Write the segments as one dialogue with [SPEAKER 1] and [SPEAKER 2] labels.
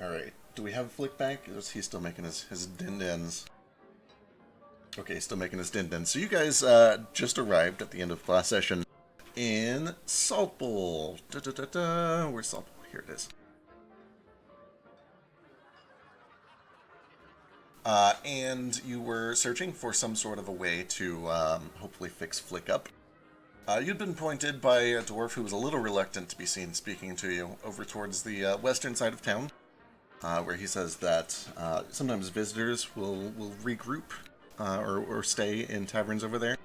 [SPEAKER 1] Alright. Do we have Flick back? Or is he still making his din-dins? Okay, still making his din-dins. So you guys just arrived at the end of last session in Salt Bowl. Da-da-da-da. Where's Salt Bowl? Here it is. And you were searching for some sort of a way to hopefully fix Flick up. You'd been pointed by a dwarf who was a little reluctant to be seen speaking to you over towards the western side of town, where he says that sometimes visitors will regroup or stay in taverns over there.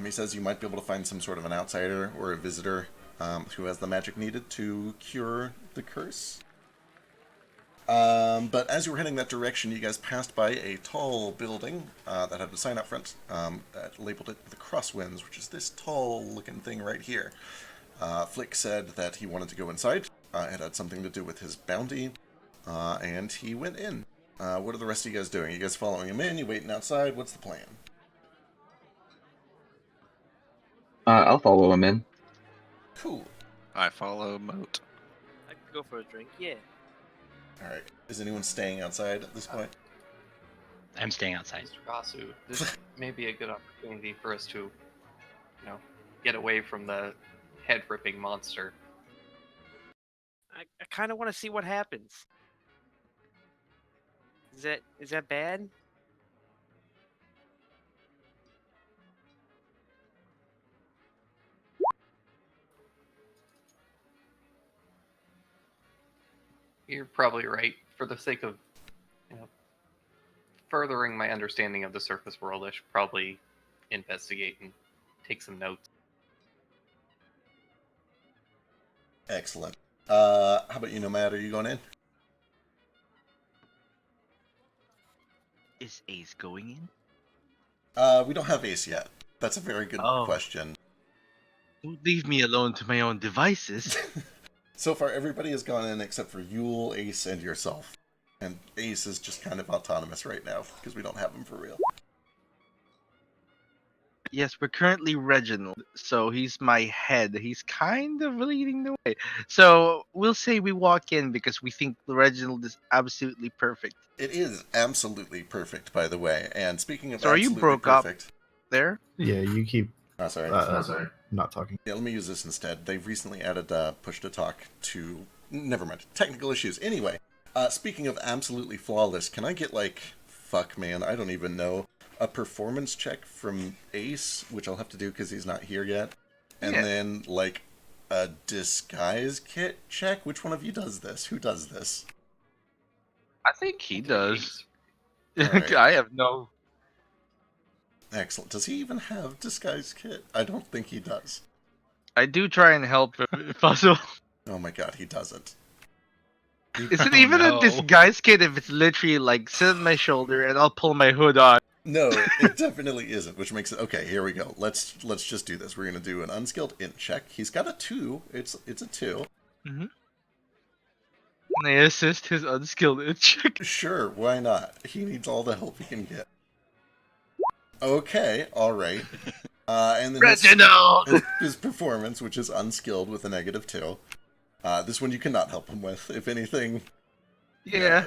[SPEAKER 1] He says you might be able to find some sort of an outsider or a visitor who has the magic needed to cure the curse. But as you were heading that direction, you guys passed by a tall building that had a sign out front that labeled it the Crosswinds, which is this tall-looking thing right here. Flick said that he wanted to go inside. It had something to do with his bounty, and he went in. What are the rest of you guys doing? You guys following him in? You waiting outside? What's the plan?
[SPEAKER 2] I'll follow him in.
[SPEAKER 1] Cool.
[SPEAKER 3] I follow Moat.
[SPEAKER 4] I could go for a drink, yeah.
[SPEAKER 1] Alright. Is anyone staying outside at this point?
[SPEAKER 5] I'm staying outside.
[SPEAKER 6] Mr. Gasu, this may be a good opportunity for us to, get away from the head-ripping monster.
[SPEAKER 4] I kind of want to see what happens. Is that bad?
[SPEAKER 6] You're probably right. For the sake of, furthering my understanding of the surface world, I should probably investigate and take some notes.
[SPEAKER 1] Excellent. How about you, Nomad? Are you going in?
[SPEAKER 5] Is Ace going in?
[SPEAKER 1] We don't have Ace yet. That's a very good question.
[SPEAKER 5] Don't leave me alone to my own devices.
[SPEAKER 1] So far, everybody has gone in except for Yule, Ace, and yourself. And Ace is just kind of autonomous right now, because we don't have him for real.
[SPEAKER 5] Yes, we're currently Reginald, so he's my head. He's kind of leading the way. So we'll say we walk in because we think Reginald is absolutely perfect.
[SPEAKER 1] It is absolutely perfect, by the way. And speaking of
[SPEAKER 5] So are you
[SPEAKER 1] absolutely
[SPEAKER 5] broke up
[SPEAKER 1] perfect...
[SPEAKER 5] there?
[SPEAKER 7] Yeah, you keep
[SPEAKER 1] Oh, sorry.
[SPEAKER 7] not talking.
[SPEAKER 1] Yeah, let me use this instead. They've recently added push to talk to... Never mind. Technical issues. Anyway, speaking of absolutely flawless, can I get, fuck, man, I don't even know, a performance check from Ace, which I'll have to do because he's not here yet, and then, a disguise kit check? Which one of you does this? Who does this?
[SPEAKER 5] I think he does.
[SPEAKER 1] Alright.
[SPEAKER 5] I have no...
[SPEAKER 1] Excellent. Does he even have disguise kit? I don't think he does.
[SPEAKER 5] I do try and help if possible.
[SPEAKER 1] Oh my god, he doesn't.
[SPEAKER 5] Is it even a disguise kit if it's literally sit on my shoulder and I'll pull my hood on?
[SPEAKER 1] No, it definitely isn't, which makes it... Okay, here we go. Let's just do this. We're going to do an unskilled int check. He's got a 2. It's a 2.
[SPEAKER 5] Mm-hmm. Can I assist his unskilled int check?
[SPEAKER 1] Sure, why not? He needs all the help he can get. Okay, alright. And then
[SPEAKER 5] Reginald!
[SPEAKER 1] his performance, which is unskilled with a -2. This one you cannot help him with, if anything.
[SPEAKER 5] Yeah.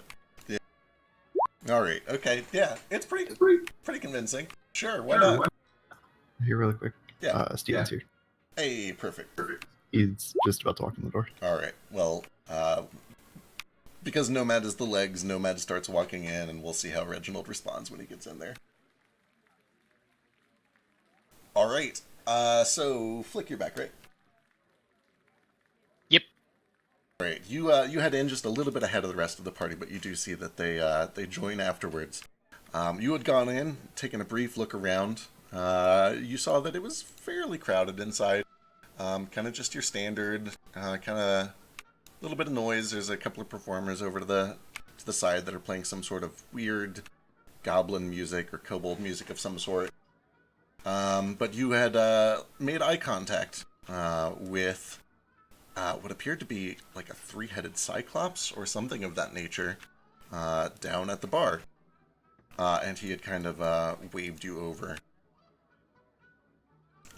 [SPEAKER 1] Alright, okay, yeah. It's pretty convincing. Sure, why not?
[SPEAKER 7] Here, really quick.
[SPEAKER 1] Yeah.
[SPEAKER 7] Steven's here.
[SPEAKER 1] Hey, perfect.
[SPEAKER 7] He's just about to walk in the door.
[SPEAKER 1] Alright, well, because Nomad is the legs, Nomad starts walking in, and we'll see how Reginald responds when he gets in there. Alright, so, Flick, you're back, right?
[SPEAKER 5] Yep.
[SPEAKER 1] Alright, you head in just a little bit ahead of the rest of the party, but you do see that they join afterwards. You had gone in, taken a brief look around. You saw that it was fairly crowded inside. Kind of just your standard, kind of a little bit of noise. There's a couple of performers over to the side that are playing some sort of weird goblin music or kobold music of some sort. But you had made eye contact with what appeared to be like a 3-headed cyclops or something of that nature down at the bar. And he had kind of waved you over.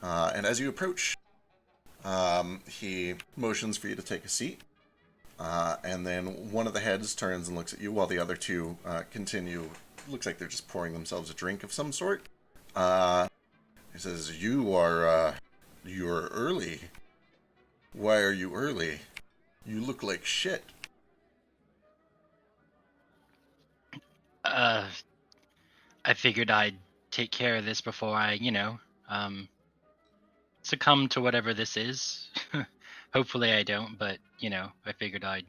[SPEAKER 1] And as you approach, he motions for you to take a seat. And then one of the heads turns and looks at you while the other two continue. Looks like they're just pouring themselves a drink of some sort. He says, you're early. Why are you early? You look like shit.
[SPEAKER 8] I figured I'd take care of this before I, succumb to whatever this is. Hopefully I don't, but, I figured I'd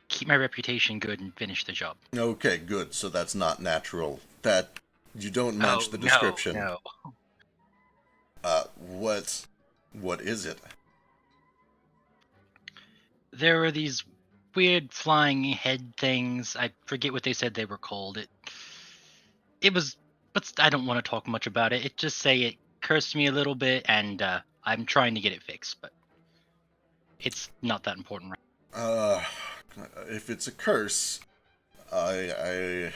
[SPEAKER 8] keep my reputation good and finish the job.
[SPEAKER 1] Okay, good. So that's not natural. That you don't match the description.
[SPEAKER 8] No.
[SPEAKER 1] What is it?
[SPEAKER 8] There were these weird flying head things. I forget what they said they were called. It was, but I don't want to talk much about it. It just say it cursed me a little bit, and I'm trying to get it fixed, but it's not that important, right?
[SPEAKER 1] If it's a curse, well,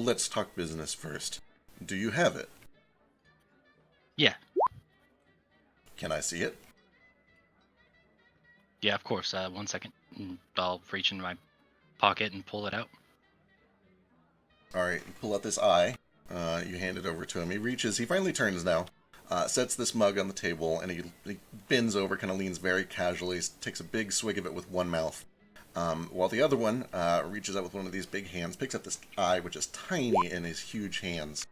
[SPEAKER 1] let's talk business first. Do you have it?
[SPEAKER 8] Yeah.
[SPEAKER 1] Can I see it?
[SPEAKER 8] Yeah, of course. 1 second. I'll reach into my pocket and pull it out.
[SPEAKER 1] Alright, you pull out this eye. You hand it over to him. He reaches, he finally turns now. Sets this mug on the table, and he bends over, kind of leans very casually, takes a big swig of it with one mouth. While the other one reaches out with one of these big hands, picks up this eye, which is tiny in his huge hands,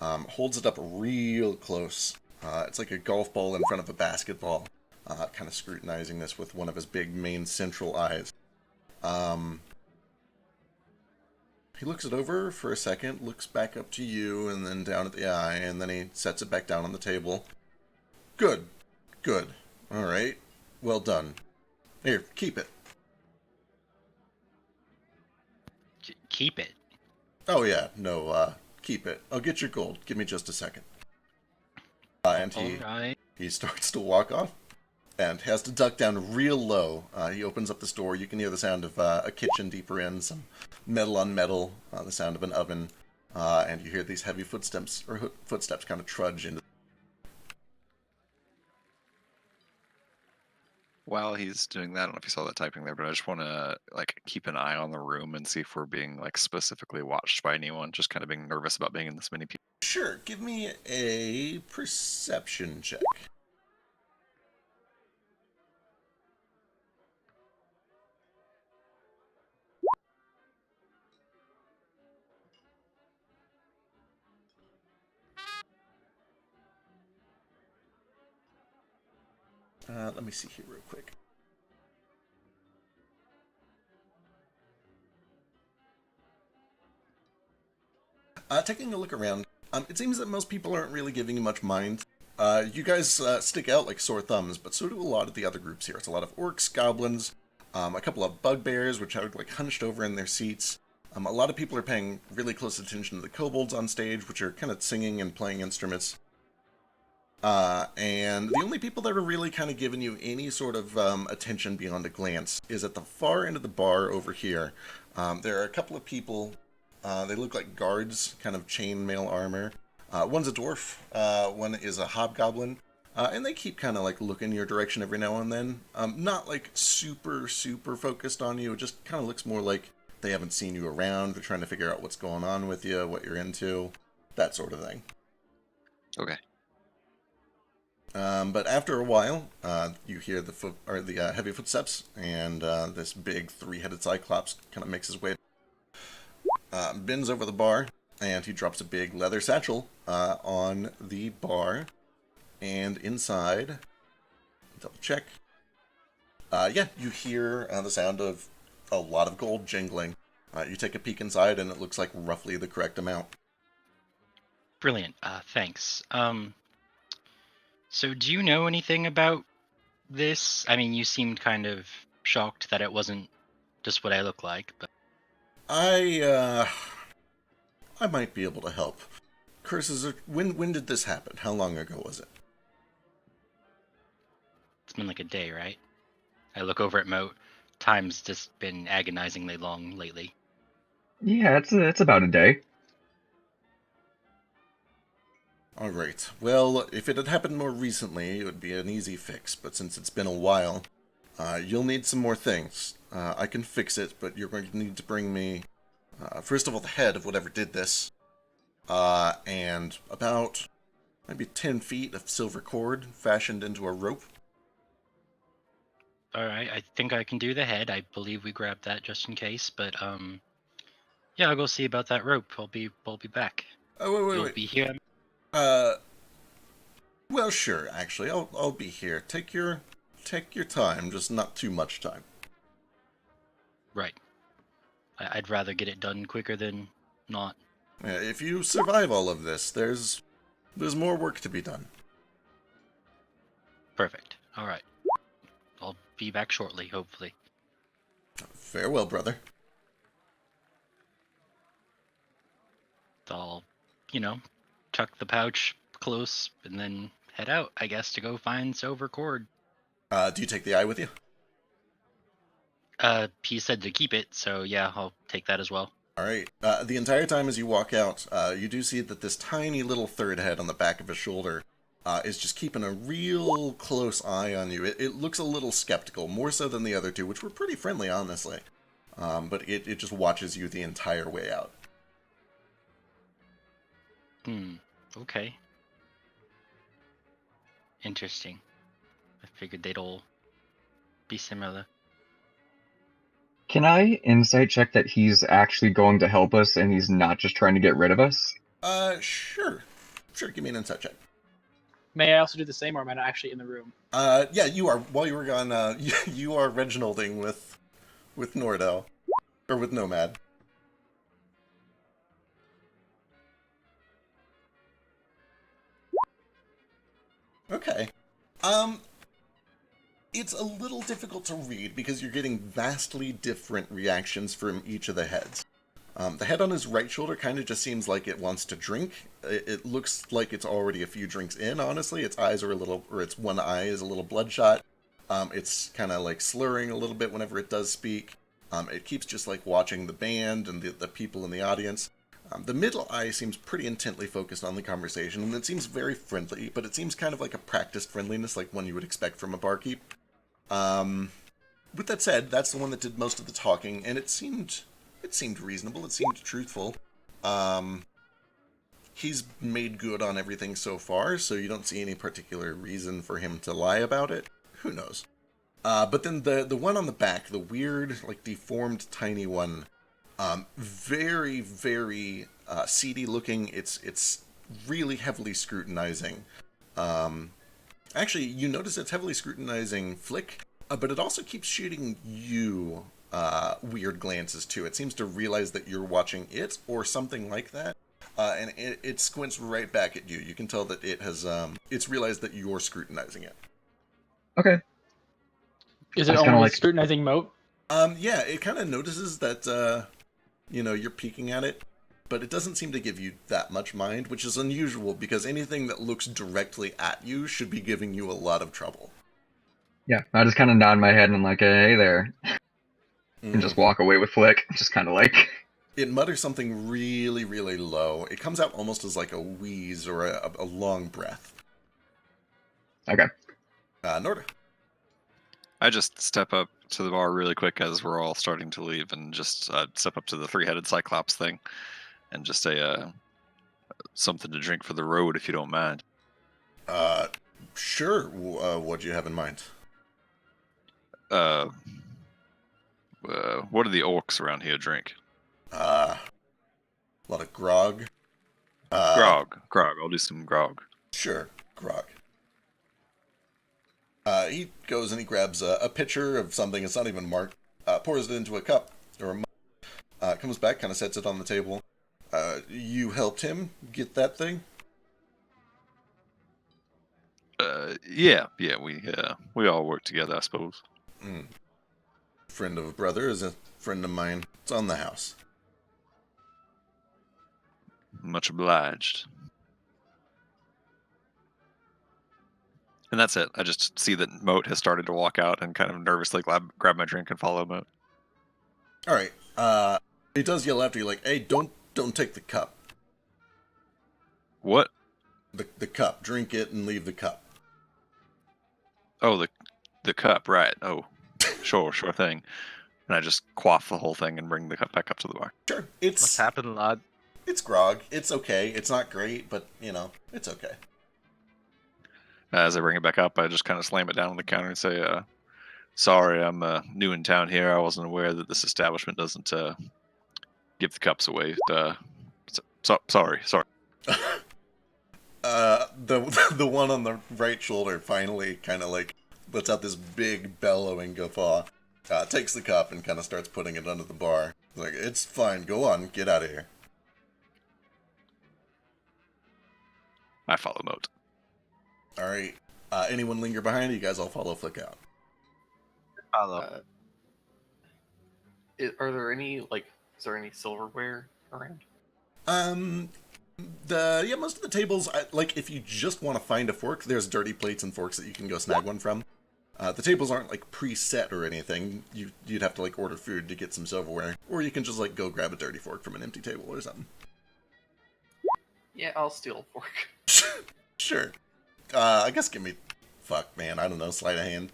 [SPEAKER 1] holds it up real close. It's like a golf ball in front of a basketball, kind of scrutinizing this with one of his big main central eyes. He looks it over for a second, looks back up to you, and then down at the eye, and then he sets it back down on the table. Good. Good. Alright. Well done. Here, keep it.
[SPEAKER 8] Keep it?
[SPEAKER 1] Oh yeah, no, keep it. I'll get your gold. Give me just a second. And
[SPEAKER 8] Alright.
[SPEAKER 1] he starts to walk off, and has to duck down real low. He opens up this door. You can hear the sound of a kitchen deeper in, some metal on metal, the sound of an oven, and you hear these heavy footsteps kind of trudge into.
[SPEAKER 3] While he's doing that, I don't know if you saw that typing there, but I just want to keep an eye on the room and see if we're being specifically watched by anyone. Just kind of being nervous about being in this many people.
[SPEAKER 1] Sure, give me a perception check. Let me see here real quick. Taking a look around, it seems that most people aren't really giving you much mind. You guys stick out like sore thumbs, but so do a lot of the other groups here. It's a lot of orcs, goblins, a couple of bugbears, which are hunched over in their seats. A lot of people are paying really close attention to the kobolds on stage, which are kind of singing and playing instruments. And the only people that are really kind of giving you any sort of attention beyond a glance is at the far end of the bar over here. There are a couple of people, they look like guards, kind of chainmail armor. One's a dwarf, one is a hobgoblin, and they keep kind of looking your direction every now and then. Not super focused on you, it just kind of looks more like they haven't seen you around. They're trying to figure out what's going on with you, what you're into, that sort of thing.
[SPEAKER 3] Okay.
[SPEAKER 1] But after a while, you hear the heavy footsteps, and this big three-headed cyclops kind of makes his way, bends over the bar, and he drops a big leather satchel on the bar, and inside, double check, yeah, you hear the sound of a lot of gold jingling. You take a peek inside, and it looks like roughly the correct amount.
[SPEAKER 8] Brilliant. Thanks. So do you know anything about this? I mean, you seemed kind of shocked that it wasn't just what I look like, but...
[SPEAKER 1] I might be able to help. Curses are... When did this happen? How long ago was it?
[SPEAKER 8] It's been like a day, right? I look over at Moat. Time's just been agonizingly long lately.
[SPEAKER 2] Yeah, it's about a day.
[SPEAKER 1] Alright, well, if it had happened more recently, it would be an easy fix, but since it's been a while, You'll need some more things. I can fix it, but you're going to need to bring me, first of all, the head of whatever did this, and about maybe 10 feet of silver cord fashioned into a rope.
[SPEAKER 8] All right, I think I can do the head. I believe we grabbed that just in case, but yeah, I'll go see about that rope. I'll be back.
[SPEAKER 1] Oh,
[SPEAKER 8] You'll
[SPEAKER 1] wait.
[SPEAKER 8] be here.
[SPEAKER 1] Well, sure, actually, I'll be here. Take your time, just not too much time.
[SPEAKER 8] Right. I'd rather get it done quicker than not.
[SPEAKER 1] If you survive all of this, there's more work to be done.
[SPEAKER 8] Perfect. All right. I'll be back shortly, hopefully.
[SPEAKER 1] Farewell, brother.
[SPEAKER 8] I'll, tuck the pouch close and then head out, I guess, to go find silver cord.
[SPEAKER 1] Do you take the eye with you?
[SPEAKER 8] He said to keep it, so yeah, I'll take that as well.
[SPEAKER 1] All right. The entire time as you walk out, you do see that this tiny little third head on the back of his shoulder is just keeping a real close eye on you. It looks a little skeptical, more so than the other two, which were pretty friendly, honestly. But it just watches you the entire way out.
[SPEAKER 8] Okay. Interesting. I figured they'd all be similar.
[SPEAKER 2] Can I insight check that he's actually going to help us and he's not just trying to get rid of us?
[SPEAKER 1] Sure. Sure, give me an insight check.
[SPEAKER 9] May I also do the same, or am I not actually in the room?
[SPEAKER 1] Yeah, you are. While you were gone, you are Reginalding with Nordell. Or with Nomad. Okay. It's a little difficult to read because you're getting vastly different reactions from each of the heads. The head on his right shoulder kind of just seems like it wants to drink. It looks like it's already a few drinks in, honestly. Its eyes are its one eye is a little bloodshot. It's kind of like slurring a little bit whenever it does speak. It keeps just like watching the band and the people in the audience. The middle eye seems pretty intently focused on the conversation, and it seems very friendly, but it seems kind of like a practiced friendliness, like one you would expect from a barkeep. With that said, that's the one that did most of the talking, and it seemed reasonable, it seemed truthful. He's made good on everything so far, so you don't see any particular reason for him to lie about it. Who knows? But then the one on the back, the weird, like, deformed, tiny one, very, very seedy looking. It's really heavily scrutinizing. Actually, you notice it's heavily scrutinizing Flick, but it also keeps shooting you weird glances too. It seems to realize that you're watching it or something like that, and it squints right back at you. You can tell that it has it's realized that you're scrutinizing it.
[SPEAKER 2] Okay.
[SPEAKER 9] Is it
[SPEAKER 2] That's kinda
[SPEAKER 9] only
[SPEAKER 2] like-
[SPEAKER 9] scrutinizing Moat?
[SPEAKER 1] Yeah, it kind of notices that you're peeking at it, but it doesn't seem to give you that much mind, which is unusual because anything that looks directly at you should be giving you a lot of trouble.
[SPEAKER 2] Yeah, I just kind of nod my head and I'm like, hey there, and just walk away with Flick. Just kind of like...
[SPEAKER 1] It mutters something really, really low. It comes out almost as like a wheeze or a long breath.
[SPEAKER 2] Okay.
[SPEAKER 1] Norda.
[SPEAKER 3] I just step up to the bar really quick as we're all starting to leave, and just step up to the three-headed Cyclops thing, and just say, something to drink for the road, if you don't mind.
[SPEAKER 1] Sure. What do you have in mind?
[SPEAKER 3] What do the orcs around here drink?
[SPEAKER 1] A lot of grog.
[SPEAKER 3] Grog. I'll do some grog.
[SPEAKER 1] Sure, grog. He goes and he grabs a pitcher of something. It's not even marked. Pours it into a cup or a mug. Comes back, kind of sets it on the table. You helped him get that thing?
[SPEAKER 3] Yeah. We all work together, I suppose.
[SPEAKER 1] Friend of a brother is a friend of mine. It's on the house.
[SPEAKER 3] Much obliged. And that's it. I just see that Moat has started to walk out and kind of nervously grab my drink and follow Moat.
[SPEAKER 1] All right. He does yell after you, like, "Hey, don't take the cup.
[SPEAKER 3] What?
[SPEAKER 1] The cup. Drink it and leave the cup."
[SPEAKER 3] Oh, the cup, right. Oh, Sure thing. And I just quaff the whole thing and bring the cup back up to the bar.
[SPEAKER 1] Sure.
[SPEAKER 5] What's
[SPEAKER 1] It's
[SPEAKER 5] happened, lad?
[SPEAKER 1] it's grog. It's okay. It's not great, but you know, it's okay.
[SPEAKER 3] As I bring it back up, I just kind of slam it down on the counter and say, sorry, I'm new in town here. I wasn't aware that this establishment doesn't give the cups away. Sorry.
[SPEAKER 1] The one on the right shoulder finally kind of like lets out this big bellowing guffaw, takes the cup and kind of starts putting it under the bar. Like, it's fine. Go on. Get out of here.
[SPEAKER 3] I follow Moat.
[SPEAKER 1] All right. Anyone linger behind? You guys all follow Flick out.
[SPEAKER 5] Follow.
[SPEAKER 6] Are there any is there any silverware around?
[SPEAKER 1] Most of the tables, like, if you just want to find a fork, there's dirty plates and forks that you can go snag one from. The tables aren't like preset or anything. You'd have to like order food to get some silverware, or you can just like go grab a dirty fork from an empty table or something.
[SPEAKER 6] Yeah, I'll steal a fork.
[SPEAKER 1] Sure. I guess give me, fuck man, I don't know, sleight of hand.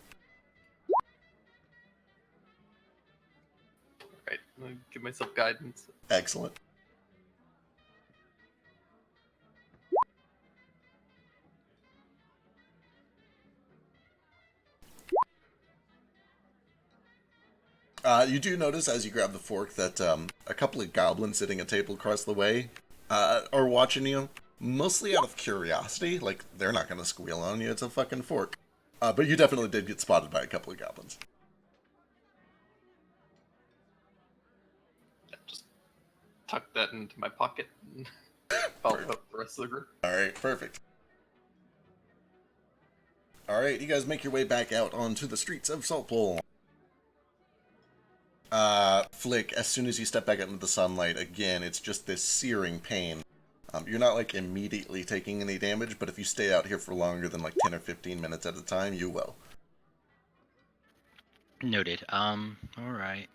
[SPEAKER 6] Right, I'll give myself guidance.
[SPEAKER 1] Excellent. You do notice as you grab the fork that a couple of goblins sitting at a table across the way are watching you, mostly out of curiosity. Like, they're not going to squeal on you, it's a fucking fork. But you definitely did get spotted by a couple of goblins.
[SPEAKER 6] Just tuck that into my pocket and follow up the rest of the group.
[SPEAKER 1] Alright, perfect. Alright, you guys make your way back out onto the streets of Saltpool. Flick, as soon as you step back out into the sunlight, again, it's just this searing pain. You're not, like, immediately taking any damage, but if you stay out here for longer than, like, 10 or 15 minutes at a time, you will.
[SPEAKER 8] Noted. Alright.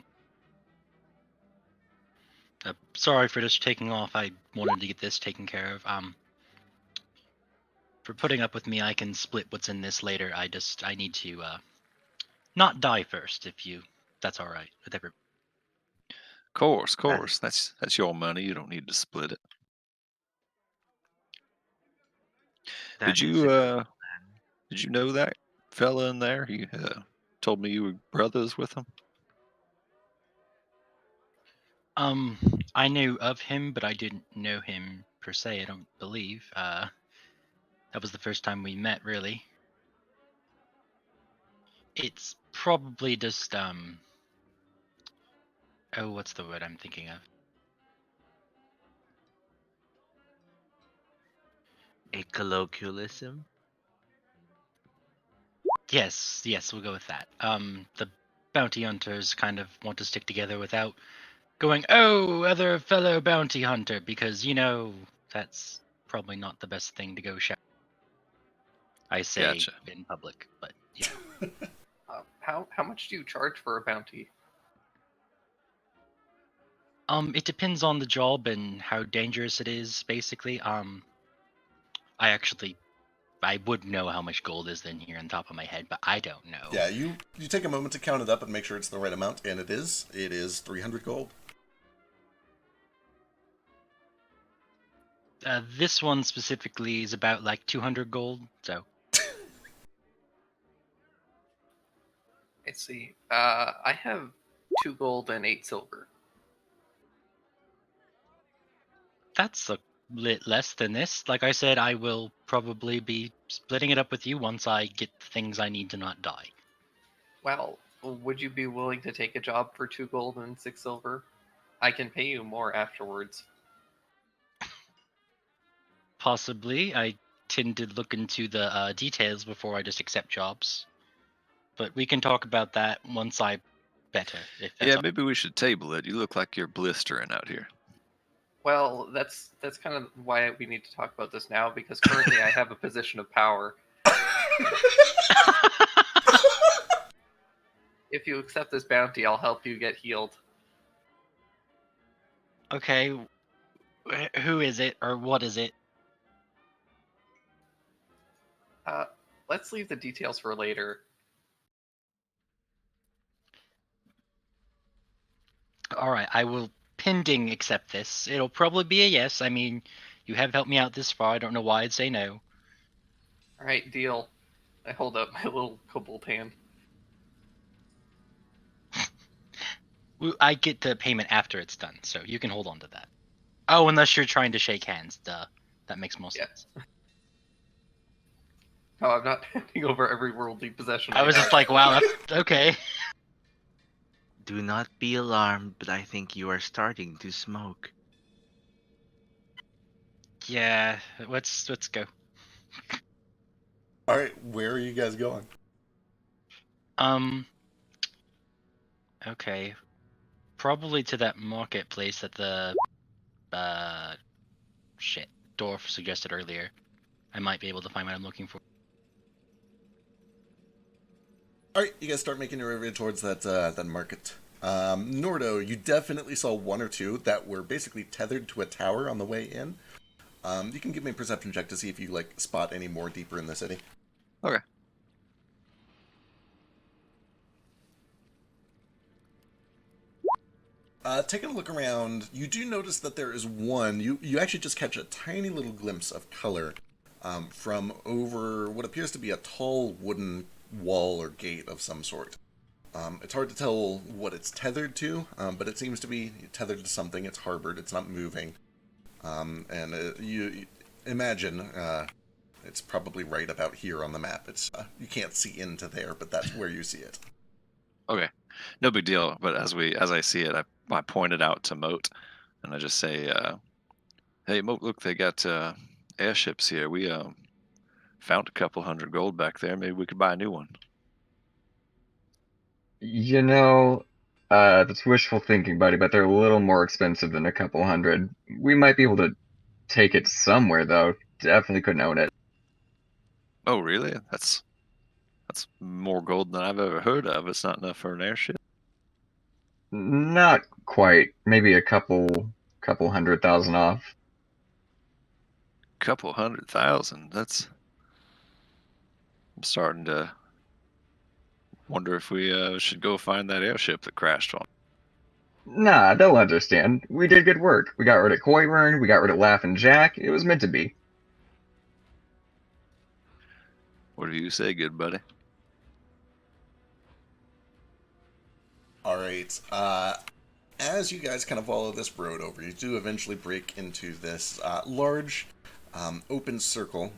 [SPEAKER 8] Sorry for just taking off. I wanted to get this taken care of. For putting up with me, I can split what's in this later. I need to, not die first, that's alright. Whatever.
[SPEAKER 3] Course. That's your money. You don't need to split it. Did you know that fella in there? He told me you were brothers with him.
[SPEAKER 8] I knew of him, but I didn't know him per se. I don't believe. That was the first time we met, really. It's probably just oh, what's the word I'm thinking of?
[SPEAKER 5] A colloquialism?
[SPEAKER 8] Yes, we'll go with that. The bounty hunters kind of want to stick together without going, oh, other fellow bounty hunter, because, that's probably not the best thing to go shout. I say
[SPEAKER 3] Gotcha.
[SPEAKER 8] in public, but,
[SPEAKER 6] How much do you charge for a bounty?
[SPEAKER 8] It depends on the job and how dangerous it is, basically. I would know how much gold is in here on top of my head, but I don't know.
[SPEAKER 1] Yeah, you take a moment to count it up and make sure it's the right amount, and it is 300 gold.
[SPEAKER 8] This one specifically is about like 200 gold, so.
[SPEAKER 6] I see. I have 2 gold and 8 silver.
[SPEAKER 8] That's a bit less than this. Like I said, I will probably be splitting it up with you once I get the things I need to not die.
[SPEAKER 6] Well, would you be willing to take a job for 2 gold and 6 silver? I can pay you more afterwards.
[SPEAKER 8] Possibly. I tend to look into the details before I just accept jobs. But we can talk about that once I better. If that's
[SPEAKER 3] Yeah, maybe we should table it. You look like you're blistering out here.
[SPEAKER 6] Well, that's kind of why we need to talk about this now, because currently I have a position of power. If you accept this bounty, I'll help you get healed.
[SPEAKER 8] Okay. Who is it, or what is it?
[SPEAKER 6] Let's leave the details for later.
[SPEAKER 8] All right, I will pending accept this. It'll probably be a yes. I mean, you have helped me out this far. I don't know why I'd say no.
[SPEAKER 6] All right, deal. I hold up my little kobold hand.
[SPEAKER 8] I get the payment after it's done, so you can hold on to that. Oh, unless you're trying to shake hands. Duh. That makes more
[SPEAKER 6] Yeah.
[SPEAKER 8] sense.
[SPEAKER 6] No, I'm not handing over every worldly possession I
[SPEAKER 8] I was
[SPEAKER 6] have.
[SPEAKER 8] just like, wow, that's okay.
[SPEAKER 5] Do not be alarmed, but I think you are starting to smoke.
[SPEAKER 8] Yeah, let's go.
[SPEAKER 1] All right, where are you guys going?
[SPEAKER 8] Okay. Probably to that marketplace that the shit dwarf suggested earlier. I might be able to find what I'm looking for.
[SPEAKER 1] All right, you guys start making your way towards that market. Nordo, you definitely saw one or two that were basically tethered to a tower on the way in. You can give me a perception check to see if you like spot any more deeper in the city.
[SPEAKER 3] Okay.
[SPEAKER 1] Taking a look around, you do notice that there is one. You actually just catch a tiny little glimpse of color from over what appears to be a tall wooden wall or gate of some sort. It's hard to tell what it's tethered to, but it seems to be tethered to something. It's harbored. It's not moving. You imagine it's probably right about here on the map. It's you can't see into there, but that's where you see it.
[SPEAKER 3] Okay. No big deal. But as I see it, I point it out to Moat, and I just say, "Hey, Moat, look, they got airships here. We found a couple hundred gold back there. Maybe we could buy a new one."
[SPEAKER 2] You know, that's wishful thinking, buddy, but they're a little more expensive than a couple hundred. We might be able to take it somewhere, though. Definitely couldn't own it.
[SPEAKER 3] Oh, really? That's more gold than I've ever heard of. It's not enough for an airship.
[SPEAKER 2] Not quite. Maybe a couple 100,000 off.
[SPEAKER 3] Couple 100,000. I'm starting to wonder if we should go find that airship that crashed on.
[SPEAKER 2] Nah, they'll understand. We did good work. We got rid of Coyburn, we got rid of Laugh and Jack. It was meant to be.
[SPEAKER 3] What do you say, good buddy?
[SPEAKER 1] All right. As you guys kind of follow this road over, you do eventually break into this large open circle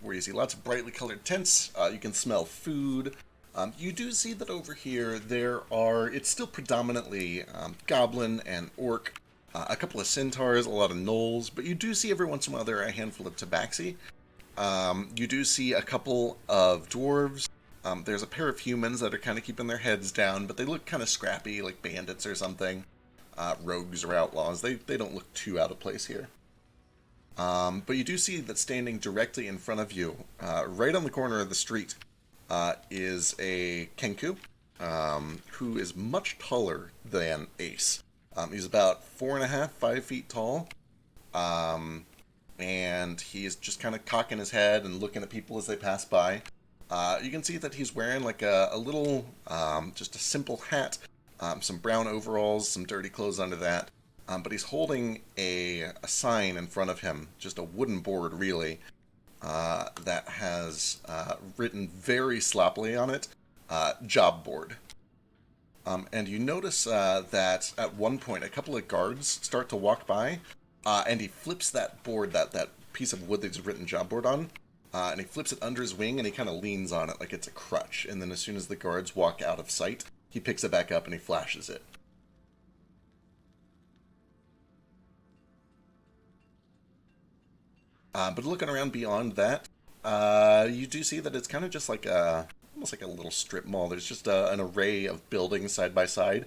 [SPEAKER 1] where you see lots of brightly colored tents. You can smell food. You do see that over here it's still predominantly goblin and orc, a couple of centaurs, a lot of gnolls, but you do see every once in a while there are a handful of tabaxi. You do see a couple of dwarves. There's a pair of humans that are kind of keeping their heads down, but they look kind of scrappy, like bandits or something. Rogues or outlaws. They don't look too out of place here. But you do see that standing directly in front of you, right on the corner of the street, is a Kenku, who is much taller than Ace. He's about 4.5, 5 feet tall. And he's just kind of cocking his head and looking at people as they pass by. You can see that he's wearing like a little, just a simple hat, some brown overalls, some dirty clothes under that. But he's holding a sign in front of him, just a wooden board really, that has written very sloppily on it, job board. And you notice that at one point a couple of guards start to walk by, and he flips that board, that piece of wood that's written job board on, and he flips it under his wing and he kind of leans on it like it's a crutch. And then as soon as the guards walk out of sight, he picks it back up and he flashes it. But looking around beyond that, you do see that it's kind of just like almost like a little strip mall. There's just an array of buildings side by side.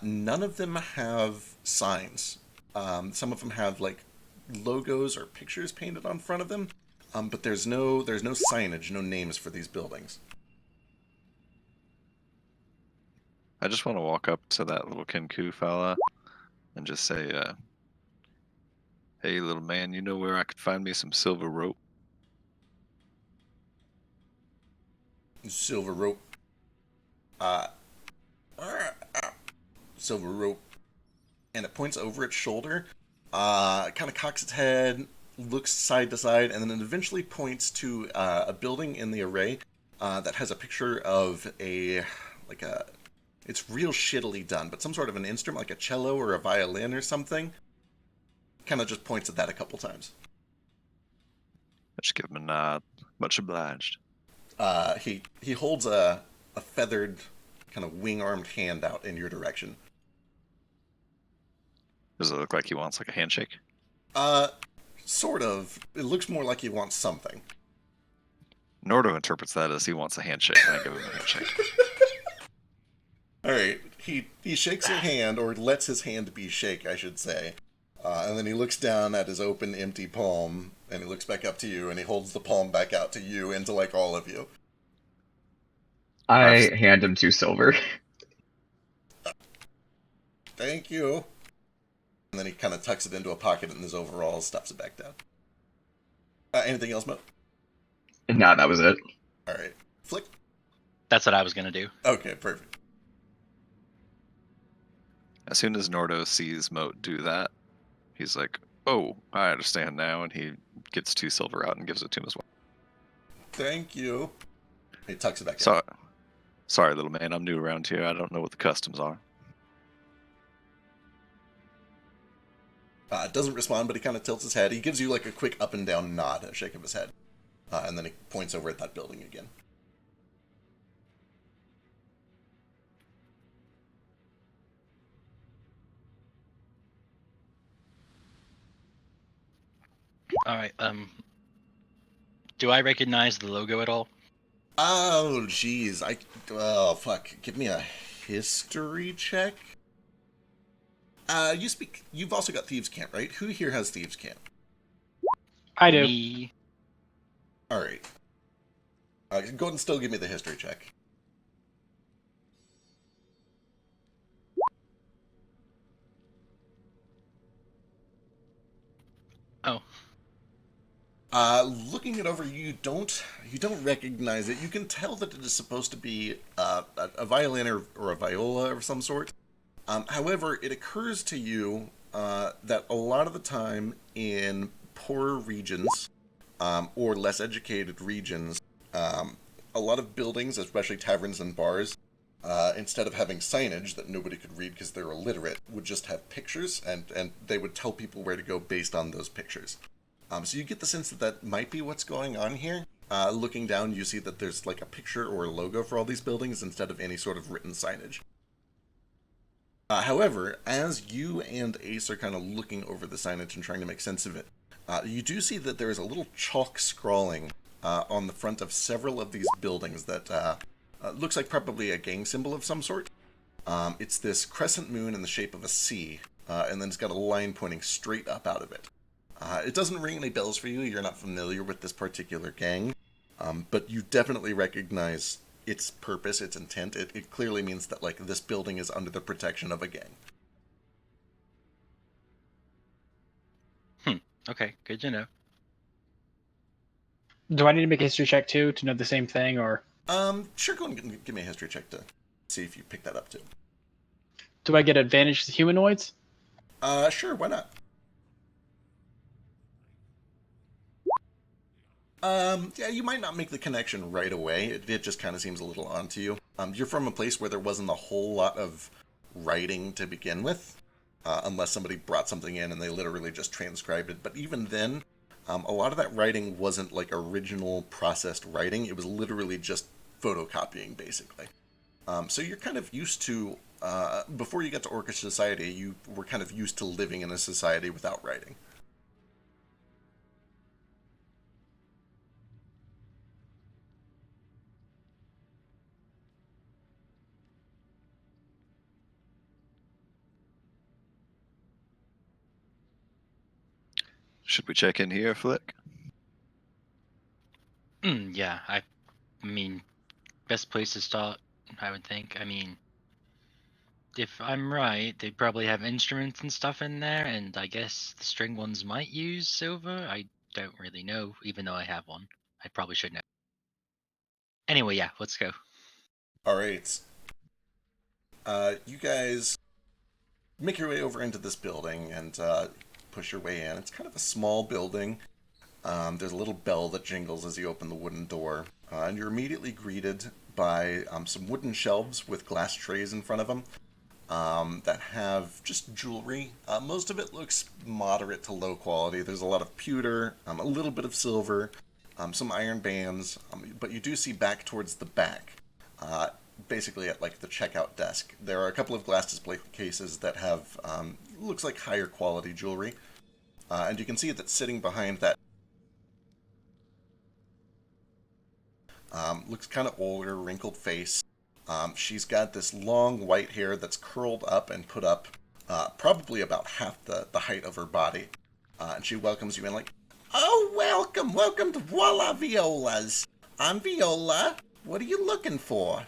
[SPEAKER 1] None of them have signs. Some of them have like logos or pictures painted on front of them, but there's no signage, no names for these buildings.
[SPEAKER 3] I just want to walk up to that little Kenku fella and just say, "Hey, little man, you know where I could find me some silver rope?"
[SPEAKER 1] Silver rope. silver rope, and it points over its shoulder. It kind of cocks its head, looks side to side, and then it eventually points to a building in the array that has a picture of it's real shittily done, but some sort of an instrument, like a cello or a violin or something. Kind of just points at that a couple times.
[SPEAKER 3] I just give him a nod. Much obliged.
[SPEAKER 1] He holds a feathered, kind of wing-armed hand out in your direction.
[SPEAKER 3] Does it look like he wants like a handshake?
[SPEAKER 1] Sort of. It looks more like he wants something.
[SPEAKER 3] Nordo interprets that as he wants a handshake, and I give him a handshake.
[SPEAKER 1] All right. He shakes your hand, or lets his hand be shake, I should say. And then he looks down at his open, empty palm, and he looks back up to you, and he holds the palm back out to you and to, like, all of you.
[SPEAKER 2] I hand him 2 silver.
[SPEAKER 1] Thank you. And then he kind of tucks it into a pocket in his overalls, stuffs it back down. Anything else, Mo?
[SPEAKER 2] Nah, that was it.
[SPEAKER 1] All right. Flick?
[SPEAKER 8] That's what I was gonna do.
[SPEAKER 1] Okay, perfect.
[SPEAKER 3] As soon as Nordo sees Moat do that, he's like, "Oh, I understand now," and he gets 2 silver out and gives it to him as well.
[SPEAKER 1] Thank you. He tucks it back
[SPEAKER 3] So, sorry, little man, I'm new around here. I don't know what the customs are.
[SPEAKER 1] Doesn't respond, but he kind of tilts his head. He gives you like a quick up and down nod, a shake of his head. And then he points over at that building again.
[SPEAKER 8] All right. Do I recognize the logo at all?
[SPEAKER 1] Oh, jeez. Oh, fuck. Give me a history check. You've also got Thieves' Camp, right? Who here has Thieves' Camp?
[SPEAKER 9] I do.
[SPEAKER 8] Me.
[SPEAKER 1] All right. Go ahead and still give me the history check.
[SPEAKER 8] Oh.
[SPEAKER 1] Looking it over, you don't recognize it. You can tell that it is supposed to be a violin or a viola of some sort. However, it occurs to you that a lot of the time in poorer regions or less educated regions, a lot of buildings, especially taverns and bars, instead of having signage that nobody could read because they're illiterate, would just have pictures, and they would tell people where to go based on those pictures. So you get the sense that that might be what's going on here. Looking down, you see that there's like a picture or a logo for all these buildings instead of any sort of written signage. However, as you and Ace are kind of looking over the signage and trying to make sense of it, you do see that there is a little chalk scrawling on the front of several of these buildings that looks like probably a gang symbol of some sort. It's this crescent moon in the shape of a C, and then it's got a line pointing straight up out of it. It doesn't ring any bells for you. You're not familiar with this particular gang, but you definitely recognize its purpose, its intent. It clearly means that like this building is under the protection of a gang.
[SPEAKER 8] Okay, good to know.
[SPEAKER 9] Do I need to make a history check too to know the same thing, or
[SPEAKER 1] Sure, go and give me a history check to see if you pick that up too.
[SPEAKER 9] do I get advantage to humanoids?
[SPEAKER 1] Sure, why not? Yeah, you might not make the connection right away. It just kind of seems a little odd to you. You're from a place where there wasn't a whole lot of writing to begin with, unless somebody brought something in and they literally just transcribed it. But even then, a lot of that writing wasn't like original processed writing. It was literally just photocopying, basically. So you're kind of used to, before you got to Orcish society, you were kind of used to living in a society without writing.
[SPEAKER 3] Should we check in here, Flick?
[SPEAKER 8] Yeah, I mean, best place to start, I would think. I mean, if I'm right, they probably have instruments and stuff in there, and I guess the string ones might use silver. I don't really know, even though I have one. I probably should know. Anyway, yeah, let's go.
[SPEAKER 1] All right. You guys make your way over into this building and push your way in. It's kind of a small building. There's a little bell that jingles as you open the wooden door, and you're immediately greeted by some wooden shelves with glass trays in front of them that have just jewelry. Most of it looks moderate to low quality. There's a lot of pewter, a little bit of silver, some iron bands, but you do see back towards the back, basically at like the checkout desk, there are a couple of glass display cases that have looks like higher quality jewelry, and you can see that sitting behind that looks kind of older, wrinkled face. She's got this long white hair that's curled up and put up probably about half the height of her body. And she welcomes you in like, "Oh, welcome to Voila Violas. I'm Viola. What are you looking for?"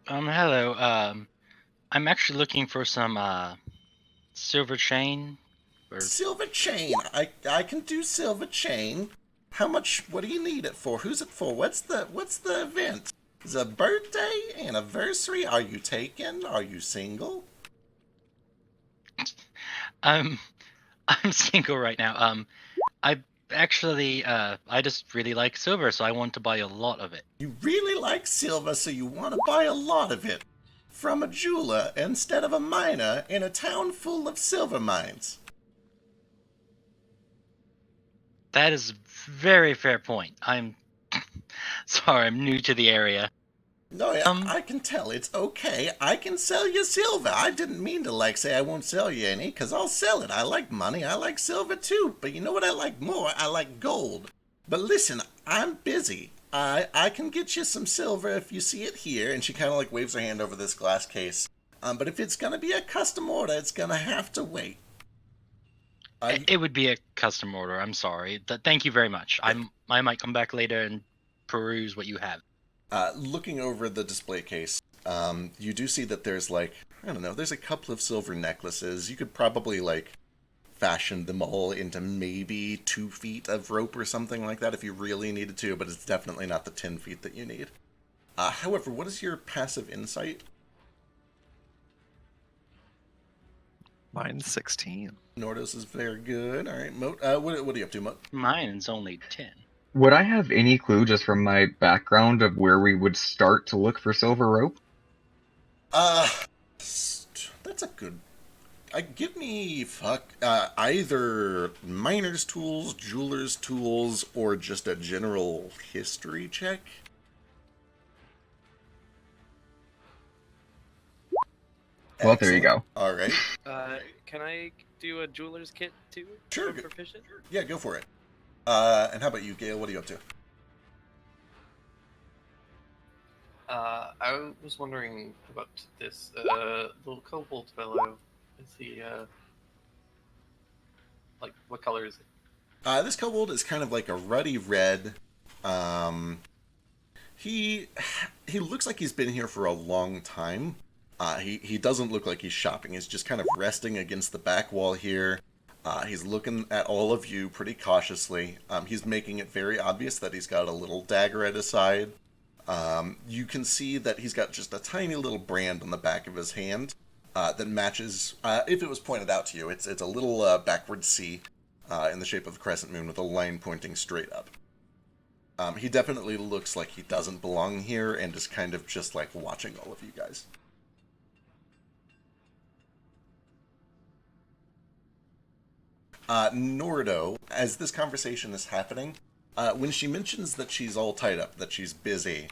[SPEAKER 8] Hello. I'm actually looking for some silver chain.
[SPEAKER 1] Silver chain. I can do silver chain. How much? What do you need it for? Who's it for? What's the event? Is it a birthday, anniversary? Are you taken? Are you single?
[SPEAKER 8] I'm single right now. I actually I just really like silver, so I want to buy a lot of it.
[SPEAKER 1] You really like silver, so you want to buy a lot of it from a jeweler instead of a miner in a town full of silver mines.
[SPEAKER 8] That is a very fair point. I'm sorry, I'm new to the area.
[SPEAKER 1] No, I can tell. It's okay. I can sell you silver. I didn't mean to say I won't sell you any, because I'll sell it. I like money. I like silver too. But you know what I like more? I like gold. But listen, I'm busy. I can get you some silver if you see it here. And she kind of waves her hand over this glass case. But if it's going to be a custom order, it's going to have to wait.
[SPEAKER 8] It would be a custom order. I'm sorry. Thank you very much. I might come back later and peruse what you have.
[SPEAKER 1] Looking over the display case, you do see that there's I don't know, there's a couple of silver necklaces. You could probably fashion them all into maybe 2 feet of rope or something like that if you really needed to, but it's definitely not the 10 feet that you need. However, what is your passive insight?
[SPEAKER 3] Mine's 16.
[SPEAKER 1] Nordos is very good. All right, Moat. What are you up to, Moat?
[SPEAKER 8] Mine's only 10.
[SPEAKER 2] Would I have any clue just from my background of where we would start to look for silver rope?
[SPEAKER 1] That's a good. Give me either miner's tools, jeweler's tools, or just a general history check.
[SPEAKER 2] Well, there you go.
[SPEAKER 1] All right.
[SPEAKER 4] Can I do a jeweler's kit too?
[SPEAKER 1] Sure.
[SPEAKER 4] I'm proficient.
[SPEAKER 1] Yeah, go for it. And how about you, Gale? What are you up to?
[SPEAKER 6] I was wondering about this little kobold fellow. Is he what color is he?
[SPEAKER 1] This kobold is kind of like a ruddy red. He looks like he's been here for a long time. He doesn't look like he's shopping. He's just kind of resting against the back wall here. He's looking at all of you pretty cautiously. He's making it very obvious that he's got a little dagger at his side. You can see that he's got just a tiny little brand on the back of his hand that matches, if it was pointed out to you, it's a little backward C in the shape of a crescent moon with a line pointing straight up. He definitely looks like he doesn't belong here and is kind of just watching all of you guys. Nordo, as this conversation is happening, when she mentions that she's all tied up, that she's busy,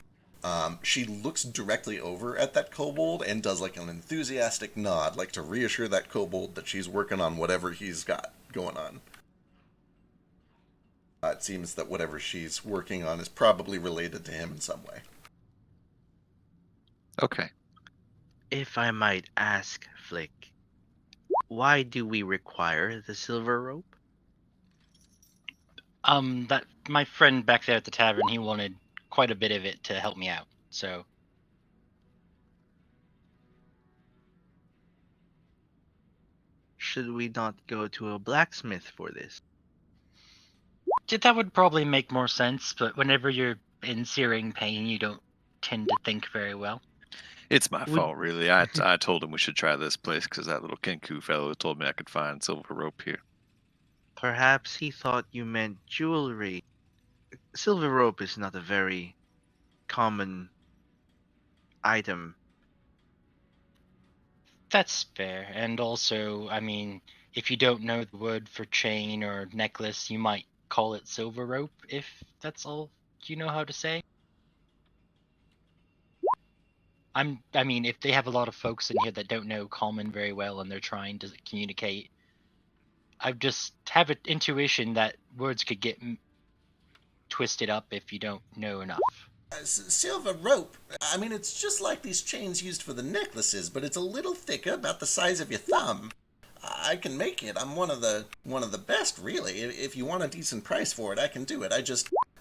[SPEAKER 1] she looks directly over at that kobold and does an enthusiastic nod, to reassure that kobold that she's working on whatever he's got going on. It seems that whatever she's working on is probably related to him in some way.
[SPEAKER 3] Okay.
[SPEAKER 5] If I might ask, Flick, why do we require the silver rope?
[SPEAKER 8] That my friend back there at the tavern, he wanted quite a bit of it to help me out. So
[SPEAKER 5] Should we not go to a blacksmith for this?
[SPEAKER 8] that would probably make more sense, but whenever you're in searing pain, you don't tend to think very well.
[SPEAKER 3] It's my
[SPEAKER 5] Would-
[SPEAKER 3] fault, really. I told him we should try this place because that little Kenku fellow told me I could find silver rope here.
[SPEAKER 5] Perhaps he thought you meant jewelry. Silver rope is not a very common item.
[SPEAKER 8] That's fair. And also, I mean, if you don't know the word for chain or necklace, you might call it silver rope, if that's all you know how to say. I mean, if they have a lot of folks in here that don't know common very well and they're trying to communicate, I just have an intuition that words could get twisted up if you don't know enough.
[SPEAKER 1] Silver rope. I mean, it's just like these chains used for the necklaces, but it's a little thicker, about the size of your thumb. I can make it. I'm one of the best, really. If you want a decent price for it, I can do it.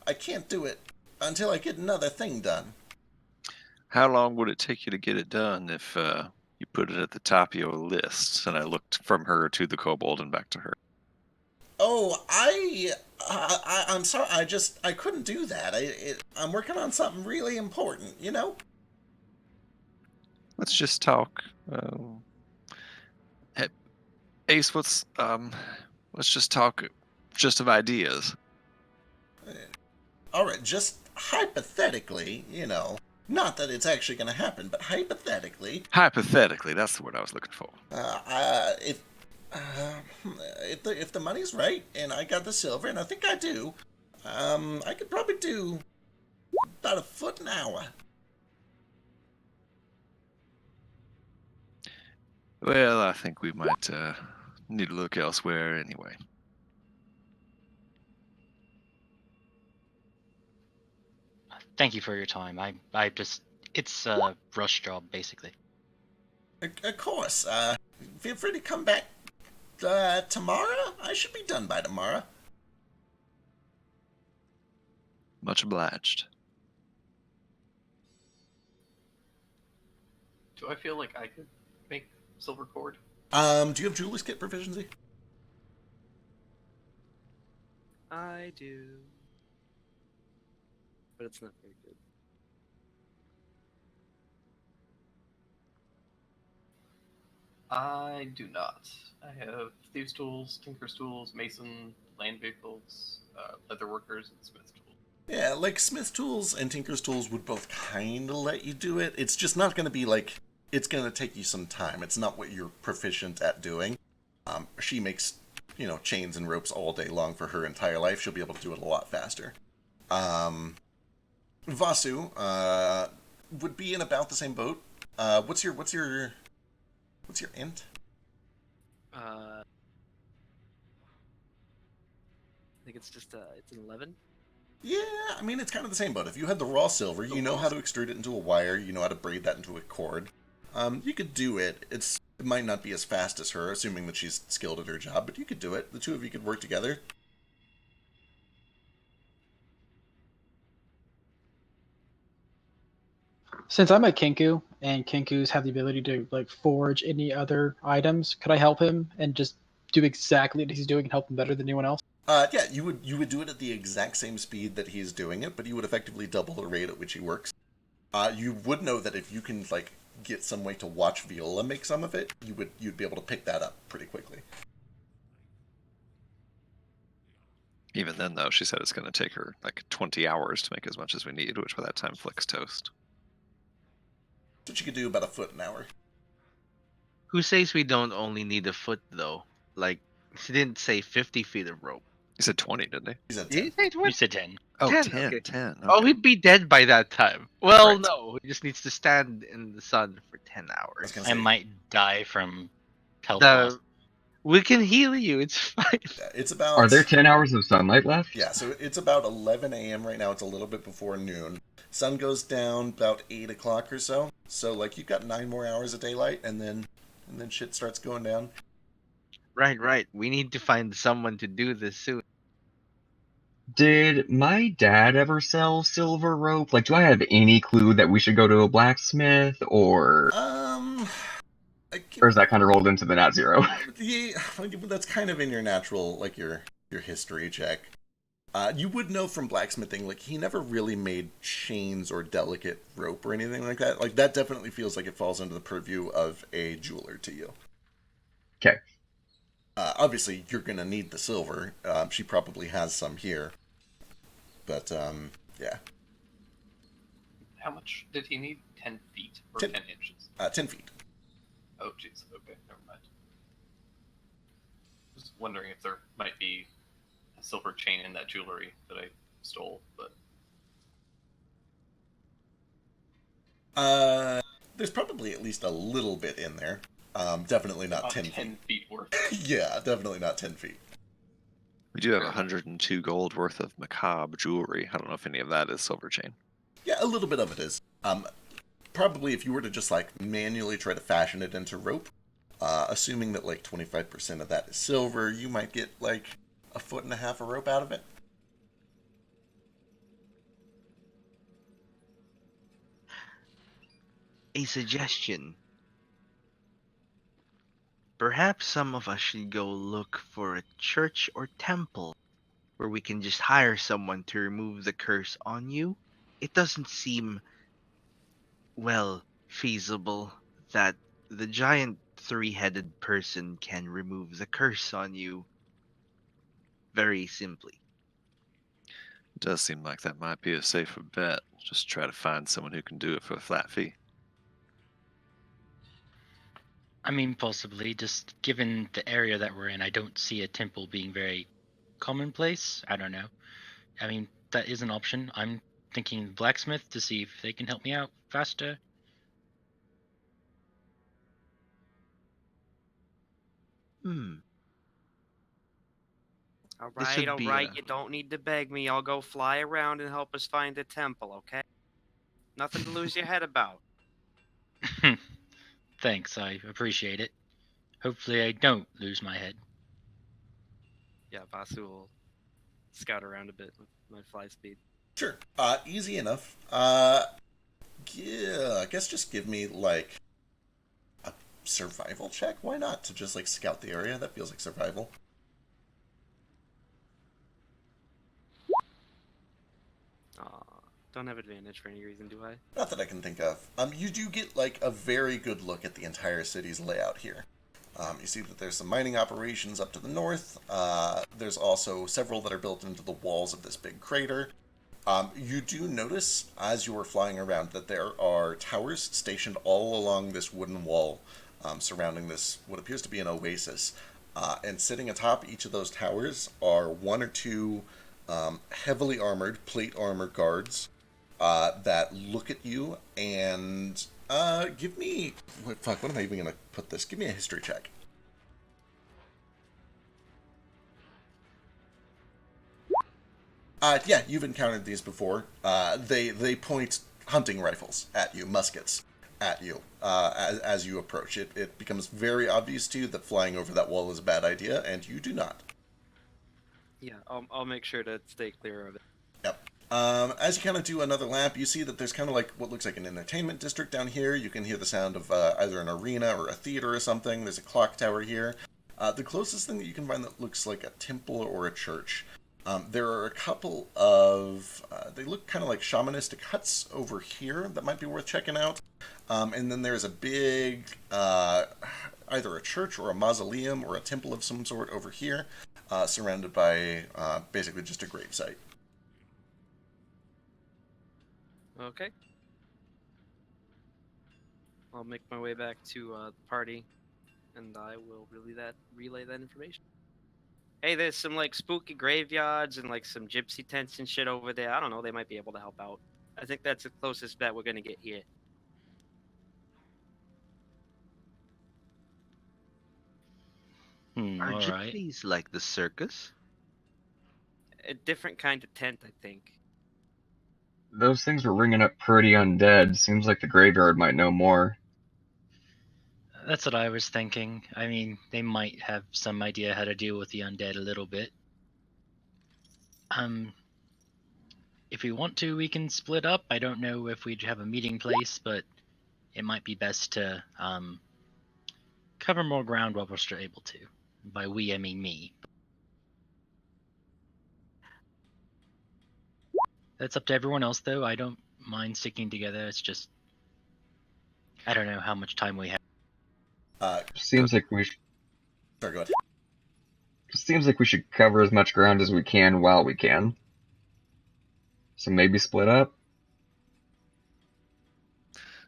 [SPEAKER 1] I can't do it until I get another thing done.
[SPEAKER 3] How long would it take you to get it done if you put it at the top of your list? And I looked from her to the kobold and back to her.
[SPEAKER 1] Oh, I'm sorry. I couldn't do that. I'm working on something really important, you know?
[SPEAKER 3] Let's just talk. Hey, Ace, let's just talk just of ideas.
[SPEAKER 1] All right, just hypothetically, you know. Not that it's actually going to happen, but hypothetically.
[SPEAKER 3] Hypothetically, that's the word I was looking for.
[SPEAKER 1] If the money's right and I got the silver, and I think I do, I could probably do about a foot an hour.
[SPEAKER 3] Well, I think we might need to look elsewhere anyway.
[SPEAKER 8] Thank you for your time. I just, it's a rush job, basically.
[SPEAKER 1] Of course. Feel free to come back tomorrow. I should be done by tomorrow.
[SPEAKER 3] Much obliged.
[SPEAKER 6] Do I feel like I could make silver cord?
[SPEAKER 1] Do you have jeweler's kit proficiency?
[SPEAKER 10] I do. But it's not very good.
[SPEAKER 6] I do not. I have thieves' tools, tinker's tools, mason, land vehicles, leather workers, and smith's tools.
[SPEAKER 1] Yeah, like Smith's tools and Tinker's tools would both kind of let you do it. It's just not going to be like, it's going to take you some time. It's not what you're proficient at doing. She makes, you know, chains and ropes all day long for her entire life. She'll be able to do it a lot faster. Vasu would be in about the same boat. What's your int?
[SPEAKER 10] I think it's just it's an 11.
[SPEAKER 1] Yeah, I mean, it's kind of the same boat. If you had the raw silver, you know how to extrude it into a wire, you know how to braid that into a cord. You could do it. It might not be as fast as her, assuming that she's skilled at her job, but you could do it. The two of you could work together.
[SPEAKER 9] Since I'm a Kinku, and Kinkus have the ability to like forge any other items, could I help him and just do exactly what he's doing and help him better than anyone else?
[SPEAKER 1] Yeah, you would do it at the exact same speed that he's doing it, but you would effectively double the rate at which he works. You would know that if you can like get some way to watch Viola make some of it, you'd be able to pick that up pretty quickly.
[SPEAKER 3] Even then, though, she said it's going to take her like 20 hours to make as much as we need, which by that time Flick's toast.
[SPEAKER 1] So she could do about a foot an hour.
[SPEAKER 5] Who says we don't only need a foot though? Like she didn't say 50 feet of rope.
[SPEAKER 3] He said 20, didn't he?
[SPEAKER 1] He said
[SPEAKER 5] Did he
[SPEAKER 1] 10.
[SPEAKER 5] say
[SPEAKER 8] You
[SPEAKER 5] 20?
[SPEAKER 8] said 10.
[SPEAKER 3] Oh,
[SPEAKER 5] 10,
[SPEAKER 3] 10,
[SPEAKER 5] okay.
[SPEAKER 3] 10.
[SPEAKER 5] Oh,
[SPEAKER 3] okay.
[SPEAKER 5] he'd be dead by that time. Well,
[SPEAKER 3] Right.
[SPEAKER 5] no, he just needs to stand in the sun for 10 hours.
[SPEAKER 1] gonna
[SPEAKER 8] I
[SPEAKER 1] say-
[SPEAKER 8] might die from health
[SPEAKER 5] The-
[SPEAKER 8] loss.
[SPEAKER 5] We can heal you. It's fine.
[SPEAKER 1] It's about...
[SPEAKER 2] Are there 10 hours of sunlight left?
[SPEAKER 1] Yeah, so it's about 11 a.m. right now. It's a little bit before noon. Sun goes down about 8 o'clock or so. So, like, you've got 9 more hours of daylight, and then shit starts going down.
[SPEAKER 5] Right. We need to find someone to do this soon.
[SPEAKER 2] Did my dad ever sell silver rope? Like, do I have any clue that we should go to a blacksmith, or is that kind of rolled into the nat zero?
[SPEAKER 1] Yeah, that's kind of in your natural, like, your history check. You would know from blacksmithing, like, he never really made chains or delicate rope or anything like that. Like, that definitely feels like it falls under the purview of a jeweler to you.
[SPEAKER 2] Okay.
[SPEAKER 1] Obviously, you're going to need the silver. She probably has some here. But, yeah.
[SPEAKER 6] How much did he need? 10 feet or
[SPEAKER 1] 10
[SPEAKER 6] 10 inches?
[SPEAKER 1] 10 feet.
[SPEAKER 6] Oh, jeez. Okay, never mind. Just wondering if there might be a silver chain in that jewelry that I stole, but
[SPEAKER 1] There's probably at least a little bit in there. Definitely not 10
[SPEAKER 6] 10 feet worth.
[SPEAKER 1] Yeah, definitely not 10 feet.
[SPEAKER 3] We do have 102 gold worth of macabre jewelry. I don't know if any of that is silver chain.
[SPEAKER 1] Yeah, a little bit of it is. Probably if you were to just, like, manually try to fashion it into rope, assuming that, like, 25% of that is silver, you might get, like, 1.5 foot of rope out of it.
[SPEAKER 5] A suggestion. Perhaps some of us should go look for a church or temple where we can just hire someone to remove the curse on you. It doesn't seem, well, feasible that the giant three-headed person can remove the curse on you very simply.
[SPEAKER 3] It does seem like that might be a safer bet. Just try to find someone who can do it for a flat fee.
[SPEAKER 8] I mean, possibly. Just given the area that we're in, I don't see a temple being very commonplace. I don't know. I mean, that is an option. I'm thinking blacksmith to see if they can help me out faster.
[SPEAKER 5] Hmm.
[SPEAKER 4] All
[SPEAKER 5] This
[SPEAKER 4] right,
[SPEAKER 5] would
[SPEAKER 4] all
[SPEAKER 5] be
[SPEAKER 4] right.
[SPEAKER 5] a-
[SPEAKER 4] You don't need to beg me. I'll go fly around and help us find a temple, okay? Nothing to lose your head about.
[SPEAKER 8] Thanks, I appreciate it. Hopefully I don't lose my head.
[SPEAKER 10] Yeah, Vasu will scout around a bit with my fly speed.
[SPEAKER 1] Sure. Easy enough. Yeah, I guess just give me, like, a survival check. Why not? To just, like, scout the area. That feels like survival.
[SPEAKER 10] Don't have advantage for any reason, do I?
[SPEAKER 1] Not that I can think of. You do get, like, a very good look at the entire city's layout here. You see that there's some mining operations up to the north. There's also several that are built into the walls of this big crater. You do notice, as you are flying around, that there are towers stationed all along this wooden wall surrounding this, what appears to be an oasis. And sitting atop each of those towers are one or two heavily armored, plate armor guards that look at you and give me... What am I even going to put this? Give me a history check. Yeah, you've encountered these before. They point hunting rifles at you, muskets at you, as you approach. It becomes very obvious to you that flying over that wall is a bad idea, and you do not.
[SPEAKER 10] Yeah, I'll make sure to stay clear of it.
[SPEAKER 1] Yep. As you kind of do another lap, you see that there's kind of like what looks like an entertainment district down here. You can hear the sound of either an arena or a theater or something. There's a clock tower here. The closest thing that you can find that looks like a temple or a church. There are a couple of, they look kind of like shamanistic huts over here that might be worth checking out. And then there's a big, either a church or a mausoleum or a temple of some sort over here, surrounded by basically just a gravesite.
[SPEAKER 10] Okay. I'll make my way back to the party, and I will relay that information. Hey, there's some like spooky graveyards and like some gypsy tents and shit over there. I don't know. They might be able to help out. I think that's the closest bet we're gonna get here.
[SPEAKER 5] Are
[SPEAKER 8] Alright.
[SPEAKER 5] gypsies like the circus?
[SPEAKER 10] A different kind of tent, I think.
[SPEAKER 2] Those things were ringing up pretty undead. Seems like the graveyard might know more.
[SPEAKER 8] That's what I was thinking. I mean, they might have some idea how to deal with the undead a little bit. If we want to, we can split up. I don't know if we'd have a meeting place, but it might be best to cover more ground while we're still able to. By we, I mean me. That's up to everyone else, though. I don't mind sticking together. It's just I don't know how much time we have.
[SPEAKER 2] Seems like we
[SPEAKER 1] Sorry, go ahead.
[SPEAKER 2] seems like we should cover as much ground as we can while we can. So maybe split up.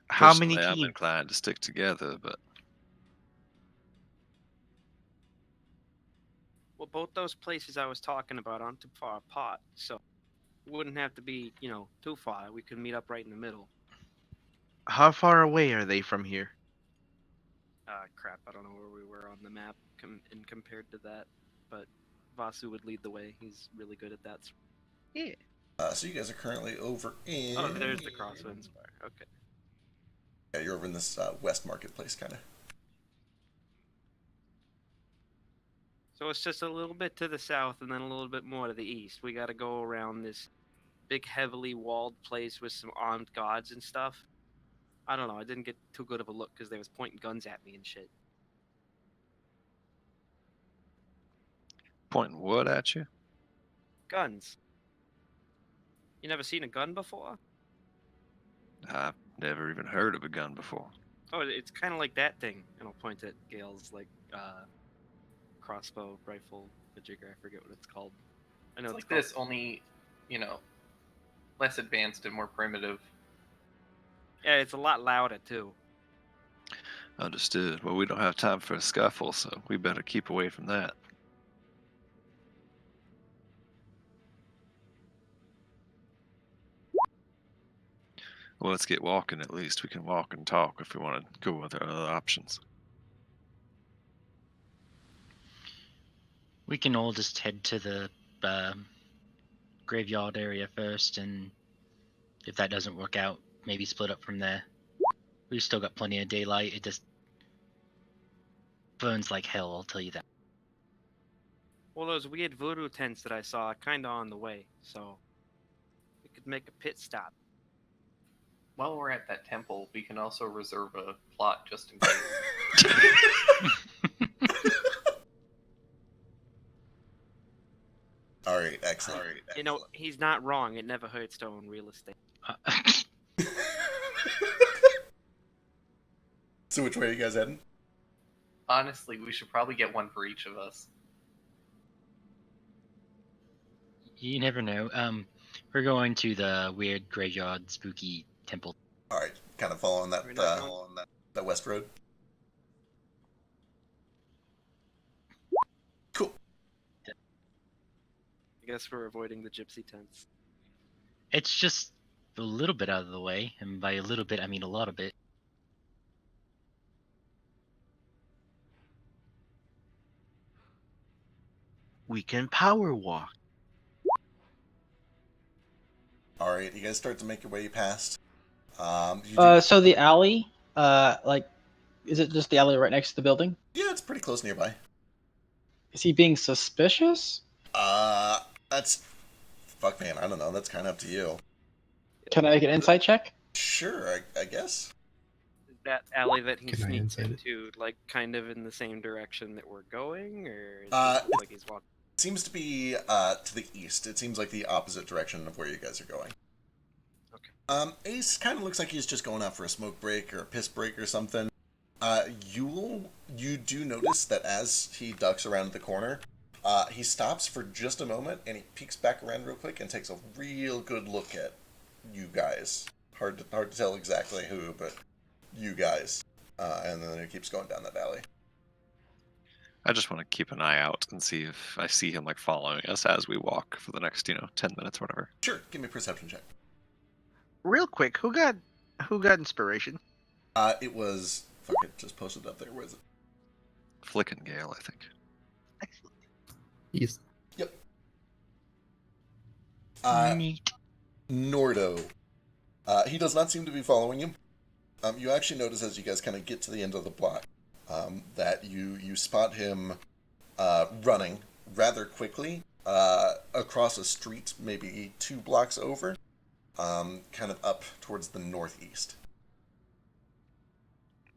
[SPEAKER 5] How many
[SPEAKER 3] Personally, I'm
[SPEAKER 5] teams?
[SPEAKER 3] inclined to stick together, but
[SPEAKER 10] Well, both those places I was talking about aren't too far apart, so it wouldn't have to be, too far. We could meet up right in the middle.
[SPEAKER 5] How far away are they from here?
[SPEAKER 10] Crap, I don't know where we were on the map compared to that, but Vasu would lead the way. He's really good at that.
[SPEAKER 5] Yeah.
[SPEAKER 1] So you guys are currently over in...
[SPEAKER 10] Oh, there's the Crosswinds bar. Okay.
[SPEAKER 1] Yeah, you're over in this west marketplace, kind of.
[SPEAKER 10] So it's just a little bit to the south and then a little bit more to the east. We got to go around this big, heavily walled place with some armed guards and stuff. I don't know. I didn't get too good of a look because they was pointing guns at me and shit.
[SPEAKER 3] pointing what at you?
[SPEAKER 10] Guns. You never seen a gun before?
[SPEAKER 3] I've never even heard of a gun before.
[SPEAKER 10] Oh, it's kind of like that thing. And I'll point at Gale's, crossbow, rifle, the jigger. I forget what it's called. I know
[SPEAKER 6] It's
[SPEAKER 10] it's
[SPEAKER 6] like
[SPEAKER 10] called...
[SPEAKER 6] this, only, less advanced and more primitive.
[SPEAKER 10] Yeah, it's a lot louder, too.
[SPEAKER 3] Understood. Well, we don't have time for a scuffle, so we better keep away from that. Well, let's get walking at least. We can walk and talk if we want to go with our other options.
[SPEAKER 8] We can all just head to the graveyard area first, and if that doesn't work out, maybe split up from there. We've still got plenty of daylight. It just burns like hell, I'll tell you that.
[SPEAKER 10] Well, those weird voodoo tents that I saw are kind of on the way, so we could make a pit stop.
[SPEAKER 6] While we're at that temple, we can also reserve a plot just in case.
[SPEAKER 1] All right, excellent.
[SPEAKER 10] He's not wrong. It never hurts to own real estate.
[SPEAKER 1] So which way are you guys heading?
[SPEAKER 6] Honestly, we should probably get one for each of us.
[SPEAKER 8] You never know. We're going to the weird graveyard, spooky temple.
[SPEAKER 1] All right, kind of following that that west road. Cool.
[SPEAKER 10] I guess we're avoiding the gypsy tents.
[SPEAKER 8] It's just a little bit out of the way, and by a little bit, I mean a lot of it.
[SPEAKER 5] We can power walk.
[SPEAKER 1] All right, you guys start to make your way past.
[SPEAKER 9] So the alley, is it just the alley right next to the building?
[SPEAKER 1] Yeah, it's pretty close nearby.
[SPEAKER 9] Is he being suspicious?
[SPEAKER 1] That's... Fuck, man, I don't know. That's kind of up to you.
[SPEAKER 9] Can I make an insight check?
[SPEAKER 1] Sure, I guess.
[SPEAKER 10] Is that alley that he
[SPEAKER 7] Can I
[SPEAKER 10] sneaked
[SPEAKER 7] insight it?
[SPEAKER 10] into, kind of in the same direction that we're going, or is
[SPEAKER 1] it
[SPEAKER 10] it like he's walking?
[SPEAKER 1] Seems to be to the east. It seems like the opposite direction of where you guys are going.
[SPEAKER 10] Okay.
[SPEAKER 1] Ace kind of looks like he's just going out for a smoke break or a piss break or something. You do notice that as he ducks around the corner, he stops for just a moment and he peeks back around real quick and takes a real good look at you guys. Hard to tell exactly who, but you guys. And then he keeps going down that alley.
[SPEAKER 3] I just want to keep an eye out and see if I see him following us as we walk for the next 10 minutes or whatever.
[SPEAKER 1] Sure, give me a perception check.
[SPEAKER 5] Real quick, who got inspiration?
[SPEAKER 1] It was... Fuck it, just posted up there. Where is it?
[SPEAKER 3] Flickin' Gale, I think.
[SPEAKER 5] Excellent.
[SPEAKER 7] Yes.
[SPEAKER 1] Yep.
[SPEAKER 8] Neat.
[SPEAKER 1] Nordo. He does not seem to be following you. You actually notice as you guys kind of get to the end of the block that you spot him running rather quickly across a street, maybe 2 blocks over, kind of up towards the northeast.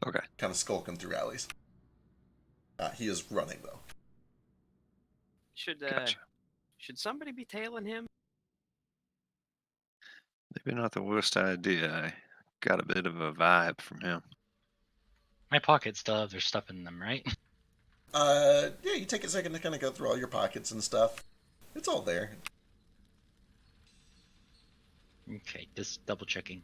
[SPEAKER 3] Okay.
[SPEAKER 1] Kind of skulking through alleys. He is running, though.
[SPEAKER 10] Should
[SPEAKER 3] Gotcha.
[SPEAKER 10] should somebody be tailing him?
[SPEAKER 3] Maybe not the worst idea. I got a bit of a vibe from him.
[SPEAKER 8] My pockets still have their stuff in them, right?
[SPEAKER 1] Yeah, you take a second to kind of go through all your pockets and stuff. It's all there.
[SPEAKER 8] Okay, just double checking.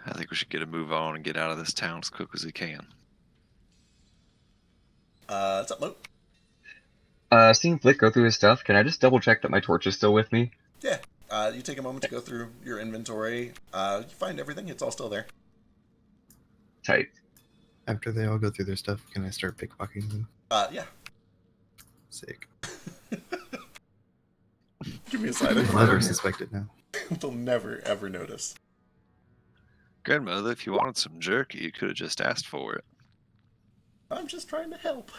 [SPEAKER 3] I think we should get a move on and get out of this town as quick as we can.
[SPEAKER 1] What's up, Mo?
[SPEAKER 2] Seeing Flick go through his stuff, can I just double check that my torch is still with me?
[SPEAKER 1] Yeah. You take a moment to go through your inventory. You find everything. It's all still there.
[SPEAKER 2] Tight.
[SPEAKER 7] After they all go through their stuff, can I start pickpocketing them?
[SPEAKER 1] Yeah.
[SPEAKER 7] Sick.
[SPEAKER 1] Give me a side.
[SPEAKER 7] They'll never suspect it now.
[SPEAKER 1] They'll never, ever notice.
[SPEAKER 3] Grandmother, if you wanted some jerky, you could have just asked for it.
[SPEAKER 1] I'm just trying to help.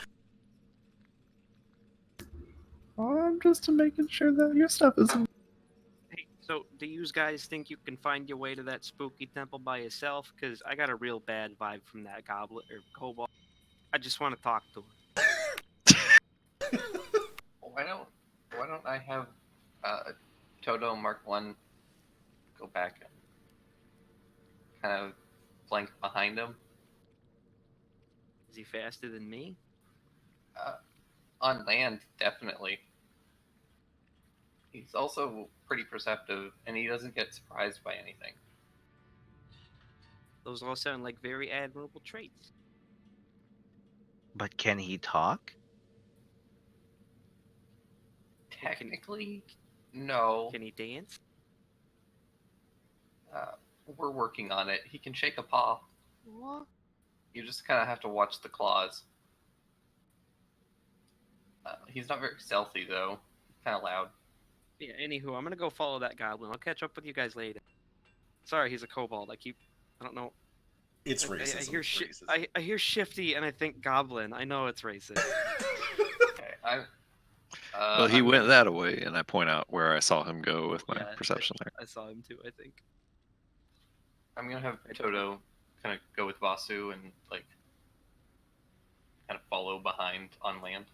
[SPEAKER 7] I'm just making sure that your stuff isn't.
[SPEAKER 10] Hey, so do you guys think you can find your way to that spooky temple by yourself? Because I got a real bad vibe from that goblin or kobold. I just want to talk to him.
[SPEAKER 6] Why don't I have Toto Mark 1 go back and kind of flank behind him?
[SPEAKER 10] Is he faster than me?
[SPEAKER 6] On land, definitely. He's also pretty perceptive, and he doesn't get surprised by anything.
[SPEAKER 10] Those all sound like very admirable traits.
[SPEAKER 5] But can he talk?
[SPEAKER 6] Technically, no.
[SPEAKER 10] Can he dance?
[SPEAKER 6] We're working on it. He can shake a paw.
[SPEAKER 10] What?
[SPEAKER 6] You just kind of have to watch the claws. He's not very stealthy, though. Kind of loud.
[SPEAKER 10] Yeah, anywho, I'm gonna go follow that goblin. I'll catch up with you guys later. Sorry, he's a kobold. I don't know.
[SPEAKER 1] It's
[SPEAKER 10] I
[SPEAKER 1] racism.
[SPEAKER 10] hear I hear shifty and I think goblin. I know it's racist.
[SPEAKER 6] Okay,
[SPEAKER 3] Well, he went that way, and I point out where I saw him go with my
[SPEAKER 10] Yeah,
[SPEAKER 3] perception there.
[SPEAKER 10] I saw him too, I think.
[SPEAKER 6] I'm gonna have Toto kind of go with Vasu and like kind of follow behind on land.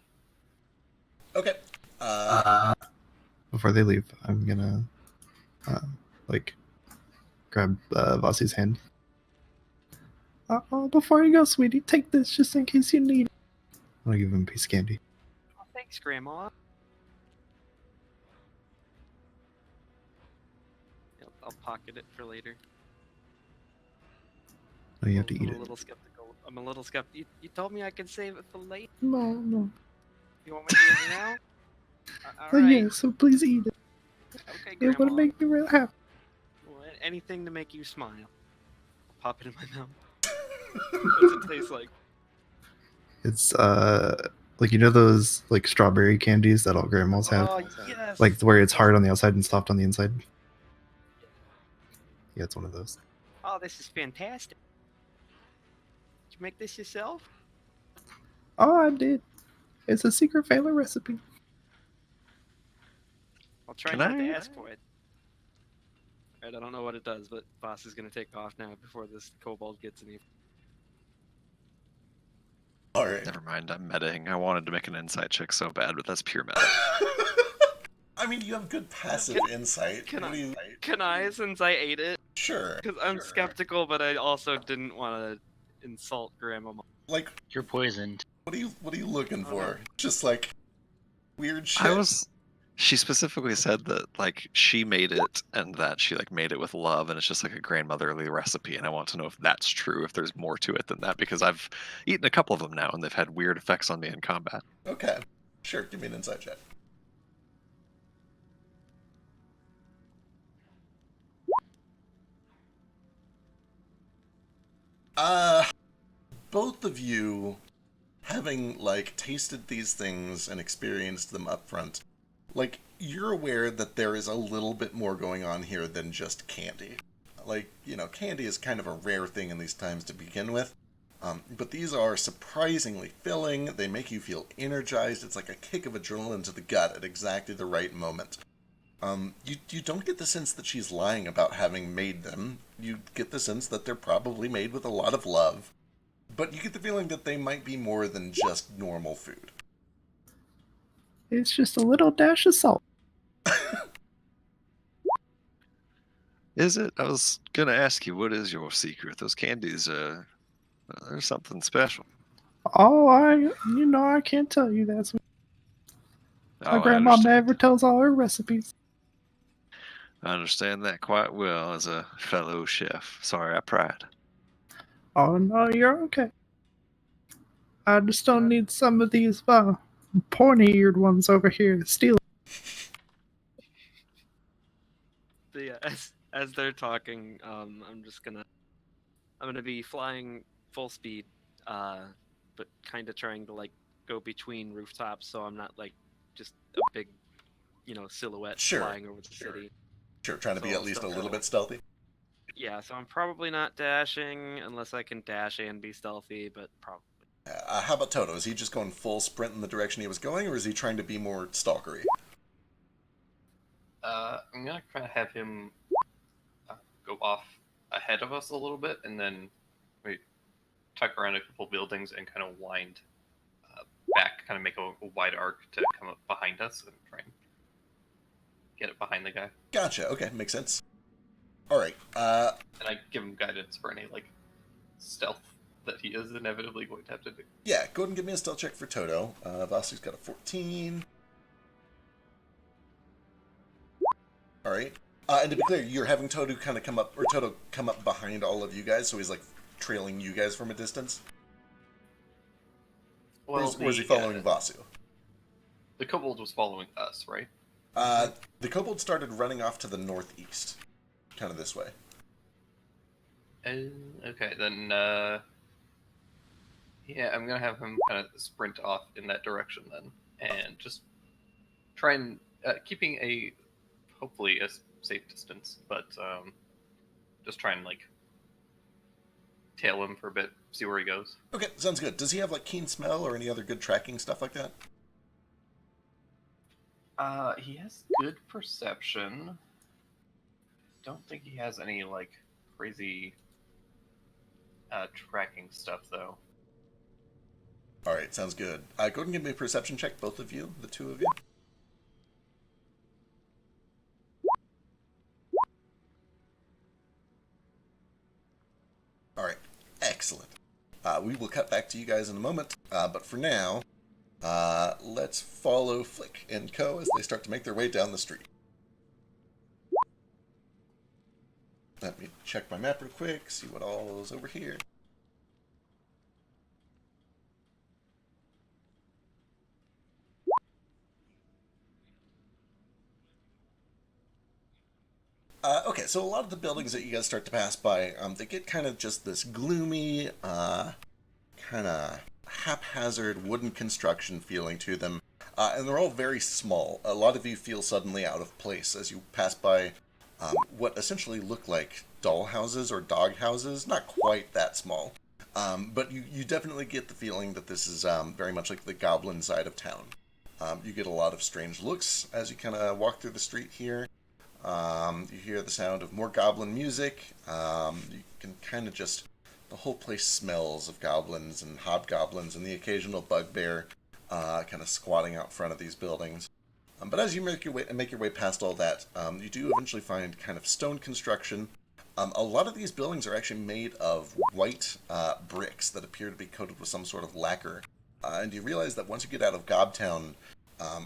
[SPEAKER 1] Okay.
[SPEAKER 7] Before they leave, I'm gonna grab Vasi's hand. Before you go, sweetie, take this just in case you need it. I'm gonna give him a piece of candy.
[SPEAKER 10] Oh, thanks, Grandma. I'll pocket it for later.
[SPEAKER 7] No, you have to
[SPEAKER 10] I'm
[SPEAKER 7] eat
[SPEAKER 10] a
[SPEAKER 7] it.
[SPEAKER 10] little skeptical. I'm a little skeptical. You told me I could save it for later.
[SPEAKER 7] No.
[SPEAKER 10] You want me to eat it now?
[SPEAKER 7] Oh,
[SPEAKER 10] Alright.
[SPEAKER 7] yeah, so please eat it.
[SPEAKER 10] Okay,
[SPEAKER 7] It
[SPEAKER 10] Grandma.
[SPEAKER 7] would make me real happy.
[SPEAKER 10] Well, anything to make you smile. I'll pop it in my mouth. What's it taste like?
[SPEAKER 7] It's like, you know those like strawberry candies that all grandmas have,
[SPEAKER 10] Oh, yes!
[SPEAKER 7] like where it's hard on the outside and soft on the inside. Yeah, it's one of those.
[SPEAKER 10] Oh, this is fantastic. Did you make this yourself?
[SPEAKER 7] Oh, I did. It's a secret family recipe.
[SPEAKER 10] I'll try
[SPEAKER 3] Can
[SPEAKER 10] not
[SPEAKER 3] I?
[SPEAKER 10] to ask for it. Alright, I don't know what it does, but boss is gonna take off now before this kobold gets any.
[SPEAKER 1] All right.
[SPEAKER 3] Never mind, I'm metaing. I wanted to make an insight check so bad, but that's pure meta.
[SPEAKER 1] I mean, you have good passive insight.
[SPEAKER 10] Can
[SPEAKER 1] What do
[SPEAKER 10] I-
[SPEAKER 1] you-
[SPEAKER 10] Can I, since I ate it?
[SPEAKER 1] Sure.
[SPEAKER 10] Because I'm skeptical, but I also didn't want to insult Grandma.
[SPEAKER 1] Like,
[SPEAKER 8] You're poisoned.
[SPEAKER 1] what are you looking
[SPEAKER 10] Oh,
[SPEAKER 1] for?
[SPEAKER 10] no.
[SPEAKER 1] Just like weird shit.
[SPEAKER 3] She specifically said that like she made it and that she like made it with love and it's just like a grandmotherly recipe, and I want to know if that's true, if there's more to it than that, because I've eaten a couple of them now and they've had weird effects on me in combat.
[SPEAKER 1] Okay. Sure, give me an insight check. Both of you, having, like, tasted these things and experienced them up front, like, you're aware that there is a little bit more going on here than just candy. Like, you know, candy is kind of a rare thing in these times to begin with, but these are surprisingly filling. They make you feel energized. It's like a kick of adrenaline to the gut at exactly the right moment. You don't get the sense that she's lying about having made them. You get the sense that they're probably made with a lot of love. But you get the feeling that they might be more than just normal food.
[SPEAKER 7] It's just a little dash of salt.
[SPEAKER 3] Is it? I was gonna ask you, what is your secret? Those candies, there's something special.
[SPEAKER 7] Oh, I can't tell you that. My
[SPEAKER 3] Oh, I
[SPEAKER 7] grandma
[SPEAKER 3] understand.
[SPEAKER 7] never tells all her recipes.
[SPEAKER 3] I understand that quite well as a fellow chef. Sorry, I pried.
[SPEAKER 7] Oh no, you're okay. I just don't need some of these pointy-eared ones over here to steal.
[SPEAKER 10] So yeah, as they're talking, I'm gonna be flying full speed, but kind of trying to like go between rooftops, so I'm not like just a big, silhouette
[SPEAKER 1] Sure.
[SPEAKER 10] flying over the city.
[SPEAKER 1] Sure, trying to be
[SPEAKER 10] So
[SPEAKER 1] at least a
[SPEAKER 10] still
[SPEAKER 1] little
[SPEAKER 10] kinda-
[SPEAKER 1] bit stealthy.
[SPEAKER 10] Yeah, so I'm probably not dashing unless I can dash and be stealthy, but probably.
[SPEAKER 1] How about Toto? Is he just going full sprint in the direction he was going, or is he trying to be more stalkery?
[SPEAKER 6] I'm gonna kind of have him go off ahead of us a little bit, and then we tuck around a couple buildings and kind of wind back, kind of make a wide arc to come up behind us and try and get it behind the guy.
[SPEAKER 1] Gotcha. Okay, makes sense. All right.
[SPEAKER 6] And I give him guidance for any like stealth that he is inevitably going to have to do.
[SPEAKER 1] Yeah, go ahead and give me a stealth check for Toto. Vasu's got a 14. All right. And to be clear, you're having Toto come up behind all of you guys, so he's like trailing you guys from a distance.
[SPEAKER 6] Well,
[SPEAKER 1] or is he following Vasu?
[SPEAKER 6] The kobold was following us, right?
[SPEAKER 1] The kobold started running off to the northeast, kind of this way.
[SPEAKER 6] Okay, then. Yeah, I'm gonna have him kind of sprint off in that direction then, and just try and keeping a hopefully a safe distance, but just try and like tail him for a bit, see where he goes.
[SPEAKER 1] Okay, sounds good. Does he have like keen smell or any other good tracking stuff like that?
[SPEAKER 6] He has good perception. Don't think he has any like crazy tracking stuff though.
[SPEAKER 1] All right, sounds good. Go ahead and give me a perception check, both of you, the two of you. All right, excellent. We will cut back to you guys in a moment, but for now, let's follow Flick and Co. as they start to make their way down the street. Let me check my map real quick, see what all is over here. Okay, so a lot of the buildings that you guys start to pass by, they get kind of just this gloomy, kind of haphazard wooden construction feeling to them, and they're all very small. A lot of you feel suddenly out of place as you pass by what essentially look like doll houses or dog houses, not quite that small. But you definitely get the feeling that this is very much like the goblin side of town. You get a lot of strange looks as you kind of walk through the street here. You hear the sound of more goblin music. You can kind of just... The whole place smells of goblins and hobgoblins and the occasional bugbear kind of squatting out front of these buildings. But as you make your way past all that, you do eventually find kind of stone construction. A lot of these buildings are actually made of white bricks that appear to be coated with some sort of lacquer. And you realize that once you get out of Gobtown,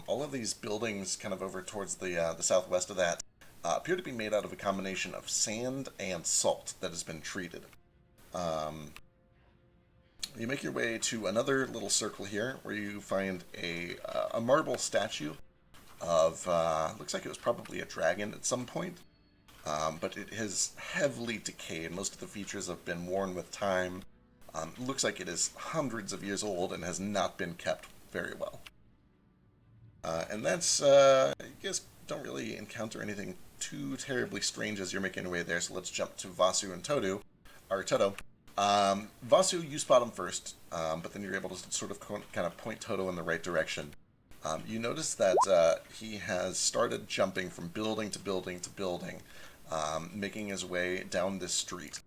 [SPEAKER 1] all of these buildings kind of over towards the southwest of that appear to be made out of a combination of sand and salt that has been treated. You make your way to another little circle here where you find a marble statue of, looks like it was probably a dragon at some point, but it has heavily decayed. Most of the features have been worn with time. Looks like it is hundreds of years old and has not been kept very well. And that's, you guys don't really encounter anything too terribly strange as you're making your way there, so let's jump to Vasu and Toto. Vasu, you spot him first, but then you're able to sort of kind of point Toto in the right direction. You notice that he has started jumping from building to building to building, making his way down this street.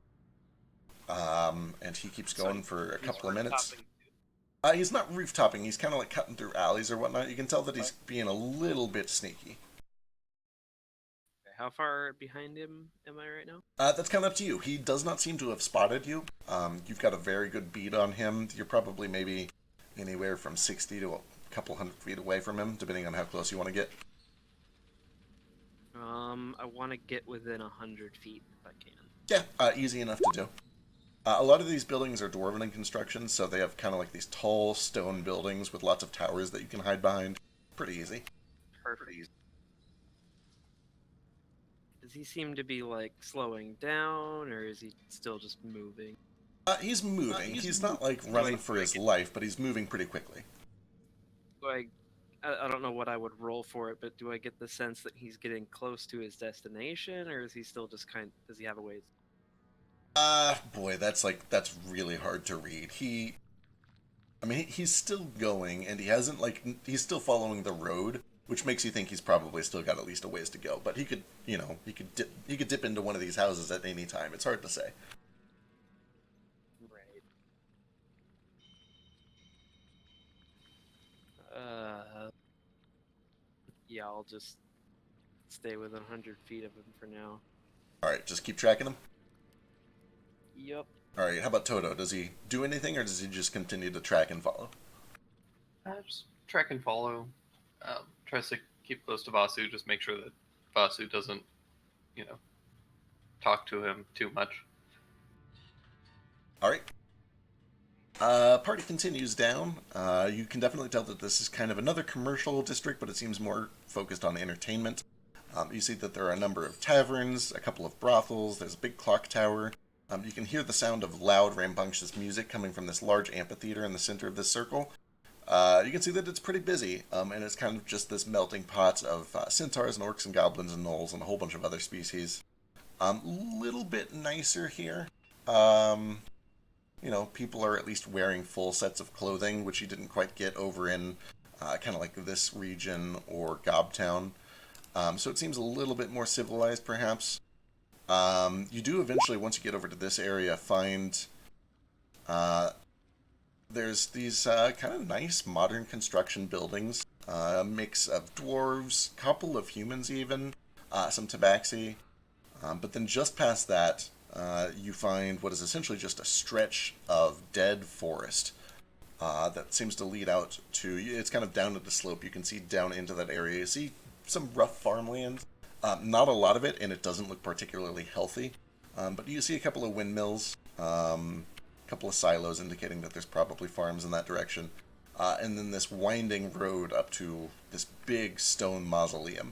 [SPEAKER 1] And he keeps going for a couple of minutes. He's not roof-topping, he's kind of like cutting through alleys or whatnot. You can tell that he's being a little bit sneaky.
[SPEAKER 10] how far behind him am I right now?
[SPEAKER 1] That's kind of up to you. He does not seem to have spotted you. You've got a very good beat on him. You're probably maybe anywhere from 60 to a couple hundred feet away from him, depending on how close you want to get.
[SPEAKER 10] I want to get within 100 feet if I can.
[SPEAKER 1] Yeah, easy enough to do. A lot of these buildings are dwarven in construction, so they have kind of like these tall stone buildings with lots of towers that you can hide behind. Pretty easy.
[SPEAKER 10] Perfect. Does he seem to be like slowing down, or is he still just moving?
[SPEAKER 1] He's moving. He's not like running for his life, but he's moving pretty quickly.
[SPEAKER 10] Do I don't know what I would roll for it, but do I get the sense that he's getting close to his destination, or is he still just does he have a ways?
[SPEAKER 1] Boy, that's really hard to read. He's still going, and he's still following the road, which makes you think he's probably still got at least a ways to go. But he could dip into one of these houses at any time. It's hard to say.
[SPEAKER 10] Right. Yeah, I'll just stay within 100 feet of him for now.
[SPEAKER 1] All right, just keep tracking him.
[SPEAKER 10] Yep.
[SPEAKER 1] All right, how about Toto? Does he do anything, or does he just continue to track and follow?
[SPEAKER 6] Just track and follow. Tries to keep close to Vasu, just make sure that Vasu doesn't, talk to him too much.
[SPEAKER 1] All right. Party continues down. You can definitely tell that this is kind of another commercial district, but it seems more focused on entertainment. You see that there are a number of taverns, a couple of brothels, there's a big clock tower. You can hear the sound of loud, rambunctious music coming from this large amphitheater in the center of this circle. You can see that it's pretty busy, and it's kind of just this melting pot of centaurs and orcs and goblins and gnolls and a whole bunch of other species. Little bit nicer here. People are at least wearing full sets of clothing, which you didn't quite get over in kind of like this region or Gobtown. So it seems a little bit more civilized, perhaps. You do eventually, once you get over to this area, find there's these kind of nice modern construction buildings, a mix of dwarves, couple of humans even, some tabaxi. But then just past that, you find what is essentially just a stretch of dead forest that seems to lead out to, it's kind of down at the slope. You can see down into that area. You see some rough farmland. Not a lot of it, and it doesn't look particularly healthy. But you see a couple of windmills, a couple of silos indicating that there's probably farms in that direction. And then this winding road up to this big stone mausoleum,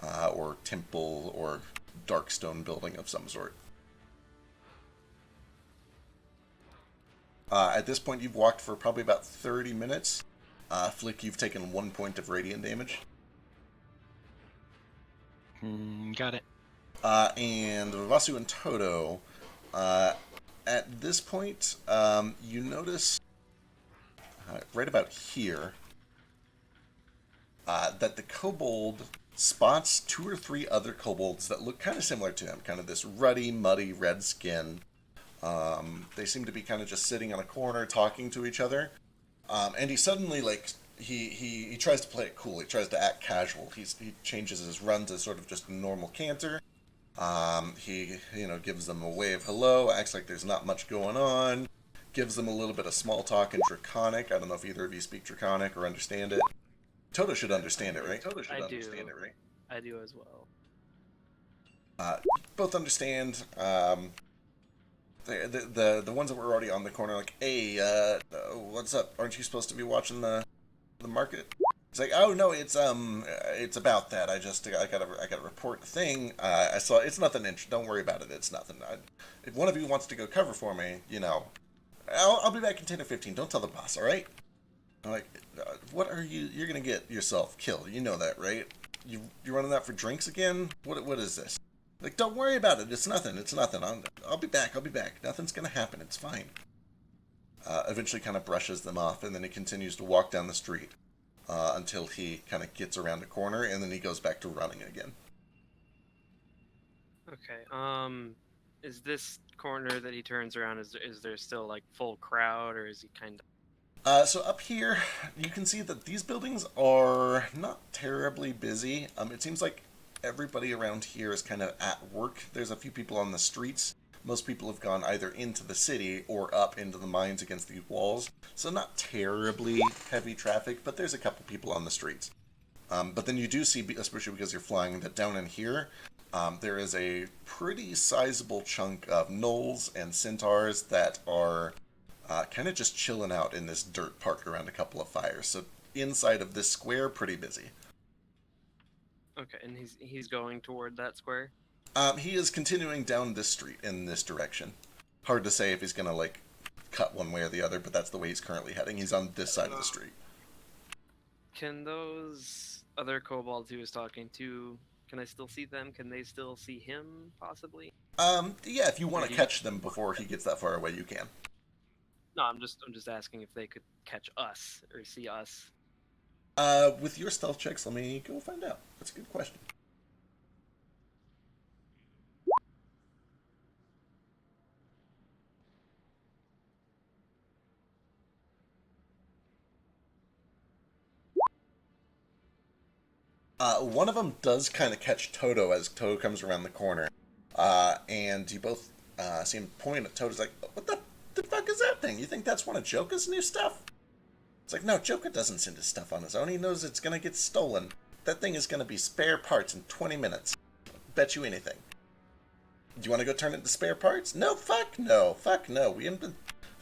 [SPEAKER 1] or temple, or dark stone building of some sort. At this point, you've walked for probably about 30 minutes. Flick, you've taken 1 point of radiant damage.
[SPEAKER 8] Got it.
[SPEAKER 1] And Vasu and Toto, at this point, you notice right about here that the kobold spots 2 or 3 other kobolds that look kind of similar to him, kind of this ruddy, muddy red skin. They seem to be kind of just sitting on a corner talking to each other. And he suddenly, he tries to play it cool. He tries to act casual. He changes his run to sort of just a normal canter. He gives them a wave hello, acts like there's not much going on, gives them a little bit of small talk in Draconic. I don't know if either of you speak Draconic or understand it. Toto should understand it, right?
[SPEAKER 10] I do as well.
[SPEAKER 1] Both understand. The ones that were already on the corner, like, hey, what's up? Aren't you supposed to be watching the market? It's like, oh no, it's about that. I gotta report the thing. I saw it's nothing. Don't worry about it. It's nothing. If one of you wants to go cover for me, I'll be back in 10 or 15. Don't tell the boss, all right? I'm like, what are you? You're gonna get yourself killed. You know that, right? You running out for drinks again? What is this? Like, don't worry about it. It's nothing. I'll be back. Nothing's gonna happen. It's fine. Eventually kind of brushes them off, and then he continues to walk down the street until he kind of gets around a corner, and then he goes back to running again.
[SPEAKER 10] Okay. Is this corner that he turns around, is there still, like, full crowd, or is he kind of...
[SPEAKER 1] So up here, you can see that these buildings are not terribly busy. It seems like everybody around here is kind of at work. There's a few people on the streets. Most people have gone either into the city or up into the mines against these walls. So not terribly heavy traffic, but there's a couple people on the streets. But then you do see, especially because you're flying, that down in here, there is a pretty sizable chunk of gnolls and centaurs that are kind of just chilling out in this dirt parked around a couple of fires. So inside of this square, pretty busy.
[SPEAKER 10] Okay, and he's going toward that square?
[SPEAKER 1] He is continuing down this street in this direction. Hard to say if he's going to, like, cut one way or the other, but that's the way he's currently heading. He's on this side of the street.
[SPEAKER 10] Can those other kobolds he was talking to, can I still see them? Can they still see him, possibly?
[SPEAKER 1] Yeah, if you want to catch them before he gets that far away, you can.
[SPEAKER 10] No, I'm just asking if they could catch us or see us.
[SPEAKER 1] With your stealth checks, let me go find out. That's a good question. One of them does kind of catch Toto as Toto comes around the corner. And you both see him point at Toto's like, what the fuck is that thing? You think that's one of Joker's new stuff? It's like, no, Joker doesn't send his stuff on his own. He knows it's going to get stolen. That thing is going to be spare parts in 20 minutes. Bet you anything. Do you want to go turn it into spare parts? No, fuck no. Fuck no.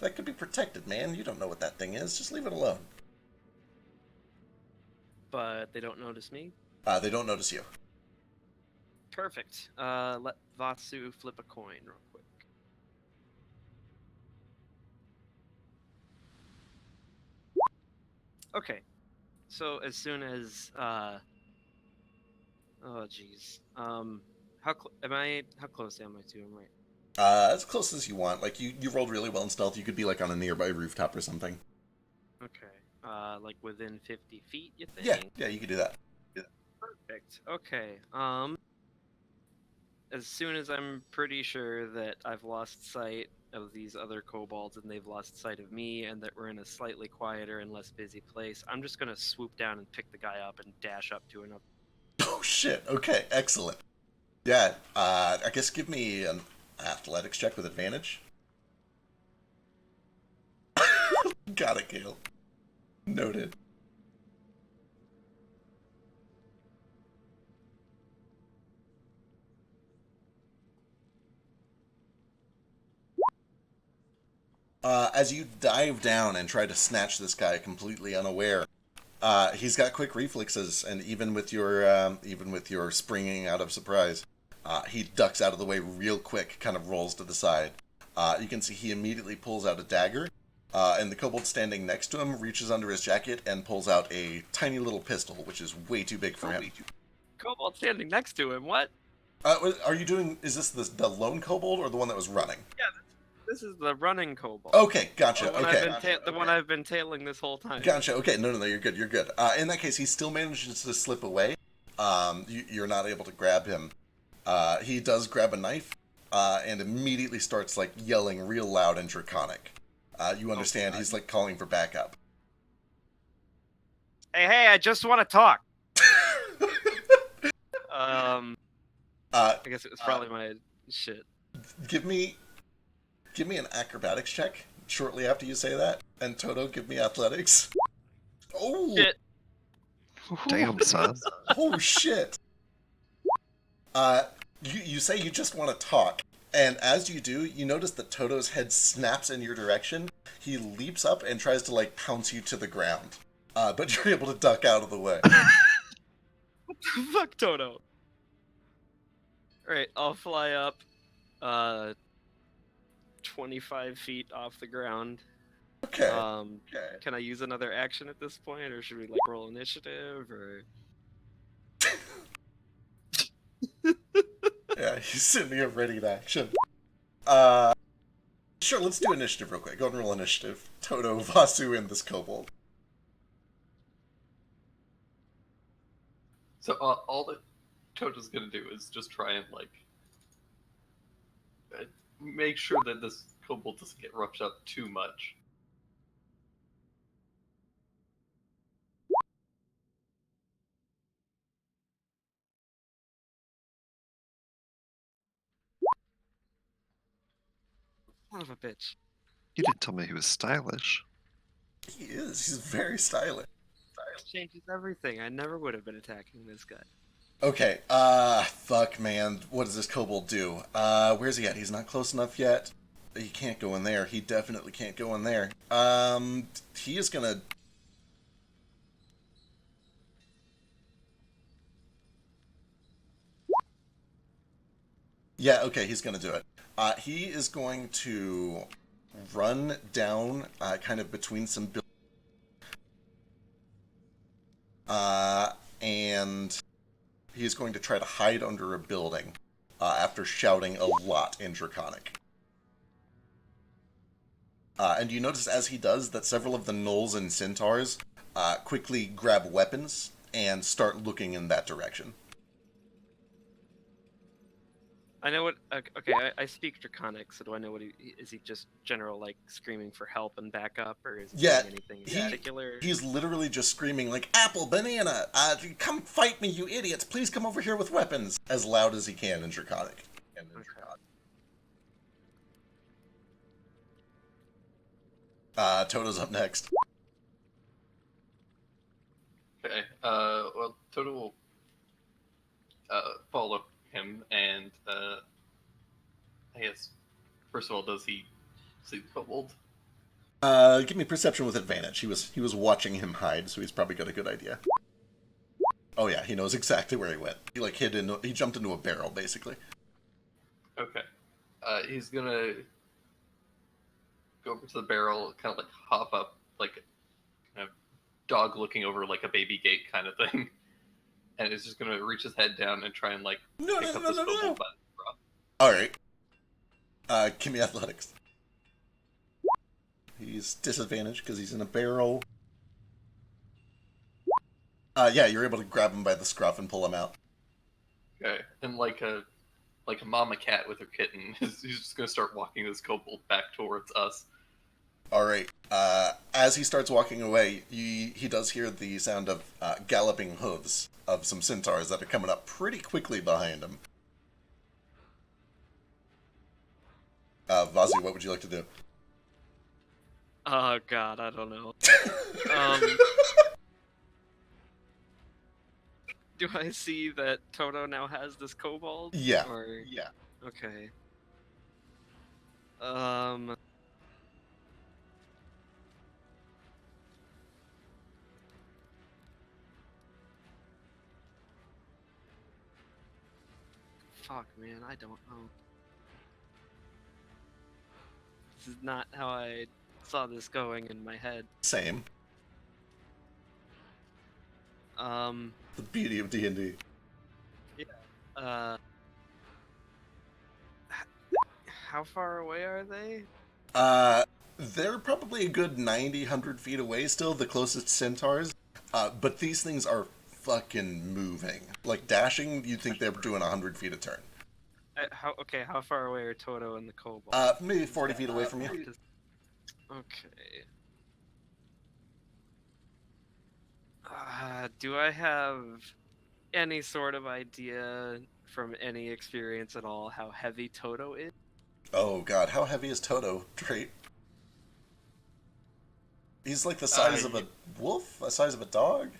[SPEAKER 1] That could be protected, man. You don't know what that thing is. Just leave it alone.
[SPEAKER 10] But they don't notice me?
[SPEAKER 1] They don't notice you.
[SPEAKER 10] Perfect. Let Vasu flip a coin real quick. Okay. So as soon as oh jeez. How close am I to him, right?
[SPEAKER 1] As close as you want. Like, you rolled really well in stealth. You could be, like, on a nearby rooftop or something.
[SPEAKER 10] Okay. Like within 50 feet, you think?
[SPEAKER 1] Yeah, you could do that.
[SPEAKER 10] Perfect. Okay. As soon as I'm pretty sure that I've lost sight of these other kobolds and they've lost sight of me and that we're in a slightly quieter and less busy place, I'm just gonna swoop down and pick the guy up and dash up to another.
[SPEAKER 1] Oh, shit. Okay, excellent. Yeah, I guess give me an athletics check with advantage. Got it, Gale. Noted. As you dive down and try to snatch this guy completely unaware, he's got quick reflexes, and even with your springing out of surprise, he ducks out of the way real quick, kind of rolls to the side. You can see he immediately pulls out a dagger, and the kobold standing next to him reaches under his jacket and pulls out a tiny little pistol, which is way too big for him.
[SPEAKER 10] Kobold standing next to him. What?
[SPEAKER 1] Are you doing? Is this the lone kobold or the one that was running?
[SPEAKER 10] Yeah, this is the running kobold.
[SPEAKER 1] Okay, gotcha.
[SPEAKER 10] The one I've been tailing this whole time.
[SPEAKER 1] Gotcha. Okay, no, you're good. You're good. In that case, he still manages to slip away. You're not able to grab him. He does grab a knife, and immediately starts like yelling real loud and draconic. You understand he's like calling for backup.
[SPEAKER 10] Hey, I just want to talk. I guess it was probably my shit.
[SPEAKER 1] Give me an acrobatics check shortly after you say that, and Toto, give me athletics. Oh
[SPEAKER 10] shit!
[SPEAKER 3] Damn, son.
[SPEAKER 1] Oh shit! You say you just want to talk, and as you do, you notice that Toto's head snaps in your direction. He leaps up and tries to like pounce you to the ground, but you're able to duck out of the way.
[SPEAKER 10] What the fuck, Toto? Alright, I'll fly up 25 feet off the ground.
[SPEAKER 1] Okay.
[SPEAKER 10] Can I use another action at this point, or should we like roll initiative, or?
[SPEAKER 1] Yeah, he's sending a ready to action. Sure, let's do initiative real quick. Go and roll initiative. Toto, Vasu, and this kobold.
[SPEAKER 6] So all that Toto's gonna do is just try and like make sure that this kobold doesn't get roughed up too much.
[SPEAKER 10] Son of a bitch.
[SPEAKER 3] You didn't tell me he was stylish.
[SPEAKER 1] He is. He's very stylish.
[SPEAKER 10] This changes everything. I never would have been attacking this guy.
[SPEAKER 1] Okay, fuck, man. What does this kobold do? Where's he at? He's not close enough yet. He can't go in there. He definitely can't go in there. He is gonna... Yeah, okay, he's gonna do it. He is going to run down, kind of between some buildings. And he's going to try to hide under a building, after shouting a lot in Draconic. And you notice as he does that several of the gnolls and centaurs quickly grab weapons and start looking in that direction.
[SPEAKER 10] I know what. Okay, I speak Draconic, so do I know what is he just general like screaming for help and backup, or is he saying anything in particular?
[SPEAKER 1] He's literally just screaming like, "Apple, banana, come fight me, you idiots! Please come over here with weapons!" as loud as he can in Draconic. Toto's up next.
[SPEAKER 6] Okay. Well, Toto will follow him, and I guess first of all, does he see the kobold?
[SPEAKER 1] Give me perception with advantage. He was watching him hide, so he's probably got a good idea. Oh yeah, he knows exactly where he went. He like he jumped into a barrel, basically.
[SPEAKER 6] Okay. He's gonna go over to the barrel, kind of like hop up, like kind of dog looking over like a baby gate kind of thing, and is just gonna reach his head down and try and like pick up this kobold by the straw.
[SPEAKER 1] All right. Give me athletics. He's disadvantaged because he's in a barrel. Yeah, you're able to grab him by the scruff and pull him out.
[SPEAKER 6] Okay, and like a mama cat with her kitten, he's just gonna start walking this kobold back towards us.
[SPEAKER 1] All right. As he starts walking away, he does hear the sound of galloping hooves of some centaurs that are coming up pretty quickly behind him. Vazi, what would you like to do?
[SPEAKER 10] Oh god, I don't know. Do I see that Toto now has this kobold?
[SPEAKER 1] Yeah.
[SPEAKER 10] Or...
[SPEAKER 1] Yeah.
[SPEAKER 10] Okay. Fuck, man, I don't know. This is not how I saw this going in my head.
[SPEAKER 1] Same. The beauty of D&D.
[SPEAKER 10] Yeah. How far away are they?
[SPEAKER 1] They're probably a good 90, 100 feet away still, the closest centaurs. But these things are fucking moving. Like, dashing, you'd think they're doing 100 feet a turn.
[SPEAKER 10] How far away are Toto and the kobold?
[SPEAKER 1] Maybe 40 feet away from you.
[SPEAKER 10] Okay. Do I have any sort of idea from any experience at all how heavy Toto is?
[SPEAKER 1] Oh god, how heavy is Toto, Drake? He's like the size of a wolf? The size of a dog?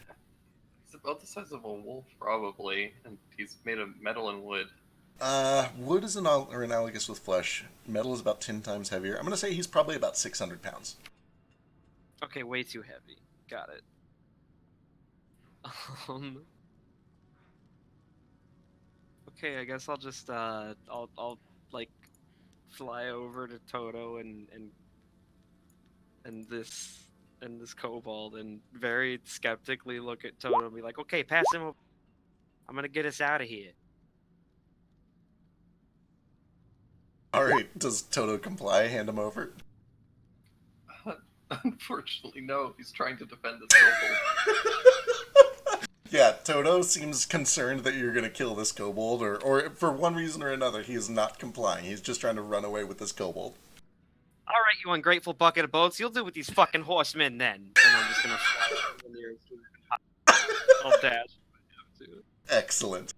[SPEAKER 6] He's about the size of a wolf, probably, and he's made of metal and wood.
[SPEAKER 1] Wood is analogous with flesh. Metal is about 10 times heavier. I'm gonna say he's probably about 600 pounds.
[SPEAKER 10] Okay, way too heavy. Got it. Okay, I guess I'll just I'll like fly over to Toto and this kobold and very skeptically look at Toto and be like, okay, pass him over. I'm gonna get us out of here.
[SPEAKER 1] Alright, does Toto comply? Hand him over?
[SPEAKER 6] Unfortunately, no. He's trying to defend this kobold.
[SPEAKER 1] Yeah, Toto seems concerned that you're gonna kill this kobold, or for one reason or another, he is not complying. He's just trying to run away with this kobold.
[SPEAKER 10] Alright, you ungrateful bucket of boats, you'll do with these fucking horsemen then. And I'm just gonna fly over the I'll dash if I have to.
[SPEAKER 1] Excellent.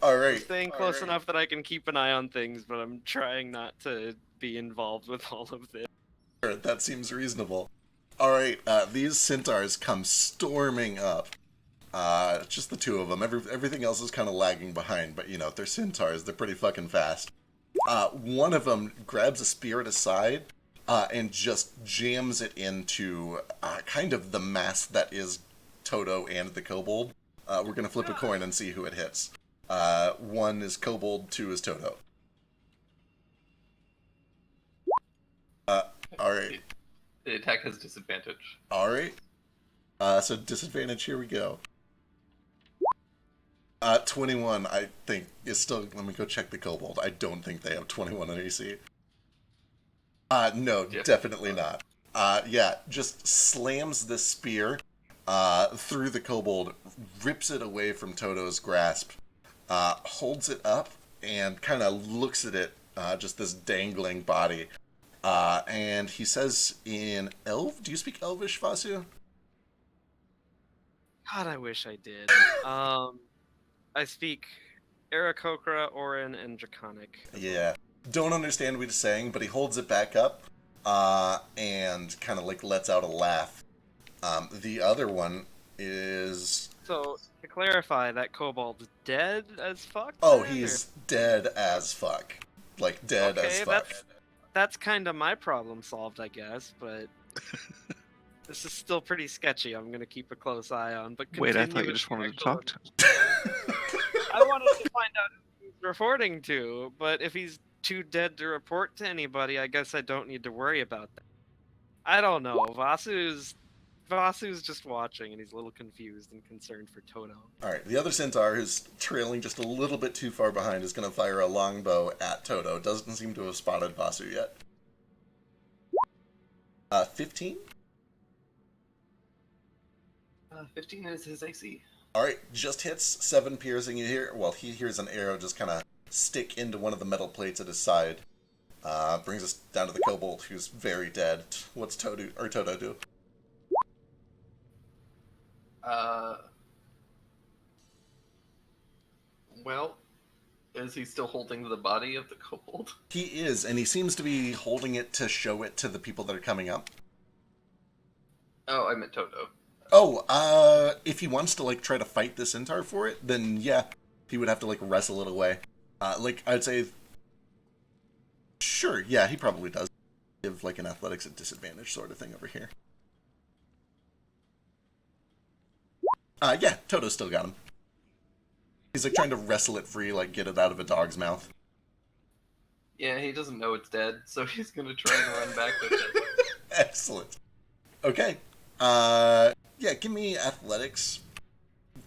[SPEAKER 1] Alright.
[SPEAKER 10] Staying close enough that I can keep an eye on things, but I'm trying not to be involved with all of this.
[SPEAKER 1] Sure, that seems reasonable. Alright, these centaurs come storming up. Just the two of them. Everything else is kind of lagging behind, but you know, they're centaurs. They're pretty fucking fast. One of them grabs a spear at his side and just jams it into kind of the mass that is Toto and the kobold. We're going to flip a coin and see who it hits. One is kobold, two is Toto. Alright.
[SPEAKER 6] The attack has disadvantage.
[SPEAKER 1] Alright. So disadvantage, here we go. 21, I think, is still... Let me go check the kobold. I don't think they have 21 on AC. No, definitely not. Yeah, just slams this spear through the kobold, rips it away from Toto's grasp, holds it up, and kind of looks at it, just this dangling body. And he says in Elf... Do you speak Elvish, Vasu?
[SPEAKER 10] God, I wish I did. I speak Aarakocra, Orin, and Draconic.
[SPEAKER 1] Yeah. Don't understand what he's saying, but he holds it back up, and kind of like lets out a laugh. The other one is...
[SPEAKER 10] So, to clarify, that kobold's dead as fuck?
[SPEAKER 1] Oh,
[SPEAKER 10] then,
[SPEAKER 1] he's dead as fuck. Like, dead as fuck.
[SPEAKER 10] That's kind of my problem solved, I guess, but... This is still pretty sketchy. I'm gonna keep a close eye on. But
[SPEAKER 3] Wait, I
[SPEAKER 10] continue
[SPEAKER 3] thought you
[SPEAKER 10] with
[SPEAKER 3] just
[SPEAKER 10] the
[SPEAKER 3] wanted to
[SPEAKER 10] actual-
[SPEAKER 3] talk to him.
[SPEAKER 10] I wanted to find out who he's reporting to, but if he's too dead to report to anybody, I guess I don't need to worry about that. I don't know. Vasu's just watching, and he's a little confused and concerned for Toto.
[SPEAKER 1] Alright, the other centaur, who's trailing just a little bit too far behind, is going to fire a longbow at Toto. Doesn't seem to have spotted Vasu yet. 15?
[SPEAKER 6] 15 is his AC.
[SPEAKER 1] Alright, just hits, 7 piercing. You hear, well, he hears an arrow just kind of stick into one of the metal plates at his side. Brings us down to the kobold, who's very dead. What's Toto do?
[SPEAKER 6] Well, is he still holding the body of the kobold?
[SPEAKER 1] He is, and he seems to be holding it to show it to the people that are coming up.
[SPEAKER 6] Oh, I meant Toto.
[SPEAKER 1] Oh, if he wants to, like, try to fight the centaur for it, then yeah, he would have to, like, wrestle it away. Like, I'd say... Sure, yeah, he probably does. Give, like, an athletics at disadvantage sort of thing over here. Yeah, Toto's still got him. He's, like, trying to wrestle it free, like, get it out of a dog's mouth.
[SPEAKER 6] Yeah, he doesn't know it's dead, so he's gonna try and run back with it.
[SPEAKER 1] Excellent. Okay. Yeah, give me athletics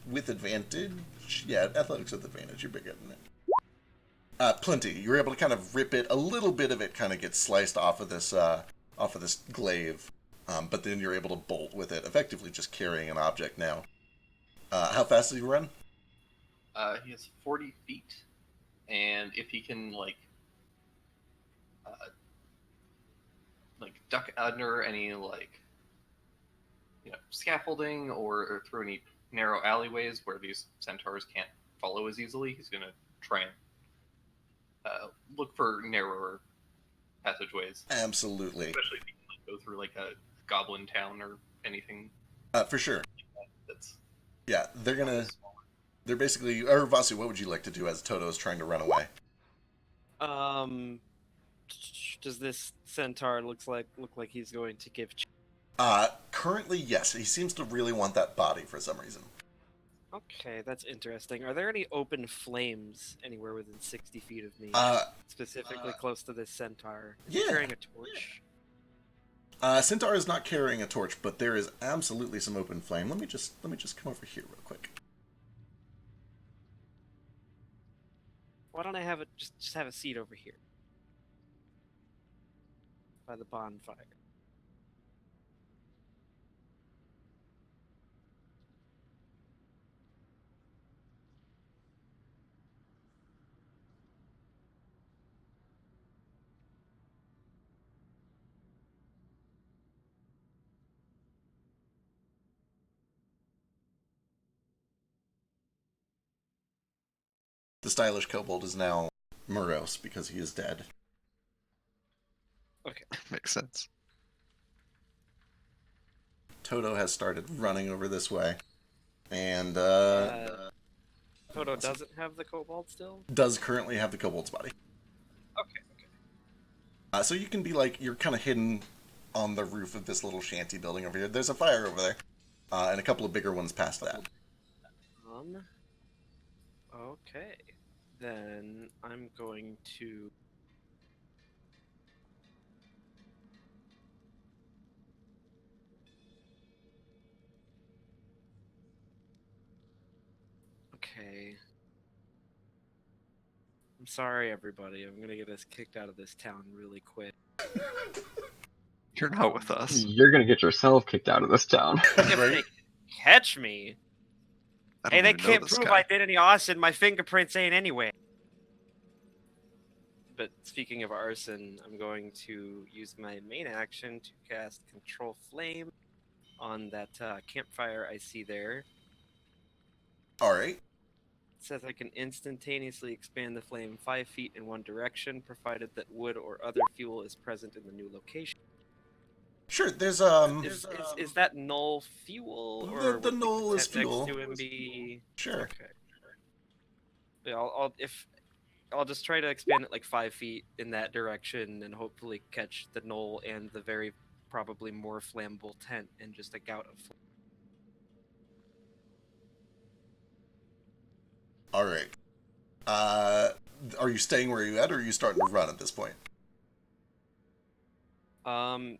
[SPEAKER 1] with advantage. Yeah, athletics with advantage. You're bigger than it. Plenty. You're able to kind of rip it. A little bit of it kind of gets sliced off of this glaive, but then you're able to bolt with it, effectively just carrying an object now. How fast does he run?
[SPEAKER 6] He has 40 feet, and if he can like duck under any scaffolding or through any narrow alleyways where these centaurs can't follow as easily, he's gonna try and look for narrower passageways.
[SPEAKER 1] Absolutely.
[SPEAKER 6] Especially if you can go through like a goblin town or anything.
[SPEAKER 1] For sure.
[SPEAKER 6] That's
[SPEAKER 1] yeah, they're basically... Or Vasu, what would you like to do as Toto is trying to run away?
[SPEAKER 10] Does this centaur look like he's going to give...
[SPEAKER 1] Currently, yes. He seems to really want that body for some reason.
[SPEAKER 10] Okay, that's interesting. Are there any open flames anywhere within 60 feet of me? Specifically close to this centaur?
[SPEAKER 1] Yeah.
[SPEAKER 10] Carrying a torch?
[SPEAKER 1] Centaur is not carrying a torch, but there is absolutely some open flame. Let me just come over here real quick.
[SPEAKER 10] Why don't I have it just have a seat over here by the bonfire?
[SPEAKER 1] The stylish kobold is now morose because he is dead.
[SPEAKER 4] Okay.
[SPEAKER 3] Makes sense.
[SPEAKER 1] Toto has started running over this way. And,
[SPEAKER 4] Toto doesn't have the kobold still?
[SPEAKER 1] does currently have the kobold's body.
[SPEAKER 4] Okay.
[SPEAKER 1] So you can be like, you're kind of hidden on the roof of this little shanty building over here. There's a fire over there. And a couple of bigger ones past that.
[SPEAKER 4] Okay. Then I'm going to... Okay. I'm sorry, everybody. I'm gonna get us kicked out of this town really quick.
[SPEAKER 3] You're not with us.
[SPEAKER 2] You're gonna get yourself kicked out of this town.
[SPEAKER 4] If
[SPEAKER 1] Right?
[SPEAKER 4] they catch me,
[SPEAKER 3] I
[SPEAKER 4] hey,
[SPEAKER 3] don't
[SPEAKER 4] they
[SPEAKER 3] even know
[SPEAKER 4] can't
[SPEAKER 3] this
[SPEAKER 4] prove
[SPEAKER 3] guy.
[SPEAKER 4] I did any arson. My fingerprints ain't anywhere. But speaking of arson, I'm going to use my main action to cast Control Flame on that campfire I see there.
[SPEAKER 1] Alright.
[SPEAKER 4] It says I can instantaneously expand the flame 5 feet in one direction, provided that wood or other fuel is present in the new location.
[SPEAKER 1] Sure, there's,
[SPEAKER 4] Is that null fuel, or
[SPEAKER 1] The
[SPEAKER 4] would
[SPEAKER 1] null is
[SPEAKER 4] tent
[SPEAKER 1] fuel.
[SPEAKER 4] next to him be...
[SPEAKER 1] Sure.
[SPEAKER 4] Okay. Yeah, I'll just try to expand it like 5 feet in that direction, and hopefully catch the knoll and the very probably more flammable tent in just a gout of flame.
[SPEAKER 1] Alright. Are you staying where you're at, or are you starting to run at this point?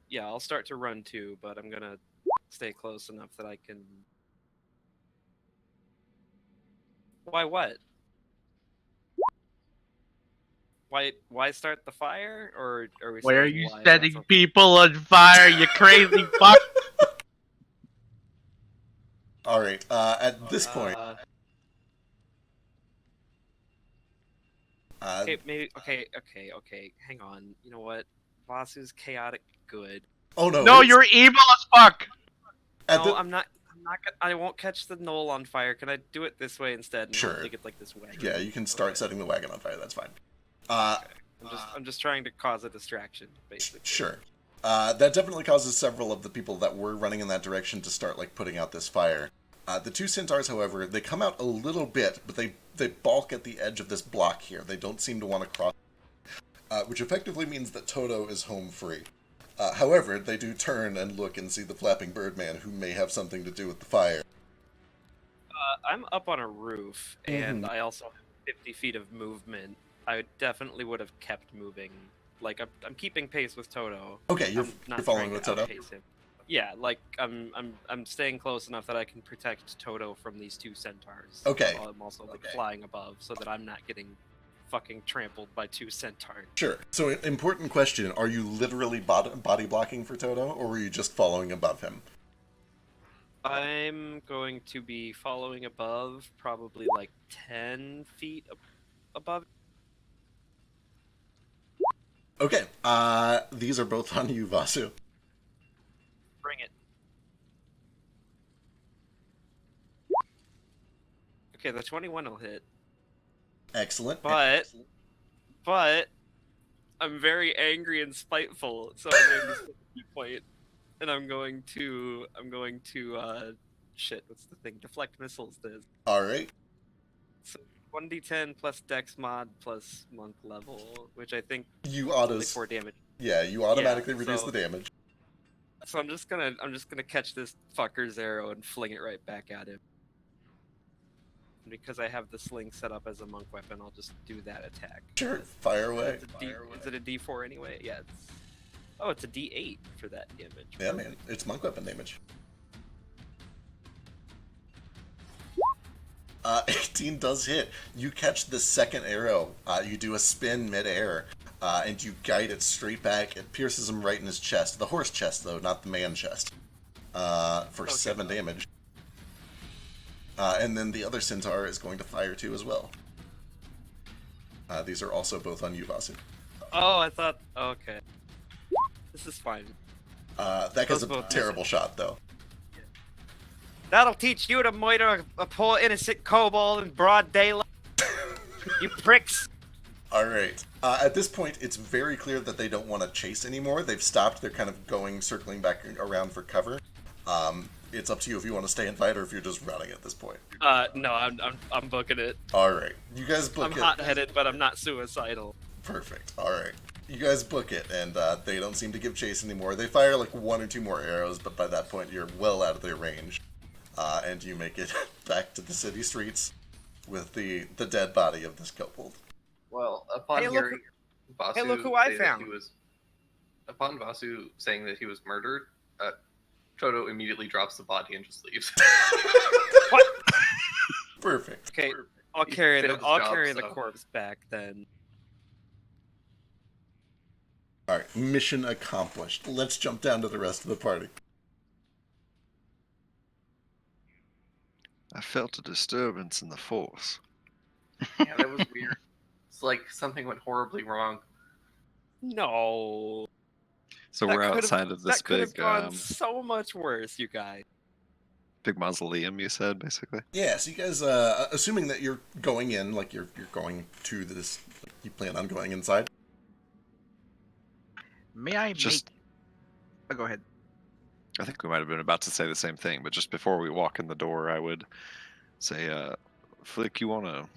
[SPEAKER 4] Yeah, I'll start to run too, but I'm gonna stay close enough that I can... Why what? Why start the fire? Or are we
[SPEAKER 5] Why are
[SPEAKER 4] saying
[SPEAKER 5] you
[SPEAKER 4] why
[SPEAKER 5] setting
[SPEAKER 4] that's okay?
[SPEAKER 5] people on fire, you crazy fuck?
[SPEAKER 1] Alright, at this point...
[SPEAKER 4] Okay, maybe. Okay. Hang on. You know what? Vasu's chaotic good.
[SPEAKER 1] Oh no!
[SPEAKER 5] No, you're evil as fuck.
[SPEAKER 4] No, I'm not. I won't catch the knoll on fire. Can I do it this way instead? And
[SPEAKER 1] Sure.
[SPEAKER 4] hopefully get like this wagon.
[SPEAKER 1] Yeah, you can start setting the wagon on fire. That's fine.
[SPEAKER 4] I'm just trying to cause a distraction, basically.
[SPEAKER 1] Sure. That definitely causes several of the people that were running in that direction to start like putting out this fire. The two centaurs, however, they come out a little bit, but they balk at the edge of this block here. They don't seem to want to cross, which effectively means that Toto is home free. However, they do turn and look and see the flapping birdman, who may have something to do with the fire.
[SPEAKER 4] I'm up on a roof, and I also have 50 feet of movement. I definitely would have kept moving. Like I'm keeping pace with Toto.
[SPEAKER 1] Okay, you're following with Toto.
[SPEAKER 4] Him. Yeah, like I'm staying close enough that I can protect Toto from these two centaurs.
[SPEAKER 1] Okay.
[SPEAKER 4] While I'm also like flying above, so that I'm not getting fucking trampled by two centaurs.
[SPEAKER 1] Sure. So, important question: are you literally body blocking for Toto, or were you just following above him?
[SPEAKER 4] I'm going to be following above, probably like 10 feet above.
[SPEAKER 1] Okay. These are both on you, Vasu.
[SPEAKER 4] Bring it. Okay, the 21 will hit.
[SPEAKER 1] Excellent.
[SPEAKER 4] But I'm very angry and spiteful, so I'm going to skip the point, and I'm going to shit. What's the thing? Deflect missiles.
[SPEAKER 1] All right.
[SPEAKER 4] So 1d10 plus Dex mod plus monk level, which I think
[SPEAKER 1] you
[SPEAKER 4] only 4 damage.
[SPEAKER 1] Yeah, you automatically
[SPEAKER 4] Yeah,
[SPEAKER 1] reduce
[SPEAKER 4] so-
[SPEAKER 1] the damage.
[SPEAKER 4] So I'm just gonna catch this fucker's arrow and fling it right back at him. And because I have the sling set up as a monk weapon, I'll just do that attack.
[SPEAKER 1] Sure, fire away.
[SPEAKER 4] Is it a D4 anyway? Yeah. It's a D8 for that damage.
[SPEAKER 1] Yeah, man, it's monk weapon damage. 18 does hit. You catch the second arrow. You do a spin midair, and you guide it straight back. It pierces him right in his chest. The horse chest, though, not the man chest. For 7 damage. And then the other centaur is going to fire too as well. These are also both on you, Vasu.
[SPEAKER 4] Oh, I thought... Okay. This is fine.
[SPEAKER 1] That guy's a terrible shot, though.
[SPEAKER 4] That'll teach you to murder a poor innocent kobold in broad daylight. You pricks!
[SPEAKER 1] Alright. At this point, it's very clear that they don't want to chase anymore. They've stopped. They're kind of circling back around for cover. It's up to you if you want to stay and fight or if you're just running at this point.
[SPEAKER 4] No, I'm booking it.
[SPEAKER 1] All right, you guys book it.
[SPEAKER 4] I'm hot-headed, but I'm not suicidal.
[SPEAKER 1] Perfect. All right, you guys book it, and they don't seem to give chase anymore. They fire like 1 or 2 more arrows, but by that point, you're well out of their range, and you make it back to the city streets with the dead body of this kobold.
[SPEAKER 6] Well, upon hearing Vasu
[SPEAKER 4] look who I
[SPEAKER 6] say that
[SPEAKER 4] found.
[SPEAKER 6] upon Vasu saying that he was murdered, Chodo immediately drops the body and just leaves.
[SPEAKER 4] What?
[SPEAKER 1] Perfect.
[SPEAKER 4] Okay,
[SPEAKER 6] Perfect.
[SPEAKER 4] I'll
[SPEAKER 6] He
[SPEAKER 4] carry
[SPEAKER 6] failed
[SPEAKER 4] the
[SPEAKER 6] his job,
[SPEAKER 4] the
[SPEAKER 6] so-
[SPEAKER 4] corpse back then.
[SPEAKER 1] All right, mission accomplished. Let's jump down to the rest of the party.
[SPEAKER 3] I felt a disturbance in the force.
[SPEAKER 6] Yeah, that was weird. It's like something went horribly wrong.
[SPEAKER 4] No.
[SPEAKER 3] So
[SPEAKER 4] That
[SPEAKER 3] we're
[SPEAKER 4] could've-
[SPEAKER 3] outside of this
[SPEAKER 4] That could have
[SPEAKER 3] big,
[SPEAKER 4] gone so much worse, you guys.
[SPEAKER 3] big mausoleum. You said basically.
[SPEAKER 1] Yeah, so you guys, assuming that you're going in, like you're going to this, you plan on going inside.
[SPEAKER 5] May I
[SPEAKER 3] Just-
[SPEAKER 5] make? Oh, go ahead.
[SPEAKER 3] I think we might have been about to say the same thing, but just before we walk in the door, I would say, Flick, you want to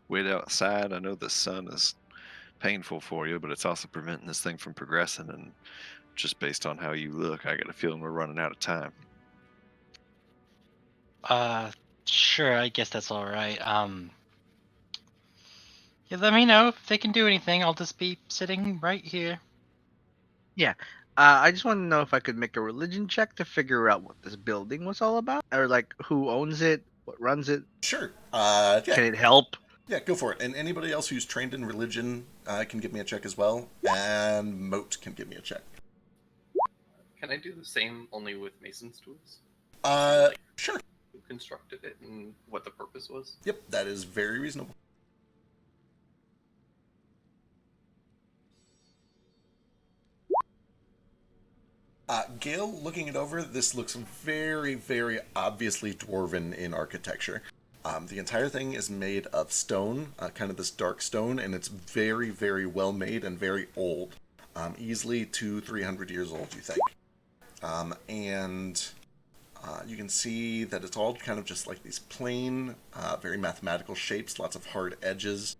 [SPEAKER 3] wait outside? I know the sun is painful for you, but it's also preventing this thing from progressing. And just based on how you look, I got a feeling we're running out of time.
[SPEAKER 8] Sure, I guess that's all right. Yeah, let me know if they can do anything. I'll just be sitting right here.
[SPEAKER 5] I just want to know if I could make a religion check to figure out what this building was all about, or like who owns it, what runs it.
[SPEAKER 1] Sure.
[SPEAKER 5] Can
[SPEAKER 1] Yeah,
[SPEAKER 5] it help?
[SPEAKER 1] yeah, go for it. And anybody else who's trained in religion can give me a check as well. And Moat can give me a check.
[SPEAKER 6] Can I do the same only with Mason's tools?
[SPEAKER 1] Sure.
[SPEAKER 6] Who constructed it and what the purpose was?
[SPEAKER 1] Yep, that is very reasonable. Gale, looking it over, this looks very, very obviously dwarven in architecture. The entire thing is made of stone, kind of this dark stone, and it's very, very well made and very old. Easily 200-300 years old, you think. And you can see that it's all kind of just like these plain, very mathematical shapes, lots of hard edges.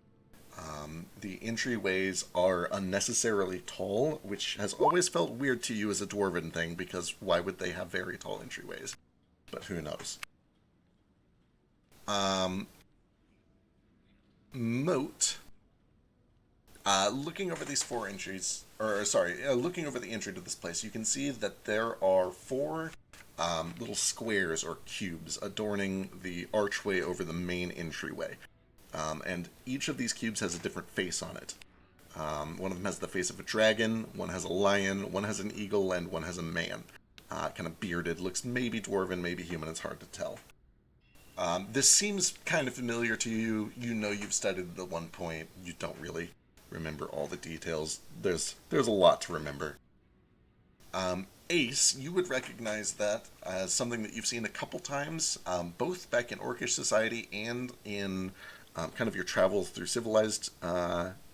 [SPEAKER 1] The entryways are unnecessarily tall, which has always felt weird to you as a dwarven thing, because why would they have very tall entryways? But who knows? Moat, looking over these 4 entries, looking over the entry to this place, you can see that there are 4 little squares or cubes adorning the archway over the main entryway. And each of these cubes has a different face on it. One of them has the face of a dragon, one has a lion, one has an eagle, and one has a man. Kind of bearded, looks maybe dwarven, maybe human, it's hard to tell. This seems kind of familiar to you. You know you've studied it at one point. You don't really remember all the details. There's a lot to remember. Ace, you would recognize that as something that you've seen a couple times, both back in Orcish society and in kind of your travels through civilized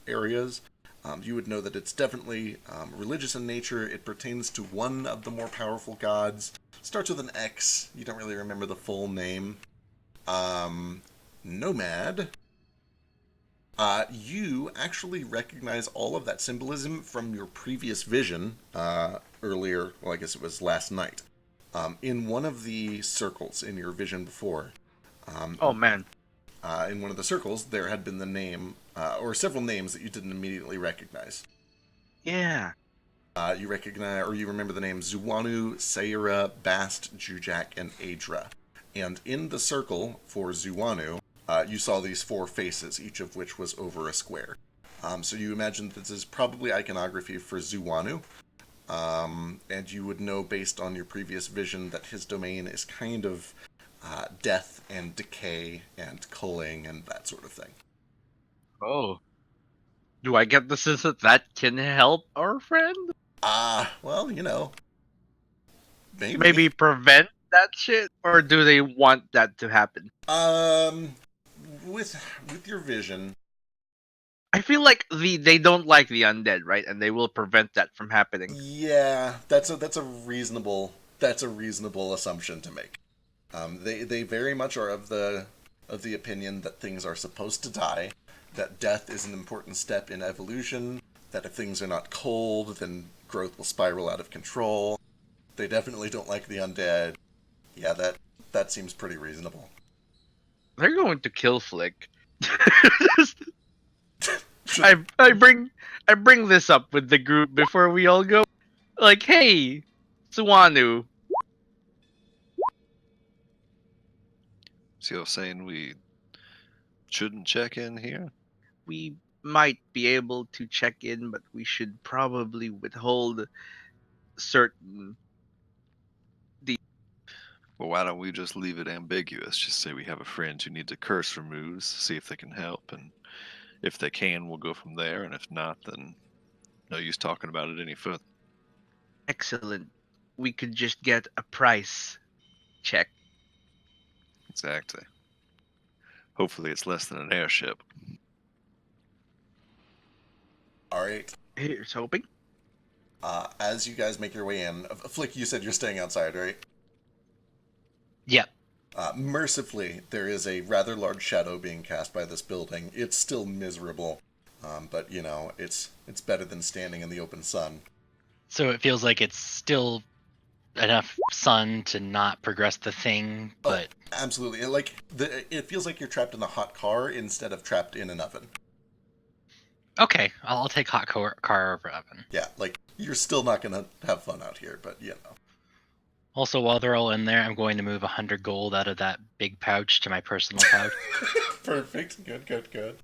[SPEAKER 1] areas. You would know that it's definitely religious in nature. It pertains to one of the more powerful gods. Starts with an X. You don't really remember the full name. Nomad. You actually recognize all of that symbolism from your previous vision earlier, well, I guess it was last night. In one of the circles in your vision before.
[SPEAKER 5] Oh man.
[SPEAKER 1] In one of the circles, there had been the name, or several names that you didn't immediately recognize.
[SPEAKER 5] Yeah.
[SPEAKER 1] You recognize, or you remember the names Zuwanu, Sayra, Bast, Jujak, and Adra. And in the circle for Zuwanu, you saw these 4 faces, each of which was over a square. So you imagine that this is probably iconography for Zuwanu. And you would know based on your previous vision that his domain is kind of death and decay and culling and that sort of thing.
[SPEAKER 5] Oh. Do I get the sense that can help our friend?
[SPEAKER 1] Well, you know.
[SPEAKER 5] Maybe prevent that shit? Or do they want that to happen?
[SPEAKER 1] With your vision,
[SPEAKER 5] I feel like they don't like the undead, right? And they will prevent that from happening.
[SPEAKER 1] Yeah, that's a reasonable assumption to make. They very much are of the opinion that things are supposed to die, that death is an important step in evolution, that if things are not cold, then growth will spiral out of control. They definitely don't like the undead. Yeah, that seems pretty reasonable.
[SPEAKER 5] They're going to kill Flick. I bring this up with the group before we all go. Like, hey, Suwanu.
[SPEAKER 3] So you're saying we shouldn't check in here?
[SPEAKER 5] We might be able to check in, but we should probably withhold certain.
[SPEAKER 3] Well, why don't we just leave it ambiguous? Just say we have a friend who needs a curse removed, see if they can help, and if they can, we'll go from there, and if not, then no use talking about it any further.
[SPEAKER 5] Excellent. We could just get a price check.
[SPEAKER 3] Exactly. Hopefully it's less than an airship.
[SPEAKER 1] Alright.
[SPEAKER 5] Here's hoping.
[SPEAKER 1] As you guys make your way in, Flick, you said you're staying outside, right?
[SPEAKER 8] Yep.
[SPEAKER 1] Mercifully, there is a rather large shadow being cast by this building. It's still miserable, but you know, it's better than standing in the open sun.
[SPEAKER 8] So it feels like it's still enough sun to not progress the thing, but
[SPEAKER 1] absolutely. It feels like you're trapped in a hot car instead of trapped in an oven.
[SPEAKER 8] okay, I'll take hot car over oven.
[SPEAKER 1] Yeah, like you're still not gonna have fun out here, but you know.
[SPEAKER 8] Also, while they're all in there, I'm going to move 100 gold out of that big pouch to my personal pouch.
[SPEAKER 1] Perfect. Good.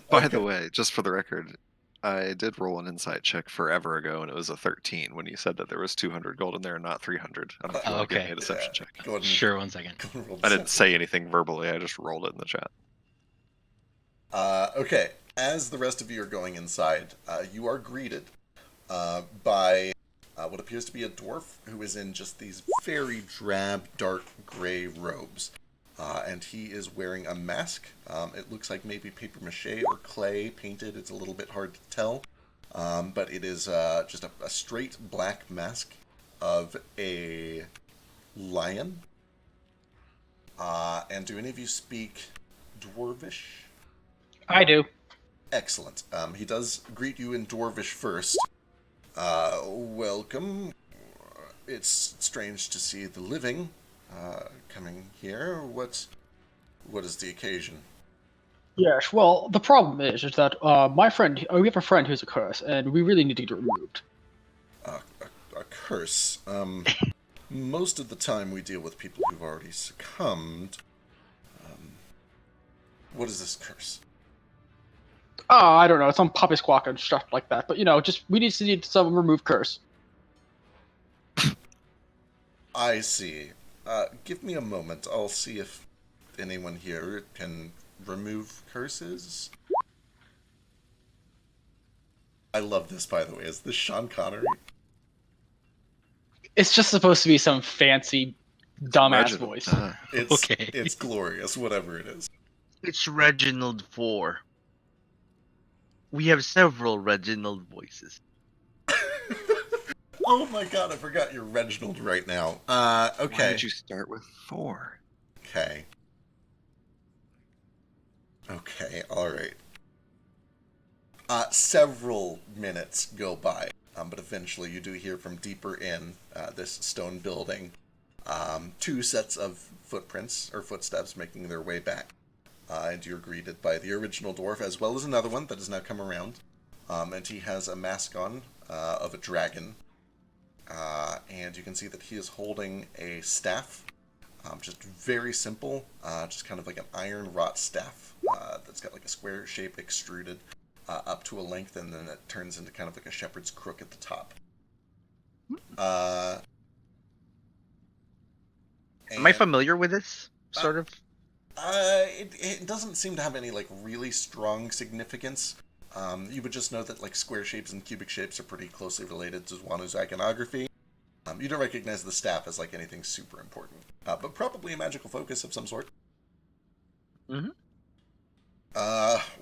[SPEAKER 3] By the way, just for the record, I did roll an insight check forever ago, and it was a 13 when you said that there was 200 gold in there and not 300. I don't know if you want to give me a deception check.
[SPEAKER 1] Go ahead and,
[SPEAKER 8] Sure, 1 second.
[SPEAKER 3] I didn't say anything verbally, I just rolled it in the chat.
[SPEAKER 1] Okay, as the rest of you are going inside, you are greeted by what appears to be a dwarf who is in just these very drab, dark gray robes. And he is wearing a mask. It looks like maybe paper mache or clay painted. It's a little bit hard to tell. But it is just a straight black mask of a lion. And do any of you speak Dwarvish?
[SPEAKER 9] I do.
[SPEAKER 1] Excellent. He does greet you in Dwarvish first. Welcome. It's strange to see the living coming here. What is the occasion?
[SPEAKER 9] Yes, well, the problem is that my friend, we have a friend who's a curse, and we really need to get it removed.
[SPEAKER 1] A curse. Most of the time we deal with people who've already succumbed. What is this curse?
[SPEAKER 9] I don't know, some puppy squawk and stuff like that, but you know, just we need some remove curse.
[SPEAKER 1] I see. Give me a moment. I'll see if anyone here can remove curses. I love this, by the way. Is this Sean Connery?
[SPEAKER 9] It's just supposed to be some fancy, dumbass voice.
[SPEAKER 1] It's glorious, whatever it is.
[SPEAKER 5] It's Reginald 4. We have several Reginald voices.
[SPEAKER 1] Oh my god, I forgot you're Reginald right now. Okay.
[SPEAKER 3] Why did you start with 4?
[SPEAKER 1] Okay. Okay, alright. Several minutes go by, but eventually you do hear from deeper in this stone building 2 sets of footprints, or footsteps, making their way back. And you're greeted by the original dwarf, as well as another one that has now come around. And he has a mask on of a dragon. And you can see that he is holding a staff. Just very simple, just kind of like an iron wrought staff that's got like a square shape extruded up to a length, and then it turns into kind of like a shepherd's crook at the top.
[SPEAKER 5] Am I familiar with this, sort of?
[SPEAKER 1] It doesn't seem to have any like really strong significance. You would just know that like square shapes and cubic shapes are pretty closely related to Zwanu's iconography. You don't recognize the staff as like anything super important, but probably a magical focus of some sort.
[SPEAKER 5] Mm-hmm.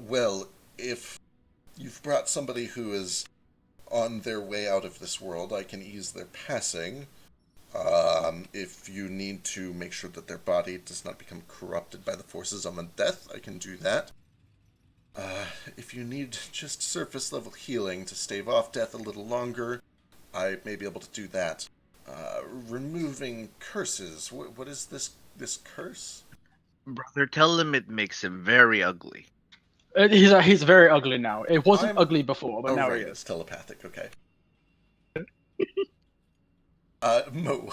[SPEAKER 1] Well, if You've brought somebody who is on their way out of this world. I can ease their passing. If you need to make sure that their body does not become corrupted by the forces of death, I can do that. If you need just surface level healing to stave off death a little longer, I may be able to do that. Removing curses. What is this curse?
[SPEAKER 5] Brother, tell him it makes him very ugly.
[SPEAKER 9] He's very ugly now. It wasn't
[SPEAKER 1] I'm-
[SPEAKER 9] ugly before, but
[SPEAKER 1] Oh,
[SPEAKER 9] now
[SPEAKER 1] right,
[SPEAKER 9] he
[SPEAKER 1] it's
[SPEAKER 9] is.
[SPEAKER 1] telepathic, okay. Mo,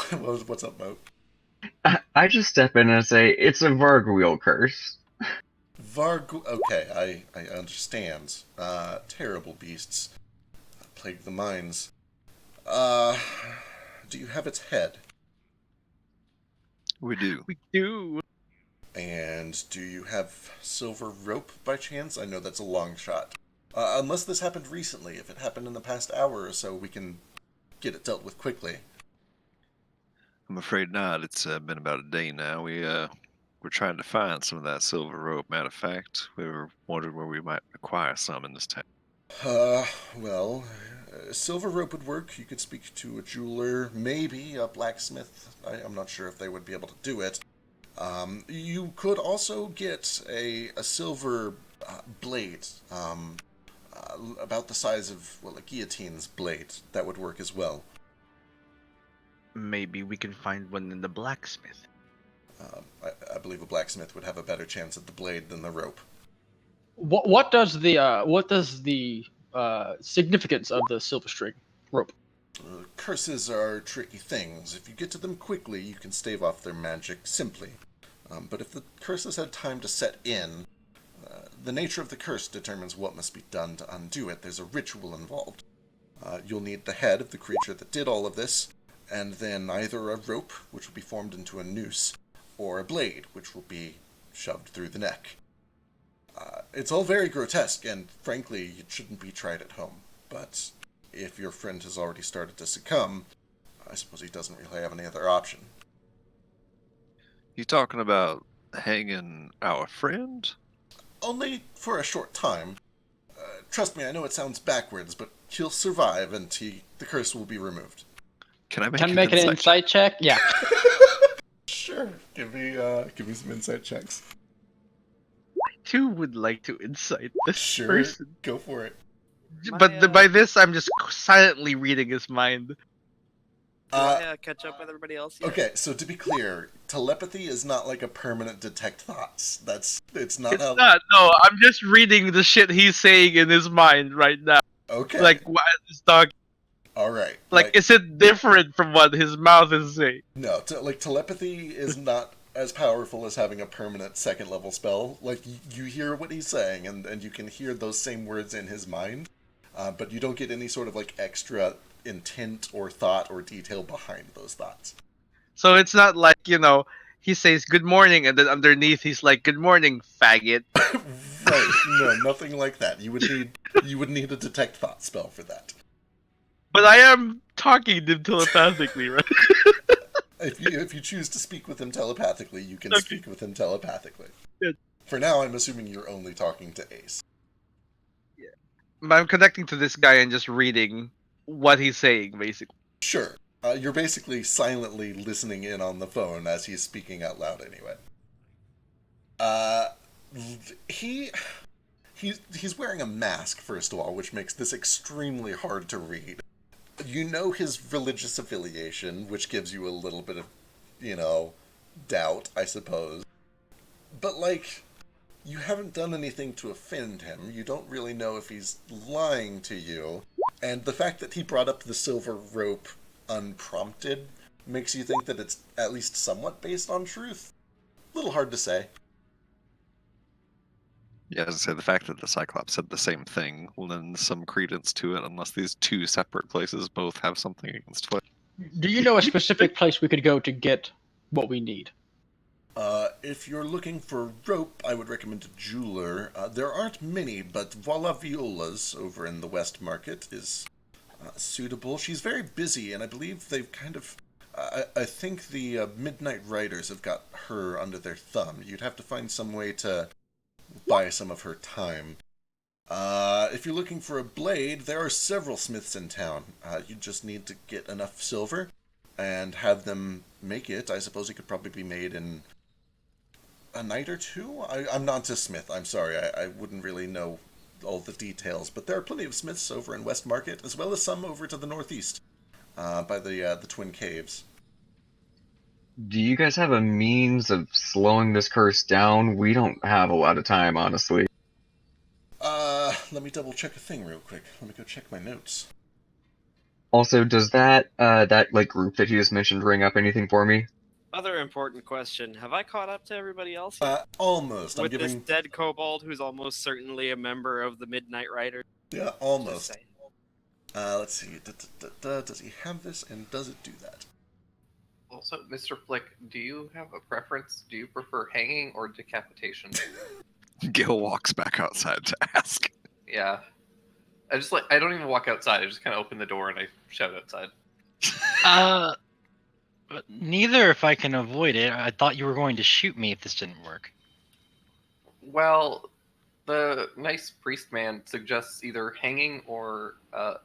[SPEAKER 1] what's up, Mo?
[SPEAKER 2] I just step in and say, it's a Vargwheel curse.
[SPEAKER 1] Okay, I understand. Terrible beasts. Plague the mines. Do you have its head?
[SPEAKER 3] We do.
[SPEAKER 5] We do.
[SPEAKER 1] And do you have silver rope by chance? I know that's a long shot. Unless this happened recently. If it happened in the past hour or so, we can get it dealt with quickly.
[SPEAKER 3] I'm afraid not. It's been about a day now. We're trying to find some of that silver rope. Matter of fact, we were wondering where we might acquire some in this town.
[SPEAKER 1] Well, silver rope would work. You could speak to a jeweler, maybe a blacksmith. I'm not sure if they would be able to do it. You could also get a silver blade, about the size of, well, a guillotine's blade. That would work as well.
[SPEAKER 5] Maybe we can find one in the blacksmith.
[SPEAKER 1] I believe a blacksmith would have a better chance at the blade than the rope.
[SPEAKER 9] What does the significance of the silver string rope?
[SPEAKER 1] Curses are tricky things. If you get to them quickly, you can stave off their magic simply. But if the curses had time to set in, the nature of the curse determines what must be done to undo it. There's a ritual involved. You'll need the head of the creature that did all of this, and then either a rope, which will be formed into a noose, or a blade, which will be shoved through the neck. It's all very grotesque, and frankly, it shouldn't be tried at home. But if your friend has already started to succumb, I suppose he doesn't really have any other option.
[SPEAKER 3] You talking about hanging our friend?
[SPEAKER 1] Only for a short time. Trust me, I know it sounds backwards, but he'll survive, and the curse will be removed.
[SPEAKER 3] Can I make
[SPEAKER 9] Can
[SPEAKER 3] an
[SPEAKER 9] make an insight check? Yeah.
[SPEAKER 1] Sure. Give me some insight checks.
[SPEAKER 5] I too would like to incite this
[SPEAKER 1] Sure.
[SPEAKER 5] person.
[SPEAKER 1] Go for it.
[SPEAKER 5] But by this, I'm just silently reading his mind.
[SPEAKER 4] Do I catch up with everybody else yet?
[SPEAKER 1] Okay, so to be clear, telepathy is not like a permanent detect thoughts. It's not
[SPEAKER 5] It's
[SPEAKER 1] how...
[SPEAKER 5] not. No, I'm just reading the shit he's saying in his mind right now.
[SPEAKER 1] Okay.
[SPEAKER 5] Like, why is this dog?
[SPEAKER 1] Alright.
[SPEAKER 5] Like, is it different from what his mouth is saying?
[SPEAKER 1] No, telepathy is not as powerful as having a permanent second level spell. Like, you hear what he's saying, and you can hear those same words in his mind, but you don't get any sort of, like, extra intent or thought or detail behind those thoughts.
[SPEAKER 5] So it's not like, he says good morning, and then underneath he's like, good morning, faggot.
[SPEAKER 1] Right, no, nothing like that. You would need a detect thought spell for that.
[SPEAKER 5] But I am talking to him telepathically, right?
[SPEAKER 1] If you choose to speak with him telepathically, you can
[SPEAKER 5] Okay.
[SPEAKER 1] speak with him telepathically.
[SPEAKER 5] Good.
[SPEAKER 1] For now, I'm assuming you're only talking to Ace.
[SPEAKER 5] But I'm connecting to this guy and just reading what he's saying, basically.
[SPEAKER 1] Sure. You're basically silently listening in on the phone as he's speaking out loud anyway. He's wearing a mask, first of all, which makes this extremely hard to read. You know his religious affiliation, which gives you a little bit of, doubt, I suppose. But, you haven't done anything to offend him. You don't really know if he's lying to you. And the fact that he brought up the silver rope unprompted makes you think that it's at least somewhat based on truth. A little hard to say.
[SPEAKER 3] Yeah, as I say, the fact that the Cyclops said the same thing will lend some credence to it, unless these two separate places both have something against it.
[SPEAKER 9] Do you know a specific place we could go to get what we need?
[SPEAKER 1] If you're looking for rope, I would recommend a jeweler. There aren't many, but Voila Viola's over in the West Market is suitable. She's very busy, and I believe they've kind of... I think the Midnight Riders have got her under their thumb. You'd have to find some way to buy some of her time. If you're looking for a blade, there are several smiths in town. You just need to get enough silver and have them make it. I suppose it could probably be made in a night or two? I'm not a smith, I'm sorry. I wouldn't really know all the details, but there are plenty of smiths over in West Market, as well as some over to the northeast, by the Twin Caves.
[SPEAKER 2] Do you guys have a means of slowing this curse down? We don't have a lot of time, honestly.
[SPEAKER 1] Let me double check a thing real quick. Let me go check my notes.
[SPEAKER 2] Also, does that like group that you just mentioned ring up anything for me?
[SPEAKER 10] Other important question: have I caught up to everybody else yet?
[SPEAKER 1] Almost.
[SPEAKER 10] With this dead kobold, who's almost certainly a member of the Midnight Riders.
[SPEAKER 1] Yeah, almost. Let's see. Does he have this, and does it do that?
[SPEAKER 6] Also, Mr. Flick, do you have a preference? Do you prefer hanging or decapitation?
[SPEAKER 3] Gil walks back outside to ask.
[SPEAKER 6] Yeah. I don't even walk outside. I just kind of open the door and I shout outside.
[SPEAKER 8] But neither if I can avoid it. I thought you were going to shoot me if this didn't work.
[SPEAKER 6] Well, the nice priest man suggests either hanging or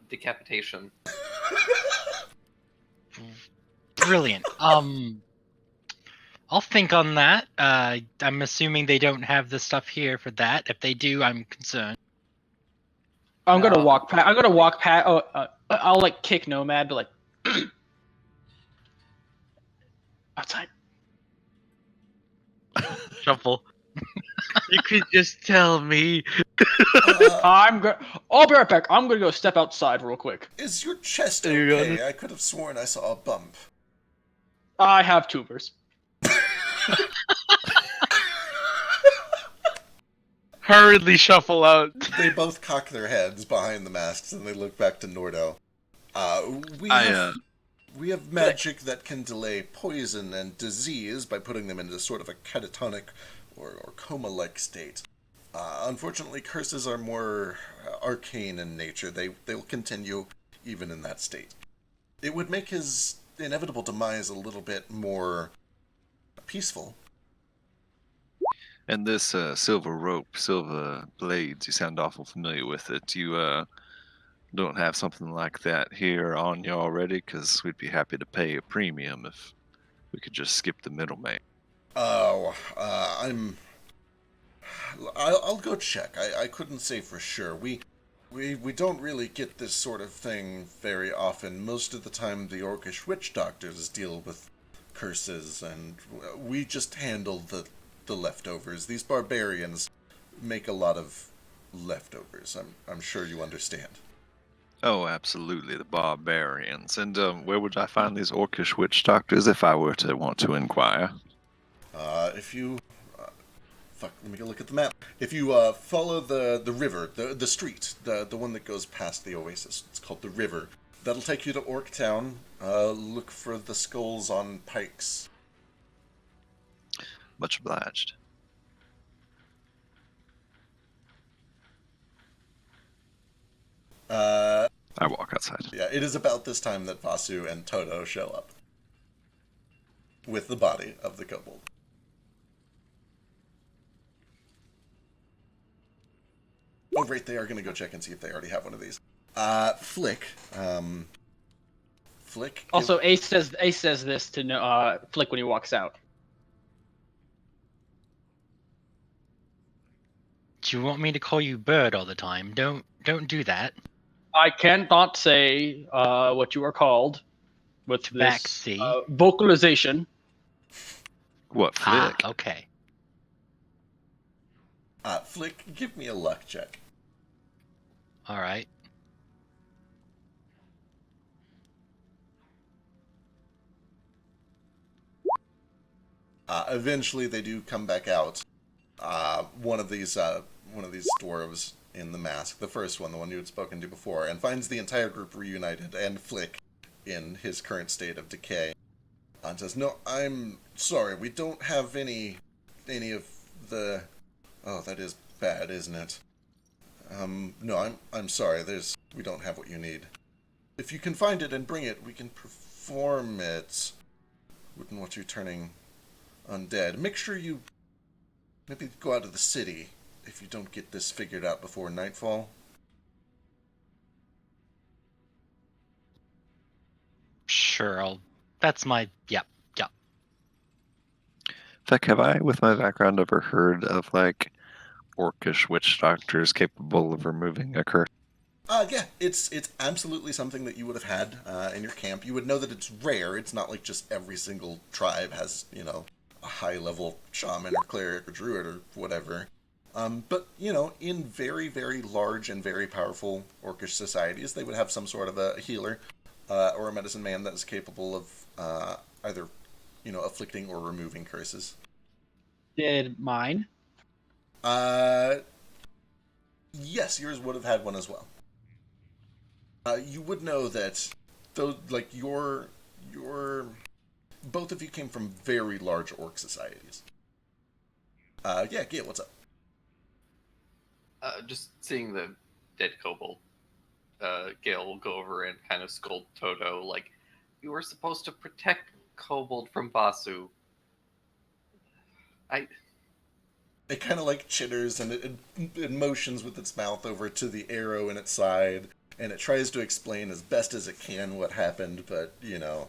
[SPEAKER 6] decapitation.
[SPEAKER 8] Brilliant. I'll think on that. I'm assuming they don't have the stuff here for that. If they do, I'm concerned.
[SPEAKER 9] I'm gonna walk past. I'll like kick Nomad, but like outside.
[SPEAKER 5] Shuffle. You could just tell me.
[SPEAKER 9] I'll be right back. I'm gonna go step outside real quick.
[SPEAKER 1] Is your chest okay? I could have sworn I saw a bump.
[SPEAKER 9] I have tumors.
[SPEAKER 5] Hurriedly shuffle out.
[SPEAKER 1] They both cock their heads behind the masks and they look back to Nordo. We have magic that can delay poison and disease by putting them into sort of a catatonic or coma-like state. Unfortunately, curses are more arcane in nature. They will continue even in that state. It would make his inevitable demise a little bit more peaceful.
[SPEAKER 3] And this silver rope, silver blades, you sound awful familiar with it. You don't have something like that here on you already? Because we'd be happy to pay a premium if we could just skip the middleman.
[SPEAKER 1] Oh, I'll go check. I couldn't say for sure. We don't really get this sort of thing very often. Most of the time, the Orcish witch doctors deal with curses, and we just handle the leftovers. These barbarians make a lot of leftovers. I'm sure you understand.
[SPEAKER 3] Oh, absolutely, the barbarians. And where would I find these Orcish witch doctors if I were to want to inquire?
[SPEAKER 1] If you... let me go look at the map. If you follow the river, the street, the one that goes past the oasis, it's called the river, that'll take you to Orktown. Look for the skulls on pikes.
[SPEAKER 3] Much obliged. I walk outside.
[SPEAKER 1] Yeah, it is about this time that Vasu and Toto show up. With the body of the kobold. Oh, right, they are going to go check and see if they already have one of these. Flick. Flick.
[SPEAKER 9] Also, Ace says this to Flick when he walks out.
[SPEAKER 8] Do you want me to call you Bird all the time? Don't do that.
[SPEAKER 9] I cannot say what you are called with this vocalization.
[SPEAKER 3] What, Flick?
[SPEAKER 8] Ah, okay.
[SPEAKER 1] Flick, give me a luck check.
[SPEAKER 8] All right.
[SPEAKER 1] Eventually, they do come back out. One of these dwarves in the mask, the first one, the one you had spoken to before, and finds the entire group reunited and Flick in his current state of decay. And says, "No, I'm sorry. We don't have any of the. Oh, that is bad, isn't it? No, I'm sorry. We don't have what you need. If you can find it and bring it, we can perform it. Wouldn't want you turning undead. Make sure you maybe go out of the city if you don't get this figured out before nightfall.
[SPEAKER 8] Sure, that's my... Yep.
[SPEAKER 3] In fact, have I, with my background, ever heard of, like, orcish witch doctors capable of removing a curse?
[SPEAKER 1] Yeah, it's absolutely something that you would have had in your camp. You would know that it's rare. It's not like just every single tribe has, a high-level shaman or cleric or druid or whatever. But, in very, very large and very powerful orcish societies, they would have some sort of a healer or a medicine man that is capable of either, afflicting or removing curses.
[SPEAKER 9] Did mine?
[SPEAKER 1] Yes, yours would have had one as well. You would know that, though, like your both of you came from very large orc societies. Yeah, Gail, what's up?
[SPEAKER 6] Just seeing the dead kobold, Gale will go over and kind of scold Toto, like, "You were supposed to protect kobold from Basu."
[SPEAKER 1] It kind of like chitters and it motions with its mouth over to the arrow in its side, and it tries to explain as best as it can what happened, but
[SPEAKER 6] Yeah,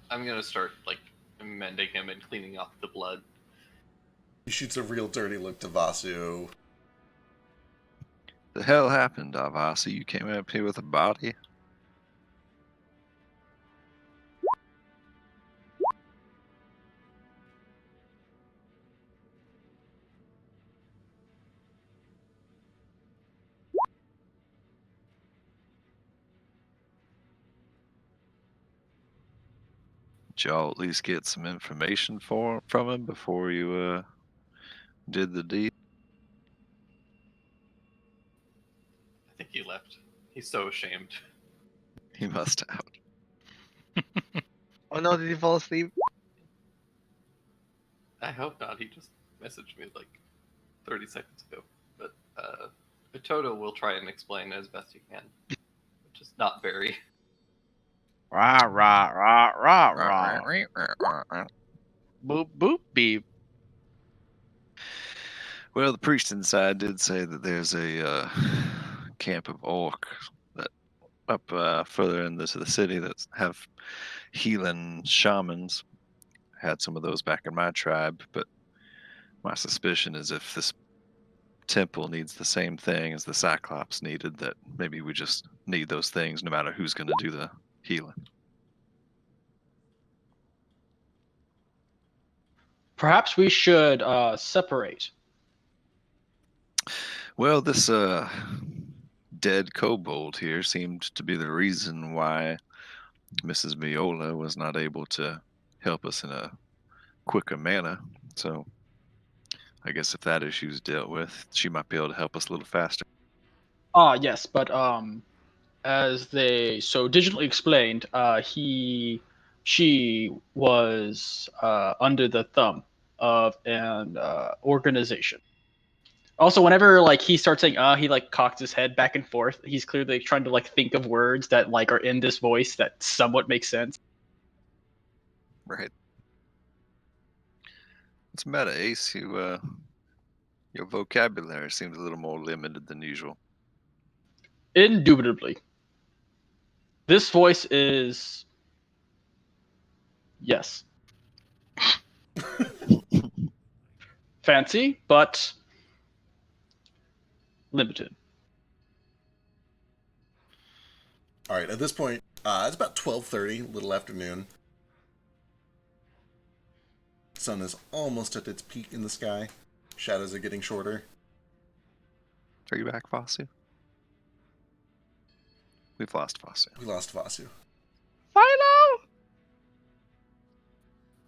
[SPEAKER 6] I'm gonna start like mending him and cleaning off the blood.
[SPEAKER 1] He shoots a real dirty look to Vasu.
[SPEAKER 3] The hell happened, Avasi? You came up here with a body? Did y'all at least get some information from him before you did the deed?
[SPEAKER 6] I think he left. He's so ashamed.
[SPEAKER 3] He must have.
[SPEAKER 5] Oh no, did he fall asleep?
[SPEAKER 6] I hope not. He just messaged me like 30 seconds ago. But Toto will try and explain as best he can, which is not very.
[SPEAKER 5] Rah rah rah rah rah. Boop boop beep.
[SPEAKER 3] Well, the priest inside did say that there's a camp of orc that up further into the city that have healing shamans. Had some of those back in my tribe, but my suspicion is if this temple needs the same thing as the Cyclops needed, that maybe we just need those things no matter who's going to do the healing.
[SPEAKER 9] Perhaps we should separate.
[SPEAKER 3] Well, this dead kobold here seemed to be the reason why Mrs. Viola was not able to help us in a quicker manner. So I guess if that issue's dealt with, she might be able to help us a little faster.
[SPEAKER 9] Yes, but as they so digitally explained, she was under the thumb of an organization. Also, whenever like he starts saying he like cocks his head back and forth. He's clearly trying to like think of words that like are in this voice that somewhat make sense.
[SPEAKER 3] Right. It's meta, Ace. Your vocabulary seems a little more limited than usual.
[SPEAKER 9] Indubitably. This voice is yes. Fancy, but limited.
[SPEAKER 1] All right, at this point, it's about 12:30, little afternoon. Sun is almost at its peak in the sky. Shadows are getting shorter.
[SPEAKER 3] Are you back, Vasu? We've lost Vasu.
[SPEAKER 1] We lost Vasu.
[SPEAKER 5] Philo!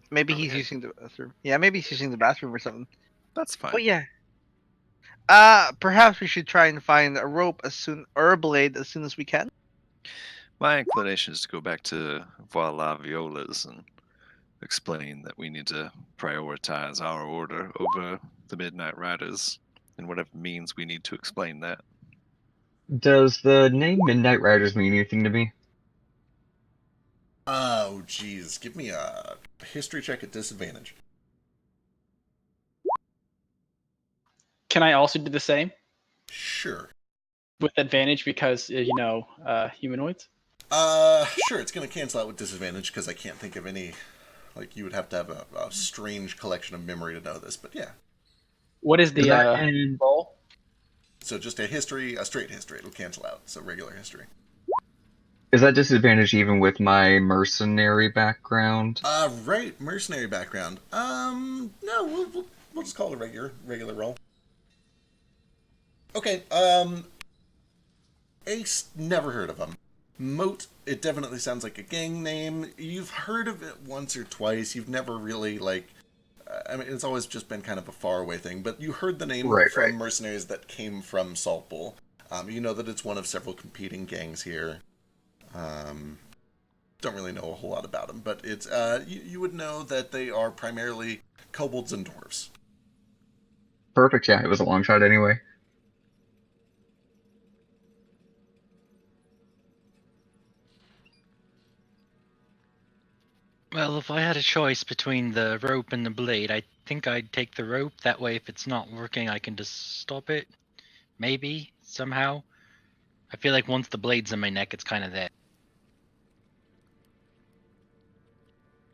[SPEAKER 5] Maybe
[SPEAKER 6] Probably
[SPEAKER 5] he's
[SPEAKER 6] had-
[SPEAKER 5] using the bathroom. Yeah, maybe he's using the bathroom or something.
[SPEAKER 3] That's fine.
[SPEAKER 5] But yeah. Perhaps we should try and find a rope or a blade as soon as we can.
[SPEAKER 3] My inclination is to go back to Voila Viola's and explain that we need to prioritize our order over the Midnight Riders, and whatever means we need to explain that.
[SPEAKER 2] Does the name Midnight Riders mean anything to me?
[SPEAKER 1] Oh, geez. Give me a history check at disadvantage.
[SPEAKER 9] Can I also do the same
[SPEAKER 1] Sure.
[SPEAKER 9] with advantage because humanoids?
[SPEAKER 1] Sure. It's going to cancel out with disadvantage because I can't think of any. Like, you would have to have a strange collection of memory to know this, but yeah.
[SPEAKER 9] What is the roll?
[SPEAKER 1] So just a straight history. It'll cancel out. So regular history.
[SPEAKER 2] Is that disadvantage even with my mercenary background?
[SPEAKER 1] Right. Mercenary background. No, we'll just call it a regular roll. Okay. Ace, never heard of them. Moat, it definitely sounds like a gang name. You've heard of it once or twice. You've never really, I mean, it's always just been kind of a faraway thing, but you heard the name from mercenaries that came from Salt Bowl. You know that it's one of several competing gangs here. Don't really know a whole lot about them, but it's you would know that they are primarily kobolds and dwarves.
[SPEAKER 2] Perfect, yeah, it was a long shot anyway.
[SPEAKER 8] Well, if I had a choice between the rope and the blade, I think I'd take the rope. That way, if it's not working, I can just stop it. Maybe, somehow. I feel like once the blade's in my neck, it's kind of there.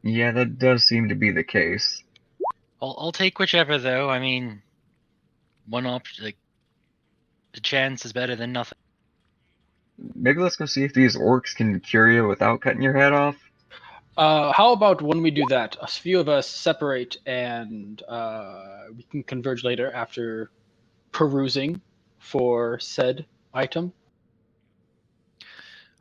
[SPEAKER 2] Yeah, that does seem to be the case.
[SPEAKER 8] I'll take whichever, though. I mean, one option, like, the chance is better than nothing.
[SPEAKER 2] Maybe let's go see if these orcs can cure you without cutting your head off.
[SPEAKER 9] How about when we do that, a few of us separate and we can converge later after perusing for said item?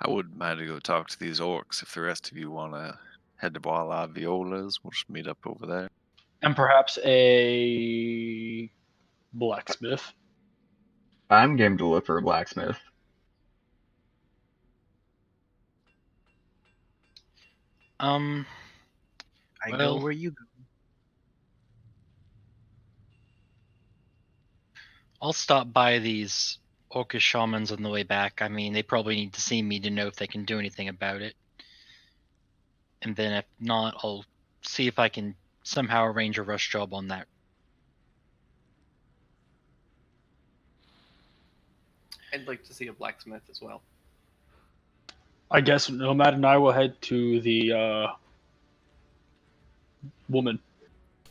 [SPEAKER 3] I wouldn't mind to go talk to these orcs. If the rest of you want to head to Bois Violas, we'll just meet up over there.
[SPEAKER 9] And perhaps a blacksmith.
[SPEAKER 2] I'm game to look for a blacksmith.
[SPEAKER 5] I go where you go.
[SPEAKER 8] I'll stop by these orcish shamans on the way back. I mean, they probably need to see me to know if they can do anything about it. And then if not, I'll see if I can somehow arrange a rush job on that.
[SPEAKER 6] I'd like to see a blacksmith as well.
[SPEAKER 9] I guess Nomad and I will head to the woman.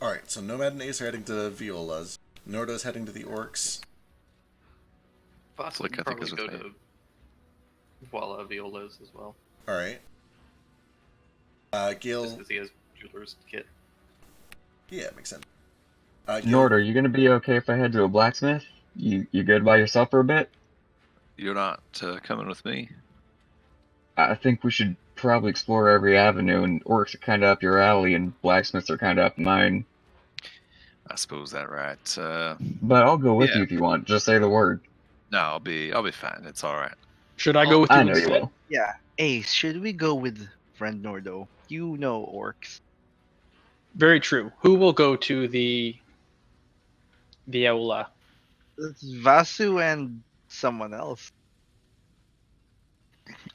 [SPEAKER 1] Alright, so Nomad and Ace are heading to Viola's. Nordo's heading to the orcs.
[SPEAKER 6] Boss would probably go to Voila Viola's as well.
[SPEAKER 1] Alright. Gil...
[SPEAKER 6] Just because he has jeweler's kit.
[SPEAKER 1] Yeah, makes sense.
[SPEAKER 2] Nord, are you going to be okay if I head to a blacksmith? You good by yourself for a bit?
[SPEAKER 3] You're not coming with me?
[SPEAKER 2] I think we should probably explore every avenue, and orcs are kind of up your alley, and blacksmiths are kind of up mine.
[SPEAKER 3] I suppose that's right.
[SPEAKER 2] But I'll go with you if you want. Just say the word.
[SPEAKER 3] No, I'll be fine. It's all right.
[SPEAKER 9] Should I go with you
[SPEAKER 2] I know
[SPEAKER 9] instead?
[SPEAKER 2] you will.
[SPEAKER 5] Yeah. Ace, should we go with friend Nordo? You know orcs.
[SPEAKER 9] Very true. Who will go to the Aula?
[SPEAKER 5] It's Vasu and someone else.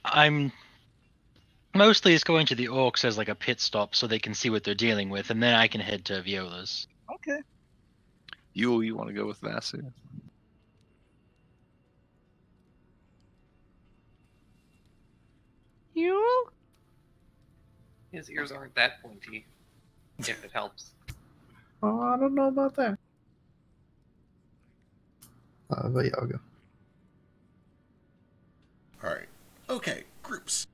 [SPEAKER 8] I'm mostly just going to the orcs as like a pit stop so they can see what they're dealing with, and then I can head to Viola's.
[SPEAKER 5] Okay.
[SPEAKER 3] You want to go with Vasu?
[SPEAKER 5] You?
[SPEAKER 6] His ears aren't that pointy, if it helps.
[SPEAKER 7] Oh, I don't know about that. But yeah, I'll go.
[SPEAKER 1] Alright. Okay, groups.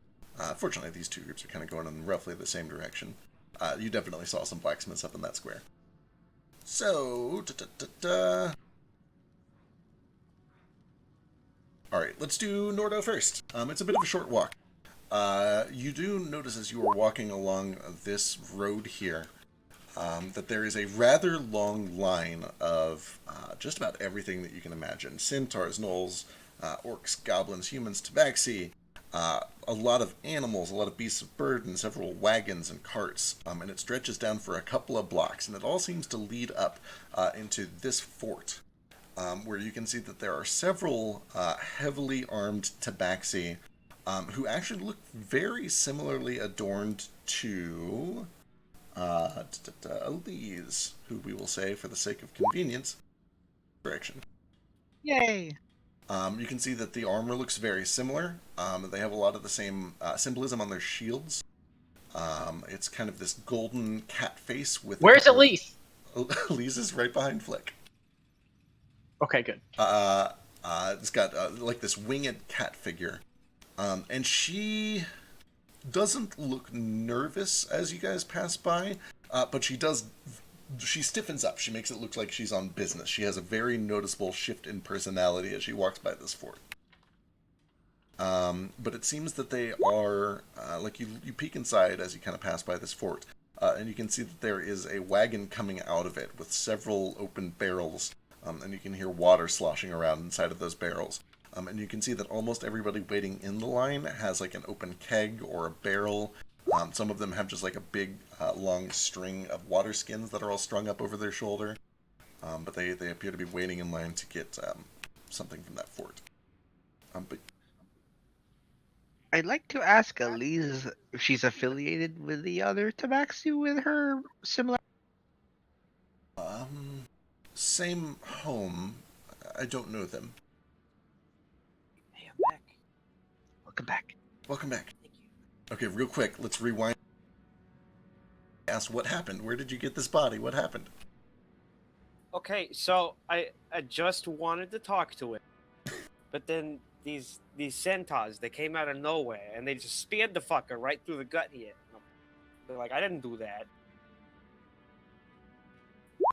[SPEAKER 1] Fortunately, these two groups are kind of going in roughly the same direction. You definitely saw some blacksmiths up in that square. So, Alright, let's do Nordo first. It's a bit of a short walk. You do notice as you are walking along this road here that there is a rather long line of just about everything that you can imagine. Centaurs, gnolls, orcs, goblins, humans, tabaxi, a lot of animals, a lot of beasts of burden, several wagons and carts, and it stretches down for a couple of blocks, and it all seems to lead up into this fort, where you can see that there are several heavily armed tabaxi who actually look very similarly adorned to Elise, who we will say, for the sake of convenience, direction.
[SPEAKER 5] Yay!
[SPEAKER 1] You can see that the armor looks very similar. They have a lot of the same symbolism on their shields. It's kind of this golden cat face with.
[SPEAKER 9] Where's Elise?
[SPEAKER 1] Elise is right behind Flick.
[SPEAKER 9] Okay, good.
[SPEAKER 1] It's got like this winged cat figure, and she doesn't look nervous as you guys pass by, but she does. She stiffens up. She makes it look like she's on business. She has a very noticeable shift in personality as she walks by this fort. But it seems that they are, like you peek inside as you kind of pass by this fort, and you can see that there is a wagon coming out of it with several open barrels, and you can hear water sloshing around inside of those barrels. And you can see that almost everybody waiting in the line has like an open keg or a barrel. Some of them have just like a big, long string of water skins that are all strung up over their shoulder. But they appear to be waiting in line to get something from that fort. But
[SPEAKER 5] I'd like to ask Elise if she's affiliated with the other Tabaxi with her similar.
[SPEAKER 1] Same home. I don't know them.
[SPEAKER 4] Hey, I'm back.
[SPEAKER 5] Welcome back.
[SPEAKER 1] Welcome back.
[SPEAKER 4] Thank you.
[SPEAKER 1] Okay, real quick, let's rewind. Ask what happened. Where did you get this body? What happened?
[SPEAKER 4] Okay, so I just wanted to talk to it, but then these centaurs, they came out of nowhere and they just speared the fucker right through the gut here. They're like, I didn't do that.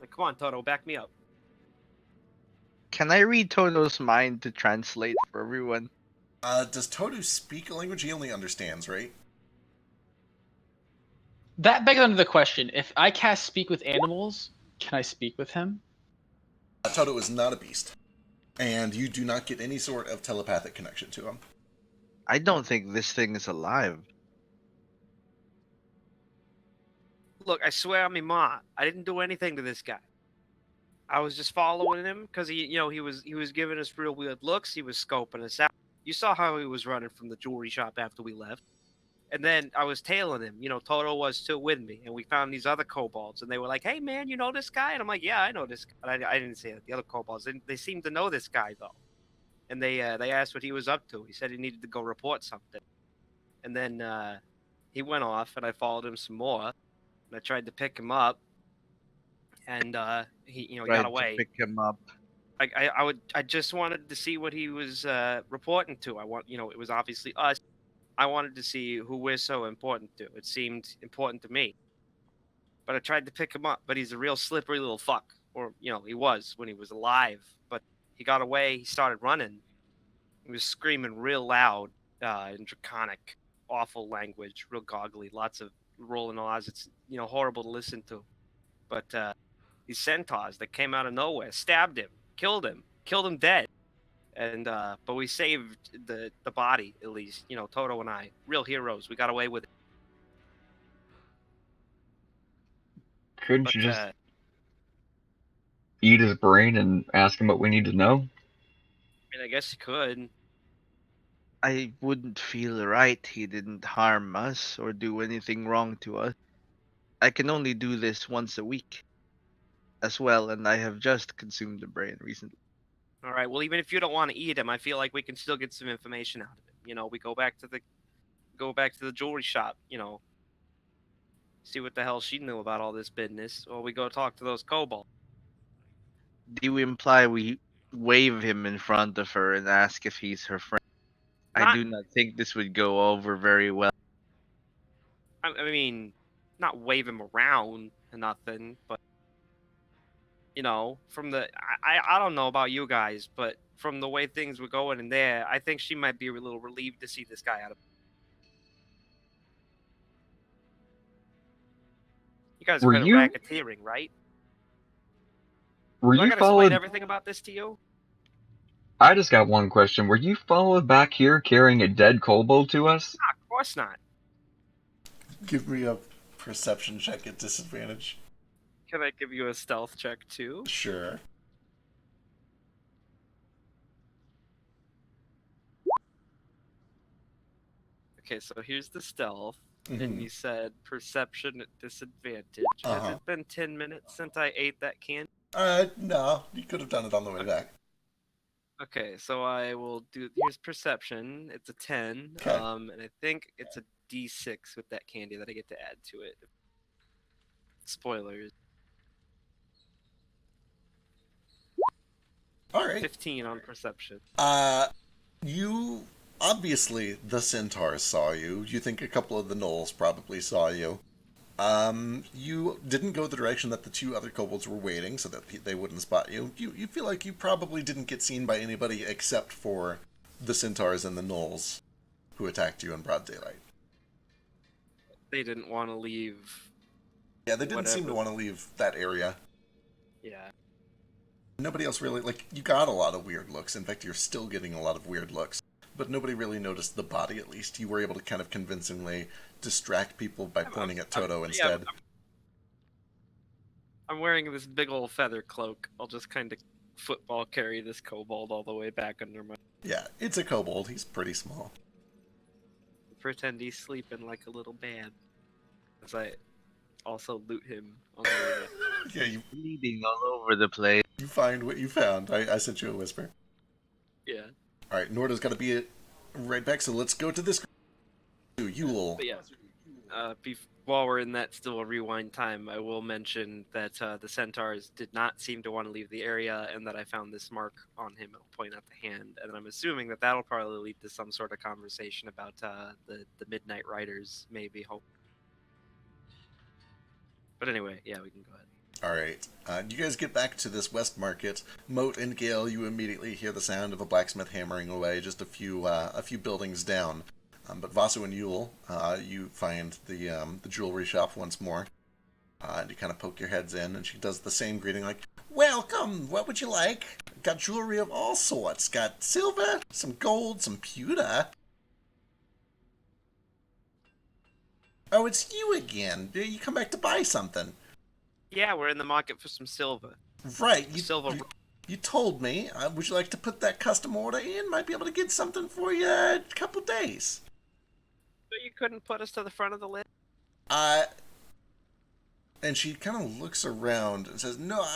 [SPEAKER 4] Like, come on, Toto, back me up.
[SPEAKER 5] Can I read Toto's mind to translate for everyone?
[SPEAKER 1] Does Toto speak a language he only understands, right?
[SPEAKER 9] That begs under the question: if I cast speak with animals, can I speak with him?
[SPEAKER 1] Toto is not a beast, and you do not get any sort of telepathic connection to him.
[SPEAKER 5] I don't think this thing is alive.
[SPEAKER 4] Look, I swear on me ma, I didn't do anything to this guy. I was just following him because he was giving us real weird looks. He was scoping us out. You saw how he was running from the jewelry shop after we left. And then I was tailing him. Toto was still with me. And we found these other kobolds. And they were like, hey, man, you know this guy? And I'm like, yeah, I know this guy. I didn't say that. The other kobolds. They seemed to know this guy, though. And they asked what he was up to. He said he needed to go report something. And then he went off, and I followed him some more. And I tried to pick him up. And he got away.
[SPEAKER 5] To pick him up.
[SPEAKER 4] I just wanted to see what he was reporting to. It was obviously us. I wanted to see who we're so important to. It seemed important to me. But I tried to pick him up, but he's a real slippery little fuck. Or, he was when he was alive. But he got away, he started running. He was screaming real loud in draconic, awful language, real goggly, lots of rolling R's. It's, horrible to listen to. But these centaurs that came out of nowhere stabbed him, killed him dead. And but we saved the body, at least. Toto and I, real heroes. We got away with it.
[SPEAKER 2] Couldn't you just eat his brain and ask him what we need to know?
[SPEAKER 4] I guess you could.
[SPEAKER 5] I wouldn't feel right he didn't harm us or do anything wrong to us. I can only do this once a week as well, and I have just consumed the brain recently.
[SPEAKER 4] All right. Well, even if you don't want to eat him, I feel like we can still get some information out of him. We go back to the jewelry shop. See what the hell she knew about all this business, or we go talk to those kobolds.
[SPEAKER 5] Do you imply we wave him in front of her and ask if he's her friend? I do not think this would go over very well.
[SPEAKER 4] I mean, not wave him around or nothing, but from the I don't know about you guys, but from the way things were going in there, I think she might be a little relieved to see this guy out of. You guys are kind of racketeering, right?
[SPEAKER 2] Were
[SPEAKER 4] you
[SPEAKER 2] followed?
[SPEAKER 4] Explain everything about this to you?
[SPEAKER 2] I just got one question. Were you followed back here carrying a dead kobold to us?
[SPEAKER 4] No, of course not.
[SPEAKER 1] Give me a perception check at disadvantage.
[SPEAKER 4] Can I give you a stealth check too?
[SPEAKER 1] Sure.
[SPEAKER 4] Okay, so here's the stealth. And you said perception at disadvantage. Has it been 10 minutes since I ate that candy?
[SPEAKER 1] No, you could have done it on the way back.
[SPEAKER 4] Okay, so I will do. Here's perception. It's a 10.
[SPEAKER 1] Okay.
[SPEAKER 4] And I think it's a D6 with that candy that I get to add to it. Spoilers.
[SPEAKER 1] All right.
[SPEAKER 4] 15 on perception.
[SPEAKER 1] You obviously the centaurs saw you. You think a couple of the gnolls probably saw you. You didn't go the direction that the two other kobolds were waiting, so that they wouldn't spot you. You feel like you probably didn't get seen by anybody except for the centaurs and the gnolls who attacked you in broad daylight.
[SPEAKER 4] They didn't want to leave.
[SPEAKER 1] Yeah, they didn't seem to
[SPEAKER 4] Whatever.
[SPEAKER 1] want to leave that area.
[SPEAKER 4] Yeah.
[SPEAKER 1] Nobody else really, like, you got a lot of weird looks. In fact, you're still getting a lot of weird looks. But nobody really noticed the body, at least. You were able to kind of convincingly distract people by pointing at Toto instead.
[SPEAKER 4] I'm wearing this big old feather cloak. I'll just kind of football carry this kobold all the way back under my...
[SPEAKER 1] Yeah, it's a kobold. He's pretty small.
[SPEAKER 4] Pretend he's sleeping like a little man. As I also loot him on the way back.
[SPEAKER 1] Yeah, you
[SPEAKER 5] Bleeding all over the place.
[SPEAKER 1] find what you found. I sent you a whisper.
[SPEAKER 4] Yeah.
[SPEAKER 1] Alright, Norda's got to be right back, so let's go to this... Yule.
[SPEAKER 4] But yeah, while we're in that still a rewind time, I will mention that the centaurs did not seem to want to leave the area, and that I found this mark on him. I'll point out the hand, and I'm assuming that that'll probably lead to some sort of conversation about the Midnight Riders, maybe. Hope. But anyway, yeah, we can go ahead.
[SPEAKER 1] Alright, you guys get back to this West Market. Moat and Gale, you immediately hear the sound of a blacksmith hammering away just a few buildings down. But Vasu and Yule, you find the jewelry shop once more. And you kind of poke your heads in, and she does the same greeting like, "Welcome! What would you like? Got jewelry of all sorts. Got silver, some gold, some pewter." Oh, it's you again. You come back to buy something.
[SPEAKER 4] Yeah, we're in the market for some silver.
[SPEAKER 1] Right. You told me. Would you like to put that custom order in? Might be able to get something for you in a couple days.
[SPEAKER 4] But you couldn't put us to the front of the list?
[SPEAKER 1] And she kind of looks around and says, "No,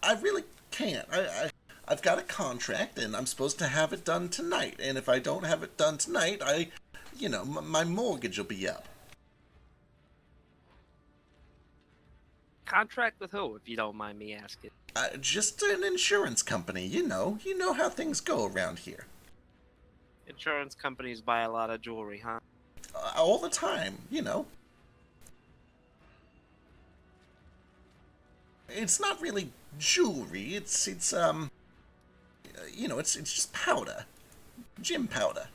[SPEAKER 1] I really can't. I've got a contract, and I'm supposed to have it done tonight. And if I don't have it done tonight, my mortgage will be up."
[SPEAKER 4] Contract with who, if you don't mind me asking?
[SPEAKER 1] Just an insurance company. You know how things go around here.
[SPEAKER 4] Insurance companies buy a lot of jewelry, huh?
[SPEAKER 1] All the time, It's not really jewelry. It's just powder, gym powder.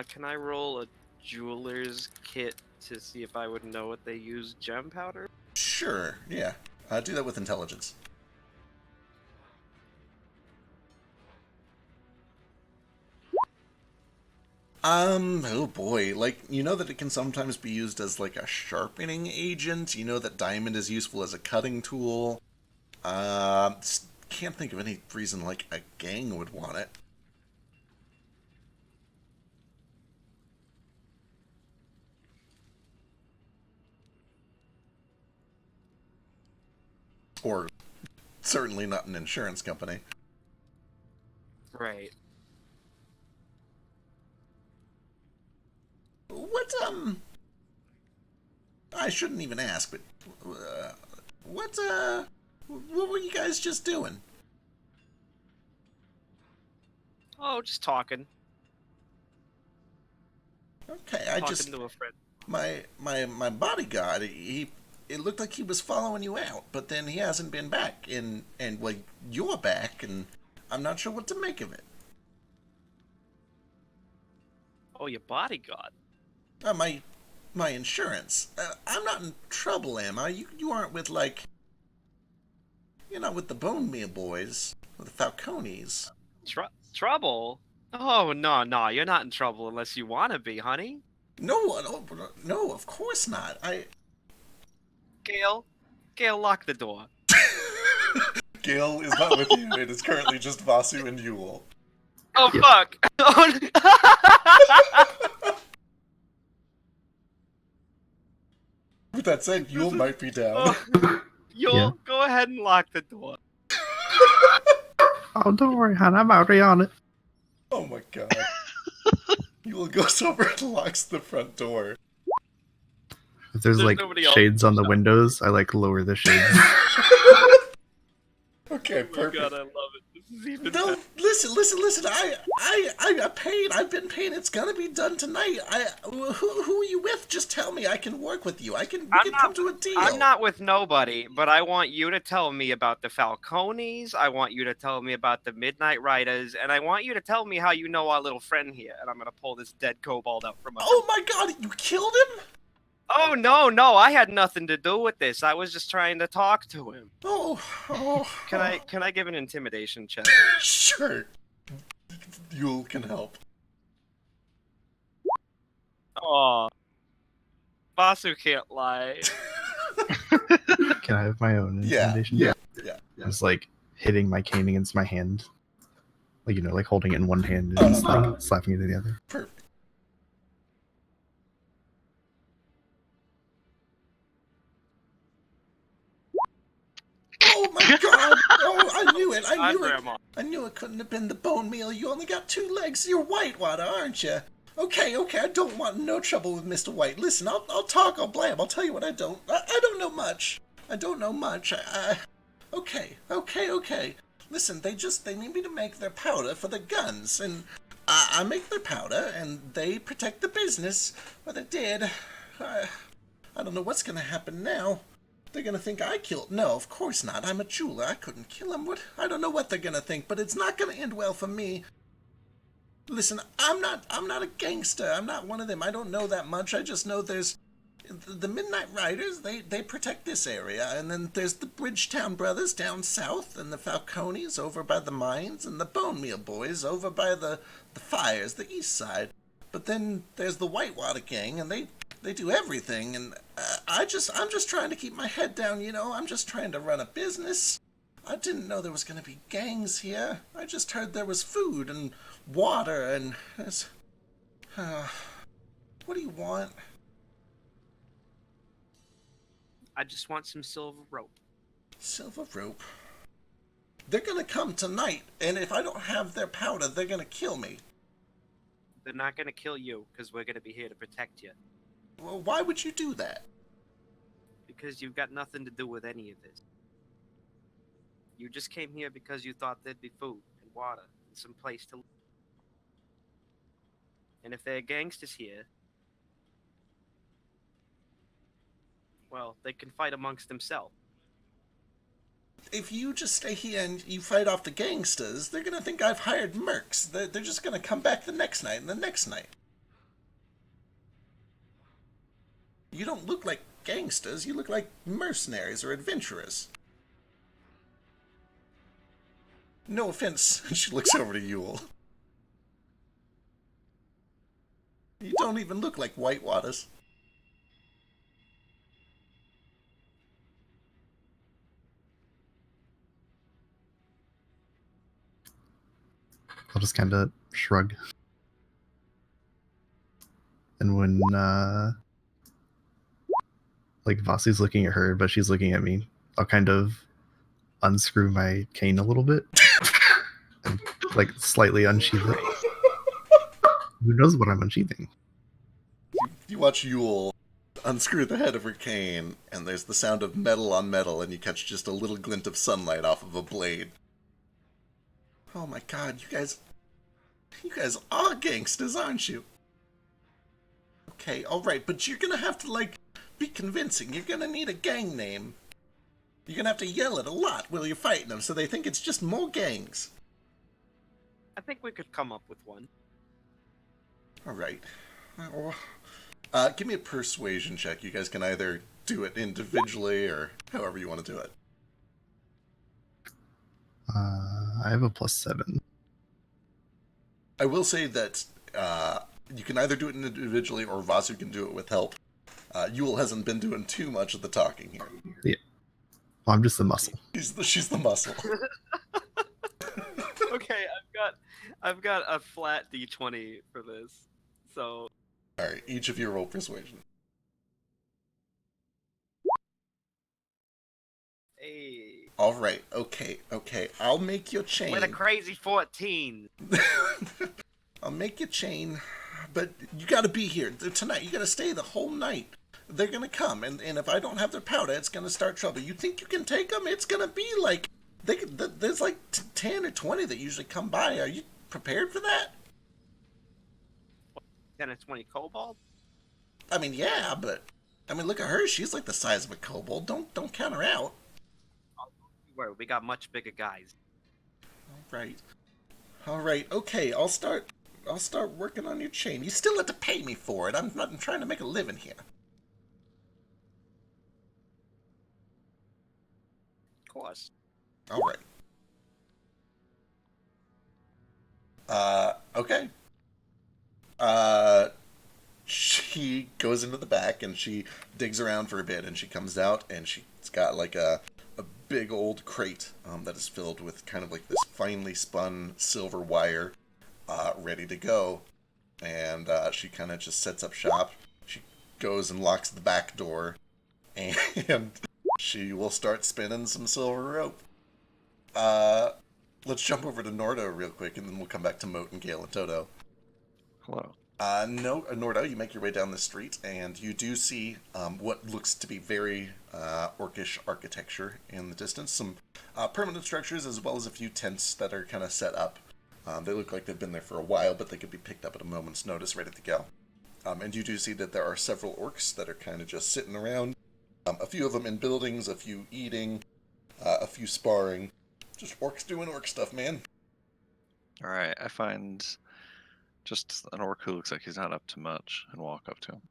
[SPEAKER 4] Can I roll a jeweler's kit to see if I would know what they use gem powder?
[SPEAKER 1] Sure, yeah. Do that with intelligence. Oh boy, that it can sometimes be used as, a sharpening agent. You know that diamond is useful as a cutting tool. Can't think of any reason, a gang would want it. Or certainly not an insurance company.
[SPEAKER 4] Right.
[SPEAKER 1] What, I shouldn't even ask, but, what were you guys just doing?
[SPEAKER 4] Oh, just talking.
[SPEAKER 1] Okay,
[SPEAKER 4] Talking to a friend.
[SPEAKER 1] My bodyguard, it looked like he was following you out, but then he hasn't been back, and you're back, and I'm not sure what to make of it.
[SPEAKER 4] Oh, your bodyguard.
[SPEAKER 1] My insurance. I'm not in trouble, am I? You aren't with, you're not with the Bone Meal Boys, or the Falcones.
[SPEAKER 4] Trouble? Oh, no, you're not in trouble unless you want to be, honey.
[SPEAKER 1] No, of course not.
[SPEAKER 4] Gale, lock the door.
[SPEAKER 1] Gale is not with you. It is currently just Vasu and Yule.
[SPEAKER 4] Oh
[SPEAKER 7] Yeah.
[SPEAKER 4] fuck! Oh,
[SPEAKER 1] With that said, Yule might be down.
[SPEAKER 7] Yeah.
[SPEAKER 4] Go ahead and lock the door.
[SPEAKER 7] Oh, don't worry, hon. I'm already on it.
[SPEAKER 1] Oh my god. Yule goes over and locks the front door.
[SPEAKER 7] If there's
[SPEAKER 4] There's
[SPEAKER 7] like
[SPEAKER 4] nobody else
[SPEAKER 7] shades
[SPEAKER 4] in
[SPEAKER 7] on
[SPEAKER 4] the
[SPEAKER 7] the
[SPEAKER 4] shop.
[SPEAKER 7] windows, I like lower the shades.
[SPEAKER 1] Okay,
[SPEAKER 4] Oh my
[SPEAKER 1] perfect.
[SPEAKER 4] god, I love it. This is even
[SPEAKER 1] No,
[SPEAKER 4] better.
[SPEAKER 1] listen. I paid. I've been paying. It's gonna be done tonight. Who are you with? Just tell me. I can work with you. We can come to a deal.
[SPEAKER 4] I'm not with nobody, but I want you to tell me about the Falcones. I want you to tell me about the Midnight Riders, and I want you to tell me how you know our little friend here. And I'm gonna pull this dead kobold out from under.
[SPEAKER 1] Oh my god! You killed him?
[SPEAKER 4] Oh no, I had nothing to do with this. I was just trying to talk to him.
[SPEAKER 1] Oh.
[SPEAKER 4] Can I give an intimidation check?
[SPEAKER 1] Sure. Yule can help.
[SPEAKER 4] Oh, Basu can't lie.
[SPEAKER 7] Can I have my own
[SPEAKER 1] Yeah.
[SPEAKER 7] intimidation?
[SPEAKER 1] Yeah.
[SPEAKER 7] It's like hitting my cane against my hand. Like, like holding it in one hand and just like slapping it in the other.
[SPEAKER 1] Perfect. Oh my god! Oh, I knew it! I knew it!
[SPEAKER 4] Grandma.
[SPEAKER 1] I knew it couldn't have been the bone meal. You only got 2 legs. You're Whitewater, aren't you? Okay. I don't want no trouble with Mr. White. Listen, I'll talk. I'll blab. I'll tell you what I don't. I don't know much. Okay. Listen, they need me to make their powder for the guns, and I make their powder, and they protect the business. Well, they did. I don't know what's gonna happen now. They're gonna think I killed. No, of course not. I'm a jeweler. I couldn't kill him. I don't know what they're gonna think, but it's not gonna end well for me. Listen, I'm not a gangster. I'm not one of them. I don't know that much. I just know there's the Midnight Riders. They protect this area, and then there's the Bridgetown Brothers down south, and the Falcones over by the mines, and the Bone Meal Boys over by the fires, the east side. But then there's the Whitewater Gang, and they do everything, and I'm just trying to keep my head down, I'm just trying to run a business. I didn't know there was going to be gangs here. I just heard there was food and water and... what do you want?
[SPEAKER 4] I just want some silver rope.
[SPEAKER 1] Silver rope? They're going to come tonight, and if I don't have their powder, they're going to kill me.
[SPEAKER 4] They're not gonna kill you, because we're gonna be here to protect you.
[SPEAKER 1] Well, why would you do that?
[SPEAKER 4] Because you've got nothing to do with any of this. You just came here because you thought there'd be food and water and some place to live. And if there are gangsters here, well, they can fight amongst themselves.
[SPEAKER 1] If you just stay here and you fight off the gangsters, they're gonna think I've hired mercs. They're just gonna come back the next night and the next night. You don't look like gangsters, you look like mercenaries or adventurers. No offense. She looks over to Yule. You don't even look like Whitewaters.
[SPEAKER 7] I'll just kind of shrug. And when, like, Vasi's looking at her, but she's looking at me, I'll kind of unscrew my cane a little bit. And, like, slightly unsheath it. Who knows what I'm unsheathing?
[SPEAKER 1] You watch Yule unscrew the head of her cane, and there's the sound of metal on metal, and you catch just a little glint of sunlight off of a blade. Oh my god, you guys are gangsters, aren't you? Okay, alright, but you're gonna have to, like, be convincing. You're gonna need a gang name. You're gonna have to yell it a lot while you're fighting them, so they think it's just more gangs.
[SPEAKER 4] I think we could come up with one.
[SPEAKER 1] Alright. Give me a persuasion check. You guys can either do it individually or however you want to do it.
[SPEAKER 7] I have a +7.
[SPEAKER 1] I will say that you can either do it individually or Vasu can do it with help. Yule hasn't been doing too much of the talking here.
[SPEAKER 7] Yeah. Well, I'm just the muscle.
[SPEAKER 1] She's the muscle.
[SPEAKER 4] Okay, I've got a flat d20 for this. So.
[SPEAKER 1] All right, each of you roll persuasion.
[SPEAKER 4] Hey.
[SPEAKER 1] All right, okay. I'll make your chain.
[SPEAKER 4] With a crazy 14.
[SPEAKER 1] I'll make your chain, but you got to be here tonight. You got to stay the whole night. They're gonna come, and if I don't have their powder, it's gonna start trouble. You think you can take them? It's gonna be like there's like 10 or 20 that usually come by. Are you prepared for that?
[SPEAKER 4] 10 or 20 kobold?
[SPEAKER 1] I mean, yeah, but I mean, look at her. She's like the size of a kobold. Don't count her out.
[SPEAKER 4] We got much bigger guys.
[SPEAKER 1] All right. Okay, I'll start working on your chain. You still have to pay me for it. I'm trying to make a living here.
[SPEAKER 4] Of course.
[SPEAKER 1] All right. Okay. She goes into the back and she digs around for a bit, and she comes out and she's got like a big old crate that is filled with kind of like this finely spun silver wire, ready to go. And she kind of just sets up shop. She goes and locks the back door, and she will start spinning some silver rope. Let's jump over to Nordo real quick, and then we'll come back to Moat and Gale and Toto.
[SPEAKER 3] Hello.
[SPEAKER 1] Nordo, you make your way down the street, and you do see what looks to be very orcish architecture in the distance. Some permanent structures, as well as a few tents that are kind of set up. They look like they've been there for a while, but they could be picked up at a moment's notice, ready to go. And you do see that there are several orcs that are kind of just sitting around. A few of them in buildings, a few eating, a few sparring. Just orcs doing orc stuff, man.
[SPEAKER 3] All right, I find just an orc who looks like he's not up to much and walk up to him.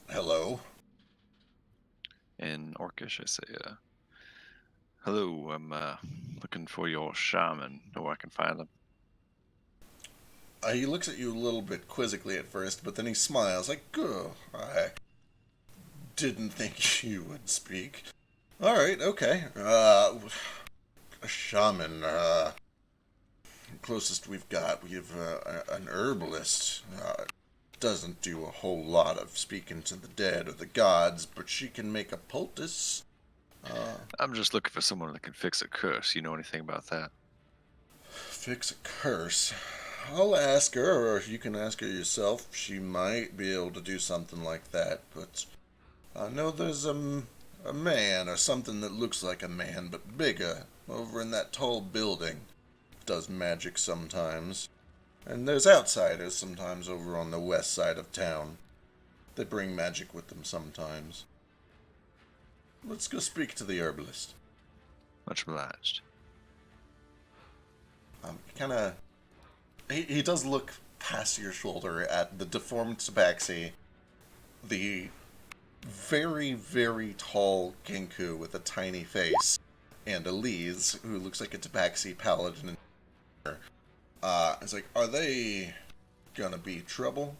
[SPEAKER 1] Hello.
[SPEAKER 3] In Orcish, I say, hello, I'm looking for your shaman. Know where I can find him?
[SPEAKER 1] He looks at you a little bit quizzically at first, but then he smiles like, "Oh, I didn't think you would speak. All right, okay. A shaman, closest we've got, we have an herbalist. Doesn't do a whole lot of speaking to the dead or the gods, but she can make a poultice.
[SPEAKER 3] I'm just looking for someone that can fix a curse. You know anything about that?
[SPEAKER 1] Fix a curse? I'll ask her, or you can ask her yourself. She might be able to do something like that, but I know there's a man or something that looks like a man but bigger over in that tall building. Does magic sometimes. And there's outsiders sometimes over on the west side of town. They bring magic with them sometimes. Let's go speak to the herbalist.
[SPEAKER 3] Much obliged.
[SPEAKER 1] He does look past your shoulder at the deformed tabaxi, the very, very tall Genku with a tiny face, and Elise, who looks like a tabaxi paladin. It's like, are they gonna be trouble?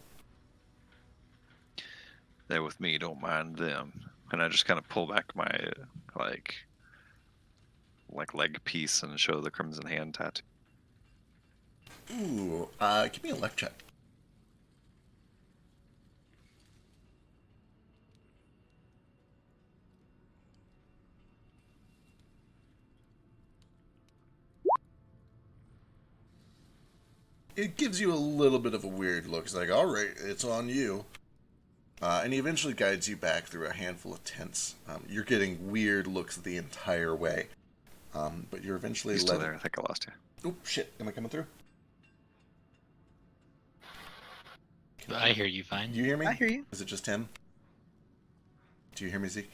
[SPEAKER 3] They're with me, don't mind them. And I just kind of pull back my, like leg piece and show the crimson hand tattoo.
[SPEAKER 1] Ooh, give me a luck check. It gives you a little bit of a weird look. It's like, all right, it's on you. And he eventually guides you back through a handful of tents. You're getting weird looks the entire way. But you're eventually
[SPEAKER 3] Still there? I think I lost you.
[SPEAKER 1] Oh, shit. Am I coming through?
[SPEAKER 8] I hear you fine.
[SPEAKER 1] Do you hear me?
[SPEAKER 5] I hear you.
[SPEAKER 1] Is it just him? Do you hear me, Zeke?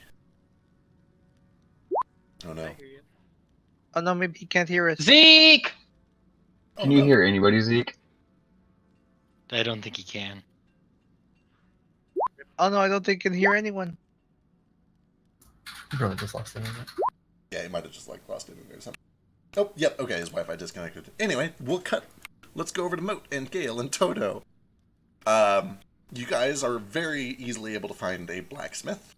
[SPEAKER 1] Oh, no.
[SPEAKER 4] I hear you.
[SPEAKER 5] Oh no, maybe he can't hear us.
[SPEAKER 9] Zeke!
[SPEAKER 2] Can you hear anybody, Zeke?
[SPEAKER 8] I don't think he can.
[SPEAKER 5] Oh no, I don't think he can hear anyone.
[SPEAKER 7] You probably just lost the internet.
[SPEAKER 1] Yeah, he might have just lost it or something. Oh, yep. Okay, his Wi-Fi disconnected. Anyway, we'll cut. Let's go over to Moat and Gale and Toto. You guys are very easily able to find a blacksmith.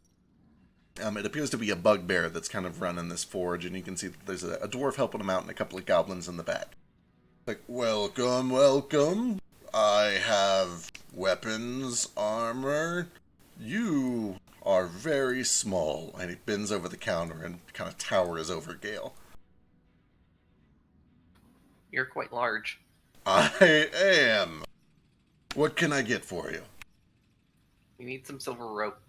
[SPEAKER 1] It appears to be a bugbear that's kind of running this forge, and you can see that there's a dwarf helping him out and a couple of goblins in the back. Like, welcome, welcome. I have weapons, armor. You are very small. And he bends over the counter and kind of towers over Gale.
[SPEAKER 6] You're quite large.
[SPEAKER 1] I am. What can I get for you?
[SPEAKER 6] We need some silver rope.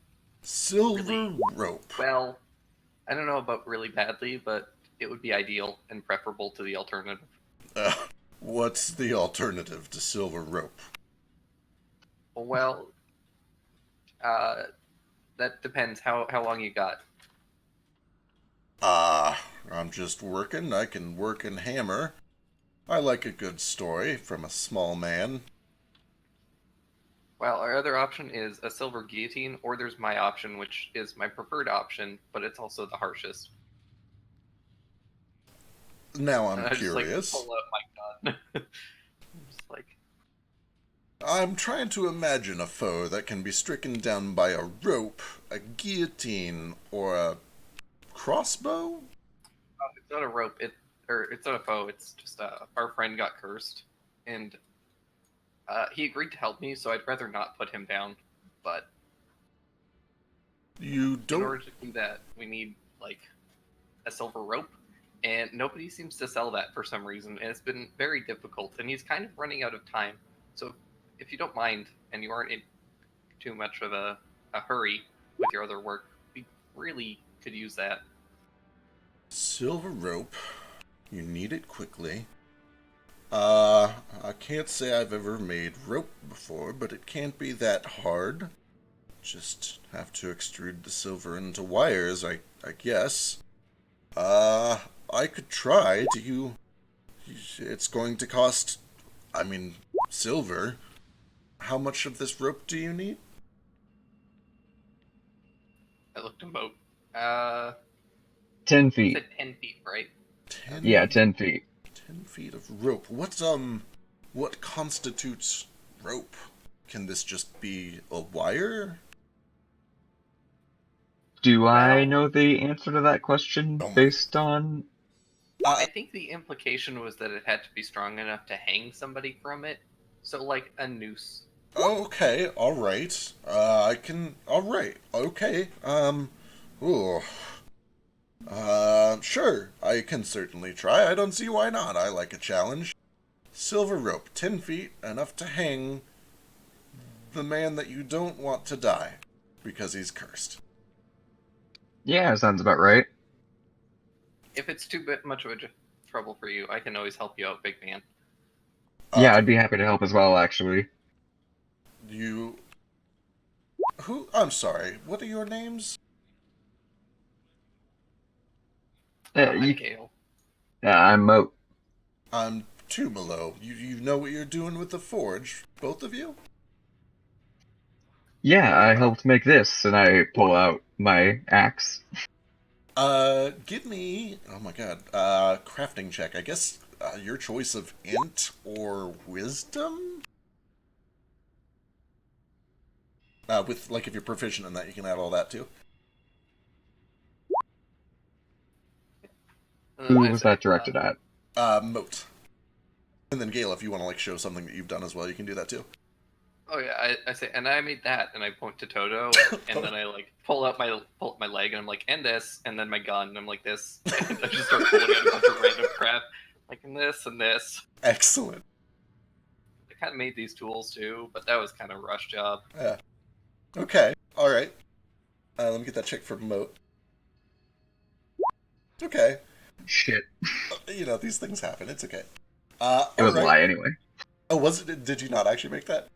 [SPEAKER 1] Silver rope.
[SPEAKER 6] Well, I don't know about really badly, but it would be ideal and preferable to the alternative.
[SPEAKER 1] What's the alternative to silver rope?
[SPEAKER 6] Well, that depends. How long you got?
[SPEAKER 1] I'm just working. I can work and hammer. I like a good story from a small man.
[SPEAKER 6] Well, our other option is a silver guillotine, or there's my option, which is my preferred option, but it's also the harshest.
[SPEAKER 1] Now I'm
[SPEAKER 6] And I
[SPEAKER 1] curious.
[SPEAKER 6] Just, like, pull out my gun. Just like,
[SPEAKER 1] I'm trying to imagine a foe that can be stricken down by a rope, a guillotine, or a crossbow?
[SPEAKER 6] it's not a rope. It's not a foe. It's just our friend got cursed, and he agreed to help me, so I'd rather not put him down. But
[SPEAKER 1] You
[SPEAKER 6] in
[SPEAKER 1] don't...
[SPEAKER 6] order to do that, we need like a silver rope, and nobody seems to sell that for some reason, and it's been very difficult. And he's kind of running out of time. So if you don't mind, and you aren't in too much of a hurry with your other work, we really could use that.
[SPEAKER 1] Silver rope. You need it quickly. I can't say I've ever made rope before, but it can't be that hard. Just have to extrude the silver into wires, I guess. I could try. It's going to cost, silver. How much of this rope do you need?
[SPEAKER 6] I looked him both.
[SPEAKER 2] 10
[SPEAKER 6] You
[SPEAKER 2] feet.
[SPEAKER 6] said 10 feet, right?
[SPEAKER 1] 10?
[SPEAKER 2] Yeah, 10 feet.
[SPEAKER 1] 10 feet of rope. What constitutes rope? Can this just be a wire?
[SPEAKER 2] Do I
[SPEAKER 6] Well-
[SPEAKER 2] know the answer to that question
[SPEAKER 1] Oh my-
[SPEAKER 2] based on...
[SPEAKER 6] I think the implication was that it had to be strong enough to hang somebody from it. So, like a noose.
[SPEAKER 1] Okay, alright. Alright, okay. Ooh. Sure, I can certainly try. I don't see why not. I like a challenge. Silver rope, 10 feet, enough to hang the man that you don't want to die, because he's cursed.
[SPEAKER 2] Yeah, sounds about right.
[SPEAKER 6] If it's too much of a trouble for you, I can always help you out, big man.
[SPEAKER 2] Yeah, I'd be happy to help as well, actually.
[SPEAKER 1] I'm sorry, what are your names?
[SPEAKER 6] I'm Gale.
[SPEAKER 2] Yeah, I'm Moat.
[SPEAKER 1] I'm Tumalo. You know what you're doing with the forge, both of you?
[SPEAKER 2] Yeah, I helped make this, and I pull out my axe.
[SPEAKER 1] Give me, oh my god, crafting check. I guess your choice of int or wisdom? If you're proficient in that, you can add all that too.
[SPEAKER 2] Who was that directed at?
[SPEAKER 1] Moat. And then Gale, if you want to show something that you've done as well, you can do that too.
[SPEAKER 6] Oh yeah, I say, and I made that, and I point to Toto, and then I pull up my leg, and I'm like, and this, and then my gun, and I'm like this, and I just start pulling out a bunch of random crap, and this and this.
[SPEAKER 1] Excellent.
[SPEAKER 6] I kind of made these tools too, but that was kind of a rush job.
[SPEAKER 1] Yeah. Okay. All right. Let me get that check for Moat. Okay.
[SPEAKER 2] Shit.
[SPEAKER 1] These things happen. It's okay.
[SPEAKER 2] It was a lie anyway.
[SPEAKER 1] Oh, was it? Did you not actually make that?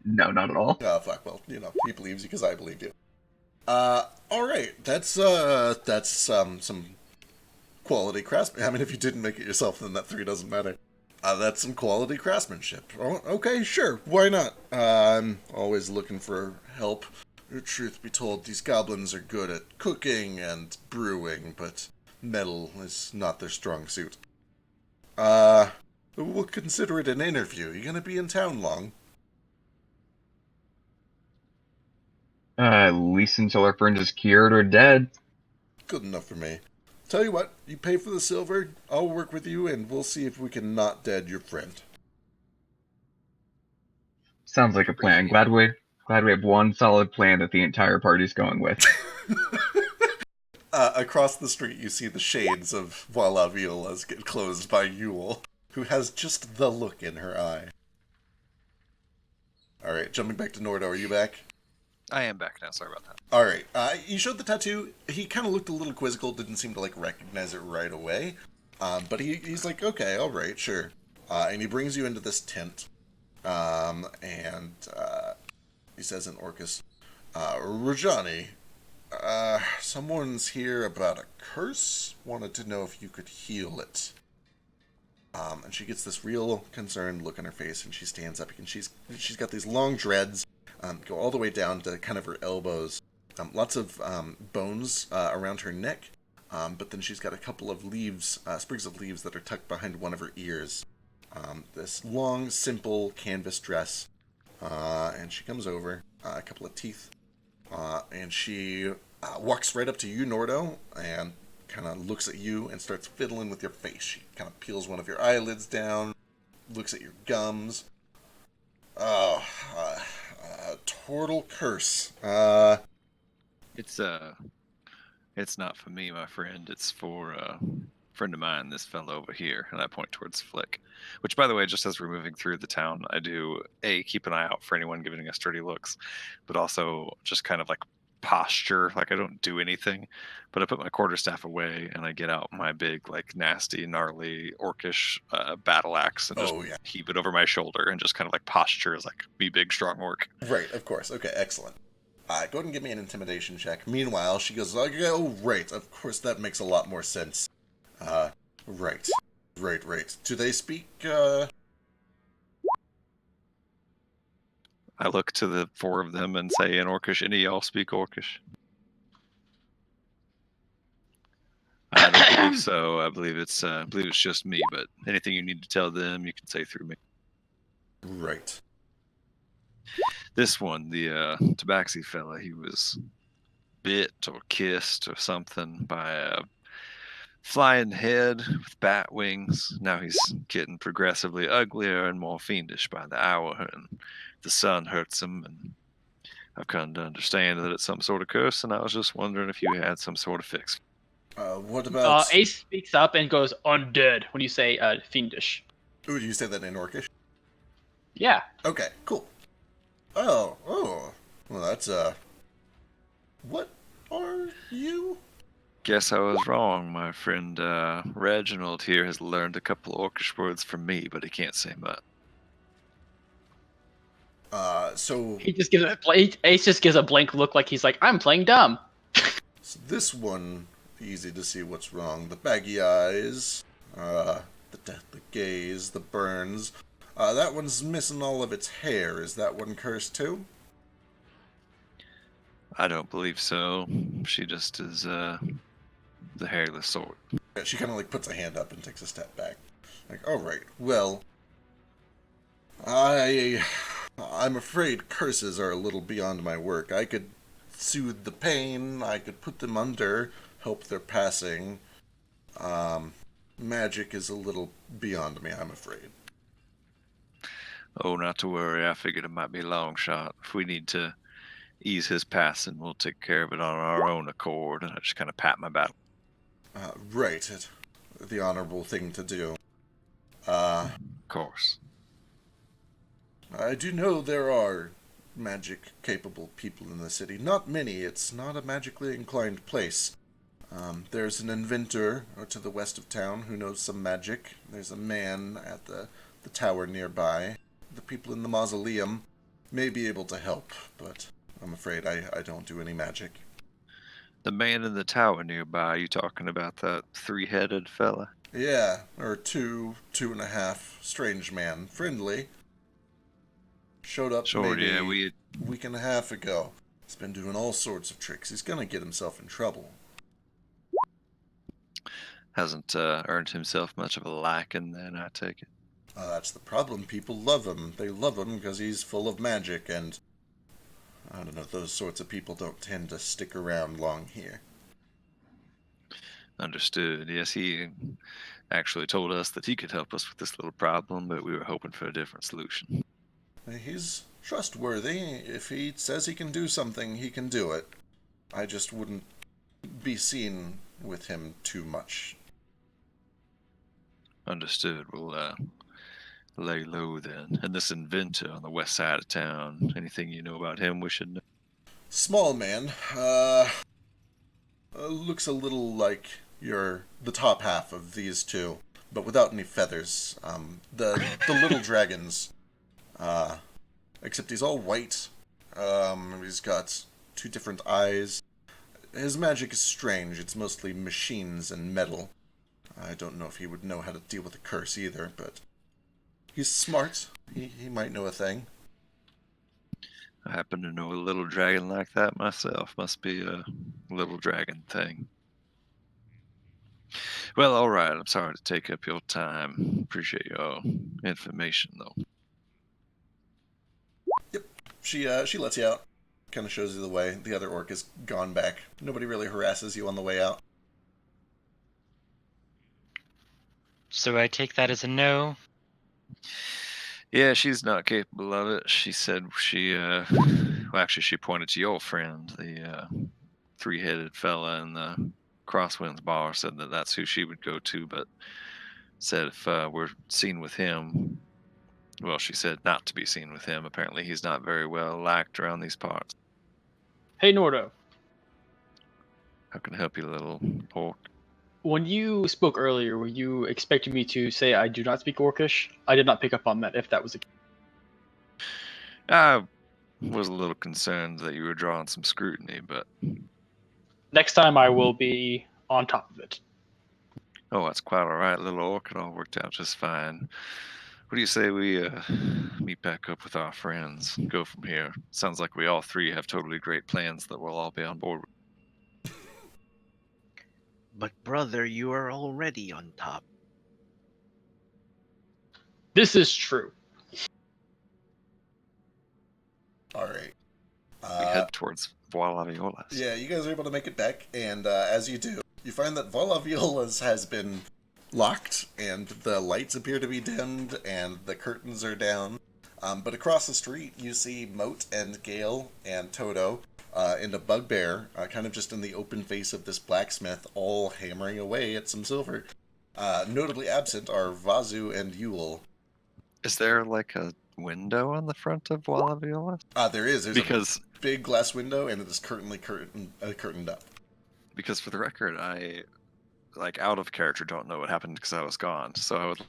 [SPEAKER 2] No, not at all.
[SPEAKER 1] Oh, fuck. Well, he believes you because I believed you. All right. That's some quality craftsmanship. I mean, if you didn't make it yourself, then that 3 doesn't matter. That's some quality craftsmanship. Oh, okay, sure. Why not? I'm always looking for help. Truth be told, these goblins are good at cooking and brewing, but metal is not their strong suit. We'll consider it an interview. You gonna be in town long?
[SPEAKER 2] At least until our friend is cured or dead.
[SPEAKER 1] Good enough for me. Tell you what, you pay for the silver, I'll work with you, and we'll see if we can not dead your friend.
[SPEAKER 2] Sounds like a plan. Glad we have one solid plan that the entire party's going with.
[SPEAKER 1] Across the street, you see the shades of Voila Violas get closed by Yule, who has just the look in her eye. Alright, jumping back to Nordo, are you back?
[SPEAKER 3] I am back now. Sorry about that.
[SPEAKER 1] Alright, you showed the tattoo. He kind of looked a little quizzical, didn't seem to, like, recognize it right away. But he's like, okay, alright, sure. And he brings you into this tent. And he says in Orcus, Rajani, someone's here about a curse. Wanted to know if you could heal it. And she gets this real concerned look on her face, and she stands up, and she's got these long dreads, go all the way down to kind of her elbows. Lots of bones around her neck, but then she's got a couple of leaves, sprigs of leaves that are tucked behind one of her ears. This long, simple canvas dress, and she comes over, a couple of teeth, and she walks right up to you, Nordo, and kind of looks at you and starts fiddling with your face. She kind of peels one of your eyelids down, looks at your gums. Oh, Tortle curse.
[SPEAKER 3] It's not for me, my friend. It's for a friend of mine, this fellow over here, and I point towards Flick. Which, by the way, just as we're moving through the town, I do keep an eye out for anyone giving us dirty looks, but also just kind of like posture. Like I don't do anything, but I put my quarterstaff away and I get out my big, like nasty, gnarly, orcish battle axe and just heave it over my shoulder and just kind of like posture as like me big strong orc.
[SPEAKER 1] Right, of course. Okay, excellent. Go ahead and give me an intimidation check. Meanwhile, she goes, oh, right, of course, that makes a lot more sense. Right. Do they speak,
[SPEAKER 3] I look to the four of them and say in Orcish, any of y'all speak Orcish? I don't believe so. I believe it's just me, but anything you need to tell them, you can say through me.
[SPEAKER 1] Right.
[SPEAKER 3] This one, the Tabaxi fella, he was bit or kissed or something by a flying head with bat wings. Now he's getting progressively uglier and more fiendish by the hour, and the sun hurts him, and I've come to understand that it's some sort of curse, and I was just wondering if you had some sort of fix.
[SPEAKER 1] What about...
[SPEAKER 9] Ace speaks up and goes undead when you say fiendish.
[SPEAKER 1] Ooh, do you say that in Orcish?
[SPEAKER 9] Yeah.
[SPEAKER 1] Okay, cool. Oh. Well, that's, what are you?
[SPEAKER 3] Guess I was wrong. My friend Reginald here has learned a couple Orcish words from me, but he can't say much.
[SPEAKER 1] So...
[SPEAKER 9] He just gives Ace just gives a blank look like he's like, I'm playing dumb.
[SPEAKER 1] So this one, easy to see what's wrong. The baggy eyes, the deathly gaze, the burns. That one's missing all of its hair. Is that one cursed too?
[SPEAKER 3] I don't believe so. She just is the hairless sort.
[SPEAKER 1] Yeah, she kind of like puts a hand up and takes a step back. Like, all right, well, I'm afraid curses are a little beyond my work. I could soothe the pain, I could put them under, help their passing. Magic is a little beyond me, I'm afraid.
[SPEAKER 3] Oh, not to worry. I figured it might be a long shot. If we need to ease his passing, we'll take care of it on our own accord. And I just kind of pat my battle.
[SPEAKER 1] Right. The honorable thing to do.
[SPEAKER 3] Of course.
[SPEAKER 1] I do know there are magic-capable people in the city. Not many. It's not a magically inclined place. There's an inventor to the west of town who knows some magic. There's a man at the tower nearby. The people in the mausoleum may be able to help, but I'm afraid I don't do any magic.
[SPEAKER 3] The man in the tower nearby, you talking about that three-headed fella?
[SPEAKER 1] Yeah, or two and a half. Strange man. Friendly. Showed up maybe a week and a half ago. He's been doing all sorts of tricks. He's gonna get himself in trouble.
[SPEAKER 3] Hasn't earned himself much of a liking then, I take it.
[SPEAKER 1] That's the problem. People love him. They love him because he's full of magic, and I don't know, those sorts of people don't tend to stick around long here.
[SPEAKER 3] Understood. Yes, he actually told us that he could help us with this little problem, but we were hoping for a different solution.
[SPEAKER 1] He's trustworthy. If he says he can do something, he can do it. I just wouldn't be seen with him too much.
[SPEAKER 3] Understood. We'll lay low then. And this inventor on the west side of town, anything you know about him we should know?
[SPEAKER 1] Small man, looks a little like the top half of these two, but without any feathers. The little dragons, except he's all white. He's got 2 different eyes. His magic is strange. It's mostly machines and metal. I don't know if he would know how to deal with a curse either, but he's smart. He might know a thing.
[SPEAKER 3] I happen to know a little dragon like that myself. Must be a little dragon thing. Well, all right. I'm sorry to take up your time. Appreciate your information, though.
[SPEAKER 1] Yep. She lets you out. Kind of shows you the way. The other orc is gone back. Nobody really harasses you on the way out.
[SPEAKER 8] So I take that as a no.
[SPEAKER 3] Yeah, she's not capable of it. She said well, actually, she pointed to your friend, the 3-headed fella in the Crosswinds bar, said that that's who she would go to, but said if we're seen with him, well, she said not to be seen with him. Apparently, he's not very well liked around these parts.
[SPEAKER 9] Hey, Nordo.
[SPEAKER 3] How can I help you, little orc?
[SPEAKER 9] When you spoke earlier, were you expecting me to say I do not speak Orcish? I did not pick up on that, if that was a...
[SPEAKER 3] I was a little concerned that you were drawing some scrutiny, but...
[SPEAKER 9] Next time I will be on top of it.
[SPEAKER 3] Oh, that's quite all right, little orc. It all worked out just fine. What do you say we meet back up with our friends, go from here? Sounds like we all 3 have totally great plans that we'll all be on board with.
[SPEAKER 5] But brother, you are already on top.
[SPEAKER 9] This is true.
[SPEAKER 1] All right.
[SPEAKER 3] We head towards Voila Violas.
[SPEAKER 1] Yeah, you guys are able to make it back, and as you do, you find that Voila Violas has been locked, and the lights appear to be dimmed, and the curtains are down. But across the street, you see Moat and Gale and Toto and a bugbear, kind of just in the open face of this blacksmith, all hammering away at some silver. Notably absent are Vazu and Yule.
[SPEAKER 3] Is there like a window on the front of Voila Violas?
[SPEAKER 1] There is. There's
[SPEAKER 3] because
[SPEAKER 1] a big glass window, and it is curtained up.
[SPEAKER 3] Because for the record, I, like, out of character, don't know what happened because I was gone. So I would...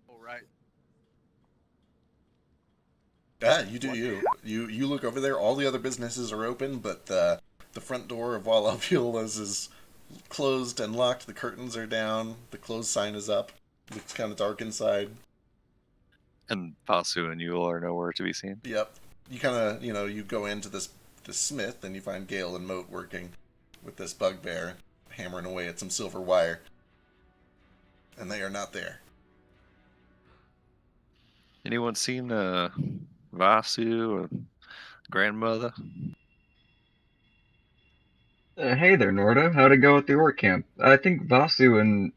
[SPEAKER 5] Oh, right.
[SPEAKER 1] Yeah, you do you. You look over there, all the other businesses are open, but the front door of Voila Violas is closed and locked, the curtains are down, the closed sign is up. It's kind of dark inside.
[SPEAKER 3] And Vasu and Yule are nowhere to be seen?
[SPEAKER 1] Yep. You kind of, you go into this smith, and you find Gale and Moat working with this bugbear, hammering away at some silver wire. And they are not there.
[SPEAKER 3] Anyone seen Vasu or grandmother?
[SPEAKER 2] Hey there, Norda. How'd it go at the orc camp? I think Vasu and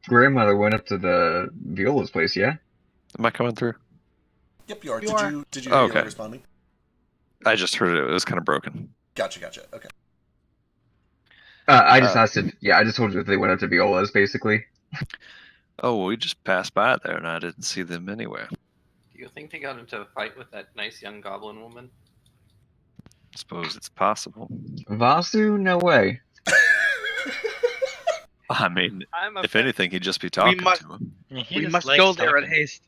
[SPEAKER 2] grandmother went up to the Viola's place, yeah?
[SPEAKER 3] Am I coming through?
[SPEAKER 1] Yep, you are.
[SPEAKER 5] You are.
[SPEAKER 1] Did you hear
[SPEAKER 3] Okay.
[SPEAKER 1] Yale responding?
[SPEAKER 3] I just heard it. It was kind of broken.
[SPEAKER 1] Gotcha. Okay.
[SPEAKER 2] I just asked if, I just told you if they went up to Viola's, basically.
[SPEAKER 3] Oh, well, we just passed by there, and I didn't see them anywhere.
[SPEAKER 6] Do you think they got into a fight with that nice young goblin woman?
[SPEAKER 3] Suppose it's possible.
[SPEAKER 2] Vasu? No way.
[SPEAKER 3] I mean,
[SPEAKER 10] I'm
[SPEAKER 3] if anything, he'd just be talking
[SPEAKER 5] must-
[SPEAKER 3] to him.
[SPEAKER 8] He
[SPEAKER 5] We
[SPEAKER 8] just
[SPEAKER 5] must
[SPEAKER 8] likes
[SPEAKER 5] go there in
[SPEAKER 8] talking.
[SPEAKER 5] haste.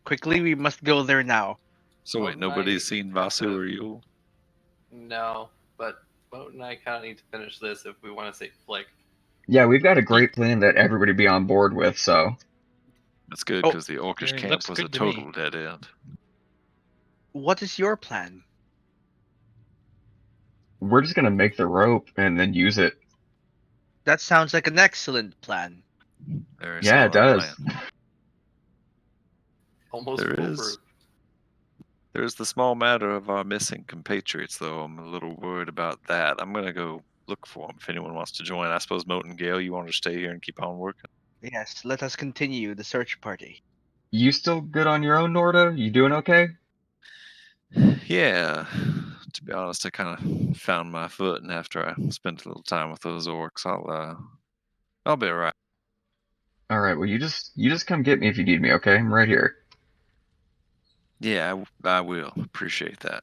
[SPEAKER 5] Quickly, we must go there now.
[SPEAKER 3] So
[SPEAKER 6] Moat
[SPEAKER 3] wait,
[SPEAKER 6] and I
[SPEAKER 3] nobody's seen
[SPEAKER 6] have
[SPEAKER 3] Vasu
[SPEAKER 6] to-
[SPEAKER 3] or Yule?
[SPEAKER 6] No, but Moat and I kind of need to finish this if we want to save Flick.
[SPEAKER 2] Yeah, we've got a great plan that everybody be on board with, so.
[SPEAKER 3] That's good,
[SPEAKER 5] Oh,
[SPEAKER 3] because the Orcish camp
[SPEAKER 8] looks
[SPEAKER 3] was a
[SPEAKER 8] good to me.
[SPEAKER 3] total dead end.
[SPEAKER 5] What is your plan?
[SPEAKER 2] We're just gonna make the rope and then use it.
[SPEAKER 5] That sounds like an excellent plan.
[SPEAKER 3] Very
[SPEAKER 2] Yeah, it
[SPEAKER 3] solid
[SPEAKER 2] does.
[SPEAKER 3] plan.
[SPEAKER 6] Almost
[SPEAKER 3] There
[SPEAKER 6] foolproof.
[SPEAKER 3] is. There's the small matter of our missing compatriots, though. I'm a little worried about that. I'm gonna go look for them if anyone wants to join. I suppose Moat and Gale, you want to stay here and keep on working?
[SPEAKER 5] Yes, let us continue the search party.
[SPEAKER 2] You still good on your own, Norda? You doing okay?
[SPEAKER 3] Yeah. To be honest, I kind of found my footing after I spent a little time with those orcs. I'll be alright.
[SPEAKER 2] All right. Well, you just come get me if you need me. Okay, I'm right here.
[SPEAKER 3] Yeah, I will. Appreciate that.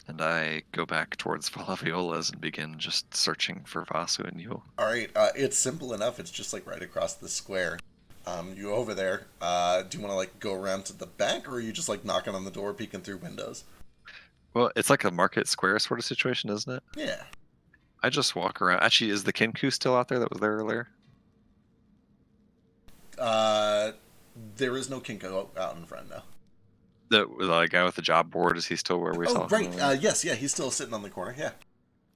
[SPEAKER 3] And I go back towards Falaviola's and begin just searching for Vasu and Yule.
[SPEAKER 1] All right, it's simple enough. It's just like right across the square. You over there. Do you want to like go around to the back, or are you just like knocking on the door, peeking through windows?
[SPEAKER 3] Well, it's like a market square sort of situation, isn't it?
[SPEAKER 1] Yeah.
[SPEAKER 3] I just walk around. Actually, is the Kinku still out there that was there earlier?
[SPEAKER 1] There is no Kinko out in front now.
[SPEAKER 3] The guy with the job board, is he still where we saw
[SPEAKER 1] Oh,
[SPEAKER 3] him
[SPEAKER 1] right.
[SPEAKER 3] earlier?
[SPEAKER 1] Yes, yeah, he's still sitting on the corner. Yeah.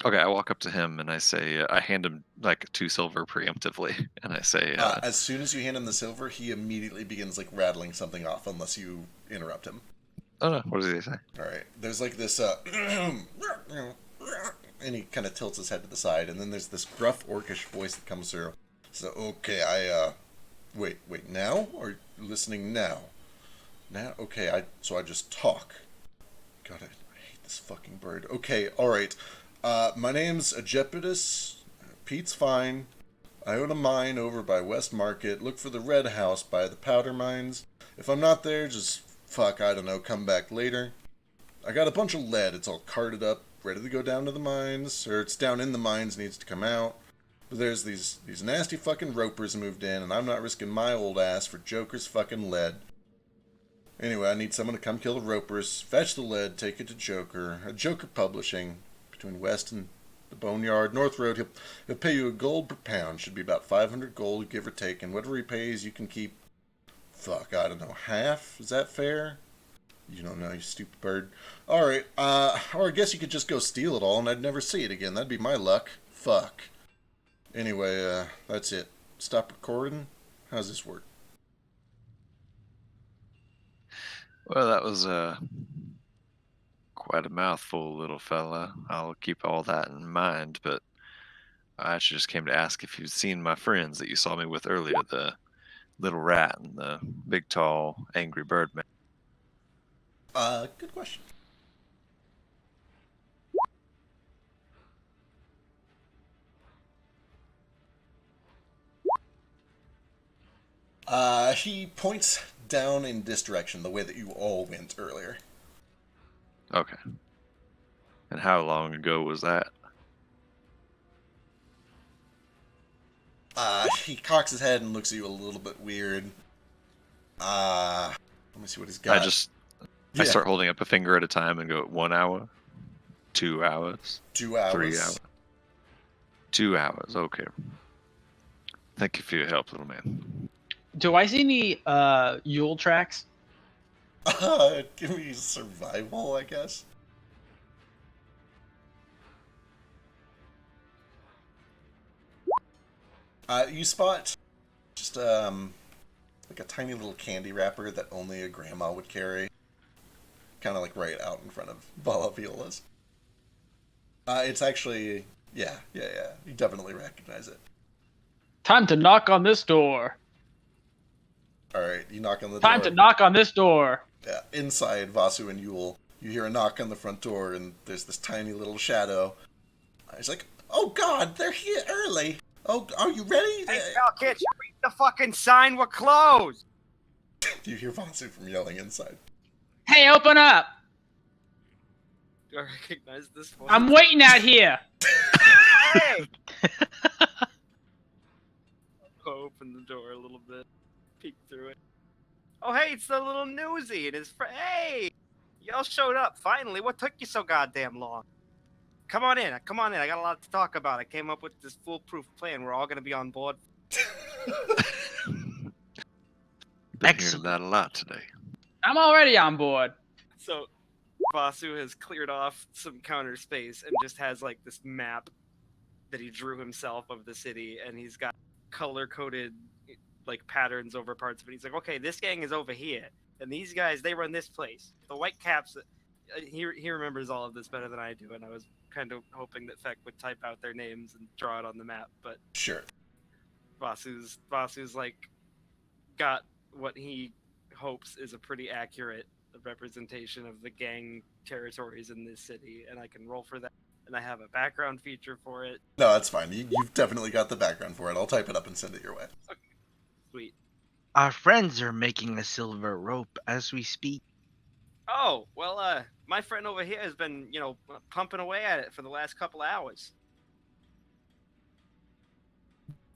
[SPEAKER 3] Okay, I walk up to him and I say, I hand him like 2 silver preemptively, and I say,
[SPEAKER 1] as soon as you hand him the silver, he immediately begins like rattling something off, unless you interrupt him.
[SPEAKER 3] oh no, what does he say?
[SPEAKER 1] All right. There's like this, and he kind of tilts his head to the side, and then there's this gruff orcish voice that comes through. So, okay, wait, now? Are you listening now? Now? Okay, so I just talk. God, I hate this fucking bird. Okay, alright. My name's Ajepitus. Pete's fine. I own a mine over by West Market. Look for the red house by the powder mines. If I'm not there, just, I don't know, come back later. I got a bunch of lead. It's all carted up, ready to go down to the mines. Or it's down in the mines, needs to come out. But there's these nasty fucking ropers moved in, and I'm not risking my old ass for Joker's fucking lead. Anyway, I need someone to come kill the ropers, fetch the lead, take it to Joker. Joker Publishing, between West and the Boneyard, North Road. He'll pay you $1 per pound. Should be about 500 gold, give or take. And whatever he pays, you can keep, I don't know, half? Is that fair? You don't know, you stupid bird. Alright, or I guess you could just go steal it all and I'd never see it again. That'd be my luck. Fuck. Anyway, that's it. Stop recording? How's this work?
[SPEAKER 3] Well, that was quite a mouthful, little fella. I'll keep all that in mind, but I actually just came to ask if you'd seen my friends that you saw me with earlier, the little rat and the big, tall, angry bird man.
[SPEAKER 1] Good question. He points down in this direction, the way that you all went earlier.
[SPEAKER 3] Okay. And how long ago was that?
[SPEAKER 1] He cocks his head and looks at you a little bit weird. Let me see what he's got.
[SPEAKER 3] I start holding up a finger at a time and go 1 hour, 2 hours,
[SPEAKER 1] 2 hours,
[SPEAKER 3] 3 hours. 2 hours, okay. Thank you for your help, little man.
[SPEAKER 9] Do I see any Yule tracks?
[SPEAKER 1] Give me survival, I guess. You spot just like a tiny little candy wrapper that only a grandma would carry, kind of like right out in front of Valaviola's. It's actually, yeah. You definitely recognize it.
[SPEAKER 9] Time to knock on this door.
[SPEAKER 1] All right, you knock on the door.
[SPEAKER 9] Time to knock on this door.
[SPEAKER 1] Yeah, inside Vasu and Yule, you hear a knock on the front door, and there's this tiny little shadow. He's like, "Oh God, they're here early. Oh, are you ready?"
[SPEAKER 10] Hey, Spell Kitchen, read the fucking sign. We're closed.
[SPEAKER 1] You hear Vasu from yelling inside.
[SPEAKER 9] Hey, open up.
[SPEAKER 10] Do I recognize this voice?
[SPEAKER 9] I'm waiting out here.
[SPEAKER 10] Hey! I'll open the door a little bit, peek through it. Oh, hey, it's the little newsie and his friend. Hey! Y'all showed up, finally. What took you so goddamn long? Come on in. I got a lot to talk about. I came up with this foolproof plan. We're all going to be on board.
[SPEAKER 3] Been hearing that a lot today.
[SPEAKER 9] I'm already on board.
[SPEAKER 10] So, Vasu has cleared off some counter space and just has like this map that he drew himself of the city, and he's got color-coded like patterns over parts of it. He's like, okay, this gang is over here, and these guys, they run this place. The white caps, he remembers all of this better than I do, and I was kind of hoping that Feck would type out their names and draw it on the map, but
[SPEAKER 1] Sure.
[SPEAKER 10] Vasu's like got what he hopes is a pretty accurate representation of the gang territories in this city, and I can roll for that. And I have a background feature for it.
[SPEAKER 1] No, that's fine. You've definitely got the background for it. I'll type it up and send it your way.
[SPEAKER 10] Okay. Sweet.
[SPEAKER 5] Our friends are making a silver rope as we speak.
[SPEAKER 10] Oh, well, my friend over here has been, pumping away at it for the last couple hours.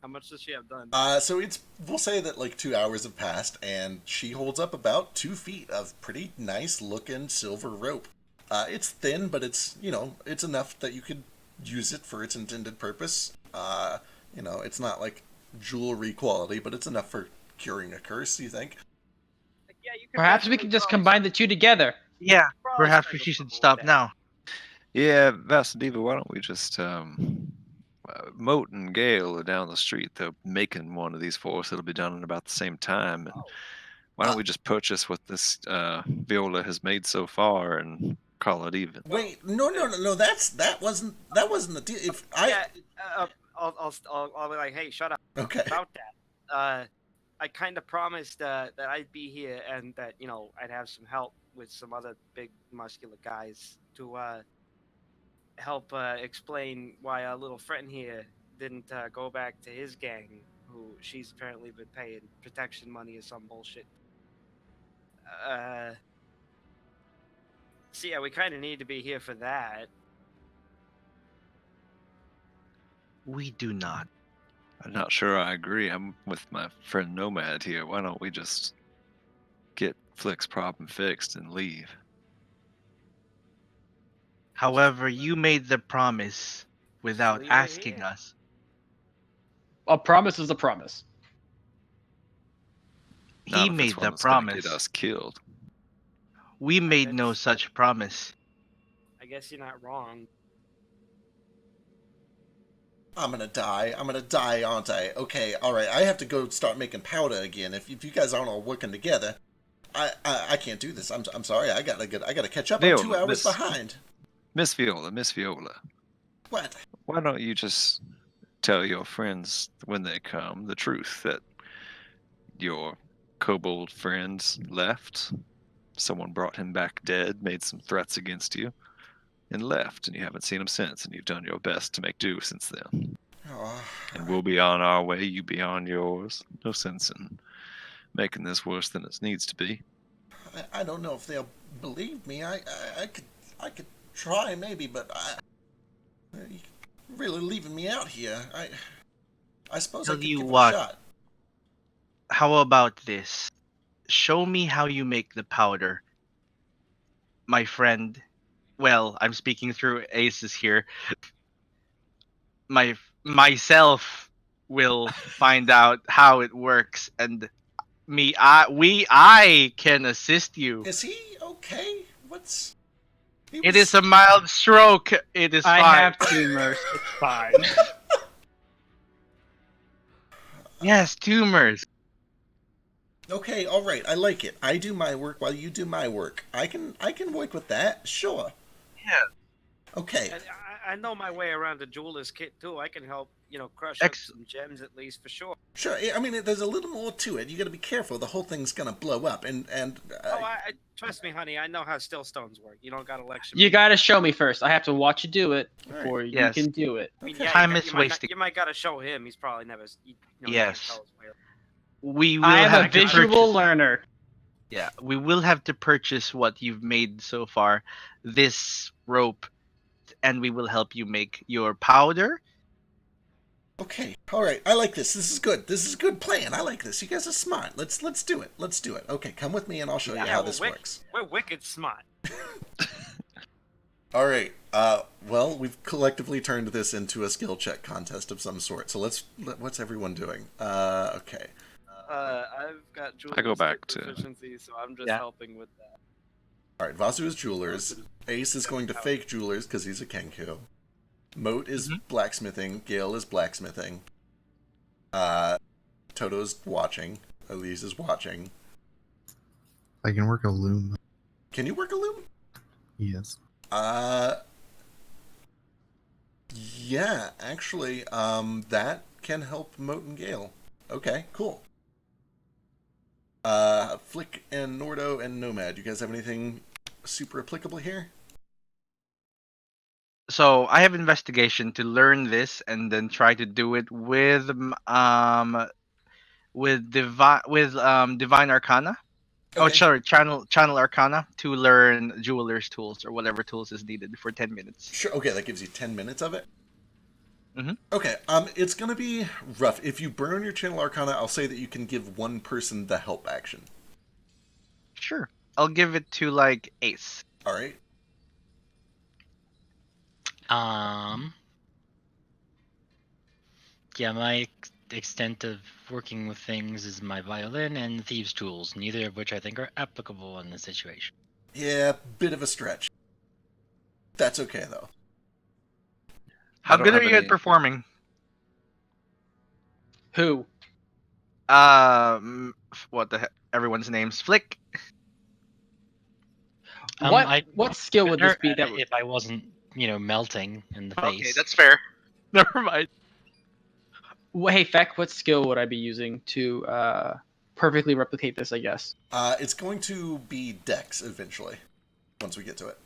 [SPEAKER 10] How much does she have done?
[SPEAKER 1] So we'll say that like 2 hours have passed, and she holds up about 2 feet of pretty nice looking silver rope. It's thin, but it's enough that you could use it for its intended purpose. It's not like jewelry quality, but it's enough for curing a curse, you think?
[SPEAKER 10] Yeah, you
[SPEAKER 9] Perhaps we can just combine the two together.
[SPEAKER 5] Yeah, perhaps she should stop now.
[SPEAKER 3] Yeah, Vasadiva, why don't we just Moat and Gale are down the street. They're making one of these for us. It'll be done in about the same time. And why don't we just purchase what this Viola has made so far and call it even?
[SPEAKER 1] Wait, no. That wasn't the deal. If I
[SPEAKER 10] I'll be like, hey, shut up.
[SPEAKER 1] Okay.
[SPEAKER 10] About that. I kind of promised that I'd be here and that I'd have some help with some other big muscular guys to help explain why our little friend here didn't go back to his gang, who she's apparently been paying protection money or some bullshit. So yeah, we kind of need to be here for that.
[SPEAKER 5] We do not.
[SPEAKER 3] I'm not sure I agree. I'm with my friend Nomad here. Why don't we just get Flick's problem fixed and leave?
[SPEAKER 5] However, you made the promise without
[SPEAKER 10] Leave it
[SPEAKER 5] asking
[SPEAKER 10] here.
[SPEAKER 5] us.
[SPEAKER 9] A promise is a promise.
[SPEAKER 3] Not
[SPEAKER 5] He
[SPEAKER 3] if it's
[SPEAKER 5] made
[SPEAKER 3] one
[SPEAKER 5] the
[SPEAKER 3] that's gonna
[SPEAKER 5] promise.
[SPEAKER 3] get us killed.
[SPEAKER 5] We made no
[SPEAKER 10] guess-
[SPEAKER 5] such promise.
[SPEAKER 10] I guess you're not wrong.
[SPEAKER 1] I'm gonna die, aren't I? Okay, alright, I have to go start making powder again. If you guys aren't all working together, I can't do this. I'm sorry, I gotta catch up. I'm
[SPEAKER 3] Viola,
[SPEAKER 1] 2 hours
[SPEAKER 3] Miss-
[SPEAKER 1] behind.
[SPEAKER 3] Miss Viola.
[SPEAKER 1] What?
[SPEAKER 3] Why don't you just tell your friends when they come the truth that your kobold friends left, someone brought him back dead, made some threats against you, and left, and you haven't seen him since, and you've done your best to make do since then.
[SPEAKER 1] Oh,
[SPEAKER 3] And we'll be on our way, you be on yours. No sense in making this worse than it needs to be.
[SPEAKER 1] I don't know if they'll believe me. I could try maybe, but you're really leaving me out here. I suppose I
[SPEAKER 5] Tell
[SPEAKER 1] could
[SPEAKER 5] you
[SPEAKER 1] give it
[SPEAKER 5] what.
[SPEAKER 1] a shot.
[SPEAKER 5] How about this? Show me how you make the powder. My friend, well, I'm speaking through Aces here. Myself will find out how it works, and I can assist you.
[SPEAKER 1] Is he okay?
[SPEAKER 5] It is a mild stroke. It is
[SPEAKER 9] I
[SPEAKER 5] fine.
[SPEAKER 9] have tumors. It's fine.
[SPEAKER 5] Yes, tumors.
[SPEAKER 1] Okay, all right. I like it. I do my work while you do my work. I can work with that. Sure.
[SPEAKER 5] Yeah.
[SPEAKER 1] Okay.
[SPEAKER 10] And I know my way around the jeweler's kit too. I can help, crush up some gems at least for sure.
[SPEAKER 1] Sure. I mean, there's a little more to it. You got to be careful. The whole thing's gonna blow up. And
[SPEAKER 10] I trust me, honey. I know how still stones work. You don't got to lecture me.
[SPEAKER 9] You gotta show me first. I have to watch you do it
[SPEAKER 1] All right.
[SPEAKER 9] before
[SPEAKER 5] Yes.
[SPEAKER 9] you can do it.
[SPEAKER 10] I mean,
[SPEAKER 1] Okay.
[SPEAKER 10] yeah,
[SPEAKER 5] Time
[SPEAKER 10] you
[SPEAKER 5] is
[SPEAKER 10] might not-
[SPEAKER 5] wasting.
[SPEAKER 10] You might got to show him. He's probably never. He can't
[SPEAKER 5] Yes.
[SPEAKER 10] tell us where.
[SPEAKER 5] We will
[SPEAKER 9] I am
[SPEAKER 5] have
[SPEAKER 9] a
[SPEAKER 5] to
[SPEAKER 9] visual
[SPEAKER 5] purchase-
[SPEAKER 9] learner.
[SPEAKER 5] Yeah, we will have to purchase what you've made so far, this rope, and we will help you make your powder.
[SPEAKER 1] okay. All right. I like this. This is good. This is a good plan. I like this. You guys are smart. Let's do it. Let's do it. Okay, come with me and I'll show you how this works.
[SPEAKER 10] We're wicked smart.
[SPEAKER 1] All right. Well, we've collectively turned this into a skill check contest of some sort. So what's everyone doing? Okay.
[SPEAKER 10] I've got jeweler's
[SPEAKER 3] I go back
[SPEAKER 10] kit
[SPEAKER 3] to-
[SPEAKER 10] proficiency, so I'm just
[SPEAKER 5] Yeah.
[SPEAKER 10] helping with that.
[SPEAKER 1] All right. Vasu is jewelers. Ace is going to fake jewelers because he's a Kenku. Moat is blacksmithing. Gale is blacksmithing. Toto's watching. Elise is watching.
[SPEAKER 7] I can work a loom.
[SPEAKER 1] Can you work a loom?
[SPEAKER 7] Yes.
[SPEAKER 1] Yeah, actually, that can help Moat and Gale. Okay, cool. Flick and Nordo and Nomad, you guys have anything super applicable here?
[SPEAKER 5] So I have investigation to learn this and then try to do it with divine arcana. Oh,
[SPEAKER 1] Okay.
[SPEAKER 5] sorry, channel arcana to learn jeweler's tools or whatever tools is needed for 10 minutes.
[SPEAKER 1] Sure. Okay, that gives you 10 minutes of it.
[SPEAKER 5] Mhm.
[SPEAKER 1] Okay. It's gonna be rough. If you burn your channel arcana, I'll say that you can give one person the help action.
[SPEAKER 5] Sure. I'll give it to like Ace.
[SPEAKER 1] All right.
[SPEAKER 8] Yeah, my extent of working with things is my violin and thieves' tools, neither of which I think are applicable in this situation.
[SPEAKER 1] Yeah, bit of a stretch. That's okay though.
[SPEAKER 5] How
[SPEAKER 3] don't
[SPEAKER 5] good are
[SPEAKER 3] have
[SPEAKER 5] you at
[SPEAKER 3] any-
[SPEAKER 5] performing?
[SPEAKER 9] Who?
[SPEAKER 5] What the heck? Everyone's names. Flick.
[SPEAKER 8] I
[SPEAKER 9] What skill would this be? That
[SPEAKER 8] if I wasn't, melting in the face.
[SPEAKER 5] Okay, that's fair. Never mind.
[SPEAKER 9] Hey, Feck, what skill would I be using to perfectly replicate this? I guess.
[SPEAKER 1] It's going to be Dex eventually, once we get to it.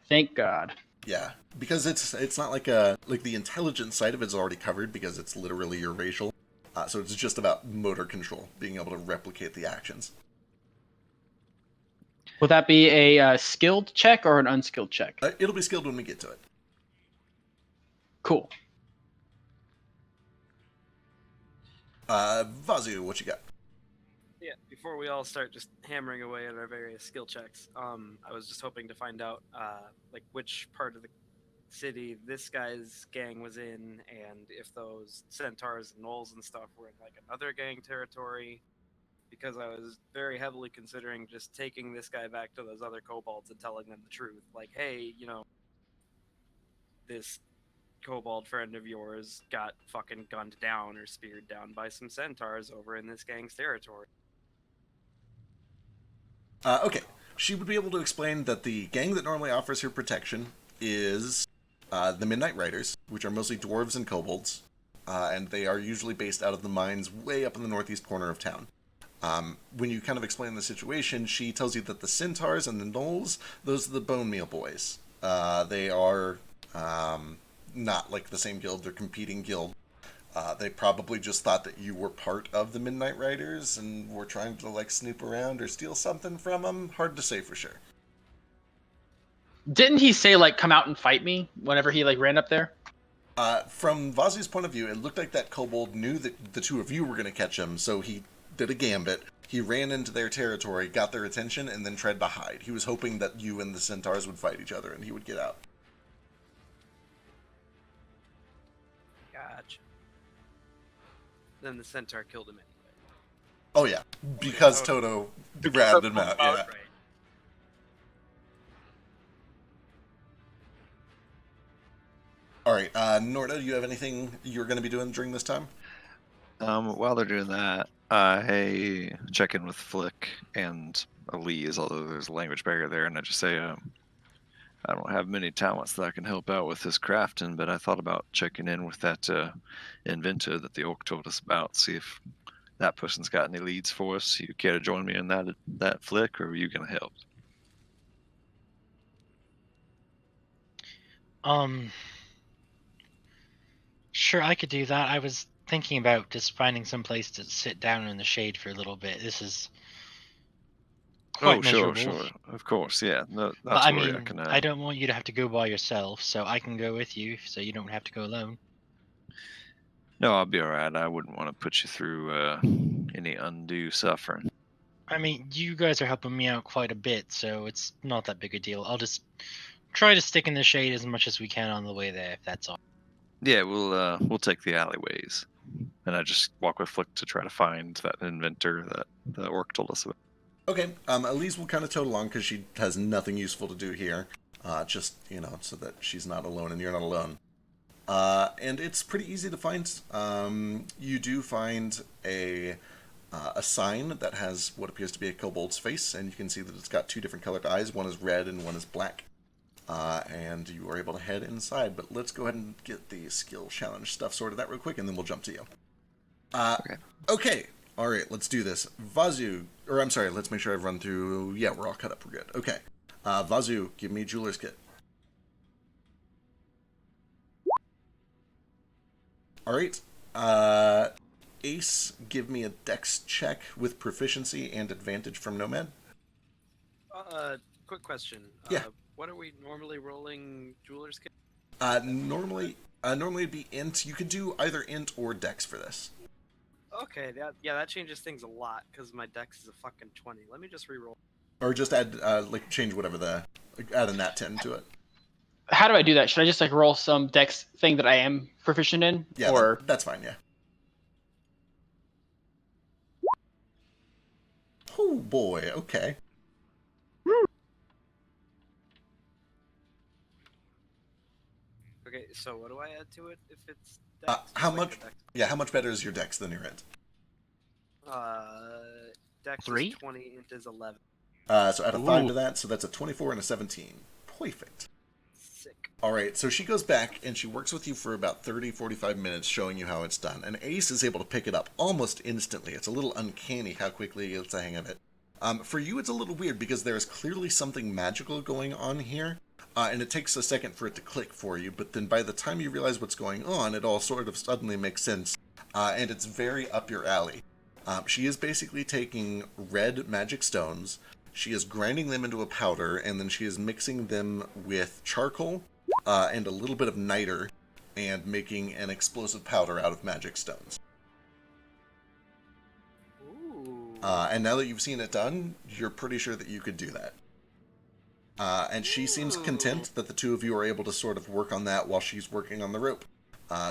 [SPEAKER 9] Thank God.
[SPEAKER 1] Yeah, because it's not like the intelligence side of it's already covered because it's literally your racial. So it's just about motor control, being able to replicate the actions.
[SPEAKER 9] Will that be a skilled check or an unskilled check?
[SPEAKER 1] It'll be skilled when we get to it.
[SPEAKER 9] Cool.
[SPEAKER 1] Vazu, what you got?
[SPEAKER 4] Yeah, before we all start just hammering away at our various skill checks, I was just hoping to find out, like, which part of the city this guy's gang was in, and if those centaurs and gnolls and stuff were in, like, another gang territory, because I was very heavily considering just taking this guy back to those other kobolds and telling them the truth. Like, hey, this kobold friend of yours got fucking gunned down or speared down by some centaurs over in this gang's territory.
[SPEAKER 1] Okay, she would be able to explain that the gang that normally offers her protection is the Midnight Riders, which are mostly dwarves and kobolds, and they are usually based out of the mines way up in the northeast corner of town. When you kind of explain the situation, she tells you that the centaurs and the gnolls, those are the bone meal boys. They are not like the same guild, they're competing guild. They probably just thought that you were part of the Midnight Riders and were trying to like snoop around or steal something from them. Hard to say for sure.
[SPEAKER 9] Didn't he say like come out and fight me whenever he like ran up there?
[SPEAKER 1] From Vazi's point of view, it looked like that kobold knew that the two of you were going to catch him, so he did a gambit. He ran into their territory, got their attention, and then tried to hide. He was hoping that you and the centaurs would fight each other and he would get out.
[SPEAKER 4] Gotcha. Then the centaur killed him anyway.
[SPEAKER 1] Oh yeah, because Toto grabbed him out, yeah.
[SPEAKER 4] Right.
[SPEAKER 1] Alright, Norda, do you have anything you're going to be doing during this time?
[SPEAKER 3] While they're doing that, hey, check in with Flick and Elise, although there's a language barrier there, and I just say, I don't have many talents that I can help out with this crafting, but I thought about checking in with that inventor that the orc told us about, see if that person's got any leads for us. You care to join me in that Flick, or are you going to help?
[SPEAKER 8] Sure, I could do that. I was thinking about just finding some place to sit down in the shade for a little bit. This is quite miserable.
[SPEAKER 3] Sure. Of course, yeah. No,
[SPEAKER 8] But
[SPEAKER 3] not
[SPEAKER 8] I
[SPEAKER 3] to worry.
[SPEAKER 8] mean, I don't want you to have to go by yourself, so I can go with you, so you don't have to go alone.
[SPEAKER 3] No, I'll be all right. I wouldn't want to put you through any undue suffering.
[SPEAKER 8] I mean, you guys are helping me out quite a bit, so it's not that big a deal. I'll just try to stick in the shade as much as we can on the way there, if that's all.
[SPEAKER 3] Yeah, we'll take the alleyways, and I just walk with Flick to try to find that inventor that the orc told us about.
[SPEAKER 1] Okay, Elise will kind of tote along because she has nothing useful to do here. Just, so that she's not alone and you're not alone. And it's pretty easy to find. You do find a sign that has what appears to be a kobold's face, and you can see that it's got 2 different colored eyes. One is red and one is black. And you are able to head inside. But let's go ahead and get the skill challenge stuff sorted out real quick, and then we'll jump to you. Okay. All right, let's do this. Vazu, or I'm sorry, let's make sure I've run through. Yeah, we're all cut up. We're good. Okay. Vazu, give me Jeweler's Kit. All right. Ace, give me a Dex check with proficiency and advantage from Nomad.
[SPEAKER 10] Quick question.
[SPEAKER 1] Yeah.
[SPEAKER 10] What are we normally rolling Jeweler's Kit?
[SPEAKER 1] Normally it'd be int. You could do either int or Dex for this.
[SPEAKER 10] Okay, that changes things a lot because my Dex is a fucking 20. Let me just re-roll.
[SPEAKER 1] Or just add, change whatever add a nat 10 to it.
[SPEAKER 9] How do I do that? Should I just like roll some dex thing that I am proficient in?
[SPEAKER 1] Yeah,
[SPEAKER 9] or
[SPEAKER 1] that's fine, yeah. Oh boy, okay.
[SPEAKER 10] Okay, so what do I add to it if it's Dex?
[SPEAKER 1] How much? Yeah, how much better is your Dex than your int?
[SPEAKER 10] Dex
[SPEAKER 5] 3?
[SPEAKER 10] is 20, int is 11.
[SPEAKER 1] So add a 5 to that, so that's a 24 and a 17. Perfect.
[SPEAKER 10] Sick.
[SPEAKER 1] Alright, so she goes back and she works with you for about 30-45 minutes showing you how it's done. And Ace is able to pick it up almost instantly. It's a little uncanny how quickly he gets the hang of it. For you, it's a little weird because there's clearly something magical going on here. And it takes a second for it to click for you, but then by the time you realize what's going on, it all sort of suddenly makes sense. And it's very up your alley. She is basically taking red magic stones, she is grinding them into a powder, and then she is mixing them with charcoal and a little bit of niter, and making an explosive powder out of magic stones.
[SPEAKER 10] Ooh.
[SPEAKER 1] And now that you've seen it done, you're pretty sure that you could do that. And she seems content that the two of you are able to sort of work on that while she's working on the rope.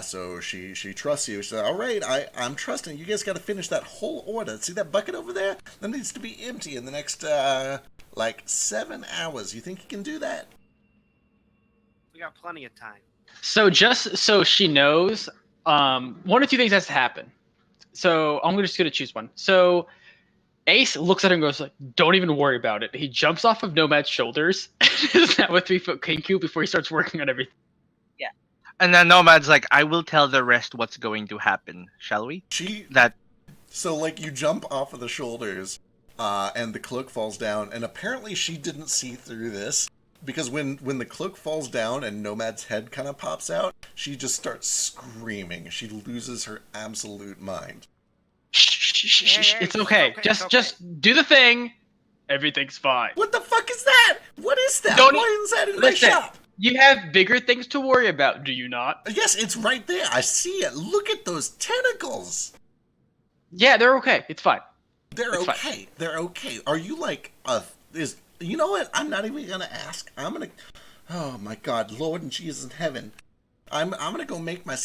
[SPEAKER 1] So she trusts you. She said, all right, I'm trusting. You guys got to finish that whole order. See that bucket over there? That needs to be empty in the next, 7 hours. You think you can do that?
[SPEAKER 10] We got plenty of time.
[SPEAKER 9] so just so she knows, one or two things has to happen. So I'm just gonna choose one. So Ace looks at him and goes like, "Don't even worry about it." He jumps off of Nomad's shoulders, is that with 3-foot Kinku before he starts working on everything.
[SPEAKER 5] Yeah. And then Nomad's like, I will tell the rest what's going to happen, shall we?
[SPEAKER 1] So, like, you jump off of the shoulders, and the cloak falls down, and apparently she didn't see through this, because when the cloak falls down and Nomad's head kind of pops out, she just starts screaming. She loses her absolute mind.
[SPEAKER 9] Shh. It's okay. Just do the thing. Everything's fine.
[SPEAKER 1] What the fuck is that? What is that? Why is that in my
[SPEAKER 9] Listen,
[SPEAKER 1] shop?
[SPEAKER 9] you have bigger things to worry about, do you not?
[SPEAKER 1] Yes, it's right there. I see it. Look at those tentacles.
[SPEAKER 9] Yeah, they're okay. It's fine.
[SPEAKER 1] They're okay. They're okay. Are you like you know what? I'm not even gonna ask. I'm gonna. Oh my God, Lord and Jesus in heaven. I'm gonna go make your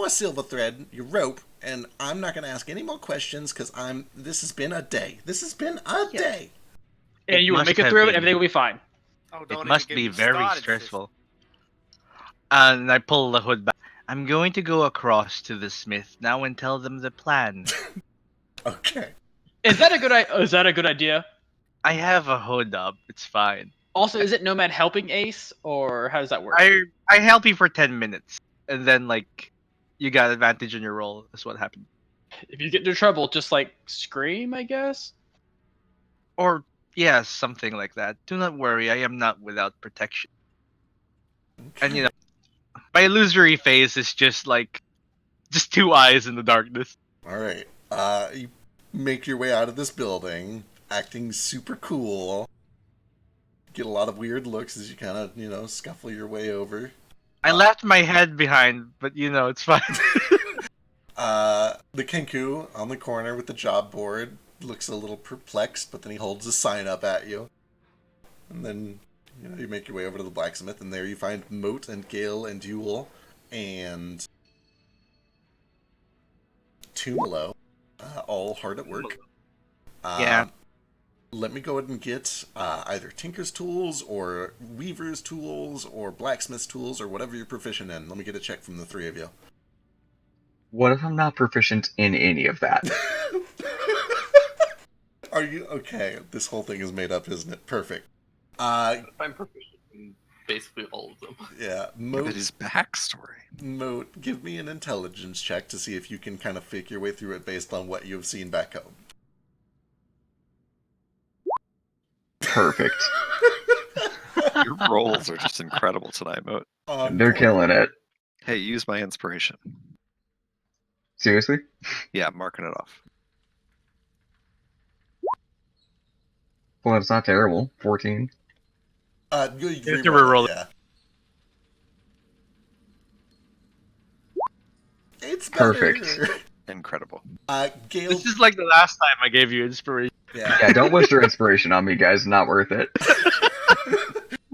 [SPEAKER 1] silver thread, your rope, and I'm not gonna ask any more questions because this has been a day. Day.
[SPEAKER 9] And you will make it through it. Everything will be fine.
[SPEAKER 10] Oh,
[SPEAKER 5] It must be very stressful. And I pull the hood back. I'm going to go across to the smith now and tell them the plan.
[SPEAKER 1] Okay.
[SPEAKER 9] Is that a good idea?
[SPEAKER 5] I have a hood up. It's fine.
[SPEAKER 9] Also, is it Nomad helping Ace, or how does that work?
[SPEAKER 5] I help you for 10 minutes, and then you got advantage on your roll. That's what happened.
[SPEAKER 9] If you get into trouble, just scream, I guess.
[SPEAKER 5] Or yeah, something like that. Do not worry, I am not without protection.
[SPEAKER 1] Okay.
[SPEAKER 5] And my illusory face is just just 2 eyes in the darkness.
[SPEAKER 1] All right. You make your way out of this building, acting super cool. Get a lot of weird looks as you kind of, scuffle your way over.
[SPEAKER 5] I left my head behind, but it's fine.
[SPEAKER 1] The Kenku on the corner with the job board looks a little perplexed, but then he holds a sign up at you. And then, you make your way over to the blacksmith, and there you find Moat and Gale and Duel and Tumalo, all hard at work.
[SPEAKER 5] Yeah.
[SPEAKER 1] let me go ahead and get either Tinker's tools or Weaver's tools or Blacksmith's tools or whatever you're proficient in. Let me get a check from the three of you.
[SPEAKER 2] What if I'm not proficient in any of that?
[SPEAKER 1] Are you okay? This whole thing is made up, isn't it? Perfect.
[SPEAKER 6] I'm proficient in basically all of them.
[SPEAKER 1] Yeah,
[SPEAKER 3] Look at his backstory.
[SPEAKER 1] Moat, give me an intelligence check to see if you can kind of fake your way through it based on what you've seen back home.
[SPEAKER 2] Perfect.
[SPEAKER 3] Your rolls are just incredible tonight, Moat.
[SPEAKER 2] They're killing it.
[SPEAKER 3] Hey, use my inspiration.
[SPEAKER 2] Seriously?
[SPEAKER 3] Yeah, I'm marking it off.
[SPEAKER 2] Well, that's not terrible. 14.
[SPEAKER 1] You
[SPEAKER 9] have to
[SPEAKER 1] reroll
[SPEAKER 9] reroll
[SPEAKER 1] it, yeah. It's better.
[SPEAKER 2] Perfect.
[SPEAKER 3] Incredible.
[SPEAKER 1] Gale.
[SPEAKER 9] This is like the last time I gave you inspiration.
[SPEAKER 2] Yeah, don't waste your inspiration on me, guys. Not worth it.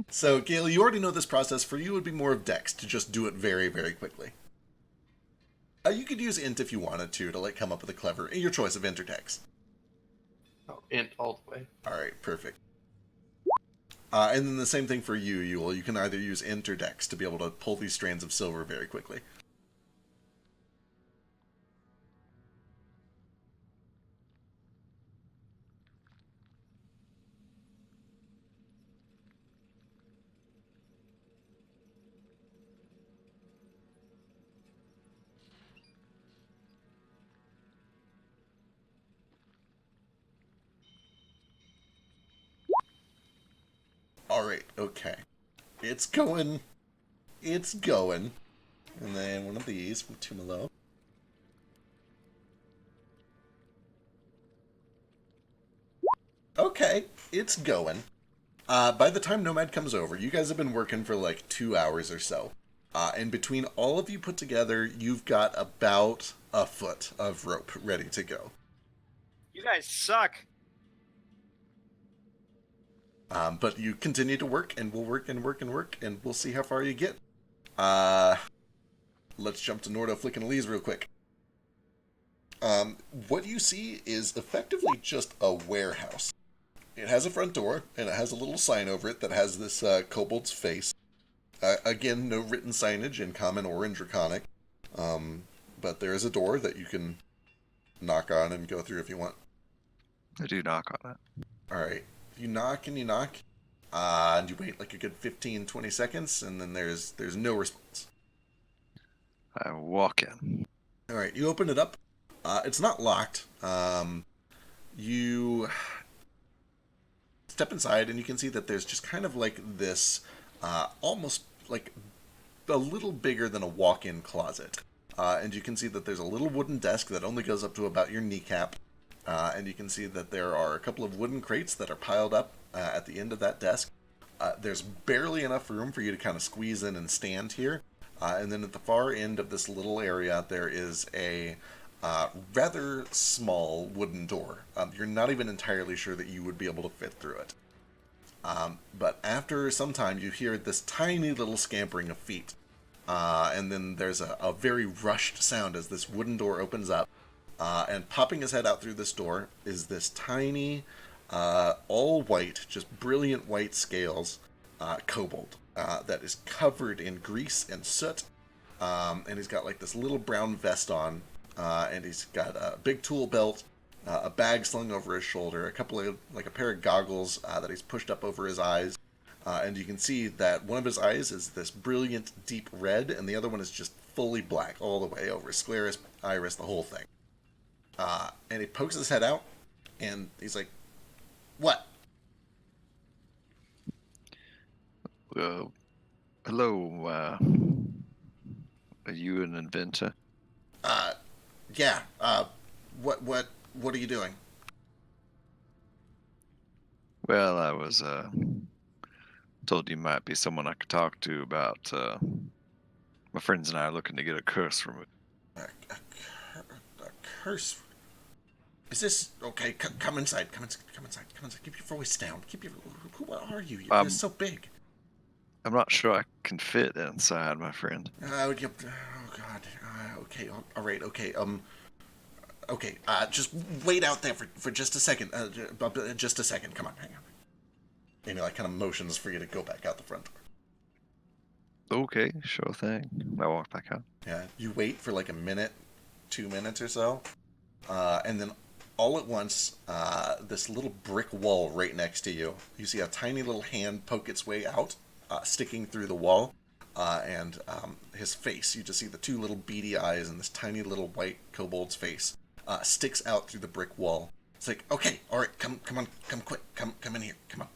[SPEAKER 1] So, Gale, you already know this process. For you, it would be more of Dex to just do it very, very quickly. You could use Int if you wanted to like come up with a clever, your choice of Int or Dex.
[SPEAKER 6] Oh, Int all the way.
[SPEAKER 1] Alright, perfect. And then the same thing for you, Yule. You can either use Int or Dex to be able to pull these strands of silver very quickly. Alright, okay. It's going. It's going. And then one of these from Tumalo. Okay, it's going. By the time Nomad comes over, you guys have been working for like 2 hours or so. And between all of you put together, you've got about a foot of rope ready to go.
[SPEAKER 10] You guys suck.
[SPEAKER 1] But you continue to work, and we'll work and work and work, and we'll see how far you get. Let's jump to Nordo, Flick, and Elise real quick. What you see is effectively just a warehouse. It has a front door, and it has a little sign over it that has this kobold's face. Again, no written signage in Common or in Draconic. But there is a door that you can knock on and go through if you want.
[SPEAKER 3] I do knock on it.
[SPEAKER 1] Alright. You knock and you knock. And you wait like a good 15-20 seconds, and then there's no response.
[SPEAKER 3] I walk in.
[SPEAKER 1] Alright, you open it up. It's not locked. You step inside, and you can see that there's just kind of like this, almost like a little bigger than a walk-in closet. And you can see that there's a little wooden desk that only goes up to about your kneecap. And you can see that there are a couple of wooden crates that are piled up at the end of that desk. There's barely enough room for you to kind of squeeze in and stand here. And then at the far end of this little area, there is a rather small wooden door. You're not even entirely sure that you would be able to fit through it. But after some time, you hear this tiny little scampering of feet. And then there's a very rushed sound as this wooden door opens up. And popping his head out through this door is this tiny, all white, just brilliant white scales, kobold that is covered in grease and soot. And he's got like this little brown vest on, and he's got a big tool belt, a bag slung over his shoulder, a couple of like a pair of goggles that he's pushed up over his eyes. And you can see that one of his eyes is this brilliant deep red, and the other one is just fully black all the way over, sclerus, iris, the whole thing. And he pokes his head out, and he's like, "What?"
[SPEAKER 3] Hello, are you an inventor?
[SPEAKER 1] Yeah. What are you doing?
[SPEAKER 3] Well, I was, told you might be someone I could talk to about, my friends and I are looking to get a curse removed.
[SPEAKER 1] A curse? Is this okay? Come inside. Come inside. Keep your voice down. Who are you? You're so big.
[SPEAKER 3] I'm not sure I can fit inside, my friend.
[SPEAKER 1] Oh God. Okay. All right. Okay. Okay, just wait out there for just a second. Just a second. Come on, hang on. And he like kind of motions for you to go back out the front door.
[SPEAKER 3] Okay, sure thing. I walk back out.
[SPEAKER 1] Yeah, you wait for like a minute, 2 minutes or so, and then all at once, this little brick wall right next to you, you see a tiny little hand poke its way out, sticking through the wall, and his face, you just see the two little beady eyes and this tiny little white kobold's face, sticks out through the brick wall. It's like, okay, all right, come on, come quick, come in here, come on.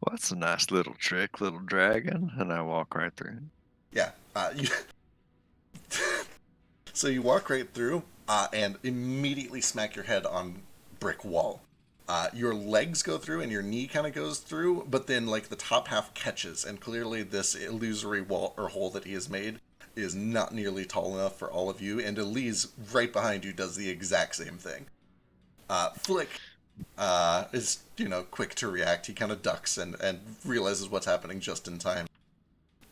[SPEAKER 3] Well, that's a nice little trick, little dragon, and I walk right through.
[SPEAKER 1] Yeah, so you walk right through, and immediately smack your head on brick wall. Your legs go through and your knee kind of goes through, but then like the top half catches, and clearly this illusory wall or hole that he has made is not nearly tall enough for all of you, and Elise right behind you does the exact same thing. Flick is, quick to react. He kind of ducks and realizes what's happening just in time.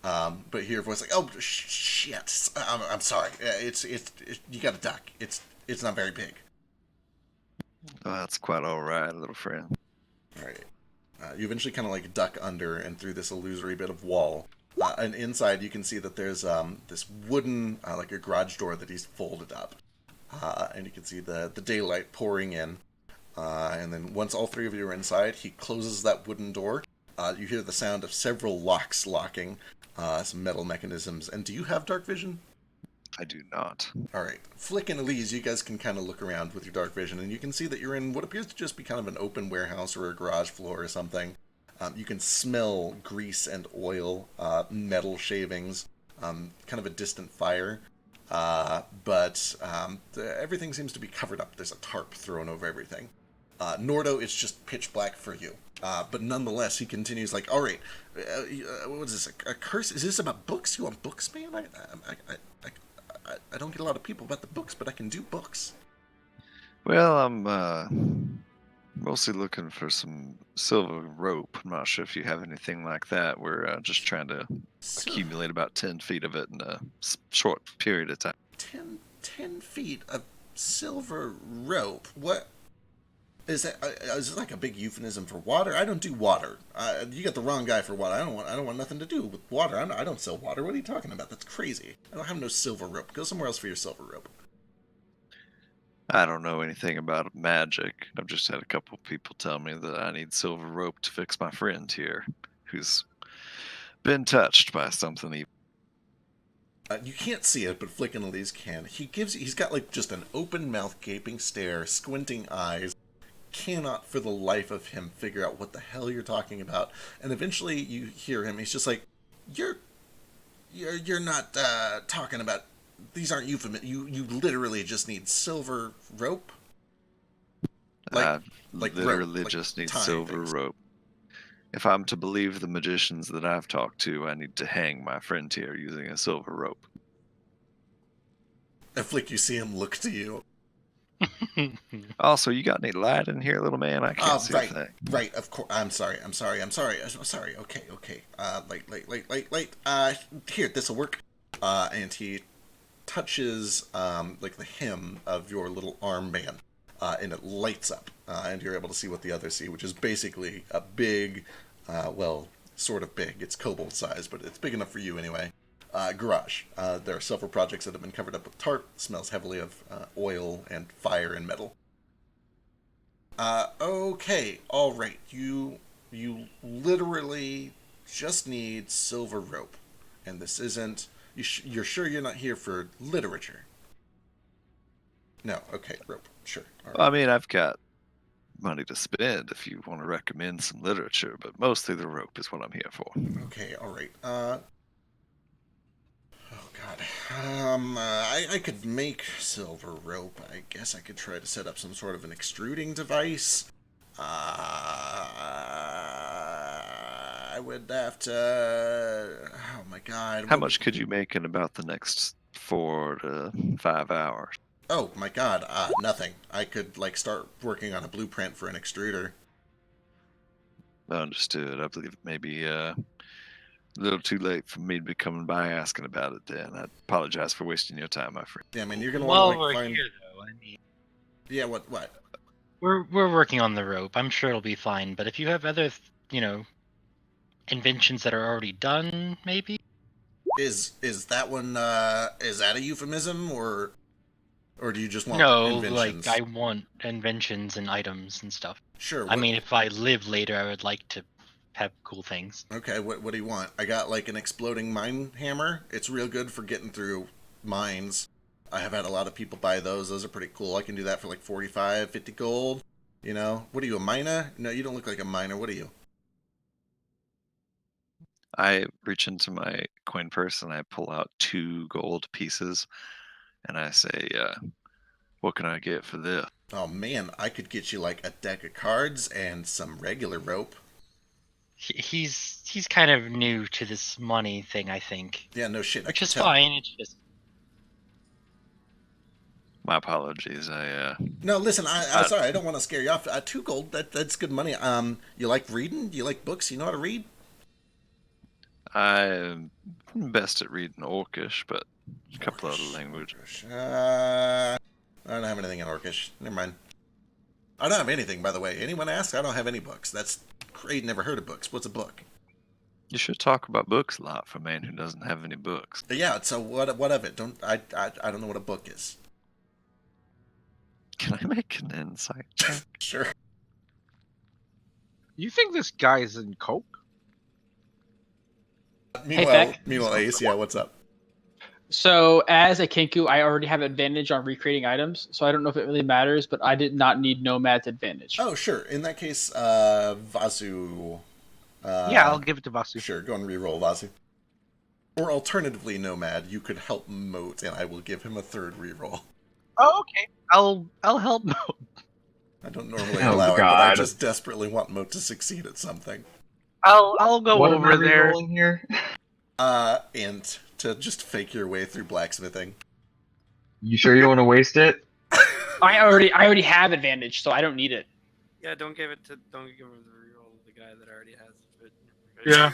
[SPEAKER 1] But hear a voice like, "Oh shit! I'm sorry. It's you got to duck. It's not very big."
[SPEAKER 3] Oh, that's quite all right, little friend.
[SPEAKER 1] All right. You eventually kind of like duck under and through this illusory bit of wall, and inside you can see that there's this wooden like a garage door that he's folded up, and you can see the daylight pouring in. And then once all three of you are inside, he closes that wooden door. You hear the sound of several locks locking, some metal mechanisms. And do you have dark vision?
[SPEAKER 3] I do not.
[SPEAKER 1] All right. Flick and Elise, you guys can kind of look around with your dark vision, and you can see that you're in what appears to just be kind of an open warehouse or a garage floor or something. You can smell grease and oil, metal shavings, kind of a distant fire. But everything seems to be covered up. There's a tarp thrown over everything. Nordo, it's just pitch black for you. But nonetheless, he continues like, all right, what is this, a curse? Is this about books? You want books, man? I don't get a lot of people about the books, but I can do books.
[SPEAKER 3] Well, I'm mostly looking for some silver rope. I'm not sure if you have anything like that. We're just trying to accumulate about 10 feet of it in a short period of time.
[SPEAKER 1] 10 feet of silver rope? What? Is it like a big euphemism for water? I don't do water. You got the wrong guy for water. I don't want nothing to do with water. I don't sell water. What are you talking about? That's crazy. I don't have no silver rope. Go somewhere else for your silver rope.
[SPEAKER 3] I don't know anything about magic. I've just had a couple people tell me that I need silver rope to fix my friend here, who's been touched by something evil.
[SPEAKER 1] You can't see it, but Flick and Elise can. He's got like just an open mouth, gaping stare, squinting eyes. Cannot for the life of him figure out what the hell you're talking about. And eventually you hear him. He's just like, you're not talking about, these aren't euphemisms. You literally just need silver rope.
[SPEAKER 3] Like literally
[SPEAKER 1] rope,
[SPEAKER 3] just
[SPEAKER 1] like
[SPEAKER 3] need silver rope. If I'm to believe the magicians that I've talked to, I need to hang my friend here using a silver rope.
[SPEAKER 1] And Flick, you see him look to you.
[SPEAKER 3] Also, you got any light in here, little man? I can't see a thing.
[SPEAKER 1] Right, of course. I'm sorry. Okay. Light. Here, this'll work. And he touches, like the hem of your little armband, and it lights up, and you're able to see what the others see, which is basically a big, well, sort of big. It's kobold size, but it's big enough for you anyway. Garage. There are several projects that have been covered up with tarp. Smells heavily of oil and fire and metal. Okay, all right. You literally just need silver rope, and this isn't. You're sure you're not here for literature? No. Okay, rope. Sure. All right.
[SPEAKER 3] Well, I mean, I've got money to spend if you want to recommend some literature, but mostly the rope is what I'm here for.
[SPEAKER 1] Okay. All right. Oh God. I could make silver rope. I guess I could try to set up some sort of an extruding device. I would have to. Oh my God.
[SPEAKER 3] How much could you make in about the next 4 to 5 hours?
[SPEAKER 1] Oh my God. Nothing. I could start working on a blueprint for an extruder.
[SPEAKER 3] Understood. I believe maybe a little too late for me to be coming by asking about it then. I apologize for wasting your time, my friend.
[SPEAKER 1] Yeah, I mean, you're going to
[SPEAKER 8] While
[SPEAKER 1] want to
[SPEAKER 8] we're
[SPEAKER 1] find...
[SPEAKER 8] here, though,
[SPEAKER 5] I mean,
[SPEAKER 1] Yeah, what?
[SPEAKER 8] We're working on the rope. I'm sure it'll be fine. But if you have other, inventions that are already done, maybe.
[SPEAKER 1] Is that one is that a euphemism or do you just want
[SPEAKER 8] No,
[SPEAKER 1] inventions?
[SPEAKER 8] like I want inventions and items and stuff.
[SPEAKER 1] Sure.
[SPEAKER 8] I mean, if I live later, I would like to have cool things.
[SPEAKER 1] Okay, what do you want? I got like an exploding mine hammer. It's real good for getting through mines. I have had a lot of people buy those. Those are pretty cool. I can do that for like 45, 50 gold. What are you, a miner? No, you don't look like a miner. What are you?
[SPEAKER 3] I reach into my coin purse and I pull out 2 gold pieces, and I say, "What can I get for this?"
[SPEAKER 1] Oh man, I could get you like a deck of cards and some regular rope.
[SPEAKER 8] He's kind of new to this money thing, I think.
[SPEAKER 1] Yeah, no shit.
[SPEAKER 8] Which
[SPEAKER 1] I can
[SPEAKER 8] is
[SPEAKER 1] tell.
[SPEAKER 8] fine. It's just
[SPEAKER 3] My apologies.
[SPEAKER 1] No, listen. I'm sorry. I don't want to scare you off. 2 gold. That's good money. You like reading? Do you like books? You know how to read?
[SPEAKER 3] I'm best at reading Orcish, but a couple other
[SPEAKER 1] Orcish,
[SPEAKER 3] languages.
[SPEAKER 1] I don't have anything in Orcish. Never mind. I don't have anything, by the way. Anyone asks, I don't have any books. That's great. Never heard of books. What's a book?
[SPEAKER 3] You should talk about books a lot for a man who doesn't have any books.
[SPEAKER 1] Yeah. So what of it? I don't know what a book is.
[SPEAKER 3] Can I make an insight check?
[SPEAKER 1] Sure.
[SPEAKER 11] You think this guy is in coke?
[SPEAKER 1] Meanwhile,
[SPEAKER 9] Beck.
[SPEAKER 1] Ace, yeah, what's up?
[SPEAKER 9] So as a Kenku, I already have advantage on recreating items, so I don't know if it really matters, but I did not need Nomad's advantage.
[SPEAKER 1] Oh, sure. In that case, Vasu.
[SPEAKER 11] Yeah, I'll give it to Vasu.
[SPEAKER 1] Sure, go and re-roll, Vasu. Or alternatively, Nomad, you could help Moat, and I will give him a third re-roll.
[SPEAKER 11] Oh, okay. I'll help Mo.
[SPEAKER 1] I don't normally
[SPEAKER 2] Oh,
[SPEAKER 1] allow it, but I
[SPEAKER 2] God.
[SPEAKER 1] just desperately want Moat to succeed at something.
[SPEAKER 11] I'll go
[SPEAKER 2] What am I
[SPEAKER 11] over there.
[SPEAKER 2] re-rolling here?
[SPEAKER 1] And to just fake your way through blacksmithing.
[SPEAKER 2] You sure you don't want to waste it?
[SPEAKER 9] I already have advantage, so I don't need it.
[SPEAKER 10] Yeah, don't give the reroll to the guy that already has it.
[SPEAKER 11] Yeah.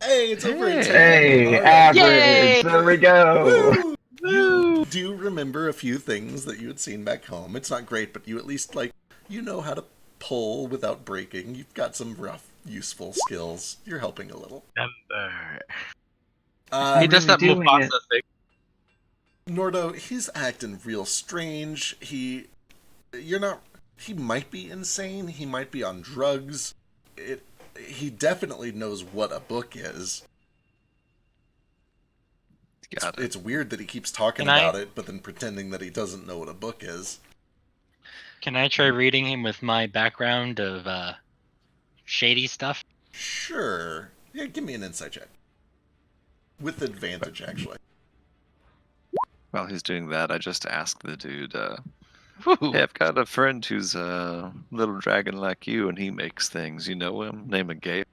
[SPEAKER 1] Hey, it's over in
[SPEAKER 2] Hey,
[SPEAKER 1] All right.
[SPEAKER 2] average.
[SPEAKER 9] Yay!
[SPEAKER 2] There we go.
[SPEAKER 1] You do remember a few things that you had seen back home. It's not great, but you at least, you know how to pull without breaking. You've got some rough, useful skills. You're helping a little.
[SPEAKER 5] Remember.
[SPEAKER 11] He does that
[SPEAKER 2] doing
[SPEAKER 11] Mufasa
[SPEAKER 2] it.
[SPEAKER 11] thing.
[SPEAKER 1] Nordo, he's acting real strange. He might be insane. He might be on drugs. He definitely knows what a book is.
[SPEAKER 3] Got it.
[SPEAKER 1] It's weird that he keeps talking
[SPEAKER 8] Can I-
[SPEAKER 1] about it, but then pretending that he doesn't know what a book is.
[SPEAKER 8] Can I try reading him with my background of shady stuff?
[SPEAKER 1] Sure. Yeah, give me an insight check. With advantage, actually.
[SPEAKER 3] While he's doing that, I just ask the dude,
[SPEAKER 8] Woo.
[SPEAKER 3] "Hey, I've got a friend who's a little dragon like you, and he makes things. You know him? Name of Gale."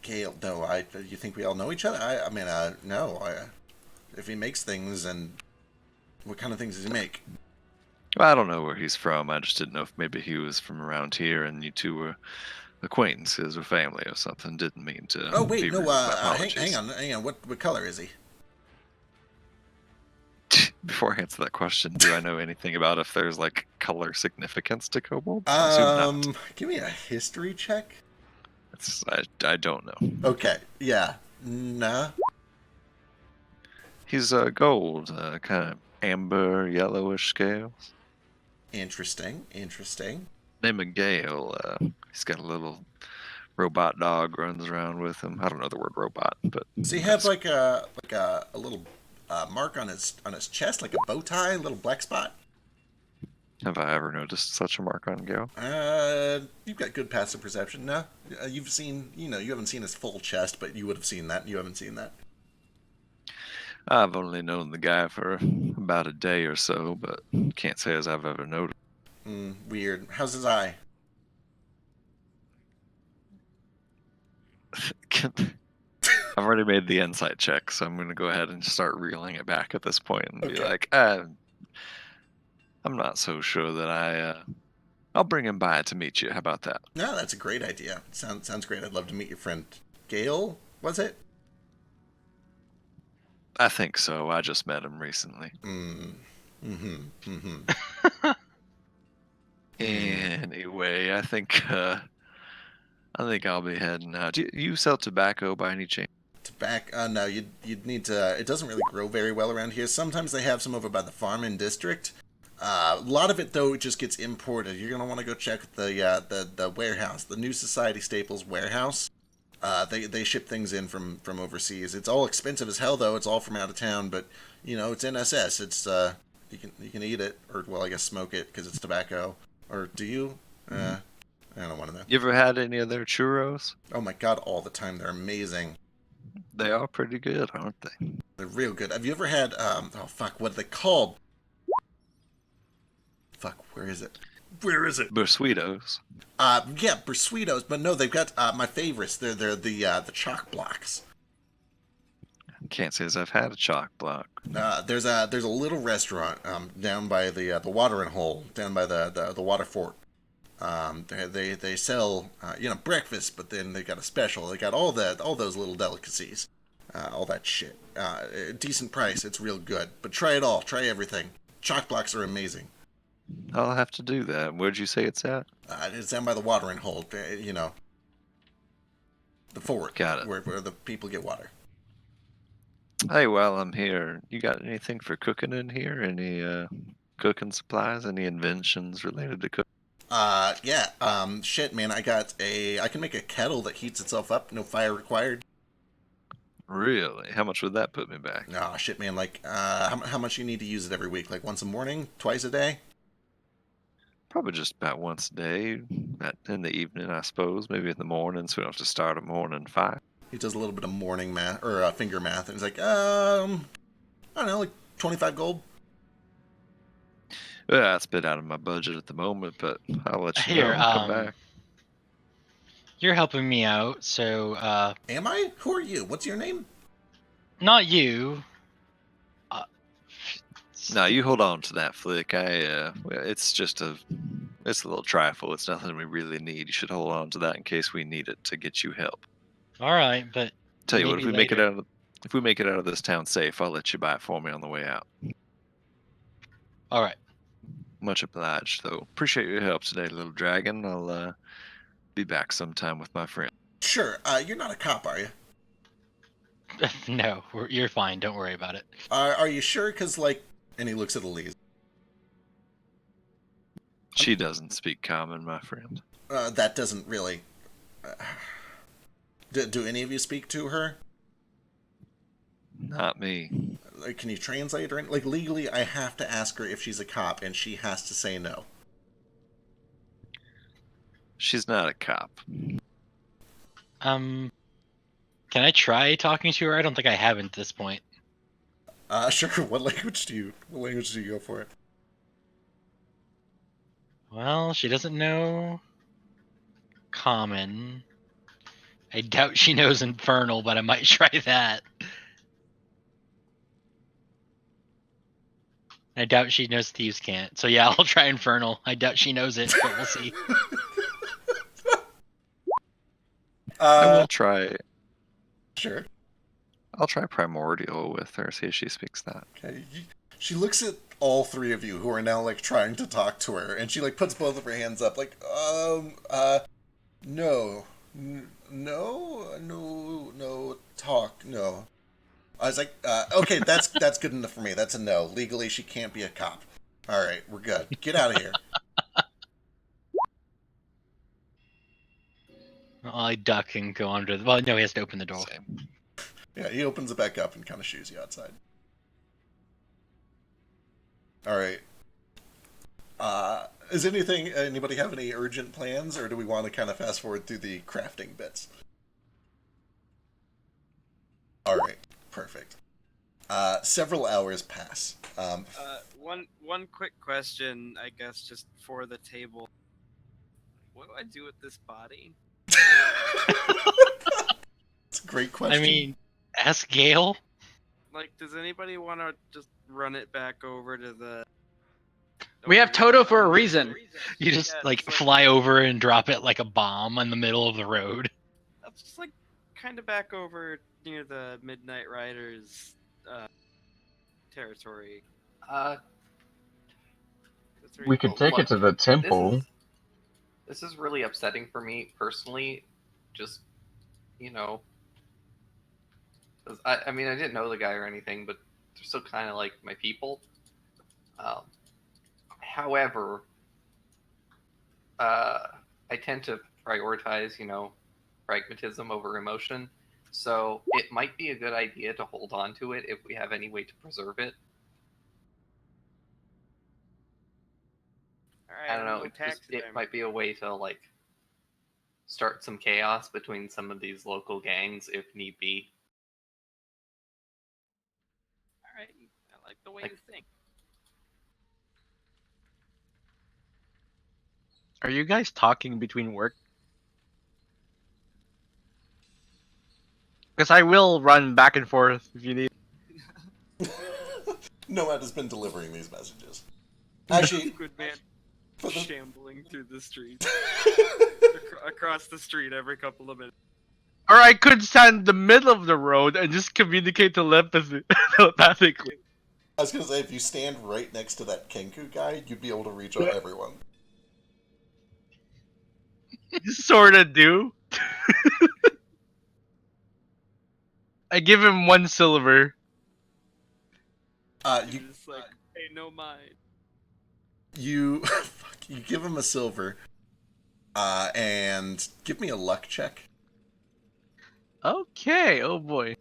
[SPEAKER 1] Gale, no, you think we all know each other? No. If he makes things, and what kind of things does he make?
[SPEAKER 3] Well, I don't know where he's from. I just didn't know if maybe he was from around here, and you two were acquaintances or family or something. Didn't mean to.
[SPEAKER 1] Oh, wait,
[SPEAKER 3] be
[SPEAKER 1] no,
[SPEAKER 3] rude. My
[SPEAKER 1] hang
[SPEAKER 3] apologies.
[SPEAKER 1] on. What color is he?
[SPEAKER 3] Before I answer that question, do I know anything about if there's color significance to kobolds? I assume not.
[SPEAKER 1] Give me a history check.
[SPEAKER 3] I don't know.
[SPEAKER 1] Okay, yeah. Nah.
[SPEAKER 3] He's gold, kind of amber, yellowish scales.
[SPEAKER 1] Interesting.
[SPEAKER 3] Name of Gale. He's got a little robot dog runs around with him. I don't know the word robot, but
[SPEAKER 1] Does he have like a little mark on his chest, like a bow tie, a little black spot?
[SPEAKER 3] have I ever noticed such a mark on Gale?
[SPEAKER 1] You've got good passive perception. No, you've seen. You haven't seen his full chest, but you would have seen that. You haven't seen that.
[SPEAKER 3] I've only known the guy for about a day or so, but can't say as I've ever noticed.
[SPEAKER 1] Weird. How's his eye?
[SPEAKER 3] I've already made the insight check, so I'm going to go ahead and start reeling it back at this point and be
[SPEAKER 1] Okay.
[SPEAKER 3] like, I'm not so sure that I'll bring him by to meet you. How about that?
[SPEAKER 1] No, that's a great idea. Sounds great. I'd love to meet your friend. Gale, was it?
[SPEAKER 3] I think so. I just met him recently. Anyway, I think I'll be heading out. Do you sell tobacco by any chance?
[SPEAKER 1] Tobacco? No, you'd need to. It doesn't really grow very well around here. Sometimes they have some over by the farming district. A lot of it though just gets imported. You're gonna want to go check the warehouse, the New Society Staples warehouse. They ship things in from overseas. It's all expensive as hell though. It's all from out of town, but it's NSS. It's you can eat it, or well, I guess smoke it because it's tobacco. Or do you? I don't want to know.
[SPEAKER 3] You ever had any of their churros?
[SPEAKER 1] Oh my god, all the time. They're amazing.
[SPEAKER 3] They are pretty good, aren't they?
[SPEAKER 1] They're real good. Have you ever had oh fuck, what are they called? Fuck, where is it? Where is it?
[SPEAKER 3] Bursuitos.
[SPEAKER 1] Yeah, Bursuitos, but no, they've got my favorites. They're the chalk blocks.
[SPEAKER 3] Can't say as I've had a chalk block.
[SPEAKER 1] There's a little restaurant down by the watering hole, down by the water fort. They sell breakfast, but then they got a special. They got all those little delicacies, all that shit. Decent price. It's real good. But try it all. Try everything. Chalk blocks are amazing.
[SPEAKER 3] I'll have to do that. Where'd you say it's at?
[SPEAKER 1] It's down by the watering hole. The fort.
[SPEAKER 3] Got it.
[SPEAKER 1] Where the people get water.
[SPEAKER 3] Hey, while I'm here, you got anything for cooking in here? Any cooking supplies? Any inventions related to cooking?
[SPEAKER 1] Yeah. Shit, man. I can make a kettle that heats itself up. No fire required.
[SPEAKER 3] Really? How much would that put me back?
[SPEAKER 1] Oh, shit, man. Like, how much you need to use it every week? Like once a morning? Twice a day?
[SPEAKER 3] Probably just about once a day. In the evening, I suppose. Maybe in the morning, so we don't have to start a morning fire.
[SPEAKER 1] He does a little bit of morning math, or finger math, and he's like, I don't know, like 25 gold.
[SPEAKER 3] Yeah, that's a bit out of my budget at the moment, but I'll let you
[SPEAKER 8] Here,
[SPEAKER 3] know. Come back.
[SPEAKER 8] You're helping me out, so
[SPEAKER 1] Am I? Who are you? What's your name?
[SPEAKER 8] not you.
[SPEAKER 3] No, you hold on to that flick. It's just it's a little trifle. It's nothing we really need. You should hold on to that in case we need it to get you help.
[SPEAKER 8] All right, but
[SPEAKER 3] Tell you what, if we make it
[SPEAKER 8] later.
[SPEAKER 3] out of this town safe, I'll let you buy it for me on the way out.
[SPEAKER 8] All right.
[SPEAKER 3] Much obliged, though. Appreciate your help today, little dragon. I'll be back sometime with my friend.
[SPEAKER 1] Sure. You're not a cop, are you?
[SPEAKER 8] No, you're fine. Don't worry about it.
[SPEAKER 1] Are you sure? Because, and he looks at Elise.
[SPEAKER 3] She doesn't speak common, my friend.
[SPEAKER 1] That doesn't really... Do any of you speak to her?
[SPEAKER 3] Not me.
[SPEAKER 1] Can you translate her? Legally, I have to ask her if she's a cop, and she has to say no.
[SPEAKER 3] She's not a cop.
[SPEAKER 8] Can I try talking to her? I don't think I have at this point.
[SPEAKER 1] Sure. What language do you go for it?
[SPEAKER 8] Well, she doesn't know Common. I doubt she knows Infernal, but I might try that. I doubt she knows Thieves' Cant. So yeah, I'll try Infernal. I doubt she knows it, but we'll see.
[SPEAKER 3] I will try.
[SPEAKER 1] Sure.
[SPEAKER 3] I'll try Primordial with her, see if she speaks that.
[SPEAKER 1] Okay. She looks at all three of you who are now trying to talk to her, and she puts both of her hands up, no, talk, no. I was like, okay, that's good enough for me. That's a no. Legally, she can't be a cop. All right, we're good. Get out of here.
[SPEAKER 8] I duck and go under the... Well, no, he has to open the door.
[SPEAKER 3] Same.
[SPEAKER 1] Yeah, he opens it back up and kind of shoos you outside. All right. Is anybody have any urgent plans, or do we want to kind of fast forward through the crafting bits? All right, perfect. Several hours pass.
[SPEAKER 10] One quick question, I guess, just for the table. What do I do with this body?
[SPEAKER 1] It's a great question.
[SPEAKER 8] I mean, ask Gale.
[SPEAKER 10] Does anybody want to just run it back over to the...
[SPEAKER 9] We have Toto for a reason.
[SPEAKER 8] You just fly over and drop it like a bomb in the middle of the road.
[SPEAKER 10] That's just kind of back over near the Midnight Riders territory?
[SPEAKER 2] We could take it
[SPEAKER 6] Look,
[SPEAKER 2] to the temple.
[SPEAKER 6] This is really upsetting for me personally. Just, you know, 'cause I mean, I didn't know the guy or anything, but they're still kind of like my people. However, I tend to prioritize, pragmatism over emotion. So it might be a good idea to hold on to it if we have any way to preserve it.
[SPEAKER 10] All right,
[SPEAKER 6] I don't know.
[SPEAKER 10] no
[SPEAKER 6] It might be a way to like start some chaos between some of these local gangs if need be.
[SPEAKER 10] All right, I like the way you think.
[SPEAKER 11] Are you guys talking between work? Because I will run back and forth if you need.
[SPEAKER 1] Nomad has been delivering these messages. Actually,
[SPEAKER 10] Good man, shambling through the street, across the street every couple of minutes.
[SPEAKER 11] Or I could stand in the middle of the road and just communicate telepathically.
[SPEAKER 1] I was gonna say, if you stand right next to that Kenku guy, you'd be able to reach out everyone.
[SPEAKER 11] You sorta do. I give him 1 silver.
[SPEAKER 1] You
[SPEAKER 10] just like, hey, no mind.
[SPEAKER 1] You give him a silver, and give me a luck check.
[SPEAKER 11] Okay, oh boy.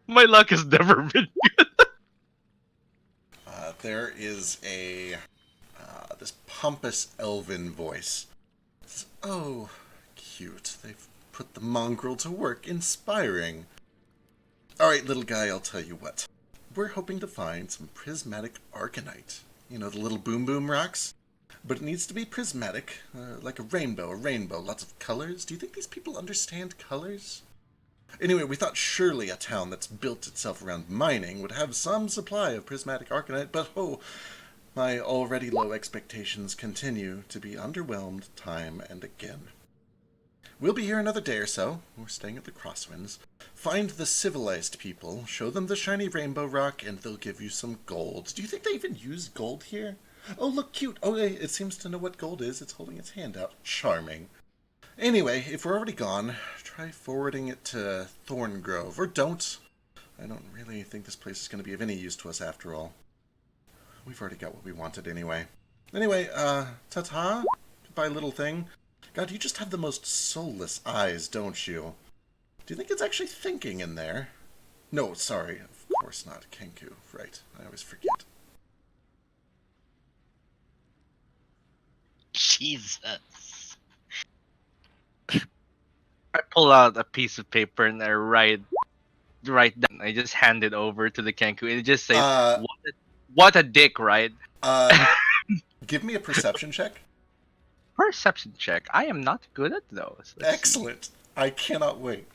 [SPEAKER 11] My luck has never been good.
[SPEAKER 1] There is this pompous elven voice. It's, oh, cute. They've put the mongrel to work. Inspiring. Alright, little guy, I'll tell you what. We're hoping to find some prismatic arcanite. You know, the little boom boom rocks? But it needs to be prismatic, like a rainbow, lots of colors. Do you think these people understand colors? Anyway, we thought surely a town that's built itself around mining would have some supply of prismatic arcanite, but oh, my already low expectations continue to be underwhelmed time and again. We'll be here another day or so. We're staying at the Crosswinds. Find the civilized people, show them the shiny rainbow rock, and they'll give you some gold. Do you think they even use gold here? Oh, look, cute. Oh, it seems to know what gold is. It's holding its hand out. Charming. Anyway, if we're already gone, try forwarding it to Thorngrove, or don't. I don't really think this place is going to be of any use to us after all. We've already got what we wanted anyway. Anyway, ta-ta? Goodbye, little thing. God, you just have the most soulless eyes, don't you? Do you think it's actually thinking in there? No, sorry, of course not. Kenku, right. I always forget.
[SPEAKER 11] Jesus. I pull out a piece of paper and I write down. I just hand it over to the Kenku and it just says, what a dick, right?
[SPEAKER 1] Give me a perception check.
[SPEAKER 11] Perception check. I am not good at those.
[SPEAKER 1] Excellent. I cannot wait.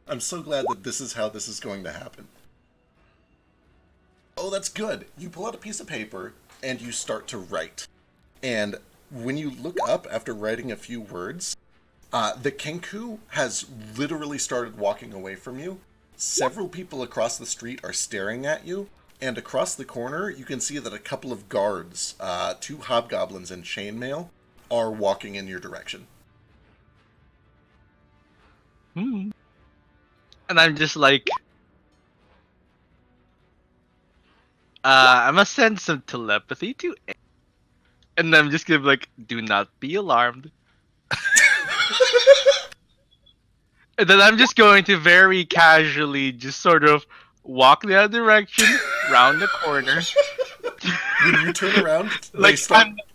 [SPEAKER 1] I'm so glad that this is how this is going to happen. Oh, that's good. You pull out a piece of paper and you start to write. And when you look up after writing a few words, the Kenku has literally started walking away from you. Several people across the street are staring at you. And across the corner, you can see that a couple of guards, 2 hobgoblins in chainmail, are walking in your direction.
[SPEAKER 11] And I'm just like, I must send some telepathy to A. And I'm just gonna be like, do not be alarmed. And then I'm just going to very casually just sort of walk the other direction, round the corner.
[SPEAKER 1] When you turn around,
[SPEAKER 11] like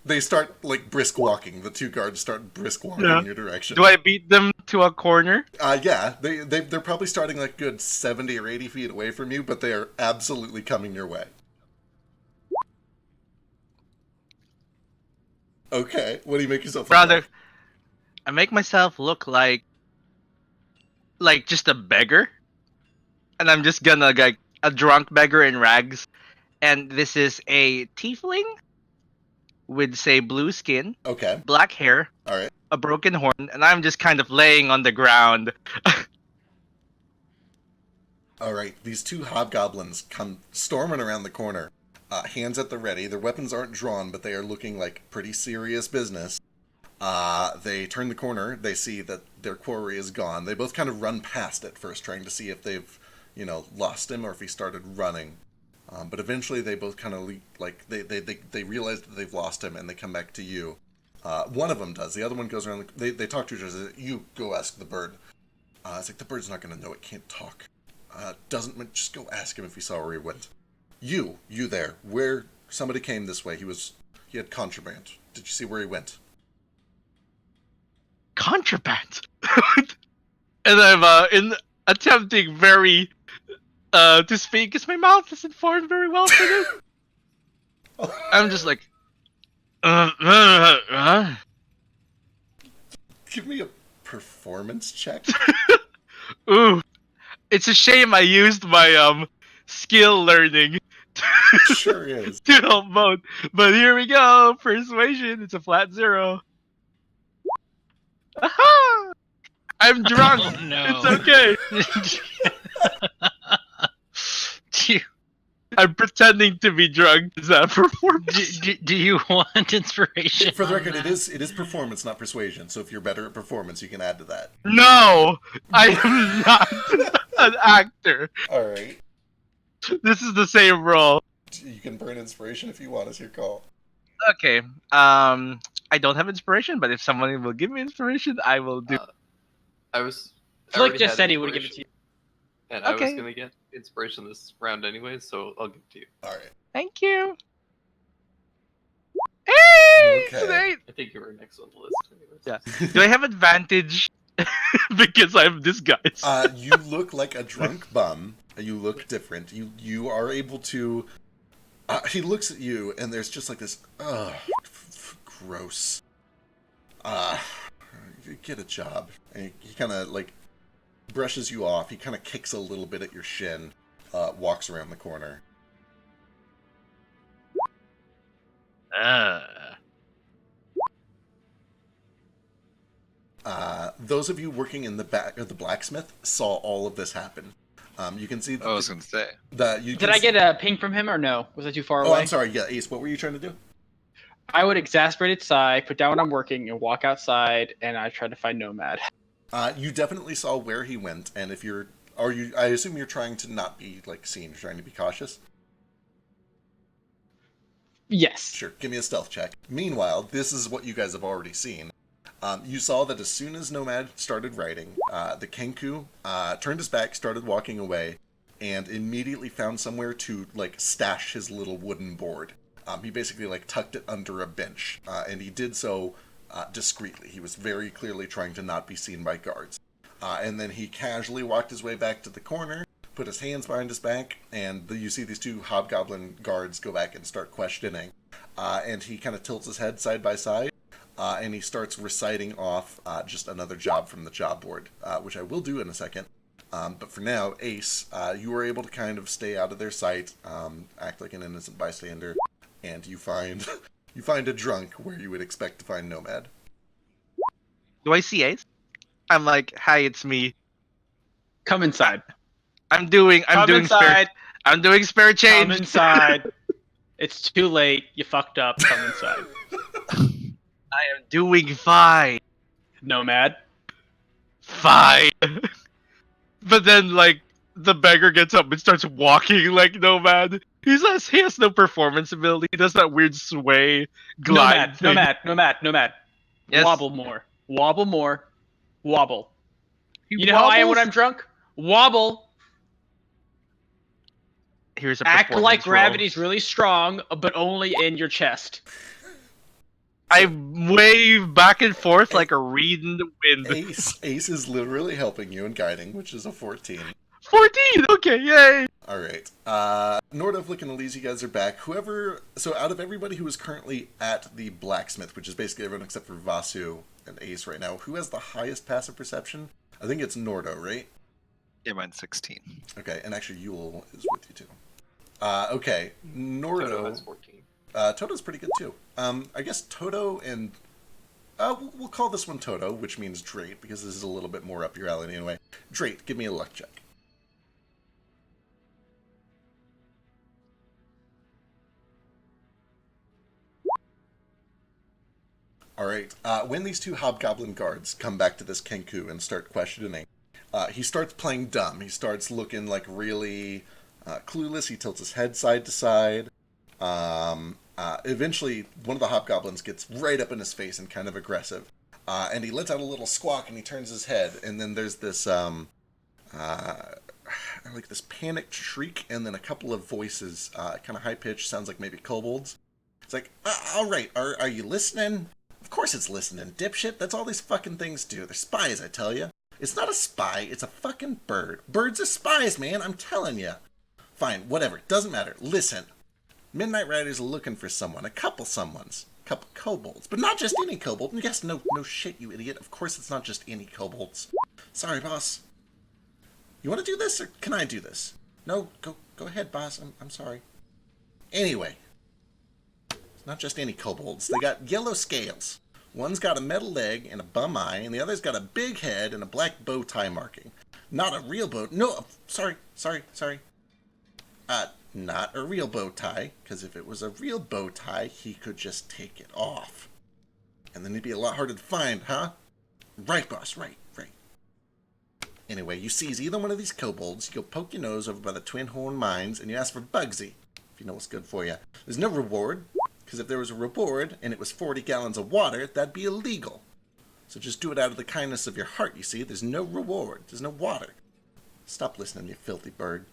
[SPEAKER 1] they start like brisk walking. The 2 guards start brisk walking in your direction.
[SPEAKER 11] Do I beat them to a corner?
[SPEAKER 1] Yeah. They're probably starting like good 70 or 80 feet away from you, but they are absolutely coming your way. Okay, what do you make yourself look like?
[SPEAKER 11] I make myself look like just a beggar. And I'm just gonna like a drunk beggar in rags. And this is a tiefling with, say, blue skin,
[SPEAKER 1] okay,
[SPEAKER 11] black hair,
[SPEAKER 1] all right,
[SPEAKER 11] a broken horn, and I'm just kind of laying on the ground.
[SPEAKER 1] All right, these two hobgoblins come storming around the corner, hands at the ready. Their weapons aren't drawn, but they are looking like pretty serious business. They turn the corner. They see that their quarry is gone. They both kind of run past at first, trying to see if they've, lost him or if he started running. But eventually, they both kind of they realize that they've lost him, and they come back to you. One of them does. The other one goes around. They talk to each other. You go ask the bird. It's like the bird's not going to know. It can't talk. Doesn't just go ask him if he saw where he went. You there, where somebody came this way. He had contraband. Did you see where he went?
[SPEAKER 11] Contraband. And I'm attempting very to speak because my mouth isn't formed very well for this. I'm just like,
[SPEAKER 1] Give me a performance check.
[SPEAKER 11] Ooh, it's a shame I used my skill learning
[SPEAKER 1] Sure is.
[SPEAKER 11] to help both. But here we go. Persuasion. It's a flat 0. Aha! I'm drunk.
[SPEAKER 8] Oh, no.
[SPEAKER 11] It's okay. I'm pretending to be drunk. Is that performance?
[SPEAKER 8] Do you want inspiration?
[SPEAKER 1] For the
[SPEAKER 8] on
[SPEAKER 1] record,
[SPEAKER 8] that?
[SPEAKER 1] it is performance, not persuasion. So if you're better at performance, you can add to that.
[SPEAKER 11] No, I am not an actor.
[SPEAKER 1] All right.
[SPEAKER 11] This is the same role.
[SPEAKER 1] You can burn inspiration if you want. It's your call.
[SPEAKER 11] Okay. I don't have inspiration, but if someone will give me inspiration, I will do.
[SPEAKER 6] I
[SPEAKER 9] Flick
[SPEAKER 6] already
[SPEAKER 9] just
[SPEAKER 6] had
[SPEAKER 9] said he would give it to you.
[SPEAKER 6] And I was
[SPEAKER 11] Okay.
[SPEAKER 6] gonna get inspiration this round anyway, so I'll give it to you.
[SPEAKER 1] All right.
[SPEAKER 11] Thank you. Hey, it's an
[SPEAKER 1] Okay.
[SPEAKER 11] 8.
[SPEAKER 6] I think you were next on the list anyways.
[SPEAKER 11] Yeah. Do I have advantage because I'm disguised?
[SPEAKER 1] You look like a drunk bum. You look different. You are able to. He looks at you, and there's just like this. Gross. Get a job. And he kind of like brushes you off. He kind of kicks a little bit at your shin. Walks around the corner. Those of you working in the back of the blacksmith saw all of this happen. You can see.
[SPEAKER 3] I was going to say.
[SPEAKER 9] Did I get a ping from him or no? Was I too far
[SPEAKER 1] Oh,
[SPEAKER 9] away?
[SPEAKER 1] I'm sorry. Yeah, Ace. What were you trying to do?
[SPEAKER 9] I would exasperate Psy, put down what I'm working, and walk outside, and I try to find Nomad.
[SPEAKER 1] You definitely saw where he went, and if you're, I assume you're trying to not be like seen. You're trying to be cautious.
[SPEAKER 9] Yes.
[SPEAKER 1] Sure. Give me a stealth check. Meanwhile, this is what you guys have already seen. You saw that as soon as Nomad started writing, the Kenku turned his back, started walking away, and immediately found somewhere to like stash his little wooden board. He basically like tucked it under a bench, and he did so discreetly. He was very clearly trying to not be seen by guards. And then he casually walked his way back to the corner, put his hands behind his back, and you see these two hobgoblin guards go back and start questioning. And he kind of tilts his head side by side, and he starts reciting off just another job from the job board, which I will do in a second. But for now, Ace, you were able to kind of stay out of their sight, act like an innocent bystander, and you find you find a drunk where you would expect to find Nomad.
[SPEAKER 11] Do I see Ace? I'm like, hi, it's me.
[SPEAKER 9] Come inside.
[SPEAKER 11] I'm doing
[SPEAKER 9] inside.
[SPEAKER 11] I'm doing spare change.
[SPEAKER 9] Come inside. It's too late. You fucked up. Come inside.
[SPEAKER 11] I am doing fine.
[SPEAKER 9] Nomad.
[SPEAKER 11] Fine. But then, like, the beggar gets up and starts walking like Nomad. He has no performance ability. He does that weird sway glide thing.
[SPEAKER 9] Nomad.
[SPEAKER 11] Yes.
[SPEAKER 9] Wobble more. Wobble.
[SPEAKER 11] He
[SPEAKER 9] You know how I am when
[SPEAKER 11] wobbles?
[SPEAKER 9] I'm drunk? Wobble.
[SPEAKER 11] Here's a
[SPEAKER 9] Act
[SPEAKER 11] performance
[SPEAKER 9] like
[SPEAKER 11] roll.
[SPEAKER 9] gravity's really strong, but only in your chest.
[SPEAKER 11] I wave back and forth like a reed in the wind.
[SPEAKER 1] Ace is literally helping you and guiding, which is a 14.
[SPEAKER 11] 14! Okay, yay!
[SPEAKER 1] Alright. Norda, Flick, and Elise, you guys are back. So out of everybody who is currently at the blacksmith, which is basically everyone except for Vasu and Ace right now, who has the highest passive perception? I think it's Nordo, right?
[SPEAKER 3] Yeah, mine's 16.
[SPEAKER 1] Okay, and actually Yule is with you too. Okay, Nordo.
[SPEAKER 6] Toto has 14.
[SPEAKER 1] Toto's pretty good too. I guess Toto and we'll call this one Toto, which means Drake, because this is a little bit more up your alley anyway. Drake, give me a luck check. All right. When these two hobgoblin guards come back to this Kenku and start questioning, he starts playing dumb. He starts looking like really clueless. He tilts his head side to side. Eventually, one of the hobgoblins gets right up in his face and kind of aggressive. And he lets out a little squawk and he turns his head. And then there's this like this panicked shriek, and then a couple of voices, kind of high pitched, sounds like maybe kobolds. It's like, all right, are you listening? Of course it's listening, dipshit. That's all these fucking things do. They're spies, I tell you. It's not a spy, it's a fucking bird. Birds are spies, man, I'm telling you. Fine, whatever, doesn't matter. Listen. Midnight Riders are looking for someone, a couple someones. A couple kobolds, but not just any kobold. And yes, no shit, you idiot. Of course it's not just any kobolds. Sorry, boss. You want to do this, or can I do this? No, go ahead, boss. I'm sorry. Anyway, it's not just any kobolds. They got yellow scales. One's got a metal leg and a bum eye, and the other's got a big head and a black bow tie marking. Not a real bow. No, sorry. Not a real bow tie, because if it was a real bow tie, he could just take it off. And then it'd be a lot harder to find, huh? Right, boss, right. Anyway, you seize either one of these kobolds, you go poke your nose over by the Twin Horn Mines, and you ask for Bugsy, if you know what's good for you. There's no reward, because if there was a reward and it was 40 gallons of water, that'd be illegal. So just do it out of the kindness of your heart, you see. There's no reward. There's no water. Stop listening, you filthy bird.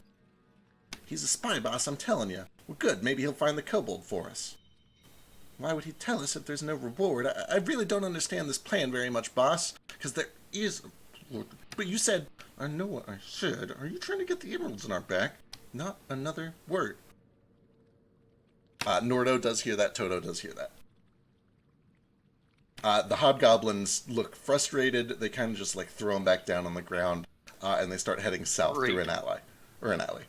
[SPEAKER 1] He's a spy, boss, I'm telling you. Well, good. Maybe he'll find the kobold for us. Why would he tell us if there's no reward? I really don't understand this plan very much, boss, because there is... But you said, I know what I said. Are you trying to get the emeralds in our back? Not another word. Nordo does hear that. Toto does hear that. The hobgoblins look frustrated. They kind of just like throw them back down on the ground, and they start heading south through an alley.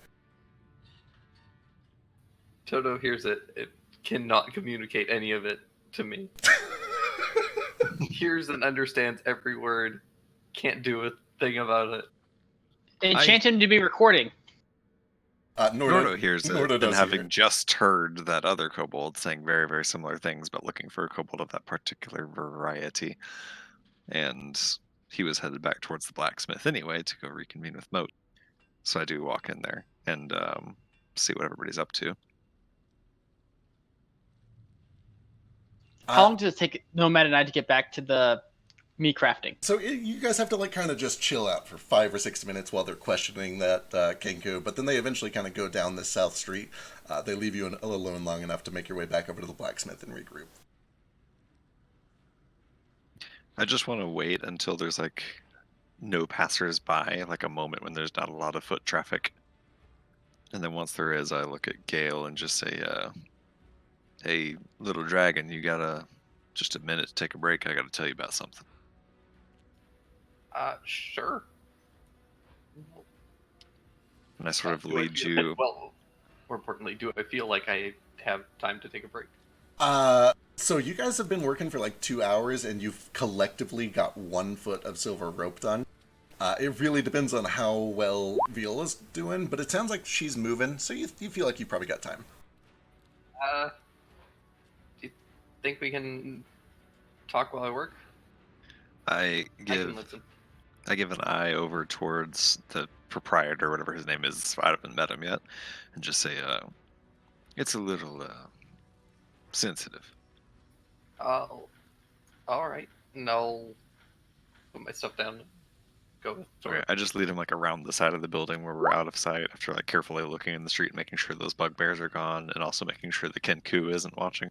[SPEAKER 6] Toto hears it. It cannot communicate any of it to me. Hears and understands every word. Can't do a thing about it.
[SPEAKER 9] Enchant him to be recording.
[SPEAKER 3] Nordo hears it,
[SPEAKER 1] Nordo
[SPEAKER 3] and
[SPEAKER 1] does
[SPEAKER 3] having
[SPEAKER 1] hear.
[SPEAKER 3] just heard that other kobold saying very, very similar things, but looking for a kobold of that particular variety. And he was headed back towards the blacksmith anyway to go reconvene with Moat. So I do walk in there and see what everybody's up to.
[SPEAKER 9] How long does it take Nomad and I to get back to the meat crafting?
[SPEAKER 1] So you guys have to like kind of just chill out for 5 or 6 minutes while they're questioning that Kenku, but then they eventually kind of go down this south street. They leave you alone long enough to make your way back over to the blacksmith and regroup.
[SPEAKER 3] I just want to wait until there's like no passers-by, like a moment when there's not a lot of foot traffic. And then once there is, I look at Gale and just say, hey, little dragon, you gotta just a minute to take a break. I gotta tell you about something.
[SPEAKER 6] Sure.
[SPEAKER 3] And I sort of lead you.
[SPEAKER 6] Well, more importantly, do I feel like I have time to take a break?
[SPEAKER 1] So you guys have been working for like 2 hours, and you've collectively got 1 foot of silver rope done. It really depends on how well Viola's doing, but it sounds like she's moving, so you feel like you probably got time.
[SPEAKER 6] Do you think we can talk while I work?
[SPEAKER 3] I
[SPEAKER 6] can listen.
[SPEAKER 3] I give an eye over towards the proprietor, whatever his name is. I haven't met him yet, and just say, it's a little sensitive.
[SPEAKER 6] Oh, all right. And I'll put my stuff down. Go.
[SPEAKER 3] Okay, I just lead him like around the side of the building where we're out of sight, after like carefully looking in the street, making sure those bugbears are gone, and also making sure the Kenku isn't watching.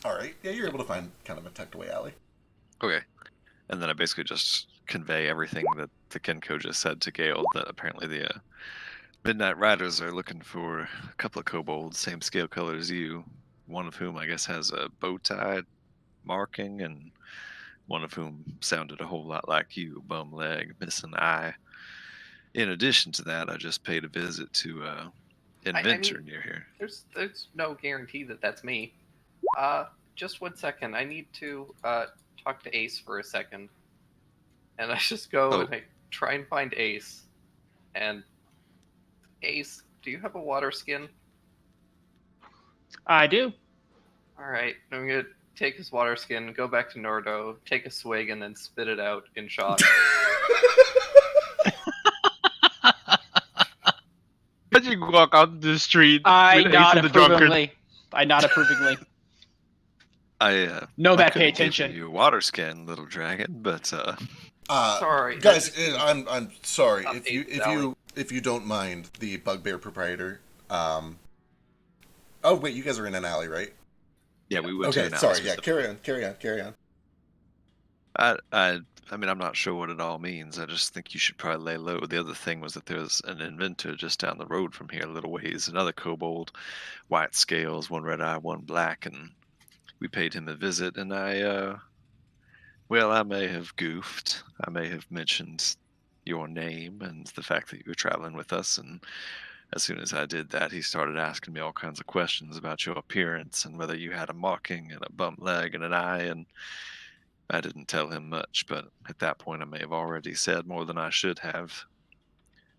[SPEAKER 1] All right. Yeah, you're able to find kind of a tucked away alley.
[SPEAKER 3] Okay. And then I basically just convey everything that the Kenko just said to Gale, that apparently the Midnight Riders are looking for a couple of kobolds, same scale color as you, one of whom I guess has a bow tie marking, and one of whom sounded a whole lot like you, bum leg, missing eye. In addition to that, I just paid a visit to Inventor near here.
[SPEAKER 6] There's no guarantee that that's me. Just 1 second. I need to talk to Ace for a second. And I just go and I try and find Ace. And Ace, do you have a water skin?
[SPEAKER 9] I do.
[SPEAKER 6] All right. I'm gonna take his water skin, go back to Nordo, take a swig, and then spit it out in shock.
[SPEAKER 11] As you walk out the street
[SPEAKER 9] I
[SPEAKER 11] with Ace
[SPEAKER 9] nod
[SPEAKER 11] and the drunkard.
[SPEAKER 9] approvingly. I nod approvingly.
[SPEAKER 3] No,
[SPEAKER 9] that,
[SPEAKER 3] I
[SPEAKER 9] pay
[SPEAKER 3] could have given
[SPEAKER 9] attention.
[SPEAKER 3] you a water skin, little dragon, but
[SPEAKER 6] Sorry,
[SPEAKER 1] guys,
[SPEAKER 6] that just
[SPEAKER 1] I'm sorry
[SPEAKER 6] Up
[SPEAKER 1] if you don't mind, the bugbear proprietor. Oh wait, you guys are in an alley, right?
[SPEAKER 3] yeah, we went to
[SPEAKER 1] Okay,
[SPEAKER 3] an
[SPEAKER 1] sorry.
[SPEAKER 3] alley.
[SPEAKER 1] Yeah, carry on.
[SPEAKER 3] I mean, I'm not sure what it all means. I just think you should probably lay low. The other thing was that there's an inventor just down the road from here, a little ways, another kobold, white scales, one red eye, one black, and we paid him a visit, and well, I may have goofed. I may have mentioned your name and the fact that you were traveling with us, and as soon as I did that, he started asking me all kinds of questions about your appearance and whether you had a marking and a bump leg and an eye, and I didn't tell him much, but at that point I may have already said more than I should have.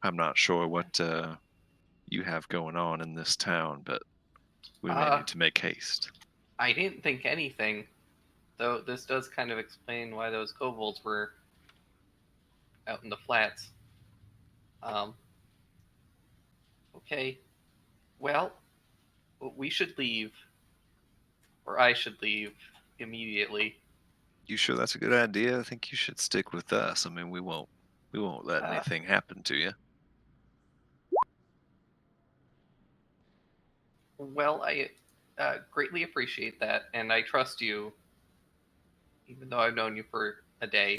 [SPEAKER 3] I'm not sure what you have going on in this town, but we may need to make haste.
[SPEAKER 6] I didn't think anything, though this does kind of explain why those kobolds were out in the flats. Okay. Well, we should leave. Or I should leave immediately.
[SPEAKER 3] You sure that's a good idea? I think you should stick with us. I mean, we won't let anything happen to you.
[SPEAKER 6] Well, I greatly appreciate that, and I trust you, even though I've known you for a day.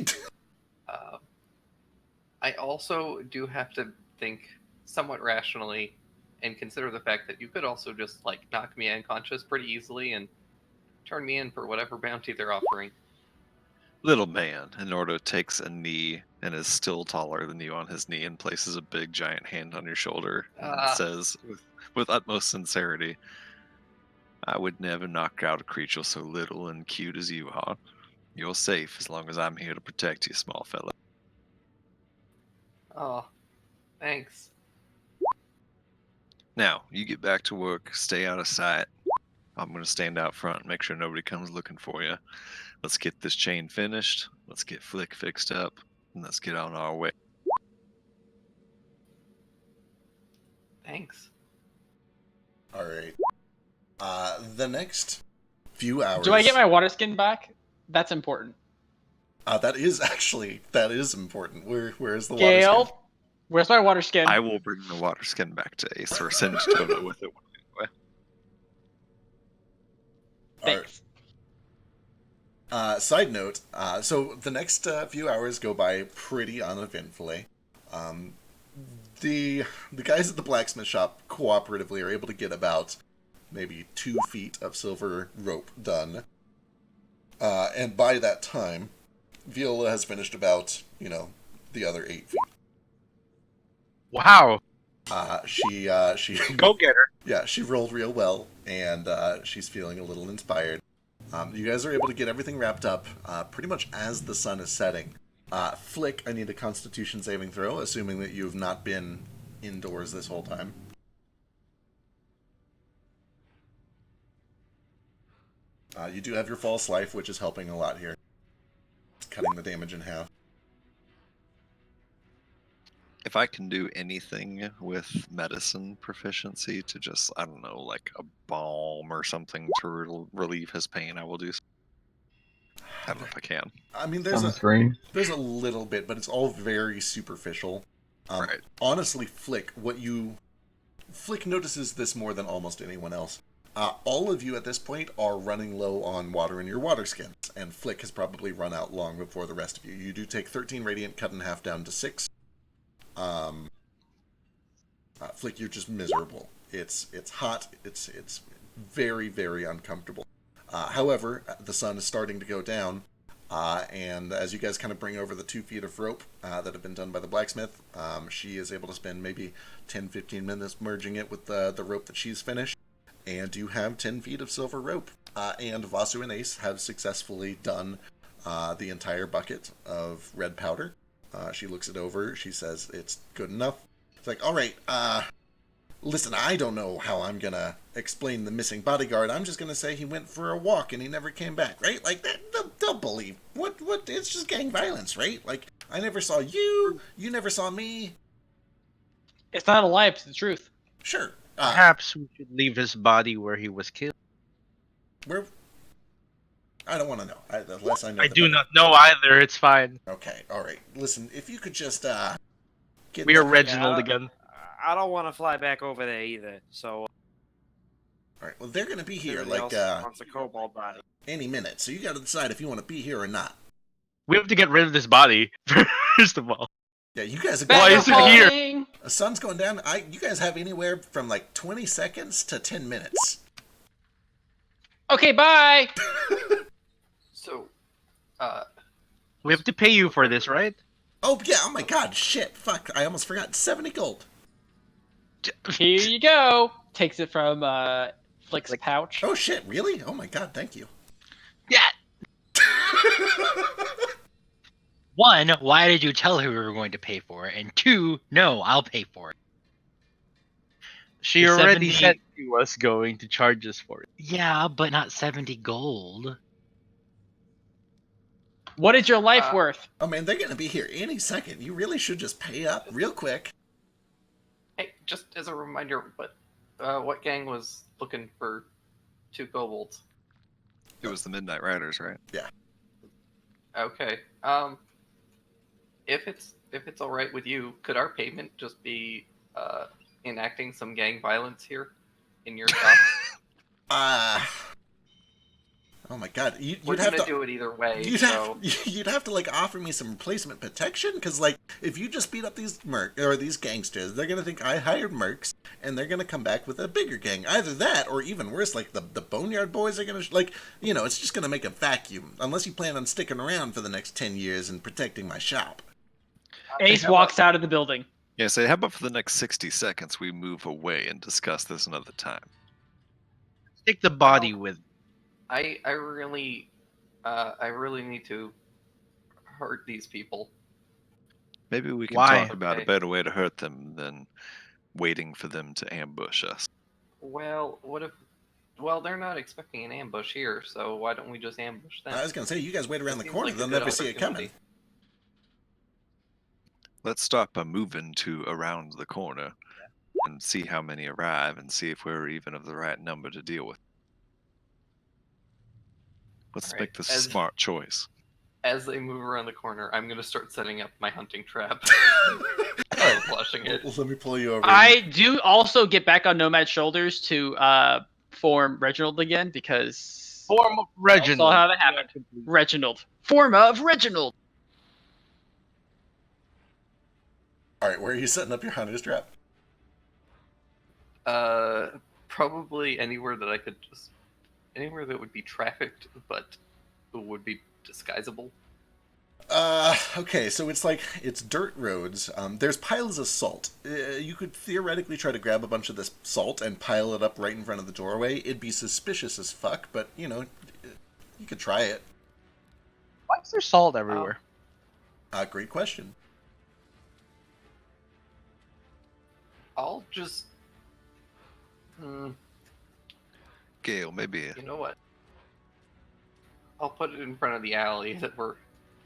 [SPEAKER 6] I also do have to think somewhat rationally and consider the fact that you could also just, like, knock me unconscious pretty easily and turn me in for whatever bounty they're offering.
[SPEAKER 3] Little man, Inordo takes a knee and is still taller than you on his knee and places a big giant hand on your shoulder and says with utmost sincerity, I would never knock out a creature so little and cute as you are. You're safe as long as I'm here to protect you, small fella.
[SPEAKER 6] Oh, thanks.
[SPEAKER 3] Now, you get back to work, stay out of sight. I'm going to stand out front and make sure nobody comes looking for you. Let's get this chain finished, let's get Flick fixed up, and let's get on our way.
[SPEAKER 6] Thanks.
[SPEAKER 1] All right. The next few hours.
[SPEAKER 9] Do I get my water skin back? That's important.
[SPEAKER 1] That is important. Where is the water
[SPEAKER 9] Gale,
[SPEAKER 1] skin?
[SPEAKER 9] where's my water skin?
[SPEAKER 3] I will bring the water skin back to Ace or send Toto with it.
[SPEAKER 9] Thanks.
[SPEAKER 1] Side note, so the next few hours go by pretty uneventfully. The guys at the blacksmith shop cooperatively are able to get about maybe 2 feet of silver rope done. And by that time, Viola has finished about, the other 8 feet.
[SPEAKER 11] Wow.
[SPEAKER 1] She
[SPEAKER 11] Go get her.
[SPEAKER 1] Yeah, she rolled real well, and she's feeling a little inspired. You guys are able to get everything wrapped up pretty much as the sun is setting. Flick, I need a Constitution saving throw, assuming that you've not been indoors this whole time. You do have your false life, which is helping a lot here. It's cutting the damage in half.
[SPEAKER 3] If I can do anything with medicine proficiency to just, I don't know, like a balm or something to relieve his pain, I will do so. I don't know if I can.
[SPEAKER 1] I mean, there's a little bit, but it's all very superficial.
[SPEAKER 3] Right.
[SPEAKER 1] Honestly, Flick notices this more than almost anyone else. All of you at this point are running low on water in your water skins, and Flick has probably run out long before the rest of you. You do take 13 radiant, cut in half down to 6. Flick, you're just miserable. It's hot. It's very, very uncomfortable. However, the sun is starting to go down, and as you guys kind of bring over the 2 feet of rope that have been done by the blacksmith, she is able to spend maybe 10-15 minutes merging it with the rope that she's finished, and you have 10 feet of silver rope. And Vasu and Ace have successfully done the entire bucket of red powder. She looks it over. She says it's good enough. It's like, all right, Listen, I don't know how I'm gonna explain the missing bodyguard. I'm just gonna say he went for a walk and he never came back, right? Like that, they'll believe. What? It's just gang violence, right? Like I never saw you. You never saw me.
[SPEAKER 9] It's not a lie, it's the truth.
[SPEAKER 1] Sure.
[SPEAKER 11] Perhaps we should leave his body where he was killed.
[SPEAKER 1] Where? I don't want to know. Unless I know.
[SPEAKER 11] I
[SPEAKER 1] the
[SPEAKER 11] do
[SPEAKER 1] better.
[SPEAKER 11] not know either. It's fine.
[SPEAKER 1] Okay. All right. Listen, if you could just get.
[SPEAKER 11] We are
[SPEAKER 1] that-
[SPEAKER 11] Reginald again.
[SPEAKER 10] I don't want to fly back over there either. So
[SPEAKER 1] All right. Well, they're gonna be here
[SPEAKER 10] everybody
[SPEAKER 1] like
[SPEAKER 10] else wants a cobalt body.
[SPEAKER 1] any minute. So you got to decide if you want to be here or not.
[SPEAKER 11] We have to get rid of this body first of all.
[SPEAKER 1] Yeah, you guys.
[SPEAKER 11] Why is it here?
[SPEAKER 9] Calling.
[SPEAKER 1] The sun's going down. You guys have anywhere from like 20 seconds to 10 minutes.
[SPEAKER 9] Okay, bye.
[SPEAKER 6] So,
[SPEAKER 11] We have to pay you for this, right?
[SPEAKER 1] Oh yeah. Oh my God. Shit. Fuck. I almost forgot. 70 gold.
[SPEAKER 9] Here you go. Takes it from Flick's pouch.
[SPEAKER 1] Oh shit. Really? Oh my God. Thank you.
[SPEAKER 11] Yeah.
[SPEAKER 8] One, why did you tell her we were going to pay for it? And two, no, I'll pay for it.
[SPEAKER 11] She
[SPEAKER 8] The
[SPEAKER 11] already
[SPEAKER 8] 70
[SPEAKER 11] said she was going to charge us for it.
[SPEAKER 8] Yeah, but not 70 gold.
[SPEAKER 9] What is your life worth?
[SPEAKER 1] Oh man, they're gonna be here any second. You really should just pay up real quick.
[SPEAKER 6] hey, just as a reminder, what gang was looking for 2 kobolds?
[SPEAKER 3] It was the Midnight Riders, right?
[SPEAKER 6] Okay. If it's all right with you, could our payment just be enacting some gang violence here in your shop?
[SPEAKER 1] Oh my God,
[SPEAKER 6] We're
[SPEAKER 1] you'd have
[SPEAKER 6] gonna
[SPEAKER 1] to.
[SPEAKER 6] do it either way.
[SPEAKER 1] You'd
[SPEAKER 6] so
[SPEAKER 1] have to like offer me some replacement protection, because like if you just beat up these these gangsters, they're gonna think I hired mercs, and they're gonna come back with a bigger gang. Either that, or even worse, like the Boneyard Boys are gonna it's just gonna make a vacuum. Unless you plan on sticking around for the next 10 years and protecting my shop.
[SPEAKER 9] Ace walks out of the building.
[SPEAKER 3] Yeah, say, how about for the next 60 seconds we move away and discuss this another time?
[SPEAKER 11] Take the body with.
[SPEAKER 6] I really need to hurt these people.
[SPEAKER 3] Maybe we can
[SPEAKER 11] Why?
[SPEAKER 3] talk about a
[SPEAKER 6] Okay.
[SPEAKER 3] better way to hurt them than waiting for them to ambush us.
[SPEAKER 6] Well, what if? Well, they're not expecting an ambush here, so why don't we just ambush them?
[SPEAKER 1] I was gonna say, you guys wait around the
[SPEAKER 6] Seems
[SPEAKER 1] corner,
[SPEAKER 6] like a
[SPEAKER 1] they'll
[SPEAKER 6] good
[SPEAKER 1] never see it coming.
[SPEAKER 6] opportunity.
[SPEAKER 3] Let's start by moving to around the corner and see how many arrive and see if we're even of the right number to deal with. Let's
[SPEAKER 6] All right,
[SPEAKER 3] make this a
[SPEAKER 6] as-
[SPEAKER 3] smart choice.
[SPEAKER 6] As they move around the corner, I'm gonna start setting up my hunting trap.
[SPEAKER 1] Alright.
[SPEAKER 6] Flushing it.
[SPEAKER 1] Let me pull you over.
[SPEAKER 9] I do also get back on Nomad's shoulders to form Reginald again because
[SPEAKER 11] Form of Reginald.
[SPEAKER 9] saw how that happened. Reginald. Form of Reginald.
[SPEAKER 1] All right, where are you setting up your hunter's trap?
[SPEAKER 6] Probably anywhere that I could anywhere that would be trafficked, but would be disguisable.
[SPEAKER 1] Okay, so it's dirt roads. There's piles of salt. You could theoretically try to grab a bunch of this salt and pile it up right in front of the doorway. It'd be suspicious as fuck, but you could try it.
[SPEAKER 11] Why is there salt everywhere?
[SPEAKER 1] Great question.
[SPEAKER 6] I'll just.
[SPEAKER 3] Gale, maybe.
[SPEAKER 6] You know what? I'll put it in front of the alley that we're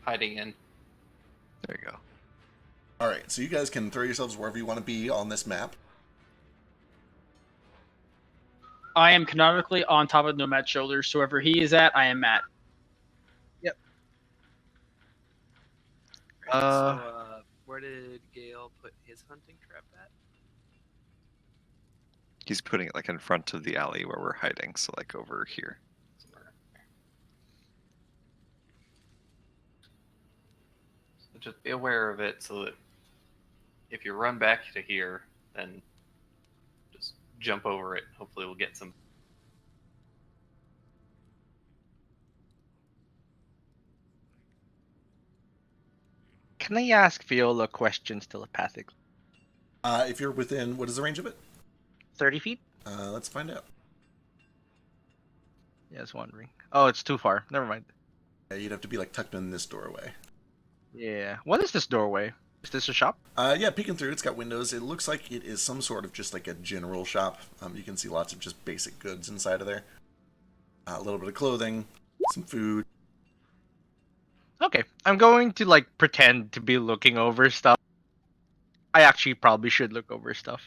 [SPEAKER 6] hiding in.
[SPEAKER 3] There you go.
[SPEAKER 1] All right, so you guys can throw yourselves wherever you want to be on this map.
[SPEAKER 9] I am canonically on top of Nomad's shoulders, so wherever he is at, I am at.
[SPEAKER 10] Where did Gale put his hunting trap at?
[SPEAKER 3] He's putting it like in front of the alley where we're hiding, so like over here.
[SPEAKER 6] Somewhere. So just be aware of it so that if you run back to here, then just jump over it. Hopefully we'll get some.
[SPEAKER 11] Can I ask Viola questions telepathically?
[SPEAKER 1] If you're within, what is the range of it?
[SPEAKER 11] 30 feet?
[SPEAKER 1] Let's find out.
[SPEAKER 11] Yeah, I was wondering. Oh, it's too far. Never mind.
[SPEAKER 1] Yeah, you'd have to be like tucked in this doorway.
[SPEAKER 11] Yeah. What is this doorway? Is this a shop?
[SPEAKER 1] Yeah, peeking through, it's got windows. It looks like it is some sort of just like a general shop. You can see lots of just basic goods inside of there. A little bit of clothing, some food.
[SPEAKER 11] Okay, I'm going to like pretend to be looking over stuff. I actually probably should look over stuff.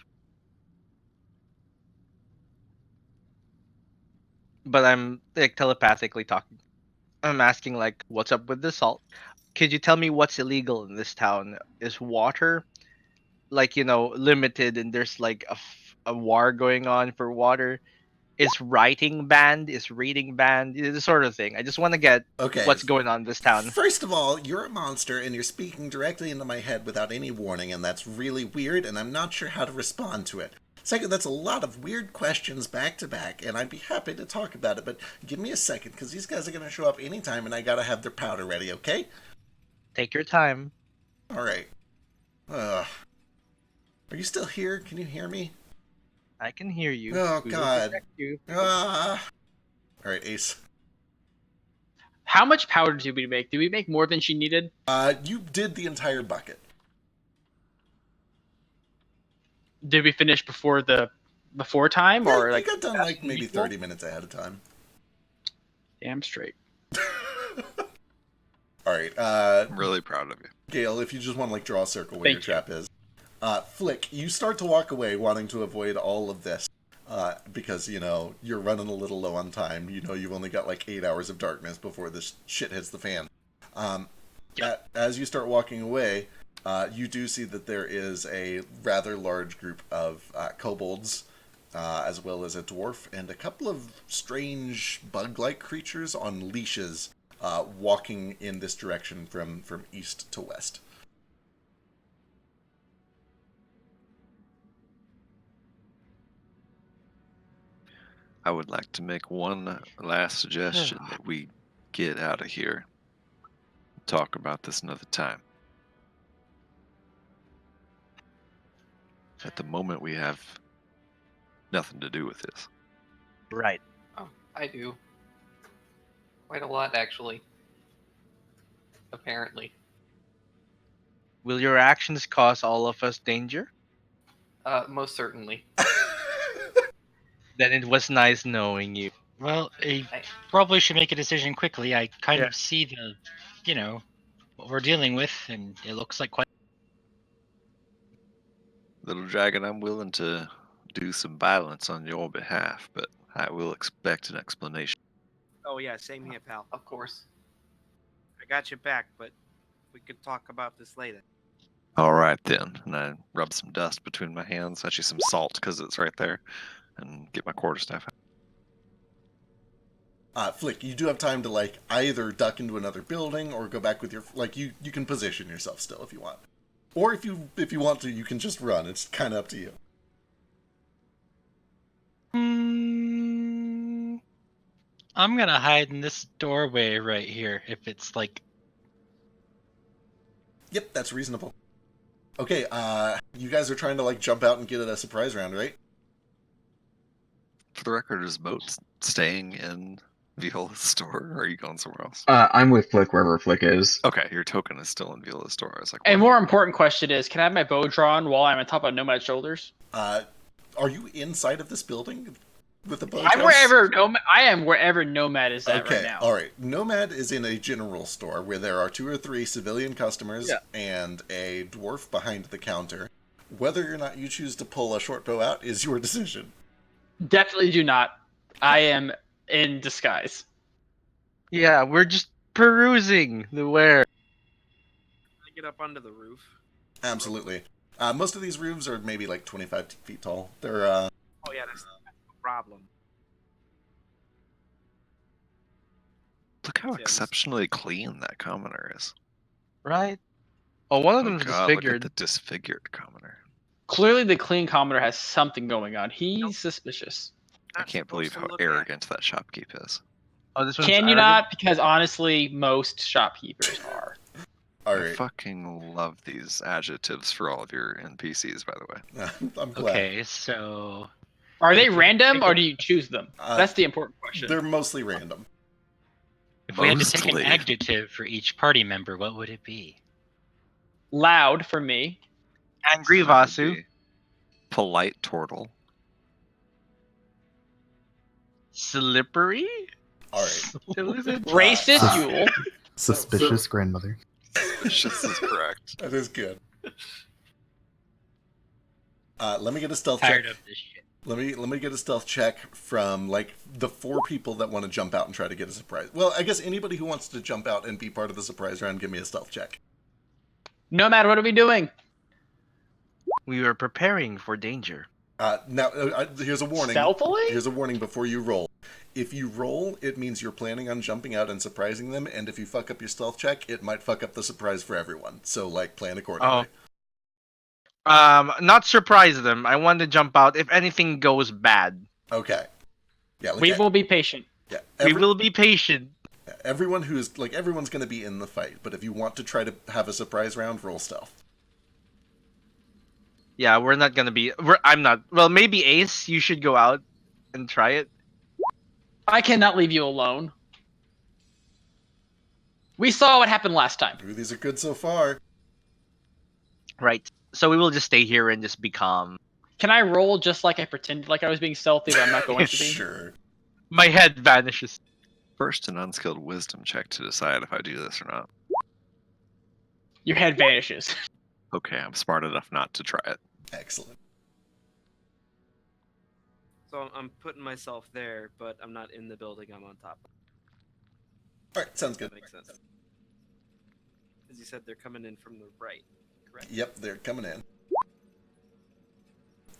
[SPEAKER 11] But I'm like telepathically talking. I'm asking like, what's up with the salt? Could you tell me what's illegal in this town? Is water like, limited and there's like a war going on for water? Is writing banned? Is reading banned? The sort of thing. I just want to get what's going on in this town.
[SPEAKER 1] First of all, you're a monster and you're speaking directly into my head without any warning, and that's really weird, and I'm not sure how to respond to it. Second, that's a lot of weird questions back to back, and I'd be happy to talk about it, but give me a second, because these guys are going to show up anytime, and I gotta have their powder ready, okay?
[SPEAKER 11] Take your time.
[SPEAKER 1] Alright. Are you still here? Can you hear me?
[SPEAKER 11] I can hear you.
[SPEAKER 1] Oh,
[SPEAKER 11] We will
[SPEAKER 1] God.
[SPEAKER 11] protect you.
[SPEAKER 1] Alright, Ace.
[SPEAKER 9] How much powder did we make? Did we make more than she needed?
[SPEAKER 1] You did the entire bucket.
[SPEAKER 9] Did we finish before time,
[SPEAKER 1] Yeah,
[SPEAKER 9] or
[SPEAKER 1] you
[SPEAKER 9] like
[SPEAKER 1] got done like maybe
[SPEAKER 9] equal?
[SPEAKER 1] 30 minutes ahead of time.
[SPEAKER 9] Damn straight.
[SPEAKER 1] Alright,
[SPEAKER 3] I'm really proud of you.
[SPEAKER 1] Gale, if you just want to like draw a circle where
[SPEAKER 9] Thank
[SPEAKER 1] your
[SPEAKER 9] you.
[SPEAKER 1] trap is. Flick, you start to walk away wanting to avoid all of this. Because, you're running a little low on time. You've only got like 8 hours of darkness before this shit hits the fan. As you start walking away, you do see that there is a rather large group of kobolds, as well as a dwarf, and a couple of strange bug-like creatures on leashes walking in this direction from east to west.
[SPEAKER 3] I would like to make one last suggestion that we get out of here. Talk about this another time. At the moment, we have nothing to do with this.
[SPEAKER 11] Right.
[SPEAKER 6] Oh, I do. Quite a lot, actually. Apparently.
[SPEAKER 11] Will your actions cause all of us danger?
[SPEAKER 6] Most certainly.
[SPEAKER 11] Then it was nice knowing you.
[SPEAKER 8] Well, I probably should make a decision quickly. I kind of see what we're dealing with, and it looks like quite.
[SPEAKER 3] Little Dragon, I'm willing to do some violence on your behalf, but I will expect an explanation.
[SPEAKER 10] Oh yeah, same here, pal.
[SPEAKER 6] Of course.
[SPEAKER 10] I got your back, but we could talk about this later.
[SPEAKER 3] All right, then. And I rub some dust between my hands, actually some salt because it's right there, and get my quarterstaff out.
[SPEAKER 1] Flick, you do have time to like either duck into another building or go back with your you can position yourself still if you want, or if you want to, you can just run. It's kind of up to you.
[SPEAKER 8] I'm gonna hide in this doorway right here. If it's like.
[SPEAKER 1] Yep, that's reasonable. Okay, you guys are trying to like jump out and get a surprise round, right?
[SPEAKER 3] For the record, is Boat staying in Viola's store, or are you going somewhere else?
[SPEAKER 2] I'm with Flick wherever Flick is.
[SPEAKER 3] Okay, your token is still in Viola's store. I was like,
[SPEAKER 9] A
[SPEAKER 3] what?
[SPEAKER 9] more important question is, can I have my bow drawn while I'm on top of Nomad's shoulders?
[SPEAKER 1] Are you inside of this building with the bow?
[SPEAKER 9] I am wherever Nomad is at right now.
[SPEAKER 1] All right. Nomad is in a general store where there are 2 or 3 civilian customers and a dwarf behind the counter. Whether or not you choose to pull a short bow out is your decision.
[SPEAKER 9] Definitely do not. I am in disguise.
[SPEAKER 11] Yeah, we're just perusing the where.
[SPEAKER 10] I get up under the roof.
[SPEAKER 1] Absolutely. Most of these roofs are maybe like 25 feet tall. They're
[SPEAKER 10] Oh yeah, that's no problem.
[SPEAKER 3] Look how exceptionally clean that commoner is.
[SPEAKER 11] Right? Oh, one of them is
[SPEAKER 3] God,
[SPEAKER 11] disfigured.
[SPEAKER 3] look at the disfigured commoner.
[SPEAKER 9] Clearly, the clean commoner has something going on. He's suspicious.
[SPEAKER 3] I can't believe how arrogant that shopkeep is.
[SPEAKER 11] Oh, this one's
[SPEAKER 9] Can you
[SPEAKER 11] arrogant?
[SPEAKER 9] not? Because honestly, most shopkeepers are.
[SPEAKER 1] all
[SPEAKER 3] I
[SPEAKER 1] right.
[SPEAKER 3] fucking love these adjectives for all of your NPCs, by the way.
[SPEAKER 1] I'm glad.
[SPEAKER 8] Okay, so.
[SPEAKER 9] Are they random or do you choose them? That's the important question.
[SPEAKER 1] They're mostly random.
[SPEAKER 8] If we had to take an
[SPEAKER 3] Mostly.
[SPEAKER 8] adjective for each party member, what would it be?
[SPEAKER 9] Loud for me.
[SPEAKER 11] Angry
[SPEAKER 3] That would
[SPEAKER 11] Vasu.
[SPEAKER 3] be polite turtle.
[SPEAKER 11] Slippery.
[SPEAKER 1] All right.
[SPEAKER 9] Racist
[SPEAKER 1] Sus-
[SPEAKER 9] Yule.
[SPEAKER 7] Suspicious grandmother.
[SPEAKER 3] Suspicious is correct.
[SPEAKER 1] That is good. Let me get a stealth
[SPEAKER 8] Tired
[SPEAKER 1] check.
[SPEAKER 8] of this shit.
[SPEAKER 1] Let me get a stealth check from like the 4 people that want to jump out and try to get a surprise. Well, I guess anybody who wants to jump out and be part of the surprise round, give me a stealth check.
[SPEAKER 9] Nomad, what are we doing?
[SPEAKER 11] We were preparing for danger.
[SPEAKER 1] Now, here's a warning.
[SPEAKER 9] Stealthily?
[SPEAKER 1] Here's a warning before you roll. If you roll, it means you're planning on jumping out and surprising them, and if you fuck up your stealth check, it might fuck up the surprise for everyone. So, like, plan accordingly.
[SPEAKER 11] Not surprise them. I want to jump out if anything goes bad.
[SPEAKER 1] Okay. Yeah. Like,
[SPEAKER 9] We will be patient.
[SPEAKER 1] Yeah.
[SPEAKER 11] We will be patient.
[SPEAKER 1] Everyone who's like everyone's going to be in the fight, but if you want to try to have a surprise round, roll stealth.
[SPEAKER 11] Yeah, we're not gonna be. I'm not. Well, maybe Ace, you should go out and try it.
[SPEAKER 9] I cannot leave you alone. We saw what happened last time.
[SPEAKER 1] Ooh, these are good so far.
[SPEAKER 11] Right. So we will just stay here and just be calm.
[SPEAKER 9] Can I roll just like I pretended like I was being stealthy, but I'm not going to be?
[SPEAKER 1] Sure.
[SPEAKER 11] My head vanishes.
[SPEAKER 3] First, an unskilled wisdom check to decide if I do this or not.
[SPEAKER 9] Your head vanishes.
[SPEAKER 3] Okay, I'm smart enough not to try it.
[SPEAKER 1] Excellent.
[SPEAKER 10] So I'm putting myself there, but I'm not in the building. I'm on top.
[SPEAKER 1] All right, sounds good.
[SPEAKER 10] That makes sense. As you said, they're coming in from the right, correct?
[SPEAKER 1] Yep, they're coming in.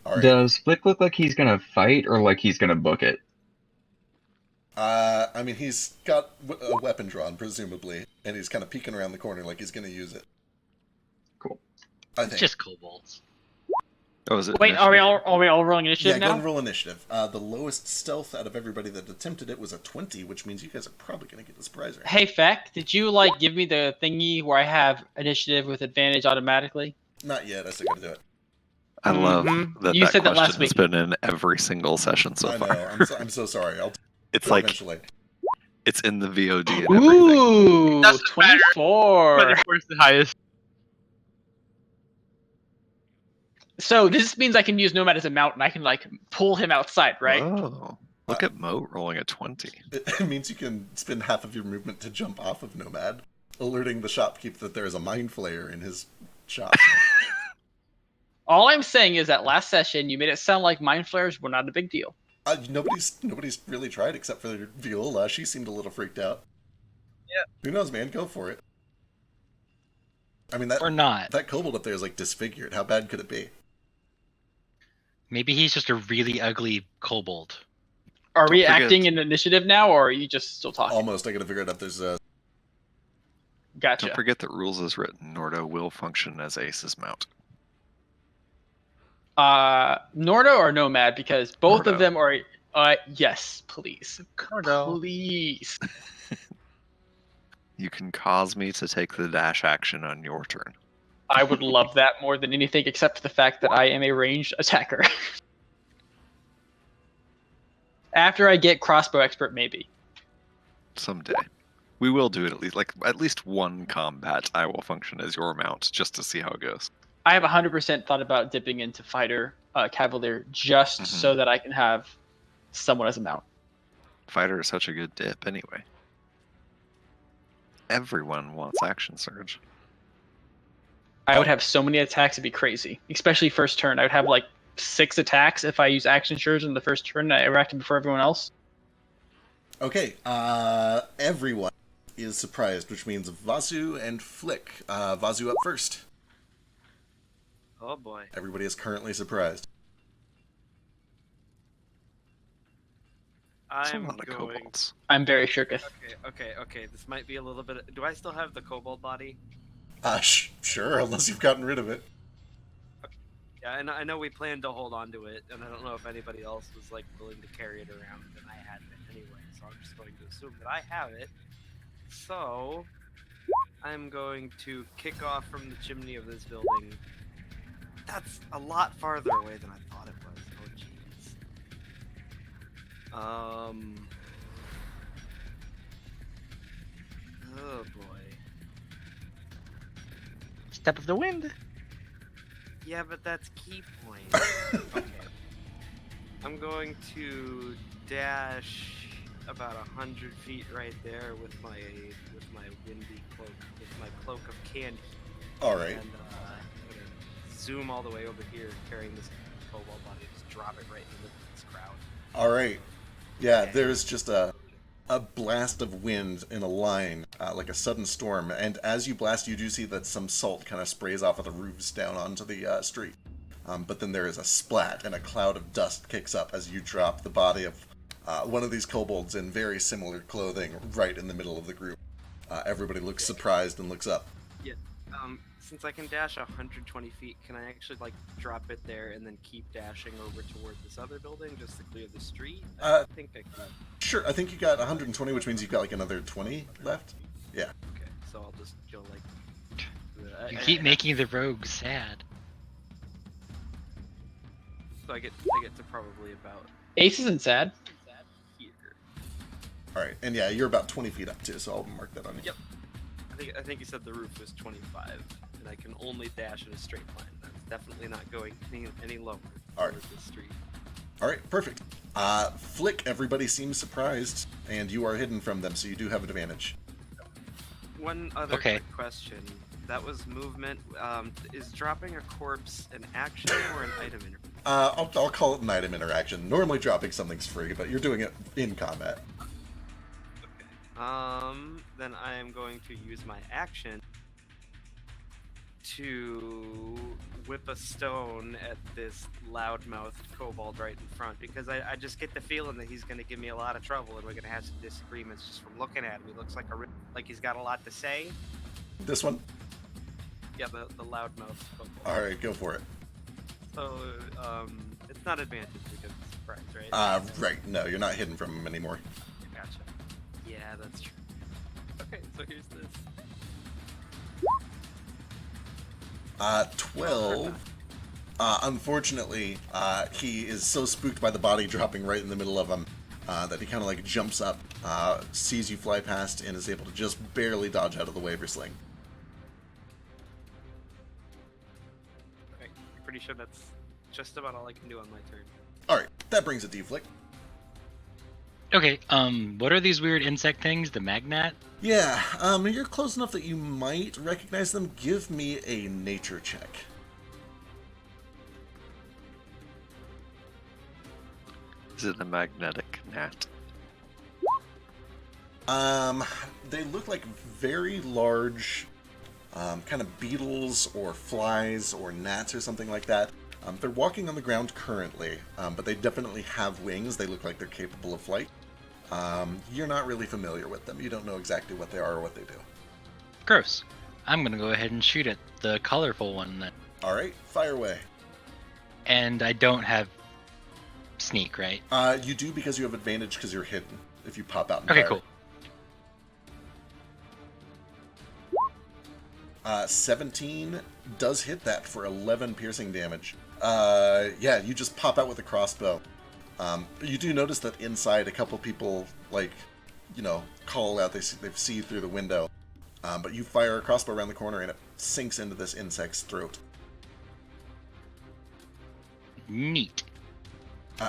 [SPEAKER 1] All right.
[SPEAKER 2] Does Flick look like he's gonna fight or like he's gonna book it?
[SPEAKER 1] I mean, he's got a weapon drawn, presumably, and he's kind of peeking around the corner like he's going to use it.
[SPEAKER 2] Cool.
[SPEAKER 1] I
[SPEAKER 8] It's
[SPEAKER 1] think.
[SPEAKER 8] just kobolds.
[SPEAKER 3] Oh, is it?
[SPEAKER 9] Wait, are we all rolling
[SPEAKER 1] Yeah,
[SPEAKER 9] initiative
[SPEAKER 1] go
[SPEAKER 9] now?
[SPEAKER 1] and roll initiative. The lowest stealth out of everybody that attempted it was a 20, which means you guys are probably going to get the surprise round.
[SPEAKER 9] Hey, Feck, did you like give me the thingy where I have initiative with advantage automatically?
[SPEAKER 1] Not yet. I still got to do it.
[SPEAKER 3] I love that
[SPEAKER 9] You
[SPEAKER 3] that
[SPEAKER 9] said that
[SPEAKER 3] question
[SPEAKER 9] last
[SPEAKER 3] has
[SPEAKER 9] week.
[SPEAKER 3] been in every single session so
[SPEAKER 1] I
[SPEAKER 3] far.
[SPEAKER 1] know. I'm so sorry. I'll do
[SPEAKER 3] It's
[SPEAKER 1] it
[SPEAKER 3] like
[SPEAKER 1] eventually.
[SPEAKER 3] it's in the VOD and everything.
[SPEAKER 9] Ooh,
[SPEAKER 11] Doesn't matter.
[SPEAKER 9] 24.
[SPEAKER 11] 24 is the highest.
[SPEAKER 9] So this means I can use Nomad as a mount and I can like pull him outside, right?
[SPEAKER 3] Whoa. Look at Moat rolling a 20.
[SPEAKER 1] It means you can spend half of your movement to jump off of Nomad, alerting the shopkeep that there is a mind flayer in his shop.
[SPEAKER 9] All I'm saying is that last session you made it sound like mind flares were not a big deal.
[SPEAKER 1] Nobody's really tried except for Viola. She seemed a little freaked out.
[SPEAKER 11] Yeah.
[SPEAKER 1] Who knows, man? Go for it. I mean,
[SPEAKER 8] Or not.
[SPEAKER 1] that kobold up there is like disfigured. How bad could it be?
[SPEAKER 8] Maybe he's just a really ugly kobold.
[SPEAKER 9] Are we
[SPEAKER 3] Don't forget-
[SPEAKER 9] acting in initiative now, or are you just still talking?
[SPEAKER 1] Almost. I gotta figure it out. There's a.
[SPEAKER 9] Gotcha.
[SPEAKER 3] Don't forget that rules as written, Nordo will function as Ace's mount.
[SPEAKER 9] Nordo or Nomad, because both
[SPEAKER 3] Nordo.
[SPEAKER 9] of them are. Yes, please,
[SPEAKER 11] Nordo.
[SPEAKER 9] please.
[SPEAKER 3] You can cause me to take the dash action on your turn.
[SPEAKER 9] I would love that more than anything, except for the fact that I am a ranged attacker. After I get crossbow expert, maybe.
[SPEAKER 3] Someday. We will do it at least one combat. I will function as your mount just to see how it goes.
[SPEAKER 9] I have 100% thought about dipping into fighter cavalier just so that I can have someone as a mount.
[SPEAKER 3] Fighter is such a good dip anyway. Everyone wants action surge.
[SPEAKER 9] I would have so many attacks, it'd be crazy. Especially first turn. I would have like 6 attacks if I use action surge in the first turn. I acted before everyone else.
[SPEAKER 1] Okay. Everyone is surprised, which means Vasu and Flick. Vasu up first.
[SPEAKER 10] Oh boy.
[SPEAKER 1] Everybody is currently surprised.
[SPEAKER 3] That's a
[SPEAKER 10] I'm
[SPEAKER 3] lot of
[SPEAKER 10] going.
[SPEAKER 3] kobolds.
[SPEAKER 9] I'm very shooketh.
[SPEAKER 10] Okay. This might be a little bit. Do I still have the kobold body?
[SPEAKER 1] Sure, unless you've gotten rid of it.
[SPEAKER 10] Yeah, and I know we planned to hold on to it, and I don't know if anybody else was like willing to carry it around, and I had it anyway, so I'm just going to assume that I have it. So I'm going to kick off from the chimney of this building. That's a lot farther away than I thought it was. Oh jeez. Oh boy.
[SPEAKER 11] step of the wind.
[SPEAKER 10] Yeah, but that's key point. Okay. I'm going to dash about 100 feet right there with my windy cloak, with my cloak of candy.
[SPEAKER 1] All right.
[SPEAKER 10] And I'm gonna zoom all the way over here, carrying this cobalt body, just drop it right in the middle of this crowd.
[SPEAKER 1] All right. Yeah, there's just a blast of wind in a line, like a sudden storm, and as you blast, you do see that some salt kind of sprays off of the roofs down onto the street. But then there is a splat, and a cloud of dust kicks up as you drop the body of one of these kobolds in very similar clothing right in the middle of the group. Everybody looks surprised and looks up.
[SPEAKER 10] Yeah. Since I can dash 120 feet, can I actually drop it there and then keep dashing over toward this other building just to clear the street? I think I can.
[SPEAKER 1] Sure, I think you got 120, which means you've got another 20 left. Yeah.
[SPEAKER 10] Okay, so I'll just go
[SPEAKER 8] You keep making the rogue sad.
[SPEAKER 10] So I get to probably about
[SPEAKER 9] Ace isn't sad.
[SPEAKER 10] here.
[SPEAKER 1] All right, and yeah, you're about 20 feet up too, so I'll mark that on you.
[SPEAKER 10] Yep. I think you said the roof was 25, and I can only dash in a straight line. That's definitely not going any lower toward the street.
[SPEAKER 1] All right, perfect. Flick, everybody seems surprised, and you are hidden from them, so you do have advantage.
[SPEAKER 10] One other quick question. That was movement. Is dropping a corpse an action or an item interaction?
[SPEAKER 1] I'll call it an item interaction. Normally dropping something's free, but you're doing it in combat.
[SPEAKER 10] Then I am going to use my action to whip a stone at this loudmouth kobold right in front, because I just get the feeling that he's going to give me a lot of trouble and we're going to have some disagreements just from looking at him. He looks like he's got a lot to say.
[SPEAKER 1] This one?
[SPEAKER 10] Yeah, the loudmouth kobold.
[SPEAKER 1] All right, go for it.
[SPEAKER 10] So, it's not advantage because it's surprise, right?
[SPEAKER 1] Right. No, you're not hidden from him anymore.
[SPEAKER 10] Gotcha. Yeah, that's true. Okay, so here's this.
[SPEAKER 1] 12. Unfortunately, he is so spooked by the body dropping right in the middle of him that he kind of jumps up, sees you fly past, and is able to just barely dodge out of the way of your sling.
[SPEAKER 10] Okay, I'm pretty sure that's just about all I can do on my turn.
[SPEAKER 1] Alright, that brings it to you, Flick.
[SPEAKER 8] Okay, what are these weird insect things? The magnet?
[SPEAKER 1] Yeah, you're close enough that you might recognize them. Give me a nature check.
[SPEAKER 3] Is it a magnetic gnat?
[SPEAKER 1] They look like very large, kind of beetles or flies or gnats or something like that. They're walking on the ground currently, but they definitely have wings. They look like they're capable of flight. You're not really familiar with them. You don't know exactly what they are or what they do.
[SPEAKER 8] Gross. I'm gonna go ahead and shoot at the colorful one then.
[SPEAKER 1] Alright, fire away.
[SPEAKER 8] And I don't have sneak, right?
[SPEAKER 1] You do because you have advantage because you're hidden. If you pop out and
[SPEAKER 8] Okay,
[SPEAKER 1] fire.
[SPEAKER 8] Cool.
[SPEAKER 1] 17 does hit that for 11 piercing damage. Yeah, you just pop out with a crossbow. You do notice that inside a couple people, call out, they see through the window. But you fire a crossbow around the corner and it sinks into this insect's throat.
[SPEAKER 8] Neat.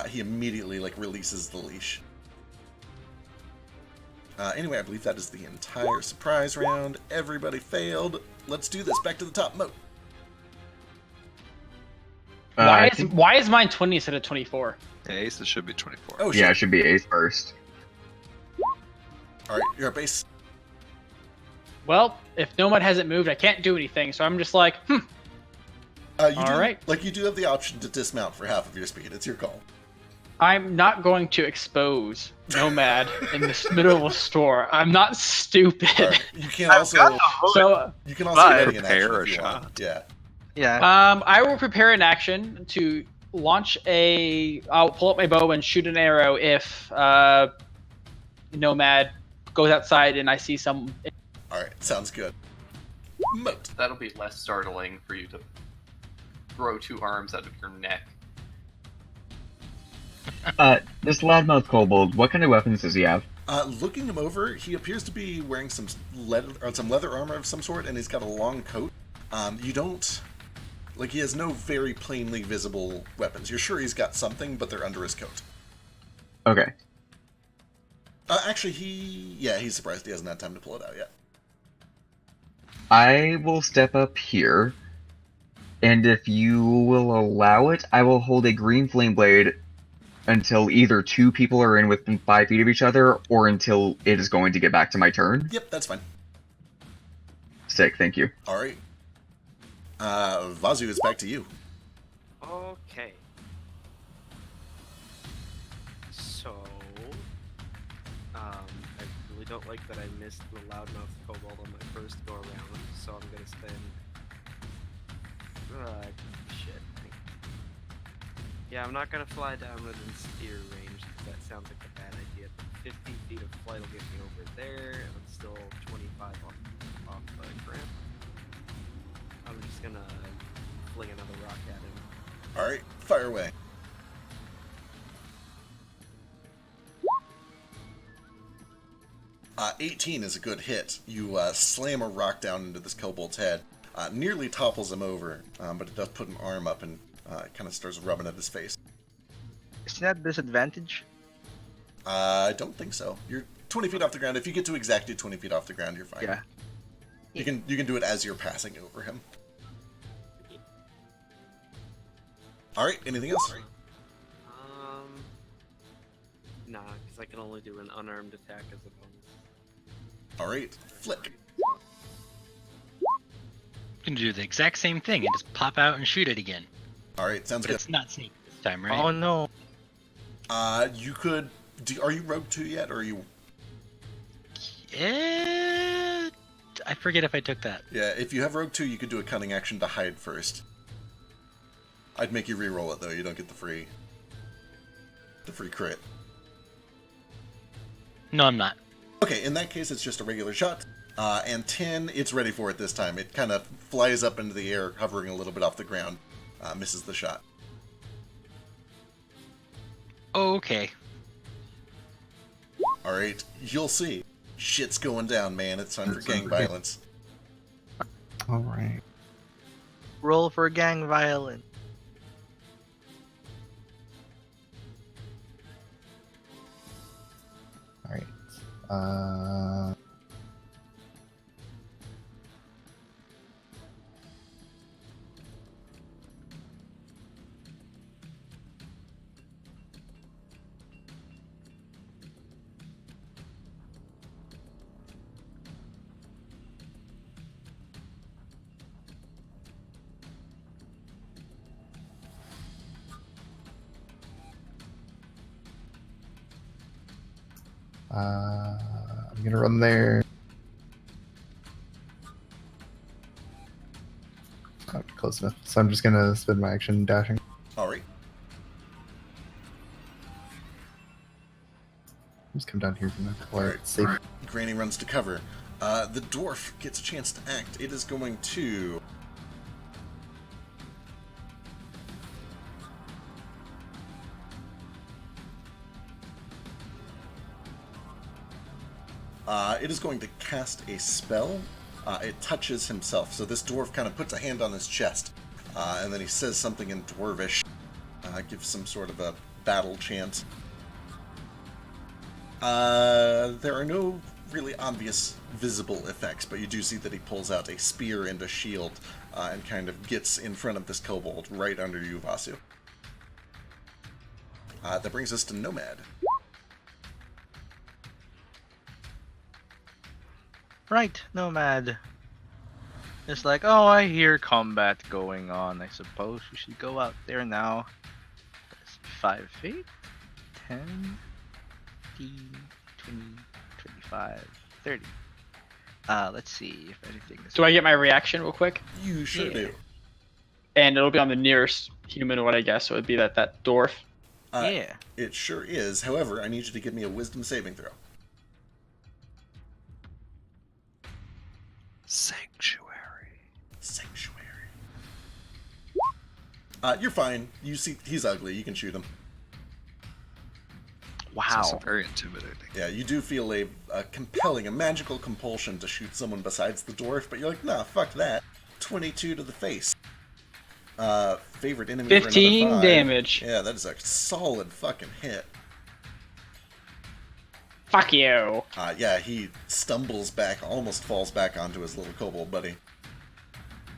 [SPEAKER 1] He immediately, releases the leash. Anyway, I believe that is the entire surprise round. Everybody failed. Let's do this. Back to the top moat.
[SPEAKER 9] Why is mine 20 instead of 24?
[SPEAKER 3] Yeah, Ace, it should be 24.
[SPEAKER 1] Oh, shit.
[SPEAKER 2] Yeah, it should be Ace first.
[SPEAKER 1] Alright, you're at base.
[SPEAKER 9] Well, if Nomad hasn't moved, I can't do anything, so I'm just like,
[SPEAKER 1] You do have the option to dismount for half of your speed. It's your call.
[SPEAKER 9] I'm not going to expose Nomad in the middle of a store. I'm not stupid.
[SPEAKER 1] Right. You can also get ready in action if you want. Yeah.
[SPEAKER 11] Yeah.
[SPEAKER 9] I will prepare an action to launch I'll pull up my bow and shoot an arrow if Nomad goes outside and I see some.
[SPEAKER 1] Alright, sounds good. Moat.
[SPEAKER 6] That'll be less startling for you to throw two arms out of your neck.
[SPEAKER 2] This loudmouth kobold, what kind of weapons does he have?
[SPEAKER 1] Looking him over, he appears to be wearing some leather armor of some sort, and he's got a long coat. You don't... Like, he has no very plainly visible weapons. You're sure he's got something, but they're under his coat.
[SPEAKER 2] Okay.
[SPEAKER 1] Actually, he's surprised he hasn't had time to pull it out yet.
[SPEAKER 2] I will step up here, and if you will allow it, I will hold a green flame blade until either two people are in within 5 feet of each other, or until it is going to get back to my turn.
[SPEAKER 1] Yep, that's fine.
[SPEAKER 2] Sick, thank you.
[SPEAKER 1] Alright. Vazu, is back to you.
[SPEAKER 10] Okay. So, I really don't like that I missed the loudmouth kobold on my first go around, so I'm gonna spend. Shit. Yeah, I'm not gonna fly down within spear range, because that sounds like a bad idea. But 50 feet of flight will get me over there, and I'm still 25 off the ground. I'm just gonna fling another rock at him.
[SPEAKER 1] Alright, fire away. Uh, 18 is a good hit. You slam a rock down into this kobold's head. Nearly topples him over, but it does put an arm up and kind of starts rubbing at his face.
[SPEAKER 11] Isn't that disadvantage?
[SPEAKER 1] I don't think so. You're 20 feet off the ground. If you get to exactly 20 feet off the ground, you're fine.
[SPEAKER 11] Yeah.
[SPEAKER 1] You can do it as you're passing over him. Alright, anything else?
[SPEAKER 10] Nah, because I can only do an unarmed attack as a bonus.
[SPEAKER 1] Alright, flick.
[SPEAKER 8] You can do the exact same thing and just pop out and shoot it again.
[SPEAKER 1] Alright, sounds
[SPEAKER 8] But
[SPEAKER 1] good.
[SPEAKER 8] it's not sneak this time, right?
[SPEAKER 11] Oh no.
[SPEAKER 1] You could... are you Rogue 2 yet, or are you...
[SPEAKER 8] Yeah, I forget if I took that.
[SPEAKER 1] Yeah, if you have Rogue 2, you could do a cunning action to hide first. I'd make you re-roll it, though. You don't get the free crit.
[SPEAKER 8] No, I'm not.
[SPEAKER 1] Okay, in that case, it's just a regular shot. And 10, it's ready for it this time. It kind of flies up into the air, hovering a little bit off the ground. Misses the shot.
[SPEAKER 8] Okay.
[SPEAKER 1] Alright, you'll see. Shit's going down, man. It's time for gang violence.
[SPEAKER 7] Alright.
[SPEAKER 11] Roll for gang violence.
[SPEAKER 7] Alright. I'm gonna run there. Oh, close enough. So I'm just gonna spend my action dashing.
[SPEAKER 1] Alright.
[SPEAKER 7] Just come down here from the quiet,
[SPEAKER 1] Alright.
[SPEAKER 7] safe.
[SPEAKER 1] Granny runs to cover. The dwarf gets a chance to act. It is going to... it is going to cast a spell. It touches himself. So this dwarf kind of puts a hand on his chest, and then he says something in Dwarvish. Gives some sort of a battle chant. There are no really obvious visible effects, but you do see that he pulls out a spear and a shield, and kind of gets in front of this kobold right under you, Vasu. That brings us to Nomad.
[SPEAKER 11] Right, Nomad. It's like, oh, I hear combat going on. I suppose we should go out there now. That's 5 feet, 10, 15, 20, 25, 30. Let's see if anything is...
[SPEAKER 9] Do I get my reaction real quick?
[SPEAKER 1] You sure
[SPEAKER 11] Yeah.
[SPEAKER 1] do.
[SPEAKER 9] And it'll be on the nearest humanoid, I guess. So it'd be that dwarf.
[SPEAKER 11] Yeah.
[SPEAKER 1] It sure is. However, I need you to give me a wisdom saving throw. Sanctuary. You're fine. You see, he's ugly. You can shoot him.
[SPEAKER 3] It's
[SPEAKER 11] Wow.
[SPEAKER 3] also very intimidating.
[SPEAKER 1] Yeah, you do feel a compelling, a magical compulsion to shoot someone besides the dwarf, but you're like, nah, fuck that. 22 to the face. Favorite enemy
[SPEAKER 9] 15
[SPEAKER 1] for another 5.
[SPEAKER 9] damage.
[SPEAKER 1] Yeah, that is a solid fucking hit.
[SPEAKER 9] Fuck you.
[SPEAKER 1] Yeah, he stumbles back, almost falls back onto his little kobold buddy.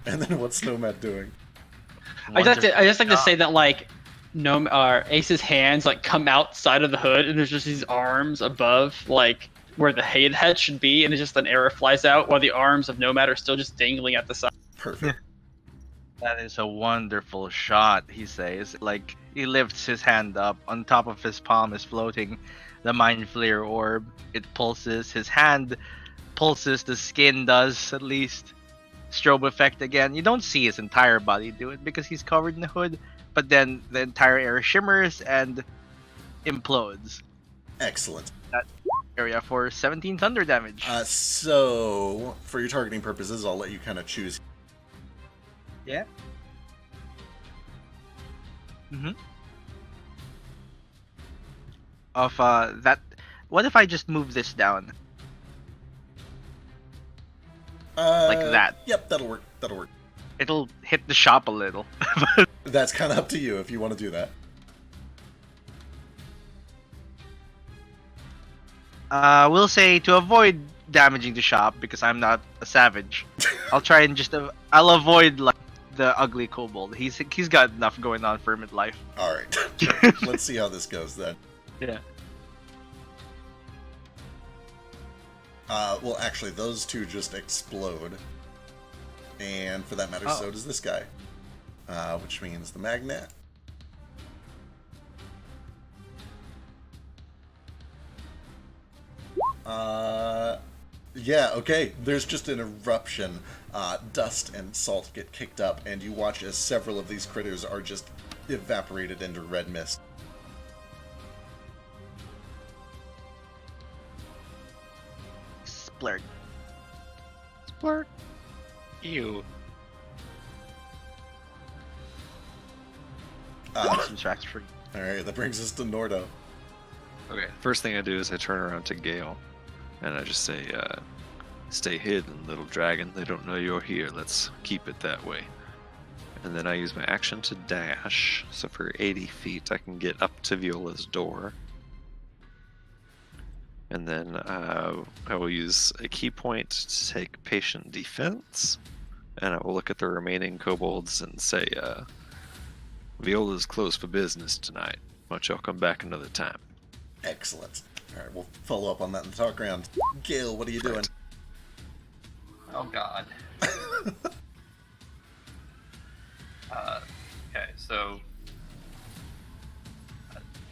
[SPEAKER 1] And then what's Nomad doing?
[SPEAKER 9] I just like to say that like Ace's hands like come outside of the hood and there's just these arms above like where the head should be, and it's just an arrow flies out while the arms of Nomad are still just dangling at the side.
[SPEAKER 1] Perfect.
[SPEAKER 11] That is a wonderful shot, he says. Like, he lifts his hand up. On top of his palm is floating the Mind Flayer orb. It pulses. His hand pulses. The skin does, at least. Strobe effect again. You don't see his entire body do it because he's covered in the hood. But then the entire area shimmers and implodes.
[SPEAKER 1] Excellent.
[SPEAKER 11] That area for 17 thunder damage.
[SPEAKER 1] So, for your targeting purposes, I'll let you kind of choose.
[SPEAKER 11] Yeah. Of that, what if I just move this down like that?
[SPEAKER 1] Yep, that'll work. That'll work.
[SPEAKER 11] It'll hit the shop a little.
[SPEAKER 1] That's kind of up to you if you want to do that.
[SPEAKER 11] We'll say to avoid damaging the shop because I'm not a savage. I'll try and just I'll avoid like the ugly kobold. He's got enough going on for midlife.
[SPEAKER 1] All right. Let's see how this goes then.
[SPEAKER 11] Yeah.
[SPEAKER 1] Well, actually, those two just explode. And for that matter, so does this guy. Which means the magnet. Yeah, okay. There's just an eruption. Dust and salt get kicked up, and you watch as several of these critters are just evaporated into red mist.
[SPEAKER 11] Splurk.
[SPEAKER 8] Splurk. Ew.
[SPEAKER 11] Some tracks free.
[SPEAKER 1] Alright, that brings us to Nordo.
[SPEAKER 3] Okay, first thing I do is I turn around to Gale, and I just say, stay hidden, little dragon. They don't know you're here. Let's keep it that way. And then I use my action to dash, so for 80 feet I can get up to Viola's door. And then I will use a key point to take patient defense, and I will look at the remaining kobolds and say, Viola's closed for business tonight. Why don't y'all come back another time?
[SPEAKER 1] Excellent. Alright, we'll follow up on that in the talk round. Gale, what are you doing?
[SPEAKER 6] Oh god. Okay, so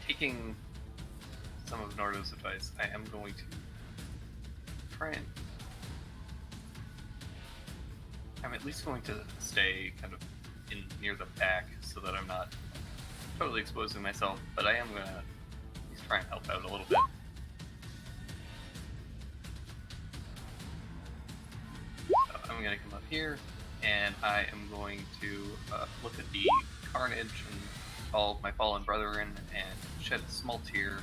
[SPEAKER 6] taking some of Nordo's advice, I am going to try and I'm at least going to stay kind of in near the back so that I'm not totally exposing myself, but I am gonna at least try and help out a little bit. So I'm gonna come up here, and I am going to look at the carnage and all of my fallen brethren and shed a small tear.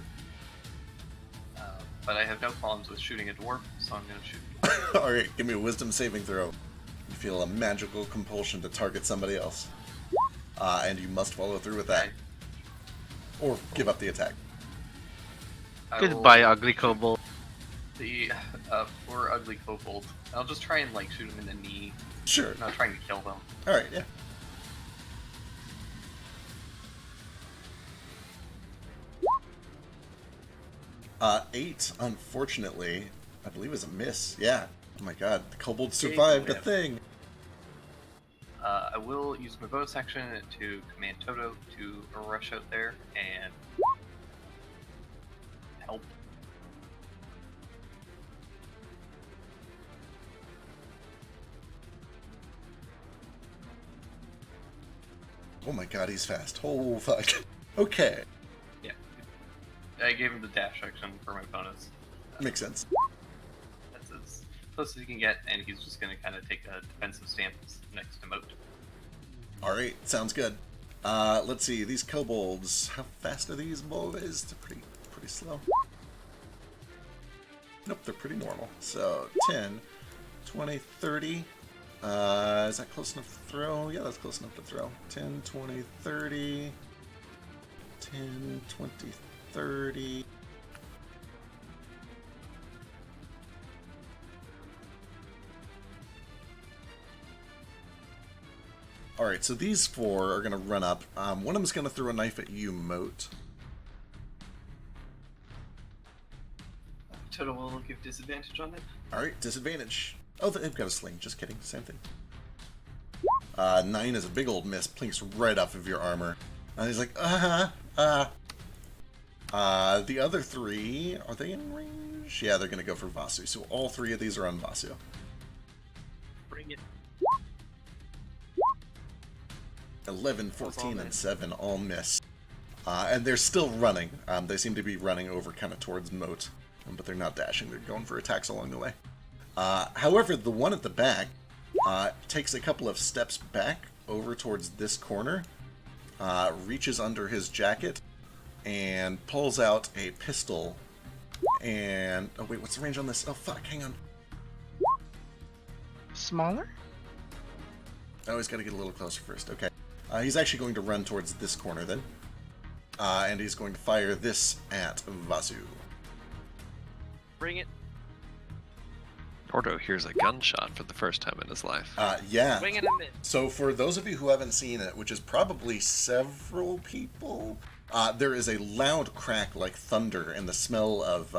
[SPEAKER 6] But I have no qualms with shooting a dwarf, so I'm gonna shoot a dwarf.
[SPEAKER 1] Alright, give me a wisdom saving throw. You feel a magical compulsion to target somebody else. And you must follow through with that. Or give up the attack.
[SPEAKER 11] Goodbye, ugly kobold.
[SPEAKER 6] The poor ugly kobold. I'll just try and like shoot him in the knee.
[SPEAKER 1] Sure.
[SPEAKER 6] I'm not trying to kill them.
[SPEAKER 1] Alright, yeah. Eight, unfortunately, I believe is a miss. Yeah. Oh my god, the kobold survived a thing.
[SPEAKER 6] I will use my bonus action to command Toto to rush out there and help.
[SPEAKER 1] Oh my god, he's fast. Oh fuck. Okay.
[SPEAKER 6] Yeah. I gave him the dash action for my bonus.
[SPEAKER 1] Makes sense.
[SPEAKER 6] That's as close as he can get, and he's just going to kind of take a defensive stance next to Moat.
[SPEAKER 1] Alright, sounds good. Let's see, these kobolds, how fast are these boys? They're pretty slow. Nope, they're pretty normal. So, 10, 20, 30. Is that close enough to throw? Yeah, that's close enough to throw. 10, 20, 30. 10, 20, 30. Alright, so these four are going to run up. One of them's going to throw a knife at you, Moat.
[SPEAKER 6] Total will give disadvantage on it.
[SPEAKER 1] Alright, disadvantage. Oh, they've got a sling. Just kidding. Same thing. 9 is a big old miss. Plinks right off of your armor. And he's like, the other 3, are they in range? Yeah, they're going to go for Vasu. So all 3 of these are on Vasu.
[SPEAKER 10] Bring it.
[SPEAKER 1] 11, 14, and 7 all miss. And they're still running. They seem to be running over kind of towards Moat. But they're not dashing. They're going for attacks along the way. However, the one at the back takes a couple of steps back over towards this corner, reaches under his jacket, and pulls out a pistol. And... oh, wait, what's the range on this? Oh, fuck, hang on.
[SPEAKER 11] Smaller?
[SPEAKER 1] Oh, he's got to get a little closer first. Okay. He's actually going to run towards this corner then. And he's going to fire this at Vasu.
[SPEAKER 10] Bring it.
[SPEAKER 3] Nordo hears a gunshot for the first time in his life.
[SPEAKER 1] Yeah.
[SPEAKER 10] Swing it a bit.
[SPEAKER 1] So for those of you who haven't seen it, which is probably several people, there is a loud crack like thunder and the smell of...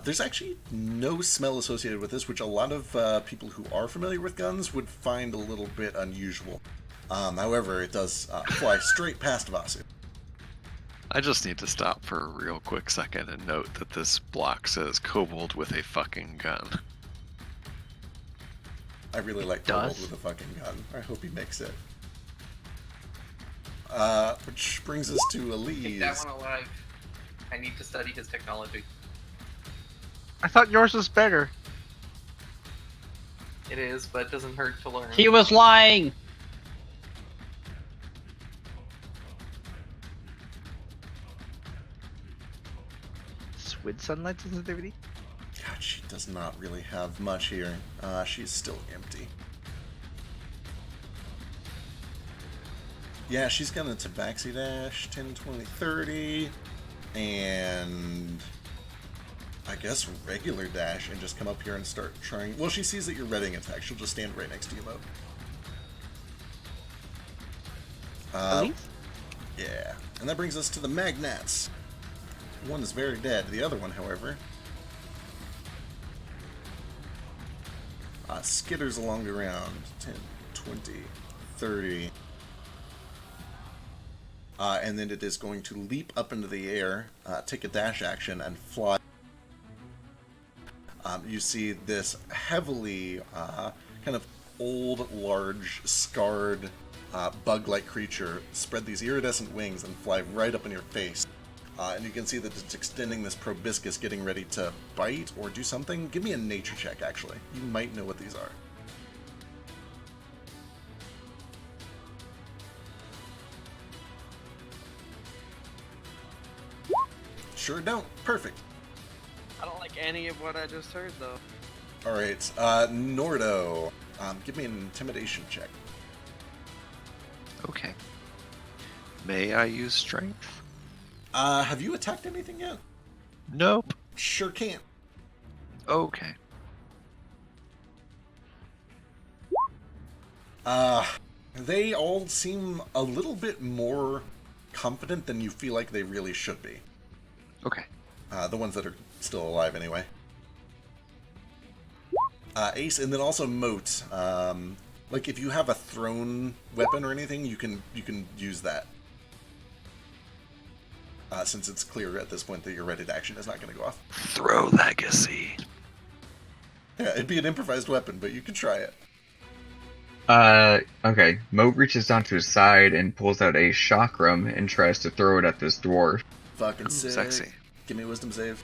[SPEAKER 1] there's actually no smell associated with this, which a lot of people who are familiar with guns would find a little bit unusual. However, it does fly straight past Vasu.
[SPEAKER 3] I just need to stop for a real quick second and note that this block says Kobold with a fucking gun.
[SPEAKER 1] I really like Kobold with a fucking gun. I hope he makes it. Which brings us to Elise.
[SPEAKER 6] Keep that one alive. I need to study his technology.
[SPEAKER 11] I thought yours was better.
[SPEAKER 6] It is, but it doesn't hurt to learn.
[SPEAKER 9] He was lying.
[SPEAKER 11] With sunlight sensitivity?
[SPEAKER 1] God, she does not really have much here. She's still empty. Yeah, she's got a tabaxi dash, 10, 20, 30, and I guess regular dash, and just come up here and start trying. Well, she sees that you're readying attack. She'll just stand right next to you, Mo. Yeah, and that brings us to the Magnats. One is very dead. The other one, however, skitters along the ground. 10, 20, 30. And then it is going to leap up into the air, take a dash action, and fly. You see this heavily kind of old, large, scarred, bug-like creature spread these iridescent wings and fly right up in your face. And you can see that it's extending this proboscis, getting ready to bite or do something. Give me a nature check, actually. You might know what these are. Sure don't. Perfect.
[SPEAKER 10] I don't like any of what I just heard, though.
[SPEAKER 1] Alright, Nordo. Give me an intimidation check.
[SPEAKER 3] Okay. May I use strength?
[SPEAKER 1] Have you attacked anything yet?
[SPEAKER 3] Nope.
[SPEAKER 1] Sure can't.
[SPEAKER 3] Okay.
[SPEAKER 1] They all seem a little bit more confident than you feel like they really should be.
[SPEAKER 3] Okay.
[SPEAKER 1] The ones that are still alive, anyway. Ace, and then also Moat. Like, if you have a thrown weapon or anything, you can use that. Since it's clear at this point that your ready action is not going to go off.
[SPEAKER 3] Throw legacy.
[SPEAKER 1] Yeah, it'd be an improvised weapon, but you can try it.
[SPEAKER 2] Okay. Moat reaches down to his side and pulls out a chakram and tries to throw it at this dwarf.
[SPEAKER 1] Fucking sick.
[SPEAKER 3] Sexy.
[SPEAKER 1] Give me a wisdom save.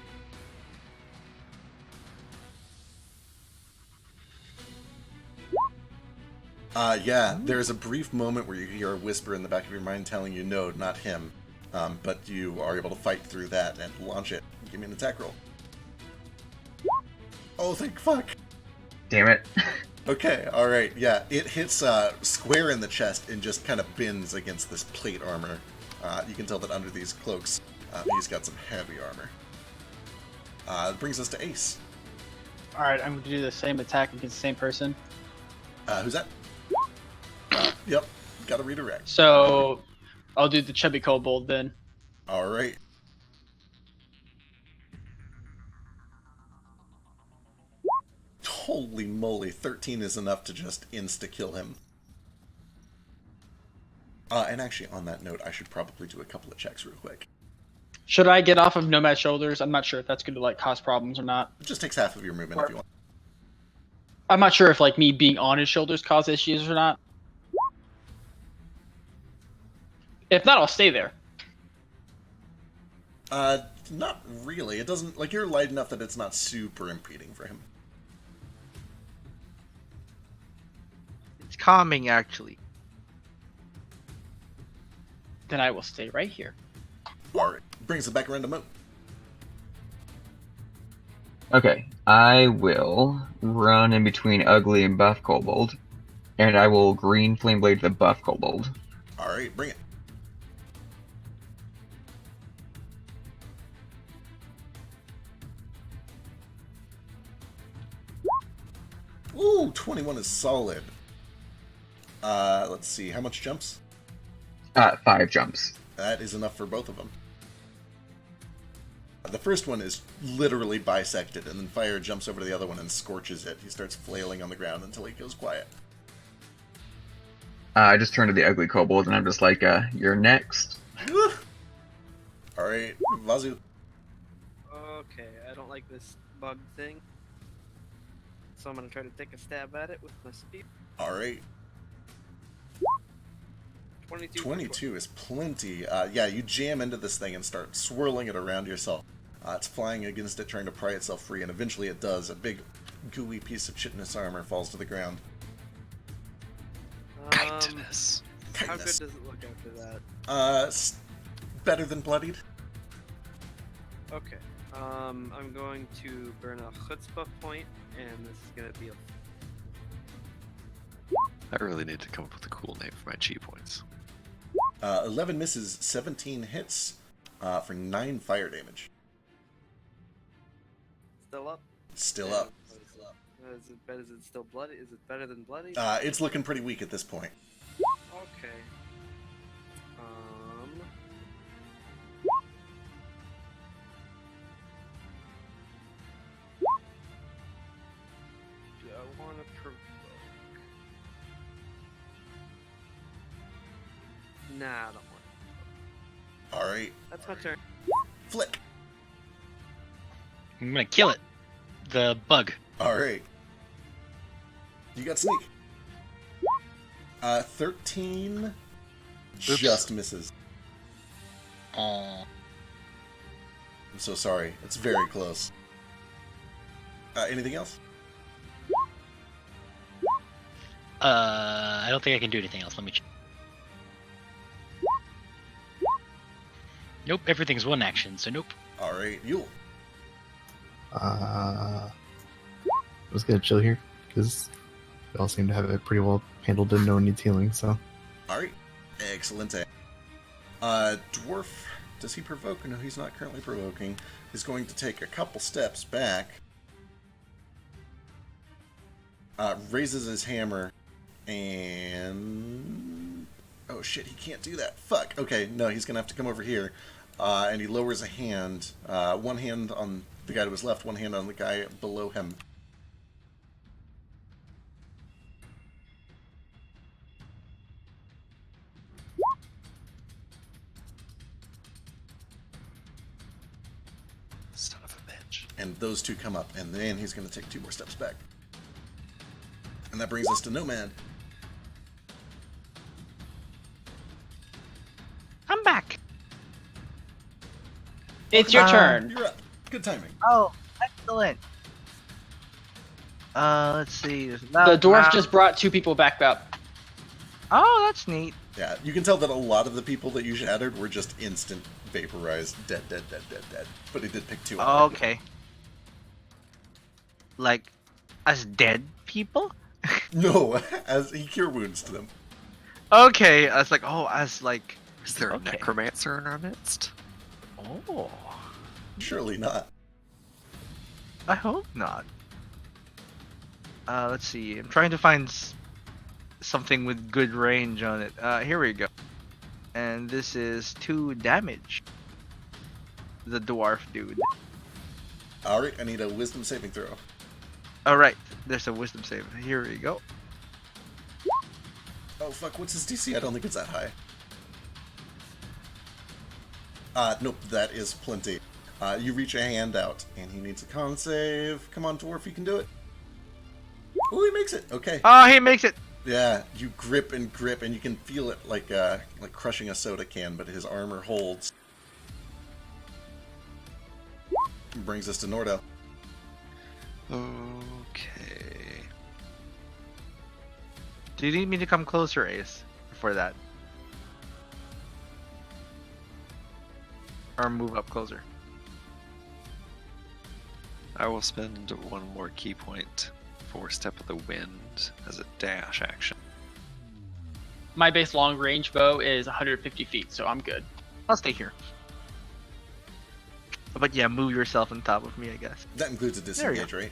[SPEAKER 1] Yeah, there's a brief moment where you hear a whisper in the back of your mind telling you no, not him. But you are able to fight through that and launch it. Give me an attack roll. Oh, thank fuck.
[SPEAKER 2] Damn it.
[SPEAKER 1] Okay, alright, yeah. It hits square in the chest and just kind of bends against this plate armor. You can tell that under these cloaks, he's got some heavy armor. It brings us to Ace.
[SPEAKER 9] All right, I'm going to do the same attack against the same person.
[SPEAKER 1] Who's that? Yep, gotta redirect.
[SPEAKER 9] So I'll do the chubby kobold then.
[SPEAKER 1] Alright. Holy moly, 13 is enough to just insta-kill him. And actually, on that note, I should probably do a couple of checks real quick.
[SPEAKER 9] Should I get off of Nomad's shoulders? I'm not sure if that's going to like cause problems or not.
[SPEAKER 1] It just takes half of your movement if you want.
[SPEAKER 9] I'm not sure if like me being on his shoulders cause issues or not. If not, I'll stay there.
[SPEAKER 1] Not really. It doesn't, like, you're light enough that it's not super impeding for him.
[SPEAKER 11] It's calming, actually.
[SPEAKER 9] Then I will stay right here.
[SPEAKER 1] Alright, brings it back around to Moat.
[SPEAKER 2] Okay, I will run in between Ugly and Buff Kobold, and I will green Flame Blade the Buff Kobold.
[SPEAKER 1] Alright, bring it. Ooh, 21 is solid. Let's see, how much jumps?
[SPEAKER 2] 5 jumps.
[SPEAKER 1] That is enough for both of them. The first one is literally bisected, and then Fire jumps over to the other one and scorches it. He starts flailing on the ground until he goes quiet.
[SPEAKER 2] I just turn to the Ugly Kobold, and I'm just like, you're next.
[SPEAKER 1] Alright, Vazu.
[SPEAKER 10] Okay, I don't like this bug thing. So I'm gonna try to take a stab at it with my spear.
[SPEAKER 1] Alright. 22 is plenty. Yeah, you jam into this thing and start swirling it around yourself. It's flying against it, trying to pry itself free, and eventually it does. A big, gooey piece of chitinous armor falls to the ground.
[SPEAKER 3] Chitinous.
[SPEAKER 10] How good does it look after that?
[SPEAKER 1] Better than bloodied.
[SPEAKER 10] Okay. I'm going to burn a chutzpah point, and this is gonna be a.
[SPEAKER 3] I really need to come up with a cool name for my chi points.
[SPEAKER 1] 11 misses, 17 hits for 9 fire damage.
[SPEAKER 10] Still up?
[SPEAKER 1] Still up.
[SPEAKER 10] Is it still bloody? Is it better than bloody?
[SPEAKER 1] It's looking pretty weak at this point.
[SPEAKER 10] Okay. Do I want to provoke? Nah, I don't want to.
[SPEAKER 1] Alright.
[SPEAKER 10] That's my turn.
[SPEAKER 1] Flick.
[SPEAKER 8] I'm gonna kill it. The bug.
[SPEAKER 1] Alright. You got sneak. 13 just misses.
[SPEAKER 8] Aw.
[SPEAKER 1] I'm so sorry. It's very close. Anything else?
[SPEAKER 8] I don't think I can do anything else. Let me check. Nope, everything's one action, so nope.
[SPEAKER 1] Alright, Yule.
[SPEAKER 7] I'm just gonna chill here because we all seem to have it pretty well handled and no one needs healing. So,
[SPEAKER 1] Alright. Excellent. Dwarf, does he provoke? No, he's not currently provoking. He's going to take a couple steps back. Raises his hammer, and... Oh shit, he can't do that. Fuck. Okay, no, he's gonna have to come over here. And he lowers a hand. One hand on the guy to his left, one hand on the guy below him.
[SPEAKER 3] Son of a bitch.
[SPEAKER 1] And those two come up, and then he's gonna take 2 more steps back. And that brings us to Nomad.
[SPEAKER 11] I'm back.
[SPEAKER 9] It's your turn.
[SPEAKER 1] You're up. Good timing.
[SPEAKER 11] Oh, excellent. Let's see.
[SPEAKER 9] The dwarf just brought 2 people back up.
[SPEAKER 11] Oh, that's neat.
[SPEAKER 1] Yeah, you can tell that a lot of the people that you shattered were just instant vaporized. Dead. But he did pick 2 out.
[SPEAKER 11] Okay. Like, as dead people?
[SPEAKER 1] No, as he cure wounds to them.
[SPEAKER 11] Okay, I was like, oh, as like.
[SPEAKER 3] Is there a
[SPEAKER 11] Okay.
[SPEAKER 3] necromancer in our midst?
[SPEAKER 11] Oh,
[SPEAKER 1] Surely not.
[SPEAKER 11] I hope not. Let's see. I'm trying to find something with good range on it. Here we go. And this is 2 damage. The dwarf dude.
[SPEAKER 1] Alright, I need a wisdom saving throw.
[SPEAKER 11] Alright, there's a wisdom save. Here we go.
[SPEAKER 1] Oh fuck, what's his DC? I don't think it's that high. Nope, that is plenty. You reach a hand out, and he needs a con save. Come on, dwarf, you can do it. Oh, he makes it. Okay.
[SPEAKER 11] Oh, he makes it.
[SPEAKER 1] Yeah, you grip, and you can feel it like crushing a soda can, but his armor holds. Brings us to Nordo.
[SPEAKER 3] Okay.
[SPEAKER 11] Do you need me to come closer, Ace, for that? Or move up closer?
[SPEAKER 3] I will spend 1 more key point for Step of the Wind as a dash action.
[SPEAKER 9] My base long range bow is 150 feet, so I'm good.
[SPEAKER 11] I'll stay here. But yeah, move yourself on top of me, I guess.
[SPEAKER 1] That includes a
[SPEAKER 11] There you
[SPEAKER 1] disengage,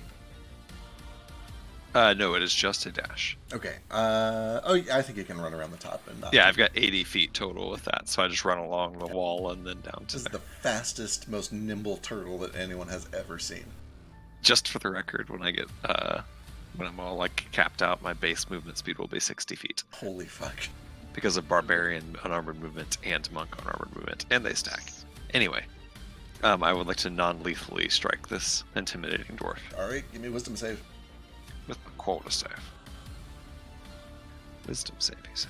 [SPEAKER 1] right?
[SPEAKER 3] No, it is just a dash.
[SPEAKER 1] Okay. Oh, yeah, I think you can run around the top and not.
[SPEAKER 3] Yeah, I've got 80 feet total with that, so I just run along the wall and then down
[SPEAKER 1] This
[SPEAKER 3] to
[SPEAKER 1] is
[SPEAKER 3] there.
[SPEAKER 1] the fastest, most nimble turtle that anyone has ever seen.
[SPEAKER 3] Just for the record, when I get when I'm all like capped out, my base movement speed will be 60 feet
[SPEAKER 1] Holy fuck.
[SPEAKER 3] because of barbarian unarmored movement and monk unarmored movement, and they stack. Anyway, I would like to non-lethally strike this intimidating dwarf
[SPEAKER 1] Alright, give me a wisdom save.
[SPEAKER 3] with my quota staff. Wisdom save, you say?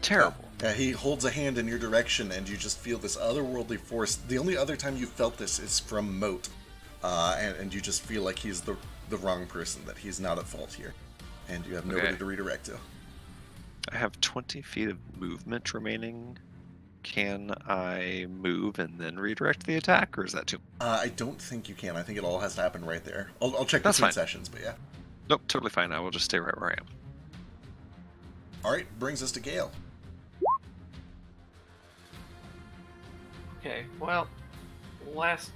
[SPEAKER 3] Terrible.
[SPEAKER 1] Yeah, he holds a hand in your direction, and you just feel this otherworldly force. The only other time you felt this is from Moat, and you just feel like he's the wrong person, that he's not at fault here, and you have nobody
[SPEAKER 3] Okay.
[SPEAKER 1] to redirect to.
[SPEAKER 3] I have 20 feet of movement remaining. Can I move and then redirect the attack, or is that too?
[SPEAKER 1] I don't think you can. I think it all has to happen right there. I'll check
[SPEAKER 3] That's
[SPEAKER 1] between
[SPEAKER 3] fine.
[SPEAKER 1] sessions, but yeah.
[SPEAKER 3] Nope, totally fine. I will just stay right where I am.
[SPEAKER 1] Alright, brings us to Gale.
[SPEAKER 6] Okay, well, last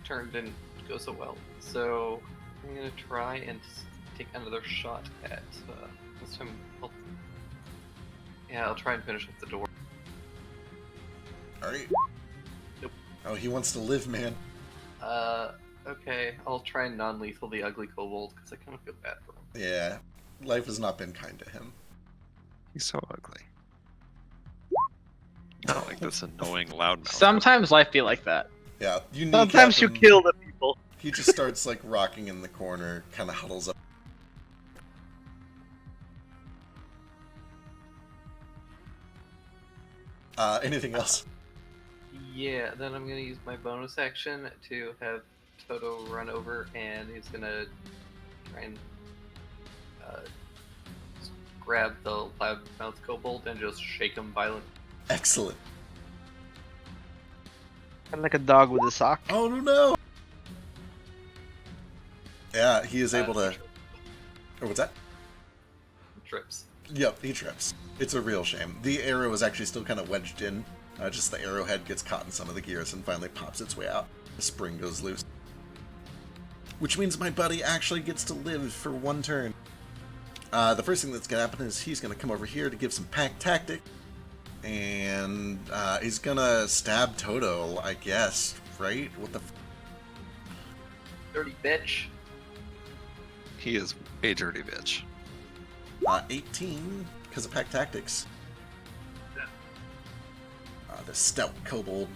[SPEAKER 6] turn didn't go so well, so I'm gonna try and take another shot at. This time, I'll try and finish up the door.
[SPEAKER 1] Alright.
[SPEAKER 6] Nope.
[SPEAKER 1] Oh, he wants to live, man.
[SPEAKER 6] Okay, I'll try and non-lethal the ugly kobold because I kind of feel bad for him.
[SPEAKER 1] Yeah, life has not been kind to him.
[SPEAKER 3] He's so ugly. Not like this annoying loudmouth.
[SPEAKER 9] Sometimes life be like that.
[SPEAKER 1] Yeah, you
[SPEAKER 11] Sometimes you
[SPEAKER 1] kneecap him.
[SPEAKER 11] kill the people.
[SPEAKER 1] He just starts like rocking in the corner, kind of huddles up. Anything else?
[SPEAKER 6] Yeah, then I'm gonna use my bonus action to have Toto run over, and he's gonna try and grab the loudmouth kobold and just shake him violently.
[SPEAKER 1] Excellent.
[SPEAKER 11] I'm like a dog with a sock.
[SPEAKER 1] Oh no! Yeah, he is able to. Oh, what's that?
[SPEAKER 6] Trips.
[SPEAKER 1] Yep, he trips. It's a real shame. The arrow is actually still kind of wedged in. Just the arrowhead gets caught in some of the gears and finally pops its way out. The spring goes loose. Which means my buddy actually gets to live for 1 turn. The first thing that's going to happen is he's going to come over here to give some pack tactic. And he's going to stab Toto, I guess. Right? What the...
[SPEAKER 6] Dirty bitch.
[SPEAKER 3] He is a dirty bitch.
[SPEAKER 1] 18, because of pack tactics. The stout kobold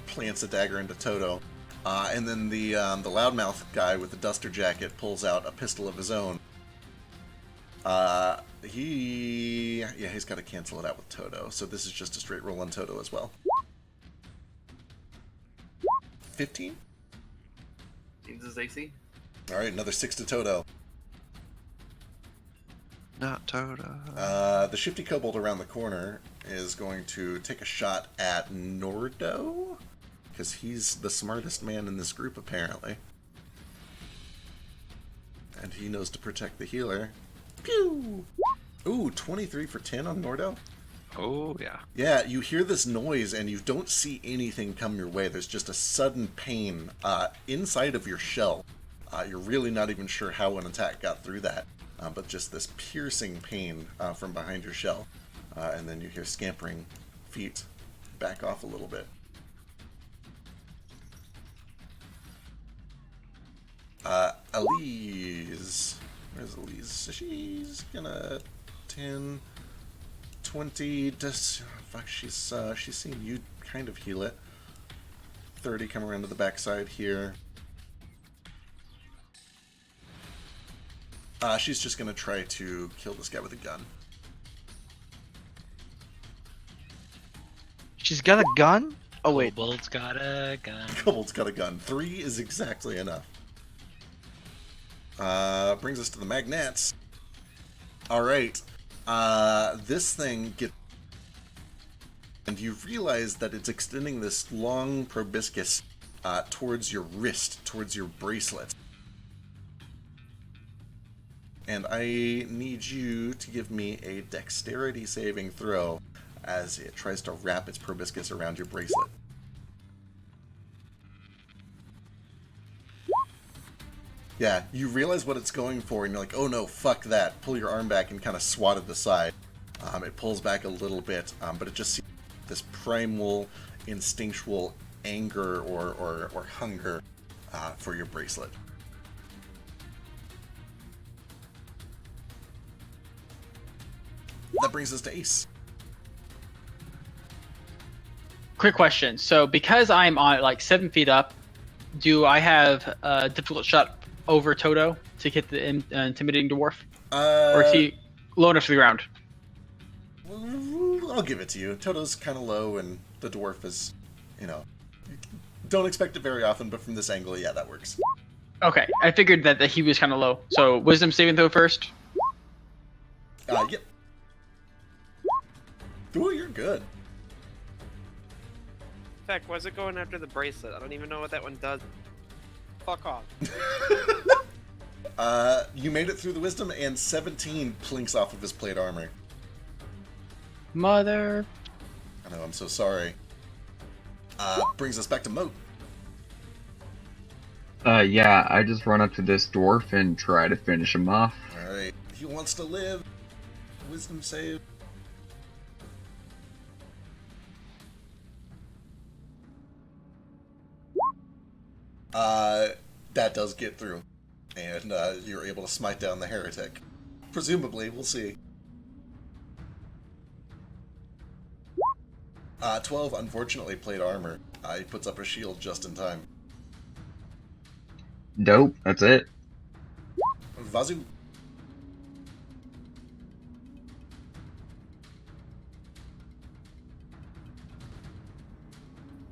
[SPEAKER 1] plants a dagger into Toto. And then the loudmouth guy with the duster jacket pulls out a pistol of his own. He's got to cancel it out with Toto, so this is just a straight roll on Toto as well. 15?
[SPEAKER 6] Seems his AC.
[SPEAKER 1] Alright, another 6 to Toto.
[SPEAKER 3] Not Toto.
[SPEAKER 1] The shifty kobold around the corner is going to take a shot at Nordo, because he's the smartest man in this group, apparently. And he knows to protect the healer. Pew! Ooh, 23 for 10 on Nordo?
[SPEAKER 3] Oh, yeah.
[SPEAKER 1] Yeah, you hear this noise and you don't see anything come your way. There's just a sudden pain inside of your shell. You're really not even sure how an attack got through that, but just this piercing pain from behind your shell. And then you hear scampering feet back off a little bit. Elise. Where's Elise? She's gonna 10, 20. Fuck, she's seen you kind of heal it. 30 come around to the backside here. She's just gonna try to kill this guy with a gun.
[SPEAKER 11] She's got a gun? Oh, wait.
[SPEAKER 8] Kobold's got a gun.
[SPEAKER 1] Kobold's got a gun. 3 is exactly enough. Brings us to the magnets. Alright. This thing gets... And you realize that it's extending this long proboscis towards your wrist, towards your bracelet. And I need you to give me a dexterity saving throw as it tries to wrap its proboscis around your bracelet. Yeah, you realize what it's going for, and you're like, oh no, fuck that. Pull your arm back and kind of swat at the side. It pulls back a little bit, but it just seems this primal, instinctual anger or hunger for your bracelet. That brings us to Ace.
[SPEAKER 9] Quick question. So because I'm on like 7 feet up, do I have a difficult shot over Toto to hit the intimidating dwarf? Or is he low enough to the ground?
[SPEAKER 1] I'll give it to you. Toto's kind of low, and the dwarf is, don't expect it very often, but from this angle, yeah, that works.
[SPEAKER 9] Okay, I figured that he was kind of low. So wisdom saving throw first.
[SPEAKER 1] Yep. Ooh, you're good.
[SPEAKER 10] In fact, why is it going after the bracelet? I don't even know what that one does. Fuck off.
[SPEAKER 1] You made it through the wisdom, and 17 plinks off of his plate armor.
[SPEAKER 9] Mother.
[SPEAKER 1] I know, I'm so sorry. Brings us back to Moat.
[SPEAKER 2] Yeah, I just run up to this dwarf and try to finish him off.
[SPEAKER 1] Alright, he wants to live. Wisdom save. That does get through. And you're able to smite down the heretic. Presumably, we'll see. 12, unfortunately, plate armor. He puts up a shield just in time.
[SPEAKER 2] Dope, that's it.
[SPEAKER 1] Vazu.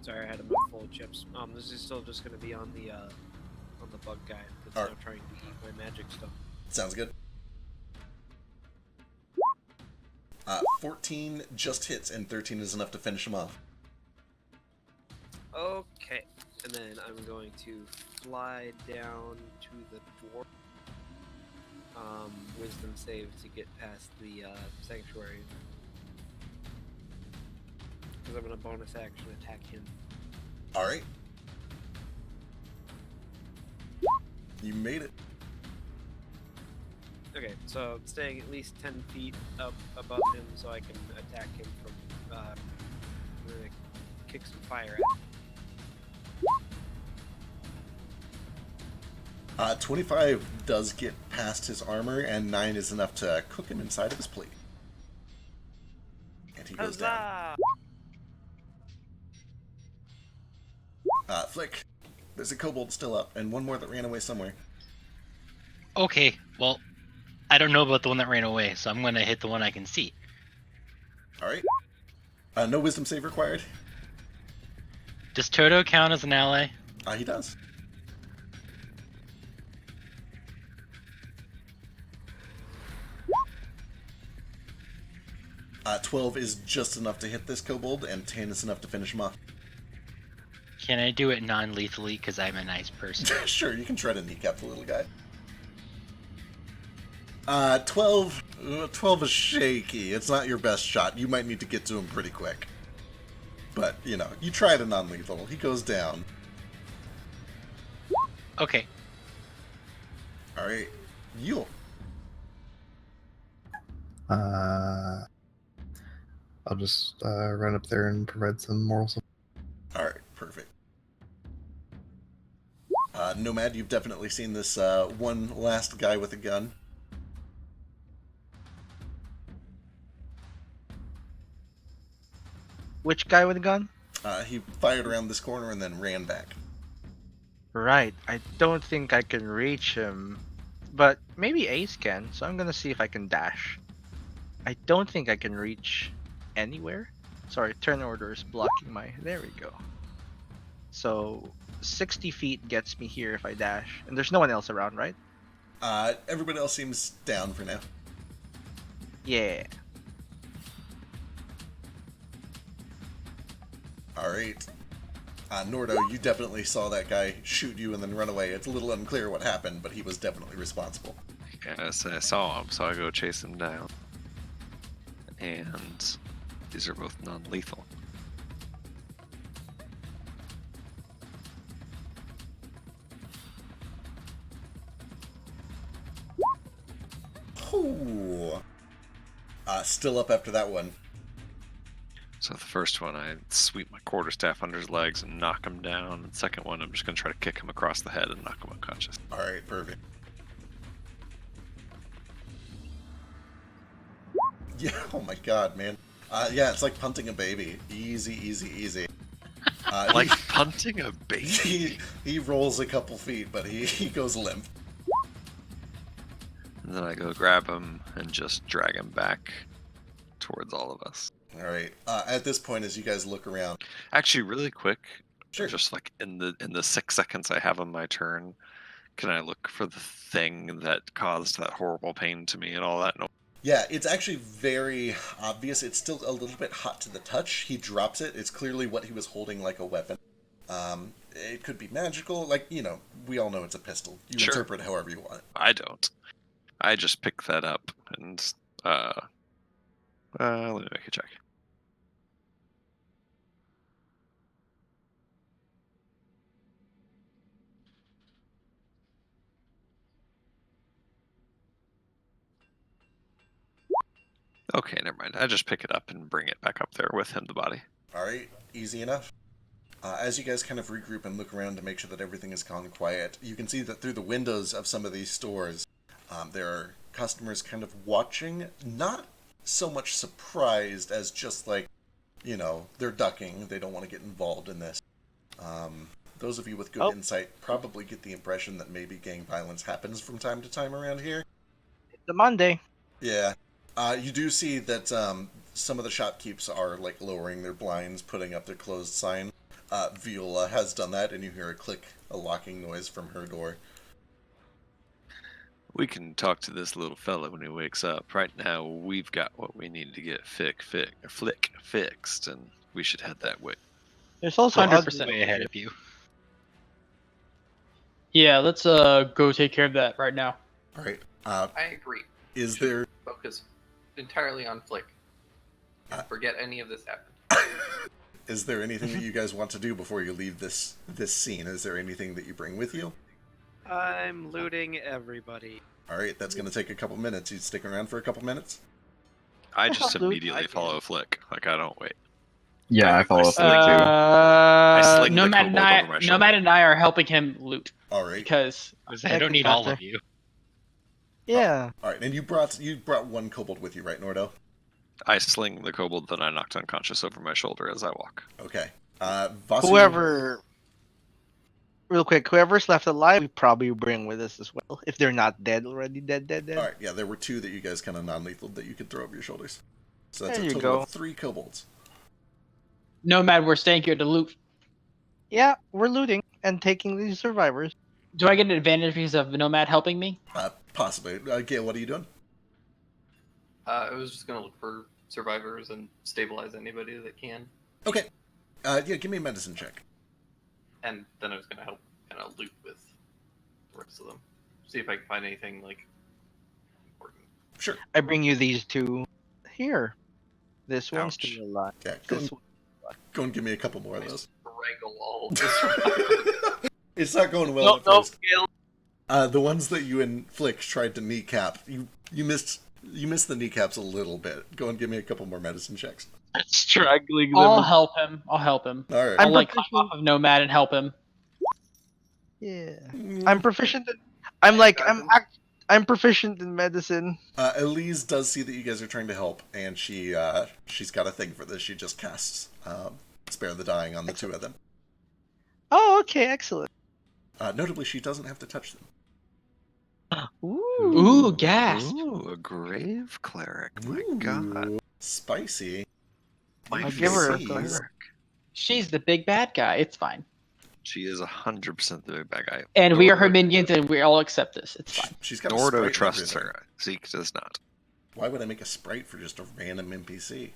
[SPEAKER 10] Sorry, I had a mouthful of chips. This is still just going to be on the bug guy that's now trying to eat my magic stuff.
[SPEAKER 1] Sounds good. 14 just hits, and 13 is enough to finish him off.
[SPEAKER 10] Okay, and then I'm going to fly down to the dwarf. Wisdom save to get past the sanctuary. Because I'm going to bonus action attack him.
[SPEAKER 1] Alright. You made it.
[SPEAKER 10] Okay, so staying at least 10 feet up above him so I can attack him from, I'm gonna kick some fire at him.
[SPEAKER 1] 25 does get past his armor, and 9 is enough to cook him inside of his plate. And he goes down. Flick. There's a kobold still up, and one more that ran away somewhere.
[SPEAKER 8] Okay, well, I don't know about the one that ran away, so I'm going to hit the one I can see.
[SPEAKER 1] Alright. No wisdom save required.
[SPEAKER 8] Does Toto count as an ally?
[SPEAKER 1] He does. 12 is just enough to hit this kobold, and 10 is enough to finish him off.
[SPEAKER 8] Can I do it non-lethally because I'm a nice person?
[SPEAKER 1] Sure, you can try to kneecap the little guy. 12 is shaky. It's not your best shot. You might need to get to him pretty quick. But, you know, you try the non-lethal. He goes down.
[SPEAKER 8] Okay.
[SPEAKER 1] Alright. Yule.
[SPEAKER 7] I'll just run up there and provide some moral support.
[SPEAKER 1] Alright, perfect. Nomad, you've definitely seen this one last guy with a gun.
[SPEAKER 11] Which guy with a gun?
[SPEAKER 1] He fired around this corner and then ran back.
[SPEAKER 11] Right. I don't think I can reach him, but maybe Ace can. So I'm gonna see if I can dash. I don't think I can reach anywhere. Sorry, turn order is blocking my. There we go. So 60 feet gets me here if I dash, and there's no one else around, right?
[SPEAKER 1] Everybody else seems down for now.
[SPEAKER 11] Yeah.
[SPEAKER 1] Alright. Nordo, you definitely saw that guy shoot you and then run away. It's a little unclear what happened, but he was definitely responsible.
[SPEAKER 3] Yes, I saw him, so I go chase him down. And these are both non-lethal.
[SPEAKER 1] Ooh. Still up after that one.
[SPEAKER 3] So the first one, I sweep my quarterstaff under his legs and knock him down. The second one, I'm just going to try to kick him across the head and knock him unconscious.
[SPEAKER 1] Alright, perfect. Yeah, oh my god, man. Yeah, it's like punting a baby. Easy, easy, easy.
[SPEAKER 3] Like punting a baby?
[SPEAKER 1] He rolls a couple feet, but he goes limp.
[SPEAKER 3] And then I go grab him and just drag him back towards all of us.
[SPEAKER 1] Alright, at this point, as you guys look around...
[SPEAKER 3] Actually, really quick,
[SPEAKER 1] Sure.
[SPEAKER 3] just like in the 6 seconds I have on my turn, can I look for the thing that caused that horrible pain to me and all that? No.
[SPEAKER 1] Yeah, it's actually very obvious. It's still a little bit hot to the touch. He drops it. It's clearly what he was holding like a weapon. It could be magical. Like, you know, we all know it's a pistol. You
[SPEAKER 3] Sure.
[SPEAKER 1] interpret however you want.
[SPEAKER 3] I don't. I just pick that up and, let me make a check. Okay, never mind. I just pick it up and bring it back up there with him, the body.
[SPEAKER 1] Alright, easy enough. As you guys kind of regroup and look around to make sure that everything is gone quiet, you can see that through the windows of some of these stores, there are customers kind of watching, not so much surprised as just like, you know, they're ducking, they don't want to get involved in this. Those of you with good insight probably get the impression that maybe gang violence happens from time to time around here.
[SPEAKER 11] It's a Monday.
[SPEAKER 1] Yeah. You do see that some of the shopkeepers are like lowering their blinds, putting up their closed sign. Viola has done that, and you hear a click, a locking noise from her door.
[SPEAKER 3] We can talk to this little fella when he wakes up. Right now, we've got what we need to get Flick fixed, and we should head that way.
[SPEAKER 11] There's also
[SPEAKER 9] 100%
[SPEAKER 8] Way ahead of you.
[SPEAKER 9] Yeah, let's go take care of that right now.
[SPEAKER 1] All right.
[SPEAKER 6] I agree.
[SPEAKER 1] Is
[SPEAKER 6] Should
[SPEAKER 1] there...
[SPEAKER 6] focus entirely on Flick and forget any of this happened.
[SPEAKER 1] Is there anything that you guys want to do before you leave this scene? Is there anything that you bring with you?
[SPEAKER 10] I'm looting everybody.
[SPEAKER 1] All right, that's going to take a couple minutes. You stick around for a couple minutes?
[SPEAKER 3] I just
[SPEAKER 11] Luke.
[SPEAKER 3] immediately follow Flick. Like, I don't wait.
[SPEAKER 2] Yeah, I follow up
[SPEAKER 3] sling
[SPEAKER 2] with too.
[SPEAKER 3] sling the
[SPEAKER 9] Nomad
[SPEAKER 3] kobold over my shoulder.
[SPEAKER 9] Nomad and I are helping him loot
[SPEAKER 1] All right.
[SPEAKER 9] because
[SPEAKER 8] I don't need all of you.
[SPEAKER 11] Yeah.
[SPEAKER 1] All right, and you brought one kobold with you, right, Nordo?
[SPEAKER 3] I sling the kobold that I knocked unconscious over my shoulder as I walk.
[SPEAKER 1] Okay. Vasu,
[SPEAKER 11] Whoever, real quick, whoever's left alive, we probably bring with us as well. If they're not dead already, dead.
[SPEAKER 1] All right, yeah, there were two that you guys kind of non-lethal that you could throw over your shoulders. So that's
[SPEAKER 11] There
[SPEAKER 1] a
[SPEAKER 11] you
[SPEAKER 1] total
[SPEAKER 11] go.
[SPEAKER 1] of 3 kobolds.
[SPEAKER 9] Nomad, we're staying here to loot.
[SPEAKER 11] Yeah, we're looting and taking these survivors.
[SPEAKER 9] Do I get an advantage because of Nomad helping me?
[SPEAKER 1] Possibly. Gail, what are you doing?
[SPEAKER 6] I was just gonna look for survivors and stabilize anybody that can.
[SPEAKER 1] Okay. Yeah, give me a medicine check.
[SPEAKER 6] And then I was gonna help kind of loot with the rest of them. See if I can find anything like important.
[SPEAKER 1] Sure.
[SPEAKER 11] I bring you these two here. This one's
[SPEAKER 3] Ouch.
[SPEAKER 11] still alive.
[SPEAKER 1] Yeah,
[SPEAKER 11] This
[SPEAKER 1] go and give me a couple more of those.
[SPEAKER 6] Wrangle all of the survivors.
[SPEAKER 1] It's not going well at
[SPEAKER 11] Nope,
[SPEAKER 1] first.
[SPEAKER 11] Gil.
[SPEAKER 1] The ones that you and Flick tried to kneecap, you missed the kneecaps a little bit. Go and give me a couple more medicine checks.
[SPEAKER 11] Struggling them.
[SPEAKER 9] I'll help him.
[SPEAKER 1] All right.
[SPEAKER 9] I'll like climb off of Nomad and help him.
[SPEAKER 11] Yeah.
[SPEAKER 1] Mm.
[SPEAKER 11] I'm proficient. I'm proficient in medicine.
[SPEAKER 1] Elise does see that you guys are trying to help, and she's got a thing for this. She just casts Spare the Dying on the two of them.
[SPEAKER 11] Oh, okay, excellent.
[SPEAKER 1] Notably, she doesn't have to touch them.
[SPEAKER 9] Ooh, gasp.
[SPEAKER 3] Ooh, a grave cleric. My
[SPEAKER 1] Ooh,
[SPEAKER 3] god.
[SPEAKER 1] spicy.
[SPEAKER 11] I'll give her a
[SPEAKER 1] Please.
[SPEAKER 11] cleric.
[SPEAKER 9] She's the big bad guy. It's fine.
[SPEAKER 3] She is 100% the big bad guy.
[SPEAKER 9] And we are her minions, and we all accept this. It's fine.
[SPEAKER 1] She's got a
[SPEAKER 3] Nordo
[SPEAKER 1] sprite and
[SPEAKER 3] trusts
[SPEAKER 1] everything.
[SPEAKER 3] her. Zeke does not.
[SPEAKER 1] Why would I make a sprite for just a random NPC?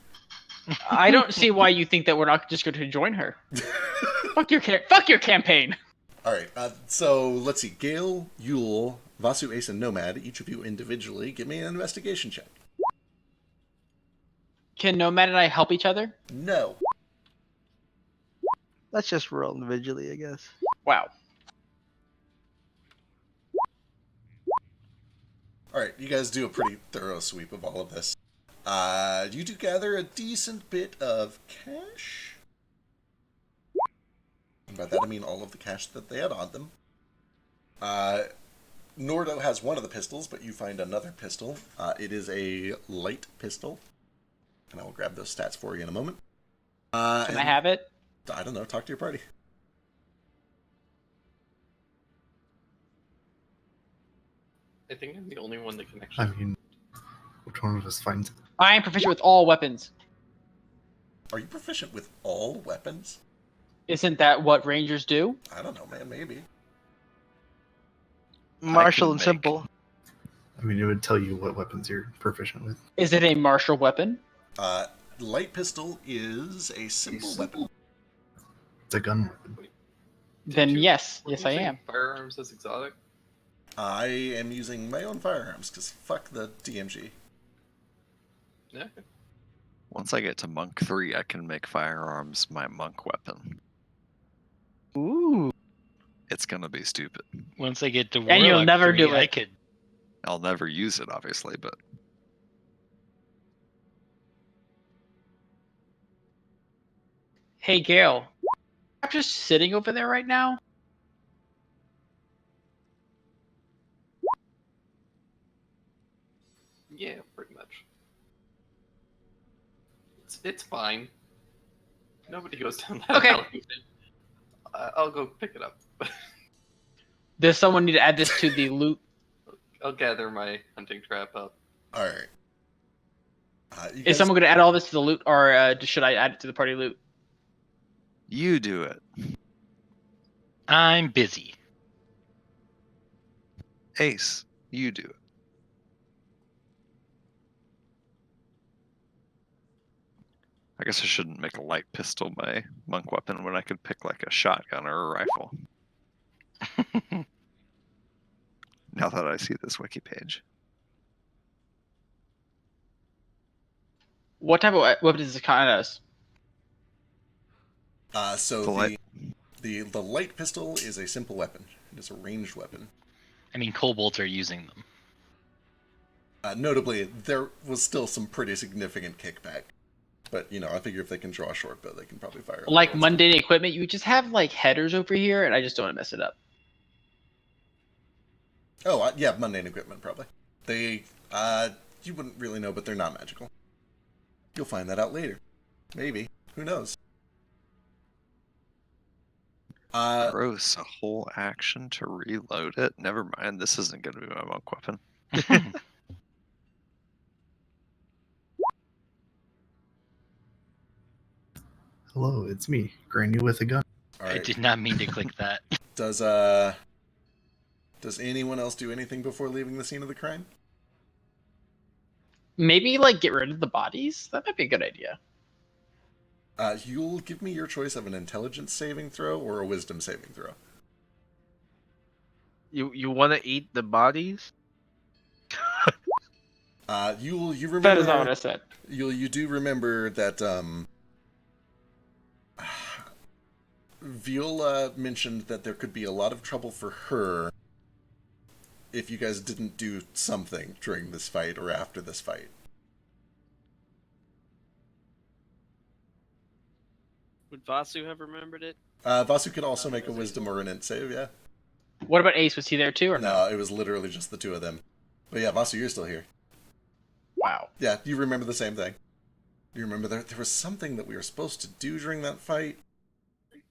[SPEAKER 9] I don't see why you think that we're not just going to join her. Fuck your campaign.
[SPEAKER 1] All right. So let's see. Gale, Yule, Vasu, Ace, and Nomad. Each of you individually, give me an investigation check.
[SPEAKER 9] Can Nomad and I help each other?
[SPEAKER 1] No.
[SPEAKER 11] Let's just roll individually, I guess.
[SPEAKER 9] Wow.
[SPEAKER 1] All right. You guys do a pretty thorough sweep of all of this. You do gather a decent bit of cash. And by that I mean all of the cash that they had on them. Nordo has one of the pistols, but you find another pistol. It is a light pistol. And I will grab those stats for you in a moment.
[SPEAKER 9] Can I have it?
[SPEAKER 1] I don't know. Talk to your party.
[SPEAKER 6] I think I'm the only one that can
[SPEAKER 7] I
[SPEAKER 6] actually.
[SPEAKER 7] mean, which one of us finds it?
[SPEAKER 9] I am proficient with all weapons.
[SPEAKER 1] Are you proficient with all weapons?
[SPEAKER 9] Isn't that what rangers do?
[SPEAKER 1] I don't know, man. Maybe.
[SPEAKER 11] Martial
[SPEAKER 3] can
[SPEAKER 11] and
[SPEAKER 3] make-
[SPEAKER 11] simple.
[SPEAKER 7] I mean, it would tell you what weapons you're proficient with.
[SPEAKER 9] Is it a martial weapon?
[SPEAKER 1] Light pistol is a simple weapon.
[SPEAKER 7] It's a gun weapon.
[SPEAKER 9] Then yes.
[SPEAKER 6] Were
[SPEAKER 9] Yes,
[SPEAKER 6] you
[SPEAKER 9] I
[SPEAKER 6] using
[SPEAKER 9] am.
[SPEAKER 6] Firearms as exotic.
[SPEAKER 1] I am using my own firearms because fuck the DMG.
[SPEAKER 6] Yeah.
[SPEAKER 3] Once I get to Monk 3, I can make firearms my monk weapon.
[SPEAKER 11] Ooh.
[SPEAKER 3] It's gonna be stupid.
[SPEAKER 8] Once I get to
[SPEAKER 9] And you'll
[SPEAKER 8] Warlock
[SPEAKER 9] never
[SPEAKER 8] 3,
[SPEAKER 9] do
[SPEAKER 8] I
[SPEAKER 9] it.
[SPEAKER 8] could.
[SPEAKER 3] I'll never use it, obviously, but
[SPEAKER 9] Hey, Gale. I'm just sitting over there right now.
[SPEAKER 6] Yeah, pretty much. It's fine. Nobody goes down that
[SPEAKER 9] Okay.
[SPEAKER 6] alley. I'll go pick it up.
[SPEAKER 9] Does someone need to add this to the loot?
[SPEAKER 6] I'll gather my hunting trap up.
[SPEAKER 1] All right. You
[SPEAKER 9] Is
[SPEAKER 1] guys-
[SPEAKER 9] someone going to add all this to the loot, or should I add it to the party loot?
[SPEAKER 3] you do it.
[SPEAKER 8] I'm busy.
[SPEAKER 3] Ace, you do it. I guess I shouldn't make a light pistol my monk weapon when I could pick like a shotgun or a rifle. Now that I see this wiki page.
[SPEAKER 9] What type of weapon is this kind of?
[SPEAKER 1] So
[SPEAKER 3] The light-
[SPEAKER 1] the light pistol is a simple weapon. It is a ranged weapon.
[SPEAKER 8] I mean, kobolds are using them.
[SPEAKER 1] Notably, there was still some pretty significant kickback. But, you know, I figure if they can draw a short bow, they can probably fire.
[SPEAKER 9] Like
[SPEAKER 1] bullets.
[SPEAKER 9] mundane equipment, you just have like headers over here, and I just don't want to mess it up.
[SPEAKER 1] Oh, yeah, mundane equipment, probably. They, you wouldn't really know, but they're not magical. You'll find that out later. Maybe. Who knows?
[SPEAKER 3] Gross, a whole action to reload it. Never mind, this isn't going to be my monk weapon.
[SPEAKER 7] Hello, it's me, Granny with a gun.
[SPEAKER 1] All
[SPEAKER 8] I
[SPEAKER 1] right.
[SPEAKER 8] did not mean to click that.
[SPEAKER 1] Does anyone else do anything before leaving the scene of the crime?
[SPEAKER 9] Maybe like get rid of the bodies. That might be a good idea.
[SPEAKER 1] You'll give me your choice of an intelligence saving throw or a wisdom saving throw.
[SPEAKER 11] You want to eat the bodies?
[SPEAKER 1] You remember
[SPEAKER 9] That is not what I said.
[SPEAKER 1] You do remember that Viola mentioned that there could be a lot of trouble for her if you guys didn't do something during this fight or after this fight.
[SPEAKER 10] Would Vasu have remembered it?
[SPEAKER 1] Vasu could also make a wisdom or an int save, yeah?
[SPEAKER 9] What about Ace? Was he there too, or no?
[SPEAKER 1] No, it was literally just the two of them. But yeah, Vasu, you're still here.
[SPEAKER 9] Wow.
[SPEAKER 1] Yeah, you remember the same thing. You remember there was something that we were supposed to do during that fight?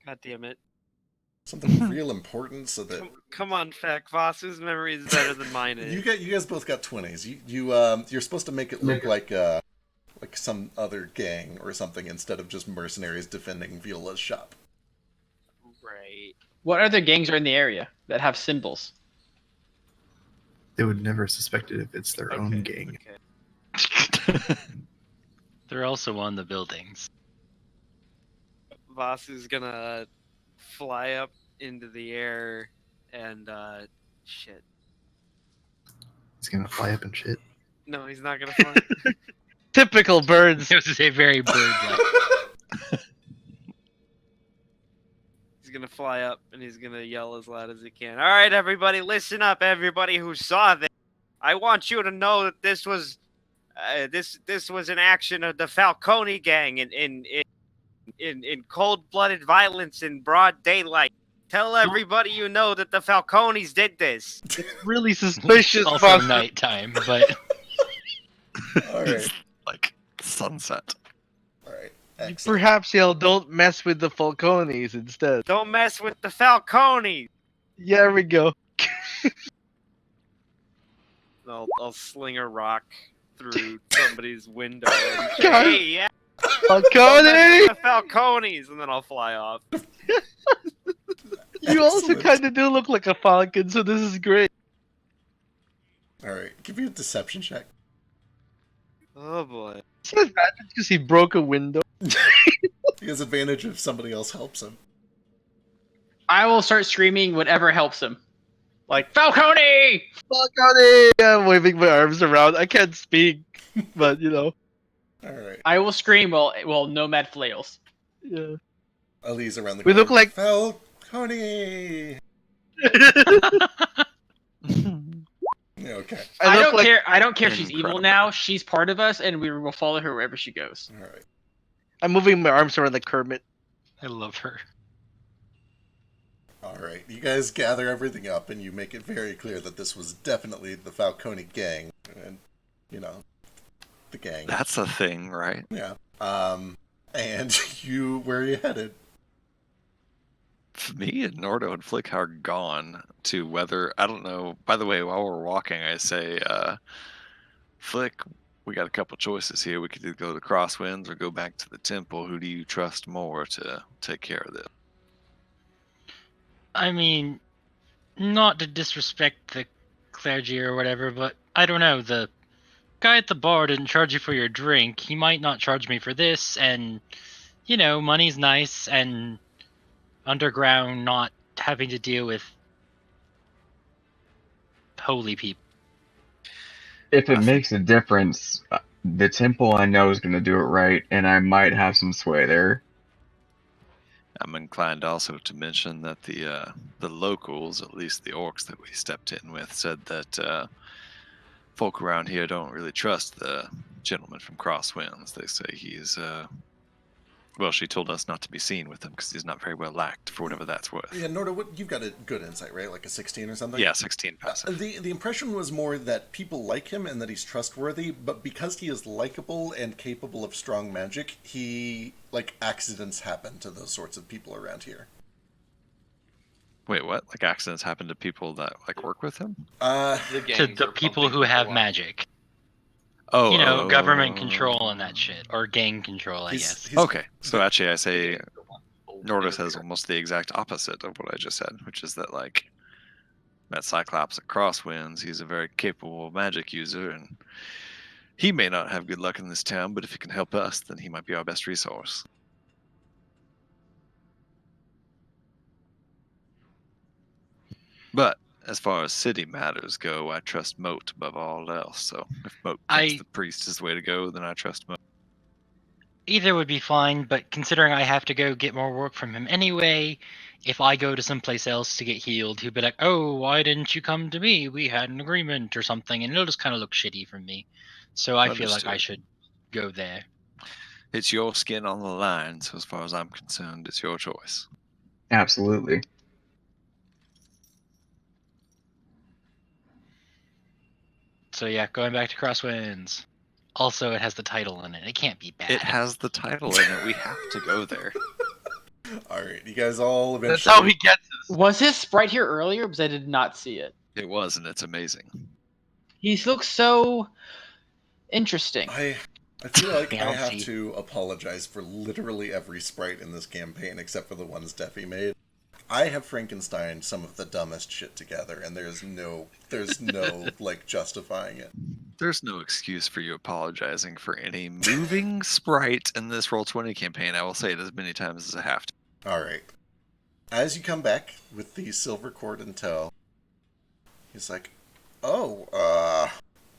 [SPEAKER 10] God damn it.
[SPEAKER 1] Something real important so that...
[SPEAKER 10] Come on, Feck. Vasu's memory is better than mine is.
[SPEAKER 1] You guys both got 20s. You're supposed to make it look like some other gang or something instead of just mercenaries defending Viola's shop.
[SPEAKER 10] Right.
[SPEAKER 9] What other gangs are in the area that have symbols?
[SPEAKER 7] They would never suspect it if it's their own gang.
[SPEAKER 10] Okay.
[SPEAKER 8] They're also on the buildings.
[SPEAKER 10] Vasu's gonna fly up into the air and shit.
[SPEAKER 7] He's gonna fly up and shit.
[SPEAKER 10] No, he's not gonna fly.
[SPEAKER 11] Typical birds.
[SPEAKER 8] It was a very bird-like.
[SPEAKER 10] He's gonna fly up and he's gonna yell as loud as he can. All right, everybody, listen up. Everybody who saw this, I want you to know that this was this was an action of the Falcone gang in cold-blooded violence in broad daylight. Tell everybody you know that the Falcones did this.
[SPEAKER 11] Really suspicious.
[SPEAKER 8] Also
[SPEAKER 11] Vasu.
[SPEAKER 8] nighttime, but
[SPEAKER 1] All right.
[SPEAKER 3] Like sunset.
[SPEAKER 1] All right. Excellent.
[SPEAKER 11] Perhaps y'all don't mess with the Falcones instead.
[SPEAKER 10] Don't mess with the Falcones.
[SPEAKER 11] Yeah, there we go.
[SPEAKER 10] I'll sling a rock through somebody's window and say,
[SPEAKER 11] God.
[SPEAKER 10] hey, yeah,
[SPEAKER 11] Falcone!
[SPEAKER 10] the Falcones, and then I'll fly off.
[SPEAKER 11] You also
[SPEAKER 1] Excellent.
[SPEAKER 11] kind of do look like a falcon, so this is great.
[SPEAKER 1] All right. Give me a deception check.
[SPEAKER 10] Oh boy.
[SPEAKER 11] So advantage because he broke a window.
[SPEAKER 1] He has advantage if somebody else helps him.
[SPEAKER 9] I will start screaming whatever helps him. Like, Falcone!
[SPEAKER 11] Falcone! I'm waving my arms around. I can't speak, but you know.
[SPEAKER 1] All right.
[SPEAKER 9] I will scream while Nomad flails.
[SPEAKER 11] Yeah.
[SPEAKER 1] Ali's around the
[SPEAKER 11] We
[SPEAKER 1] corner.
[SPEAKER 11] look like-
[SPEAKER 1] Falcone! Yeah, okay.
[SPEAKER 9] I
[SPEAKER 11] look
[SPEAKER 9] don't
[SPEAKER 11] like-
[SPEAKER 9] care. I don't care if she's evil
[SPEAKER 3] Incredible.
[SPEAKER 9] now. She's part of us, and we will follow her wherever she goes.
[SPEAKER 1] All right.
[SPEAKER 11] I'm moving my arms around like Kermit.
[SPEAKER 8] I love her.
[SPEAKER 1] All right. You guys gather everything up, and you make it very clear that this was definitely the Falcone gang, and the gang.
[SPEAKER 3] That's a thing, right?
[SPEAKER 1] Yeah. And where are you headed?
[SPEAKER 3] Me and Nordo and Flick are gone to whether I don't know. By the way, while we're walking, I say, Flick, we got a couple choices here. We could either go to Crosswinds or go back to the temple. Who do you trust more to take care of this?
[SPEAKER 8] I mean, not to disrespect the clergy or whatever, but I don't know. The guy at the bar didn't charge you for your drink. He might not charge me for this, and, you know, money's nice, and underground not having to deal with holy people.
[SPEAKER 2] If it makes a difference, the temple I know is going to do it right, and I might have some sway there.
[SPEAKER 3] I'm inclined also to mention that the locals, at least the orcs that we stepped in with, said that folk around here don't really trust the gentleman from Crosswinds. They say he's well, she told us not to be seen with him because he's not very well liked, for whatever that's worth.
[SPEAKER 1] Yeah, Nordo, you've got a good insight, right? Like a 16 or something?
[SPEAKER 3] Yeah, 16 passive.
[SPEAKER 1] The impression was more that people like him and that he's trustworthy, but because he is likable and capable of strong magic, accidents happen to those sorts of people around here.
[SPEAKER 3] Wait, what? Like accidents happen to people that work with him?
[SPEAKER 10] The
[SPEAKER 8] To
[SPEAKER 10] gangs
[SPEAKER 8] the
[SPEAKER 10] are
[SPEAKER 8] people
[SPEAKER 10] pumping
[SPEAKER 8] who have
[SPEAKER 10] up.
[SPEAKER 8] magic.
[SPEAKER 3] Oh,
[SPEAKER 8] You know, government control and that shit. Or gang control, I
[SPEAKER 1] He's-
[SPEAKER 8] guess.
[SPEAKER 1] he's-
[SPEAKER 3] Okay, so actually, I say Nordo says almost the exact opposite of what I just said, which is that that Cyclops at Crosswinds, he's a very capable magic user, and He may not have good luck in this town, but if he can help us, then he might be our best resource. But as far as city matters go, I trust Moat above all else. So if Moat thinks the priest is the way to go, then I trust Moat.
[SPEAKER 8] Either would be fine, but considering I have to go get more work from him anyway, if I go to someplace else to get healed, he'll be like, "Oh, why didn't you come to me? We had an agreement or something," and it'll just kind of look shitty from me. So I feel like I should go there.
[SPEAKER 3] It's your skin on the line, so as far as I'm concerned, it's your choice.
[SPEAKER 2] Absolutely.
[SPEAKER 8] So yeah, going back to Crosswinds. Also, it has the title in it. It can't be bad.
[SPEAKER 3] It has the title in it. We have to go there.
[SPEAKER 1] All right, you guys all eventually.
[SPEAKER 11] That's how he gets us.
[SPEAKER 9] Was his sprite here earlier? Because I did not see it.
[SPEAKER 3] It was, and it's amazing.
[SPEAKER 9] He looks so interesting.
[SPEAKER 1] I feel like I have to apologize for literally every sprite in this campaign except for the ones Steffi made. I have Frankenstein some of the dumbest shit together, and there's no like justifying it.
[SPEAKER 3] There's no excuse for you apologizing for any moving sprite in this Roll20 campaign. I will say it as many times as I have to.
[SPEAKER 1] All right. As you come back with the silver cord and tow, he's like, "Oh,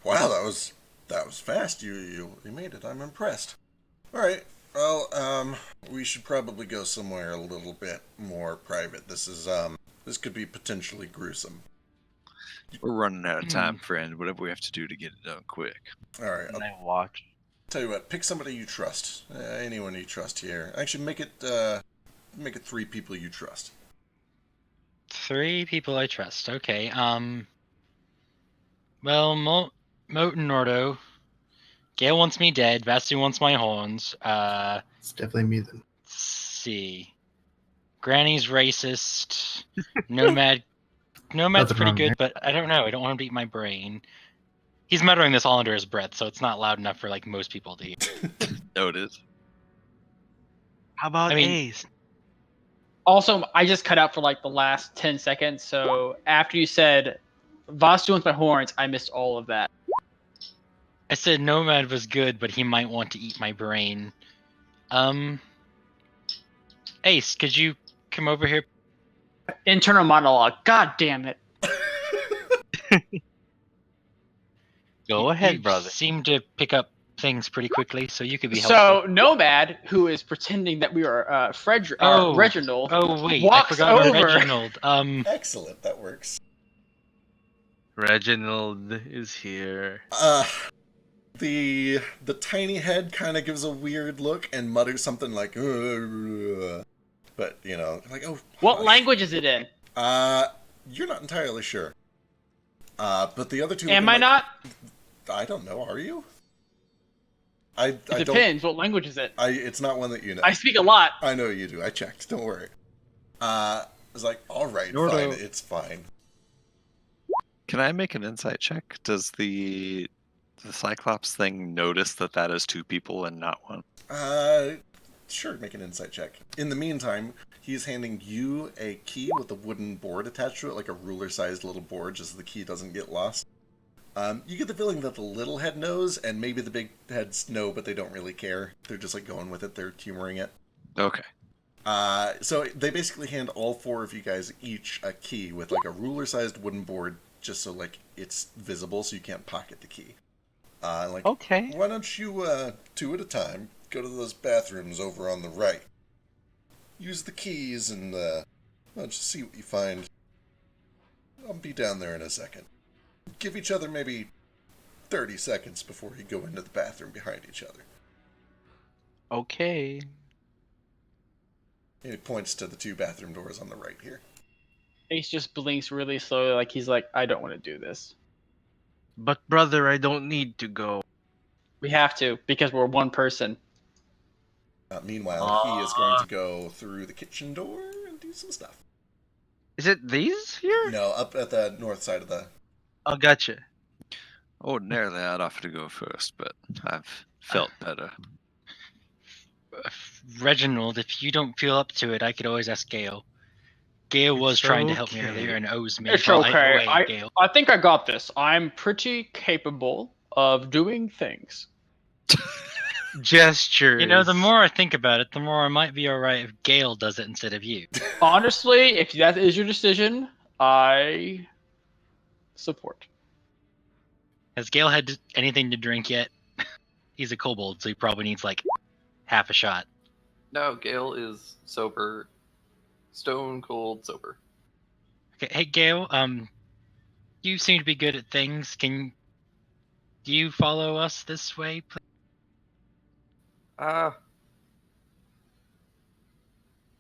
[SPEAKER 1] wow, that was fast. You made it. I'm impressed. All right. Well, we should probably go somewhere a little bit more private. This could be potentially gruesome."
[SPEAKER 3] We're running out of time, friend. Whatever we have to do to get it done quick.
[SPEAKER 1] All right.
[SPEAKER 11] I watch.
[SPEAKER 1] Tell you what, pick somebody you trust. Anyone you trust here. Actually, make it 3 people you trust.
[SPEAKER 8] 3 people I trust. Okay. Well, Moat and Nordo. Gale wants me dead. Vastu wants my horns.
[SPEAKER 7] It's definitely me then.
[SPEAKER 8] Let's see. Granny's racist. Nomad's
[SPEAKER 7] Nothing
[SPEAKER 8] pretty
[SPEAKER 7] wrong
[SPEAKER 8] good,
[SPEAKER 7] there.
[SPEAKER 8] but I don't know. I don't want to beat my brain. He's muttering this all under his breath, so it's not loud enough for like most people to hear.
[SPEAKER 3] No, it is.
[SPEAKER 11] How about Ace?
[SPEAKER 9] Also, I just cut out for like the last 10 seconds, so after you said Vastu wants my horns, I missed all of that.
[SPEAKER 8] I said Nomad was good, but he might want to eat my brain. Ace, could you come over here?
[SPEAKER 9] Internal monologue. God damn it.
[SPEAKER 11] Go ahead,
[SPEAKER 8] you
[SPEAKER 11] brother.
[SPEAKER 8] Seem to pick up things pretty quickly, so you could be
[SPEAKER 9] So
[SPEAKER 8] helpful.
[SPEAKER 9] Nomad, who is pretending that we are Reginald,
[SPEAKER 8] Oh wait,
[SPEAKER 9] walks
[SPEAKER 8] I forgot
[SPEAKER 9] over.
[SPEAKER 8] about Reginald.
[SPEAKER 1] Excellent, that works.
[SPEAKER 11] Reginald is here.
[SPEAKER 1] The tiny head kind of gives a weird look and mutters something like, "Ugh." But like, oh.
[SPEAKER 9] What language is it in?
[SPEAKER 1] You're not entirely sure. But the other two.
[SPEAKER 9] Am I not?
[SPEAKER 1] I don't know. Are you?
[SPEAKER 9] It depends. What language is it?
[SPEAKER 1] It's not one that you know.
[SPEAKER 9] I speak a lot.
[SPEAKER 1] I know you do. I checked. Don't worry. I was like, all right,
[SPEAKER 8] Nordo.
[SPEAKER 1] fine. It's fine.
[SPEAKER 3] Can I make an insight check? Does the Cyclops thing notice that is 2 people and not 1?
[SPEAKER 1] Sure, make an insight check. In the meantime, he's handing you a key with a wooden board attached to it, like a ruler-sized little board, just so the key doesn't get lost. You get the feeling that the little head knows, and maybe the big heads know, but they don't really care. They're just like going with it. They're humoring it.
[SPEAKER 3] Okay.
[SPEAKER 1] So they basically hand all 4 of you guys each a key with like a ruler-sized wooden board, just so like it's visible, so you can't pocket the key.
[SPEAKER 11] Okay.
[SPEAKER 1] Why don't you 2 at a time go to those bathrooms over on the right? Use the keys and just see what you find. I'll be down there in a second. Give each other maybe 30 seconds before you go into the bathroom behind each other.
[SPEAKER 11] Okay.
[SPEAKER 1] And he points to the 2 bathroom doors on the right here.
[SPEAKER 9] Ace just blinks really slowly, like he's like, I don't want to do this.
[SPEAKER 11] But brother, I don't need to go.
[SPEAKER 9] We have to, because we're one person.
[SPEAKER 1] Meanwhile, he is going to go through the kitchen door and do some stuff.
[SPEAKER 11] Is it these here?
[SPEAKER 1] No, up at the north side of the...
[SPEAKER 11] Oh, gotcha.
[SPEAKER 3] Ordinarily, I'd offer to go first, but I've felt better.
[SPEAKER 8] Reginald, if you don't feel up to it, I could always ask Gale. Gale was trying to help me
[SPEAKER 11] okay.
[SPEAKER 8] earlier and owes me.
[SPEAKER 9] It's
[SPEAKER 8] so
[SPEAKER 9] okay.
[SPEAKER 8] Gale.
[SPEAKER 9] I think I got this. I'm pretty capable of doing things.
[SPEAKER 5] Gestures.
[SPEAKER 8] You know, the more I think about it, the more I might be alright if Gale does it instead of you.
[SPEAKER 9] Honestly, if that is your decision, I support.
[SPEAKER 8] Has Gale had anything to drink yet? He's a kobold, so he probably needs like half a shot.
[SPEAKER 6] No, Gale is sober, stone cold sober.
[SPEAKER 8] Okay, hey Gale, you seem to be good at things. Can you follow us this way, please?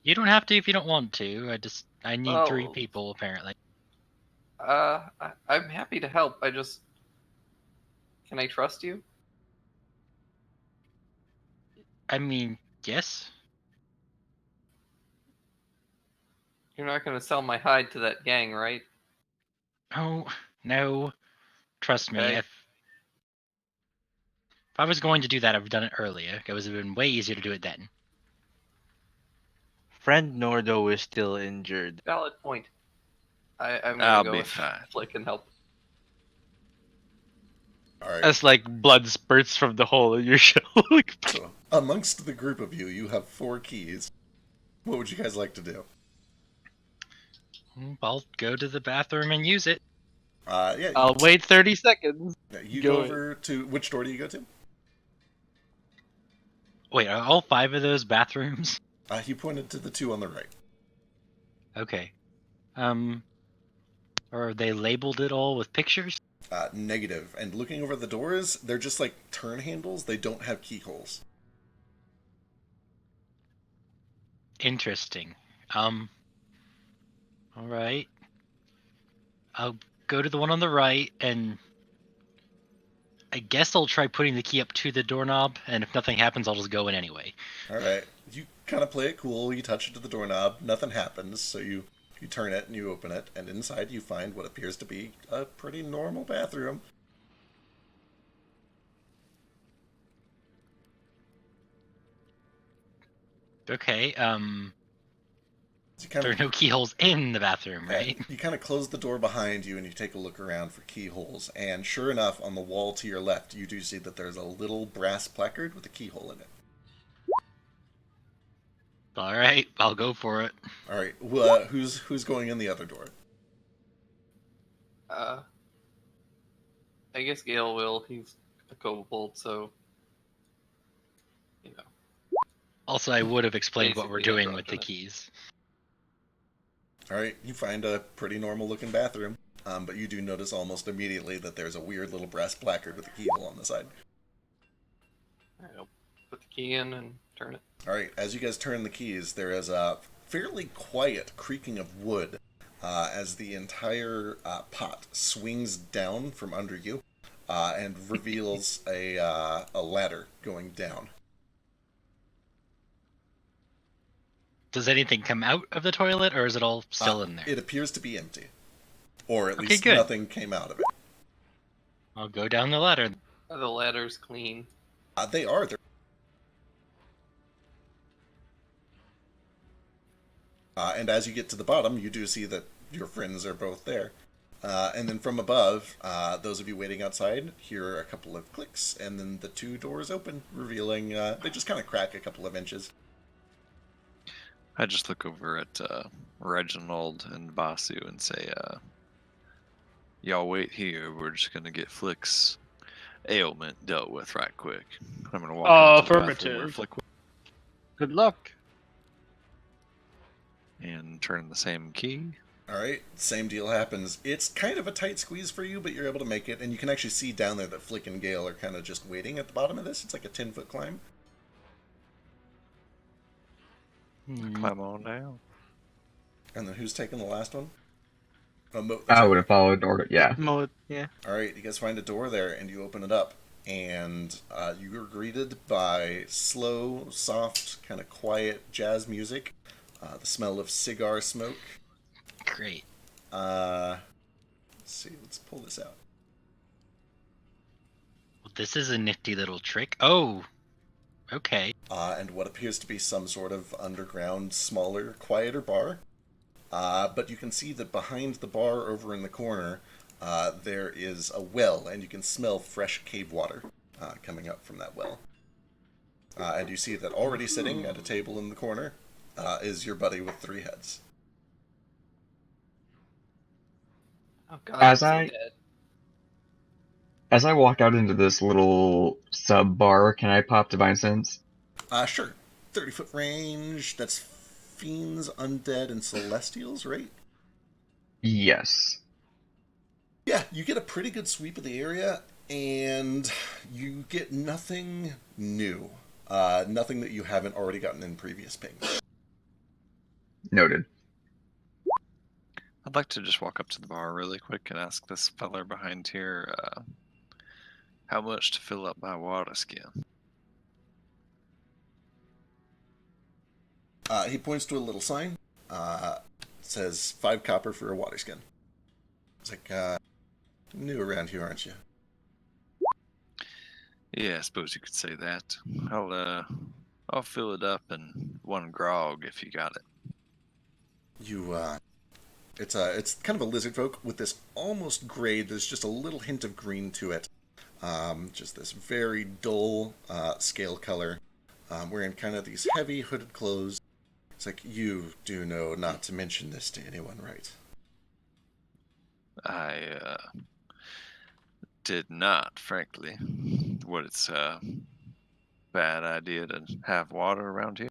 [SPEAKER 8] You don't have to if you don't want to. I need 3 people apparently.
[SPEAKER 6] I'm happy to help. Can I trust you?
[SPEAKER 8] I mean, yes.
[SPEAKER 6] You're not going to sell my hide to that gang, right?
[SPEAKER 8] Oh, no. Trust me,
[SPEAKER 6] Okay.
[SPEAKER 8] if I was going to do that, I would have done it earlier. It would have been way easier to do it then.
[SPEAKER 5] Friend Nordo is still injured.
[SPEAKER 6] Valid point. I'm
[SPEAKER 3] I'll
[SPEAKER 6] gonna go
[SPEAKER 3] be
[SPEAKER 6] with
[SPEAKER 3] fine.
[SPEAKER 6] Flick and help.
[SPEAKER 1] All right.
[SPEAKER 5] As like blood spurts from the hole in your shell.
[SPEAKER 1] So, amongst the group of you, you have 4 keys. What would you guys like to do?
[SPEAKER 8] I'll go to the bathroom and use it.
[SPEAKER 1] Yeah.
[SPEAKER 5] I'll wait 30 seconds.
[SPEAKER 1] You
[SPEAKER 5] Go
[SPEAKER 1] go over to which door do you go to?
[SPEAKER 8] Wait, are all 5 of those bathrooms?
[SPEAKER 1] He pointed to the 2 on the right.
[SPEAKER 8] Okay. Are they labeled at all with pictures?
[SPEAKER 1] Negative. And looking over the doors, they're just like turn handles. They don't have keyholes.
[SPEAKER 8] Interesting. Alright. I'll go to the one on the right, and I guess I'll try putting the key up to the doorknob, and if nothing happens, I'll just go in anyway.
[SPEAKER 1] Alright. You kind of play it cool. You touch it to the doorknob. Nothing happens, so you turn it and you open it, and inside you find what appears to be a pretty normal bathroom.
[SPEAKER 8] Okay,
[SPEAKER 1] There
[SPEAKER 8] are no keyholes in the bathroom, right?
[SPEAKER 1] You kind of close the door behind you and you take a look around for keyholes, and sure enough, on the wall to your left, you do see that there's a little brass placard with a keyhole in it.
[SPEAKER 8] Alright, I'll go for it.
[SPEAKER 1] Alright, who's going in the other door?
[SPEAKER 6] I guess Gale will. He's a kobold, so you know.
[SPEAKER 8] Also, I would have explained what we're
[SPEAKER 6] Basically,
[SPEAKER 8] doing with the
[SPEAKER 6] androgynous.
[SPEAKER 8] keys.
[SPEAKER 1] Alright, you find a pretty normal looking bathroom, but you do notice almost immediately that there's a weird little brass placard with a keyhole on the side.
[SPEAKER 6] Alright, I'll put the key in and turn it.
[SPEAKER 1] Alright, as you guys turn the keys, there is a fairly quiet creaking of wood as the entire pot swings down from under you and reveals a ladder going down.
[SPEAKER 8] Does anything come out of the toilet, or is it all still in there?
[SPEAKER 1] It appears to be empty. Or at
[SPEAKER 8] Okay,
[SPEAKER 1] least
[SPEAKER 8] good.
[SPEAKER 1] nothing came out of it.
[SPEAKER 8] I'll go down the ladder.
[SPEAKER 6] Are the ladders clean?
[SPEAKER 1] They are. And as you get to the bottom, you do see that your friends are both there. And then from above, those of you waiting outside hear a couple of clicks, and then the 2 doors open, revealing they just kind of crack a couple of inches.
[SPEAKER 3] I just look over at Reginald and Basu and say, y'all wait here. We're just going to get Flick's ailment dealt with right quick. I'm going to walk into the bathroom where
[SPEAKER 9] Affirmative.
[SPEAKER 3] Flick
[SPEAKER 9] Good luck.
[SPEAKER 3] and turn the same key.
[SPEAKER 1] Alright, same deal happens. It's kind of a tight squeeze for you, but you're able to make it, and you can actually see down there that Flick and Gale are kind of just waiting at the bottom of this. It's like a 10-foot climb.
[SPEAKER 3] Climb on down.
[SPEAKER 1] And then who's taking the last one?
[SPEAKER 2] I would have followed Nordo. Yeah.
[SPEAKER 5] Yeah.
[SPEAKER 1] Alright, you guys find a door there, and you open it up. And you are greeted by slow, soft, kind of quiet jazz music. The smell of cigar smoke.
[SPEAKER 8] Great.
[SPEAKER 1] Let's see, let's pull this out.
[SPEAKER 8] Well, this is a nifty little trick. Oh, okay.
[SPEAKER 1] And what appears to be some sort of underground, smaller, quieter bar. But you can see that behind the bar over in the corner, there is a well, and you can smell fresh cave water coming up from that well. And you see that already sitting at a table in the corner is your buddy with 3 heads.
[SPEAKER 9] Oh god,
[SPEAKER 2] As
[SPEAKER 9] I'm so
[SPEAKER 2] I-
[SPEAKER 9] dead.
[SPEAKER 2] As I walk out into this little sub bar, can I pop Divine Sense?
[SPEAKER 1] Sure. 30-foot range. That's fiends, undead, and celestials, right?
[SPEAKER 2] Yes.
[SPEAKER 1] Yeah, you get a pretty good sweep of the area, and you get nothing new. Nothing that you haven't already gotten in previous pings.
[SPEAKER 2] Noted.
[SPEAKER 3] I'd like to just walk up to the bar really quick and ask this feller behind here how much to fill up my water skin.
[SPEAKER 1] He points to a little sign. Says 5 copper for a water skin. It's like, new around here, aren't you?
[SPEAKER 3] Yeah, I suppose you could say that. I'll fill it up in 1 grog if you got it.
[SPEAKER 1] It's kind of a lizard folk with this almost gray. There's just a little hint of green to it. Just this very dull scale color. Wearing kind of these heavy hooded clothes. It's like, you do know not to mention this to anyone, right?
[SPEAKER 3] I did not, frankly. What, it's a bad idea to have water around here?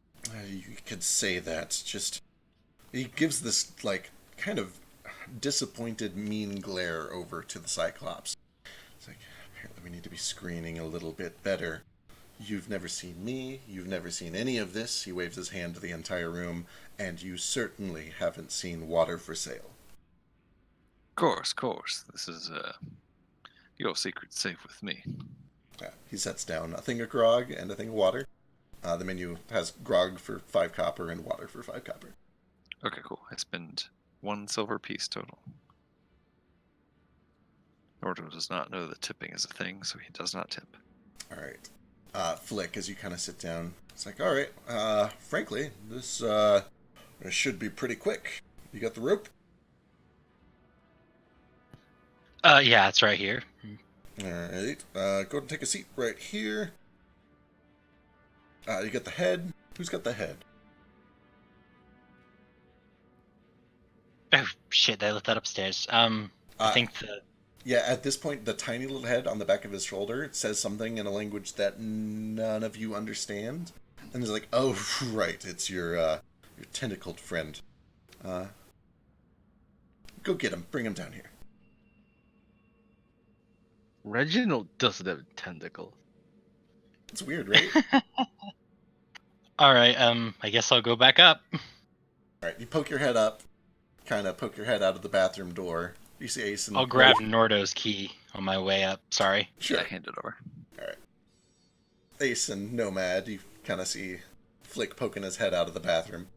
[SPEAKER 1] You could say that. Just, he gives this, like, kind of disappointed, mean glare over to the Cyclops. It's like, apparently we need to be screening a little bit better. You've never seen me, you've never seen any of this. He waves his hand to the entire room, and you certainly haven't seen water for sale.
[SPEAKER 3] Course. This is, your secret's safe with me.
[SPEAKER 1] Yeah, he sets down a thing of grog and a thing of water. The menu has grog for 5 copper and water for 5 copper.
[SPEAKER 3] Okay, cool. I spend 1 silver piece total. Ordo does not know that tipping is a thing, so he does not tip.
[SPEAKER 1] Alright. Flick, as you kind of sit down, it's like, alright, frankly, this should be pretty quick. You got the rope?
[SPEAKER 8] Yeah, it's right here.
[SPEAKER 1] Alright, go ahead and take a seat right here. You got the head. Who's got the head?
[SPEAKER 8] Oh shit! They left that upstairs. I think the
[SPEAKER 1] Yeah, at this point, the tiny little head on the back of his shoulder says something in a language that none of you understand. And he's like, oh, right, it's your tentacled friend. Go get him. Bring him down here.
[SPEAKER 11] Reginald doesn't have tentacles.
[SPEAKER 1] It's weird, right?
[SPEAKER 8] all right. I guess I'll go back up.
[SPEAKER 1] Alright, you poke your head up. Kind of poke your head out of the bathroom door. You see Ace and...
[SPEAKER 8] I'll grab Nordo's key on my way up. Sorry.
[SPEAKER 1] Sure.
[SPEAKER 3] Yeah, hand it over.
[SPEAKER 1] Alright. Ace and Nomad, you kind of see Flick poking his head out of the bathroom.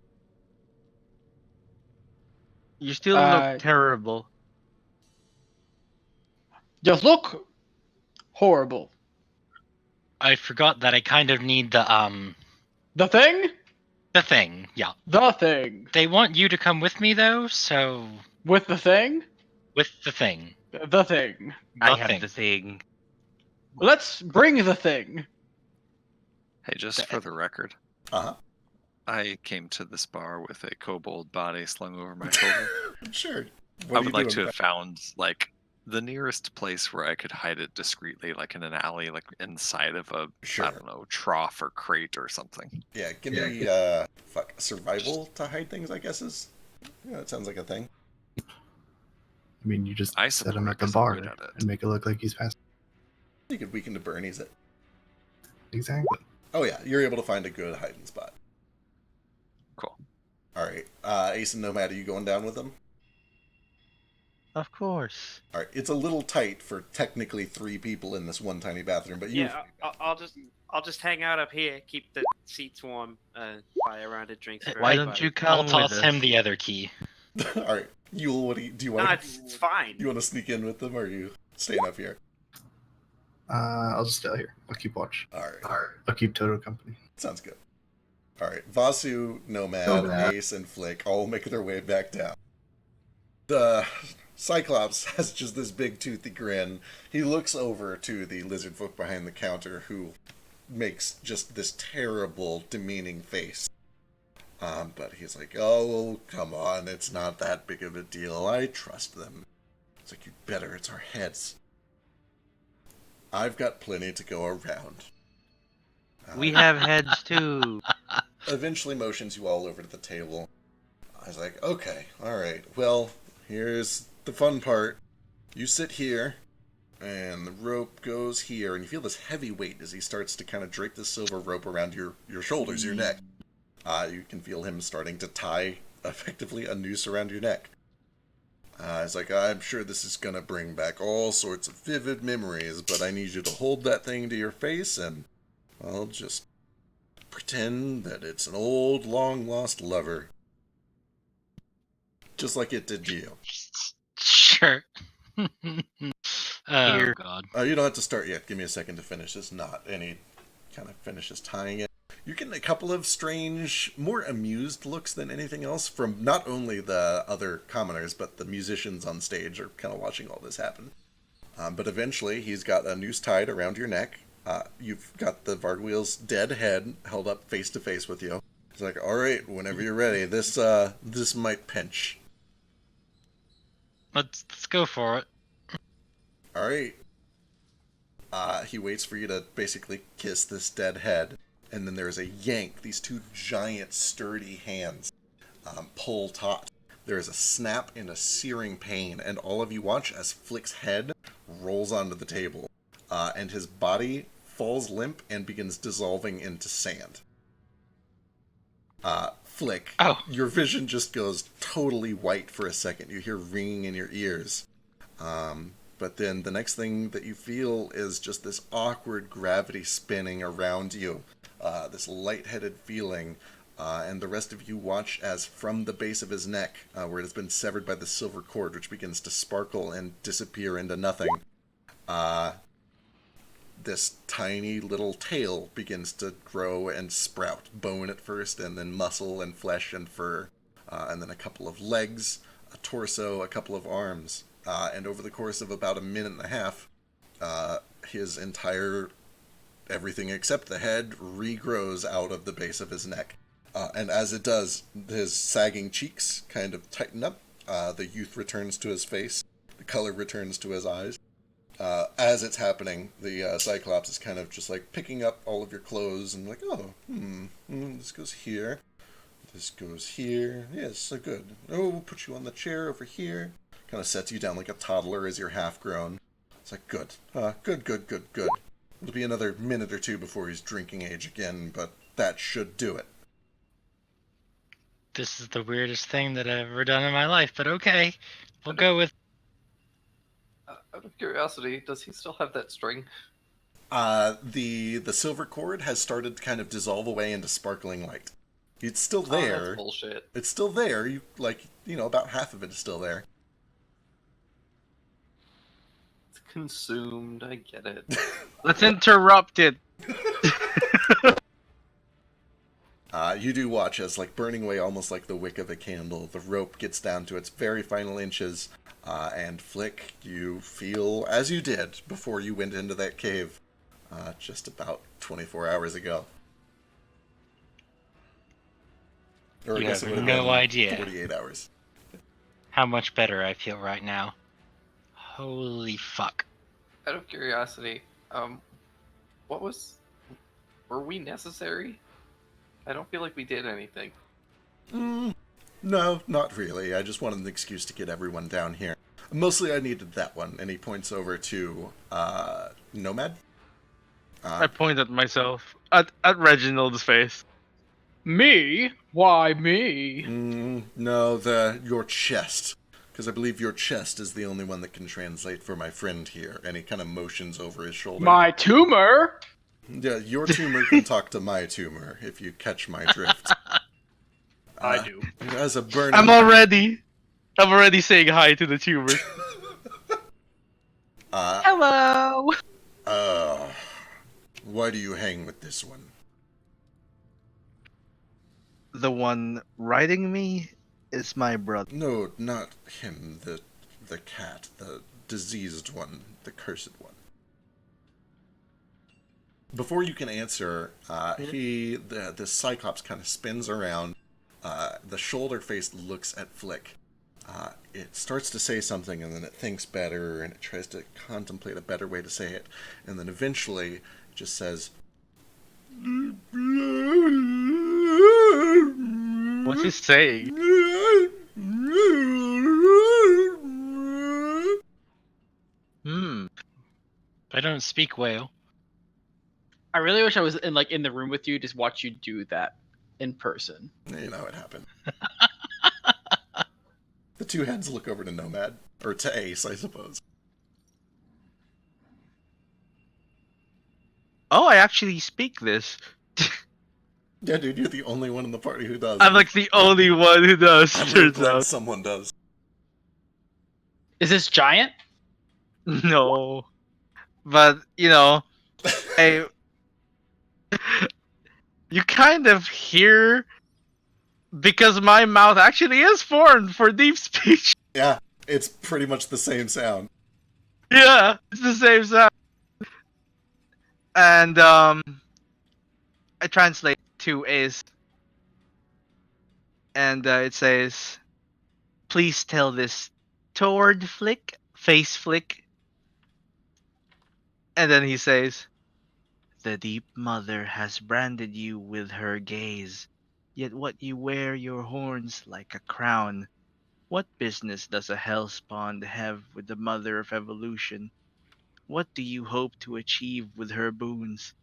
[SPEAKER 11] You still look terrible.
[SPEAKER 9] Just look horrible.
[SPEAKER 8] I forgot that I kind of need the
[SPEAKER 9] The thing?
[SPEAKER 8] the thing. Yeah.
[SPEAKER 9] The thing.
[SPEAKER 8] They want you to come with me though, so
[SPEAKER 9] With the thing?
[SPEAKER 8] with the thing.
[SPEAKER 9] The thing.
[SPEAKER 11] I
[SPEAKER 8] The
[SPEAKER 11] have
[SPEAKER 8] thing.
[SPEAKER 11] the thing.
[SPEAKER 9] Let's bring the thing.
[SPEAKER 3] Hey, just for the record,
[SPEAKER 1] Uh-huh.
[SPEAKER 3] I came to this bar with a kobold body slung over my shoulder.
[SPEAKER 1] Sure.
[SPEAKER 3] I would like to have found, like, the nearest place where I could hide it discreetly, like in an alley, like inside of a, I don't know, trough or crate or something.
[SPEAKER 1] Yeah, give me, survival to hide things, I guess is... Yeah, that sounds like a thing.
[SPEAKER 7] I mean, you just
[SPEAKER 3] I
[SPEAKER 7] set him
[SPEAKER 3] support
[SPEAKER 7] at the
[SPEAKER 3] 'cause I'm
[SPEAKER 7] bar
[SPEAKER 3] good at it.
[SPEAKER 7] and make it look like he's passed.
[SPEAKER 1] You could weaken to Bernie's it.
[SPEAKER 7] Exactly.
[SPEAKER 1] Oh yeah, you're able to find a good hiding spot.
[SPEAKER 3] Cool.
[SPEAKER 1] Alright, Ace and Nomad, are you going down with them?
[SPEAKER 11] Of course.
[SPEAKER 1] Alright, it's a little tight for technically 3 people in this one tiny bathroom, but you...
[SPEAKER 10] Yeah, I'll just hang out up here, keep the seats warm, buy a round of drinks for
[SPEAKER 11] Why
[SPEAKER 10] everybody.
[SPEAKER 11] don't you
[SPEAKER 8] I'll
[SPEAKER 11] come
[SPEAKER 8] toss
[SPEAKER 11] with
[SPEAKER 8] him
[SPEAKER 11] us?
[SPEAKER 8] the other key.
[SPEAKER 1] Alright, Yule, what do you
[SPEAKER 10] Nah,
[SPEAKER 1] want?
[SPEAKER 10] it's fine.
[SPEAKER 1] You want to sneak in with them, or are you staying up here?
[SPEAKER 7] I'll just stay out here. I'll keep watch.
[SPEAKER 1] Alright,
[SPEAKER 7] I'll keep Toto company.
[SPEAKER 1] sounds good. Alright, Vasu, Nomad, Ace, and Flick all make their way back down. Cyclops has just this big toothy grin. He looks over to the lizard folk behind the counter, who makes just this terrible, demeaning face. But he's like, oh, come on, it's not that big of a deal. I trust them. It's like, you better, it's our heads. I've got plenty to go around.
[SPEAKER 11] We have heads too.
[SPEAKER 1] Eventually motions you all over to the table. I was like, okay, alright, well, here's the fun part. You sit here, and the rope goes here, and you feel this heavy weight as he starts to kind of drape the silver rope around your shoulders, your neck. You can feel him starting to tie, effectively, a noose around your neck. It's like, I'm sure this is going to bring back all sorts of vivid memories, but I need you to hold that thing to your face, and I'll just pretend that it's an old, long-lost lover. Just like it did to you.
[SPEAKER 8] Sure. Oh,
[SPEAKER 11] Here.
[SPEAKER 8] God.
[SPEAKER 1] You don't have to start yet. Give me a second to finish this knot. And he kind of finishes tying it. You're getting a couple of strange, more amused looks than anything else from not only the other commoners, but the musicians on stage are kind of watching all this happen. But eventually, he's got a noose tied around your neck. You've got the Vargwheel's dead head held up face to face with you. He's like, all right, whenever you're ready, this might pinch.
[SPEAKER 8] Let's go for it.
[SPEAKER 1] All right. He waits for you to basically kiss this dead head, and then there's a yank. These two giant, sturdy hands pull taut. There is a snap and a searing pain, and all of you watch as Flick's head rolls onto the table, and his body falls limp and begins dissolving into sand. Flick, your vision just goes totally white for a second. You hear ringing in your ears. But then the next thing that you feel is just this awkward gravity spinning around you. This lightheaded feeling. And the rest of you watch as from the base of his neck, where it has been severed by the silver cord, which begins to sparkle and disappear into nothing, this tiny little tail begins to grow and sprout. Bone at first, and then muscle and flesh and fur, and then a couple of legs, a torso, a couple of arms. And over the course of about a minute and a half, his entire, everything except the head, regrows out of the base of his neck. And as it does, his sagging cheeks kind of tighten up. The youth returns to his face. The color returns to his eyes. As it's happening, the Cyclops is kind of just like picking up all of your clothes and like, this goes here. This goes here. Yes, so good. Oh, we'll put you on the chair over here. Kind of sets you down like a toddler as you're half grown. It's like, good. Good. It'll be another minute or two before he's drinking age again, but that should do it.
[SPEAKER 8] This is the weirdest thing that I've ever done in my life, but okay. We'll go with...
[SPEAKER 6] Out of curiosity, does he still have that string?
[SPEAKER 1] The silver cord has started to kind of dissolve away into sparkling light. It's still there.
[SPEAKER 6] That's bullshit.
[SPEAKER 1] It's still there. About half of it is still there.
[SPEAKER 6] It's consumed. I get it.
[SPEAKER 11] Let's interrupt it.
[SPEAKER 1] You do watch as, like, burning away almost like the wick of a candle, the rope gets down to its very final inches, and Flick, you feel as you did before you went into that cave just about 24 hours ago. Or
[SPEAKER 8] You
[SPEAKER 1] I guess
[SPEAKER 8] have
[SPEAKER 1] it would
[SPEAKER 8] no
[SPEAKER 1] been
[SPEAKER 8] idea
[SPEAKER 1] 48 hours.
[SPEAKER 8] how much better I feel right now. Holy fuck.
[SPEAKER 6] Out of curiosity, were we necessary? I don't feel like we did anything.
[SPEAKER 1] No, not really. I just wanted an excuse to get everyone down here. Mostly I needed that one, and he points over to Nomad.
[SPEAKER 11] I point at myself, at Reginald's face.
[SPEAKER 9] Me? Why me?
[SPEAKER 1] No, your chest. Because I believe your chest is the only one that can translate for my friend here. And he kind of motions over his shoulder.
[SPEAKER 9] My tumor?
[SPEAKER 1] Yeah, your tumor can talk to my tumor, if you catch my drift.
[SPEAKER 9] I do.
[SPEAKER 1] It has a burning...
[SPEAKER 11] I'm already saying hi to the tumor.
[SPEAKER 9] Hello!
[SPEAKER 1] Why do you hang with this one?
[SPEAKER 11] The one riding me is my brother.
[SPEAKER 1] No, not him. The the cat, the diseased one, the cursed one. Before you can answer, the Cyclops kind of spins around. The shoulder face looks at Flick. It starts to say something, and then it thinks better, and it tries to contemplate a better way to say it, and then eventually it just says,
[SPEAKER 11] What's he saying?
[SPEAKER 8] I don't speak whale.
[SPEAKER 9] I really wish I was in the room with you, just watch you do that in person.
[SPEAKER 1] You know, it happened. The two heads look over to Nomad, or to Ace, I suppose.
[SPEAKER 11] Oh, I actually speak this.
[SPEAKER 1] Yeah, dude, you're the only one in the party who does.
[SPEAKER 11] I'm like the only one who does,
[SPEAKER 1] I'm really
[SPEAKER 11] turns
[SPEAKER 1] glad
[SPEAKER 11] out.
[SPEAKER 1] someone does.
[SPEAKER 9] Is this giant?
[SPEAKER 11] No. But, you know, you kind of hear, because my mouth actually is formed for deep speech.
[SPEAKER 1] Yeah, it's pretty much the same sound.
[SPEAKER 11] Yeah, it's the same sound. And I translate to Ace, and it says, "Please tell this toward Flick, face Flick." And then he says, "The deep mother has branded you with her gaze, yet what you wear your horns like a crown. What business does a hellspawn have with the mother of evolution? What do you hope to achieve with her boons?"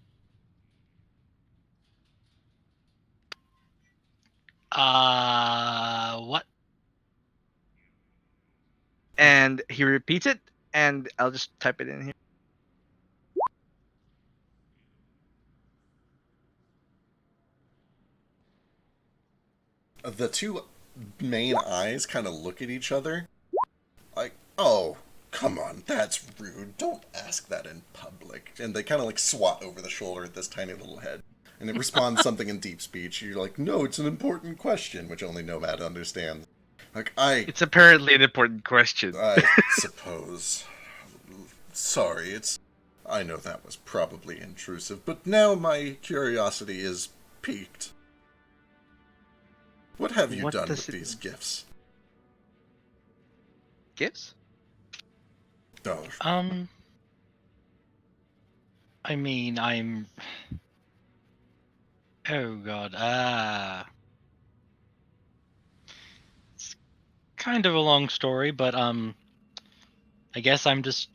[SPEAKER 8] What?
[SPEAKER 11] And he repeats it, and I'll just type it in here.
[SPEAKER 1] The two main eyes kind of look at each other. Like, oh, come on, that's rude. Don't ask that in public. And they kind of like swat over the shoulder at this tiny little head. And it responds something in deep speech. You're like, no, it's an important question, which only Nomad understands. Like,
[SPEAKER 11] It's apparently an important question.
[SPEAKER 1] I suppose. Sorry, I know that was probably intrusive, but now my curiosity is piqued. What have you done with these gifts?
[SPEAKER 11] Gifts?
[SPEAKER 1] Oh.
[SPEAKER 8] I mean, oh god, it's kind of a long story, but I guess I'm just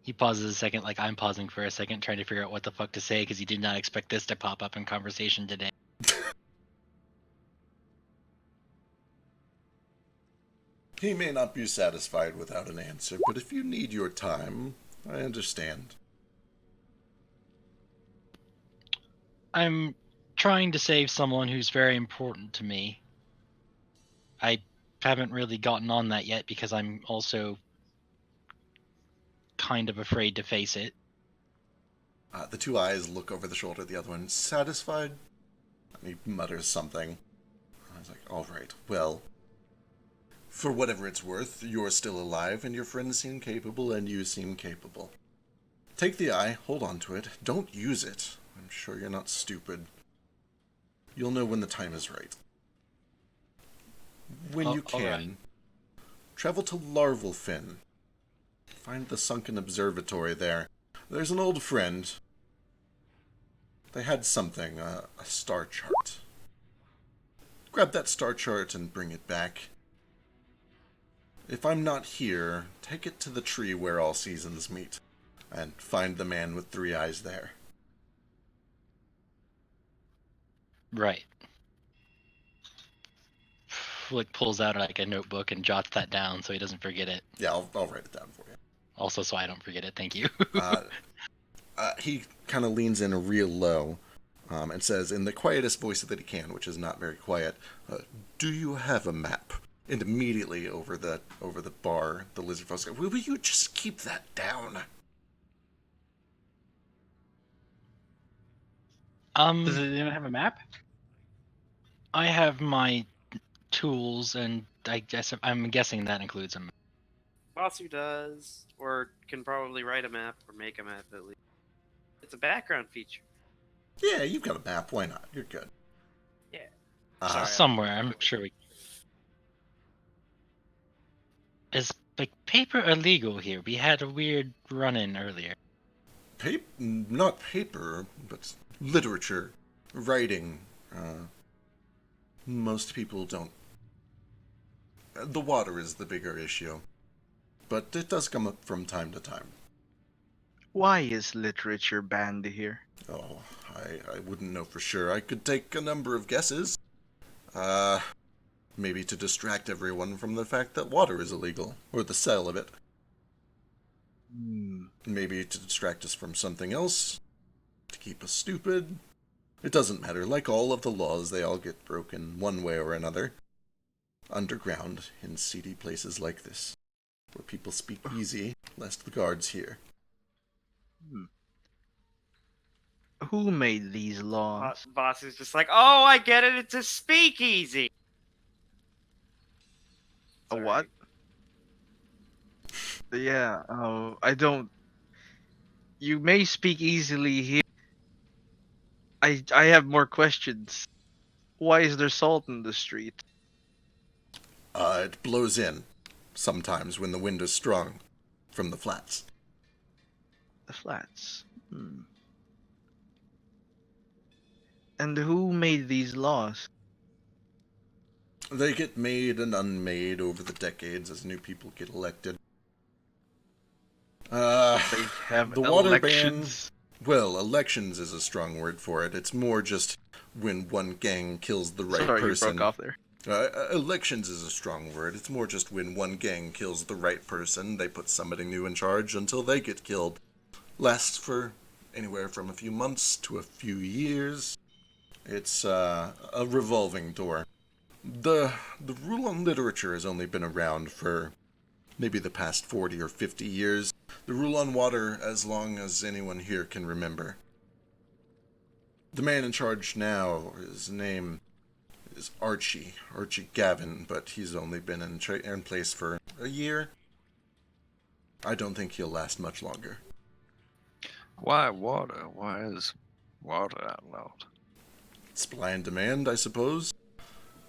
[SPEAKER 8] he pauses a second, like I'm pausing for a second, trying to figure out what the fuck to say because he did not expect this to pop up in conversation today.
[SPEAKER 1] He may not be satisfied without an answer, but if you need your time, I understand.
[SPEAKER 8] I'm trying to save someone who's very important to me. I haven't really gotten on that yet because I'm also kind of afraid to face it.
[SPEAKER 1] The two eyes look over the shoulder of the other one. Satisfied? And he mutters something. I was like, all right, well, for whatever it's worth, you're still alive, and your friends seem capable, and you seem capable. Take the eye, hold on to it, don't use it. I'm sure you're not stupid. You'll know when the time is right. When you can,
[SPEAKER 8] right.
[SPEAKER 1] Travel to Larvalfin. Find the sunken observatory there. There's an old friend. They had something, a star chart. Grab that star chart and bring it back. If I'm not here, take it to the tree where all seasons meet, and find the man with 3 eyes there.
[SPEAKER 8] Right. Flick pulls out like a notebook and jots that down so he doesn't forget it.
[SPEAKER 1] Yeah, I'll write it down for you.
[SPEAKER 8] Also, so I don't forget it. Thank you.
[SPEAKER 1] He kind of leans in real low and says, in the quietest voice that he can, which is not very quiet, "Do you have a map?" And immediately over the bar, the lizard folks go, "Will you just keep that down?"
[SPEAKER 9] Does anyone have a map?
[SPEAKER 8] I have my tools, and I guess I'm guessing that includes them.
[SPEAKER 10] Bossy does, or can probably write a map or make a map at least. It's a background feature.
[SPEAKER 1] Yeah, you've got a map. Why not? You're good.
[SPEAKER 10] Yeah.
[SPEAKER 1] Uh,
[SPEAKER 10] Sorry,
[SPEAKER 8] Somewhere, I'm sure we. Is like paper illegal here? We had a weird run-in earlier.
[SPEAKER 1] Not paper, but literature, writing. Most people don't. The water is the bigger issue, but it does come up from time to time.
[SPEAKER 11] Why is literature banned here?
[SPEAKER 1] Oh, I wouldn't know for sure. I could take a number of guesses. Maybe to distract everyone from the fact that water is illegal, or the sale of it. Maybe to distract us from something else, to keep us stupid. It doesn't matter. Like all of the laws, they all get broken one way or another. Underground, in seedy places like this, where people speak easy, lest the guards hear.
[SPEAKER 11] Who made these laws?
[SPEAKER 10] Boss is just like, oh, I get it. It's a speakeasy.
[SPEAKER 11] A
[SPEAKER 10] Sorry.
[SPEAKER 11] what? Yeah, I don't. You may speak easily here. I have more questions. Why is there salt in the street?
[SPEAKER 1] It blows in, sometimes when the wind is strong, from the flats.
[SPEAKER 11] The flats. And who made these laws?
[SPEAKER 1] They get made and unmade over the decades as new people get elected.
[SPEAKER 11] They have
[SPEAKER 1] The water
[SPEAKER 11] elections.
[SPEAKER 1] ban. Well, elections is a strong word for it. It's more just when one gang kills the right
[SPEAKER 11] Sorry,
[SPEAKER 1] person.
[SPEAKER 11] you broke off there.
[SPEAKER 1] Elections is a strong word. It's more just when one gang kills the right person, they put somebody new in charge until they get killed. Lasts for anywhere from a few months to a few years. It's a revolving door. The rule on literature has only been around for maybe the past 40 or 50 years. The rule on water as long as anyone here can remember. The man in charge now, his name is Archie Gavin, but he's only been in place for a year. I don't think he'll last much longer.
[SPEAKER 3] Why water? Why is water outlawed?
[SPEAKER 1] Supply and demand, I suppose.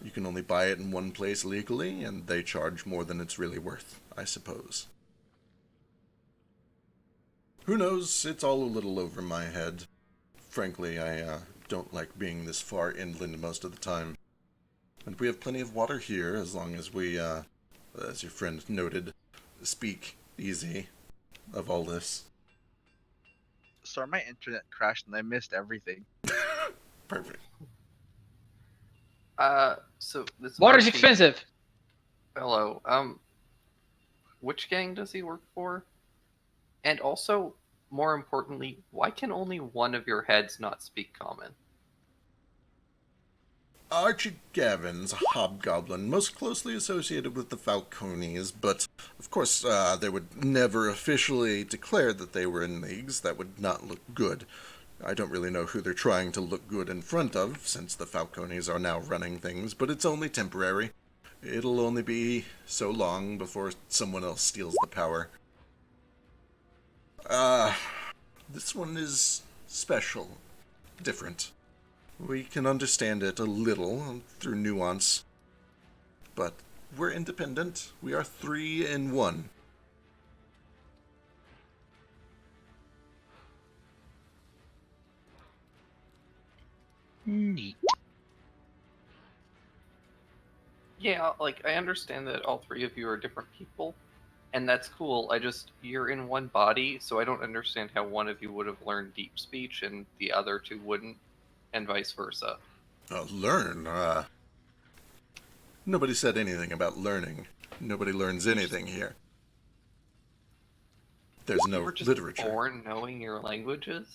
[SPEAKER 1] You can only buy it in one place legally, and they charge more than it's really worth, I suppose. Who knows? It's all a little over my head. Frankly, I don't like being this far inland most of the time. And we have plenty of water here, as long as we, as your friend noted, speak easy of all this.
[SPEAKER 11] Sorry, my internet crashed and I missed everything.
[SPEAKER 1] Perfect.
[SPEAKER 6] So this is
[SPEAKER 9] Water's
[SPEAKER 6] Archie.
[SPEAKER 9] expensive.
[SPEAKER 6] Hello. Which gang does he work for? And also, more importantly, why can only one of your heads not speak common?
[SPEAKER 1] Archie Gavin's a hobgoblin, most closely associated with the Falcones, but of course they would never officially declare that they were in leagues. That would not look good. I don't really know who they're trying to look good in front of, since the Falcones are now running things, but it's only temporary. It'll only be so long before someone else steals the power. This one is special. Different. We can understand it a little through nuance. But we're independent. We are 3 in 1.
[SPEAKER 8] Neat.
[SPEAKER 6] Yeah, like, I understand that all three of you are different people, and that's cool. You're in one body, so I don't understand how one of you would have learned deep speech and the other two wouldn't, and vice versa.
[SPEAKER 1] Learn? Nobody said anything about learning. Nobody learns anything here. There's no
[SPEAKER 6] You were just
[SPEAKER 1] literature.
[SPEAKER 6] born knowing your languages?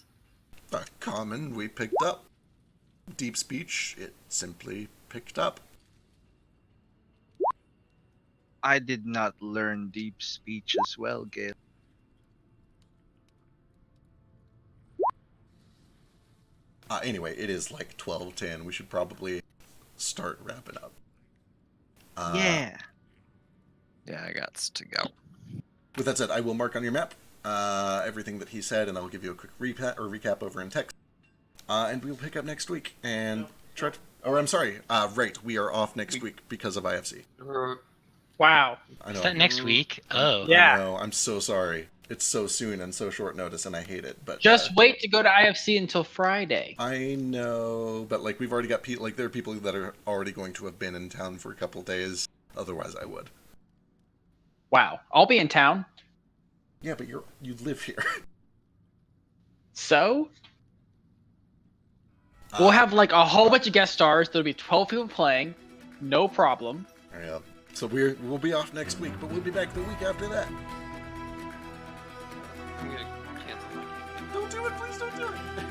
[SPEAKER 1] Common, we picked up. Deep speech, it simply picked up.
[SPEAKER 11] I did not learn deep speech as well, Gale.
[SPEAKER 1] Anyway, it is like 12:10. We should probably start wrapping up.
[SPEAKER 5] Yeah.
[SPEAKER 3] Yeah, I got to go.
[SPEAKER 1] With that said, I will mark on your map everything that he said, and I'll give you a quick recap over in text. And we'll pick up next week and try to... Oh, I'm sorry. Right, we are off next week because of IFC.
[SPEAKER 9] Wow.
[SPEAKER 1] I know.
[SPEAKER 8] Is that next week? Oh.
[SPEAKER 9] Yeah.
[SPEAKER 1] I know. I'm so sorry. It's so soon and so short notice, and I hate it. But
[SPEAKER 9] Just wait to go to IFC until Friday.
[SPEAKER 1] I know, but like we've already got people. Like there are people that are already going to have been in town for a couple days. Otherwise, I would.
[SPEAKER 9] Wow. I'll be in town.
[SPEAKER 1] Yeah, but you live here.
[SPEAKER 9] So? We'll have like a whole bunch of guest stars. There'll be 12 people playing. No problem.
[SPEAKER 1] Yeah. So we'll be off next week, but we'll be back the week after that.
[SPEAKER 6] I'm gonna cancel my game.
[SPEAKER 1] Don't do it, please don't do it.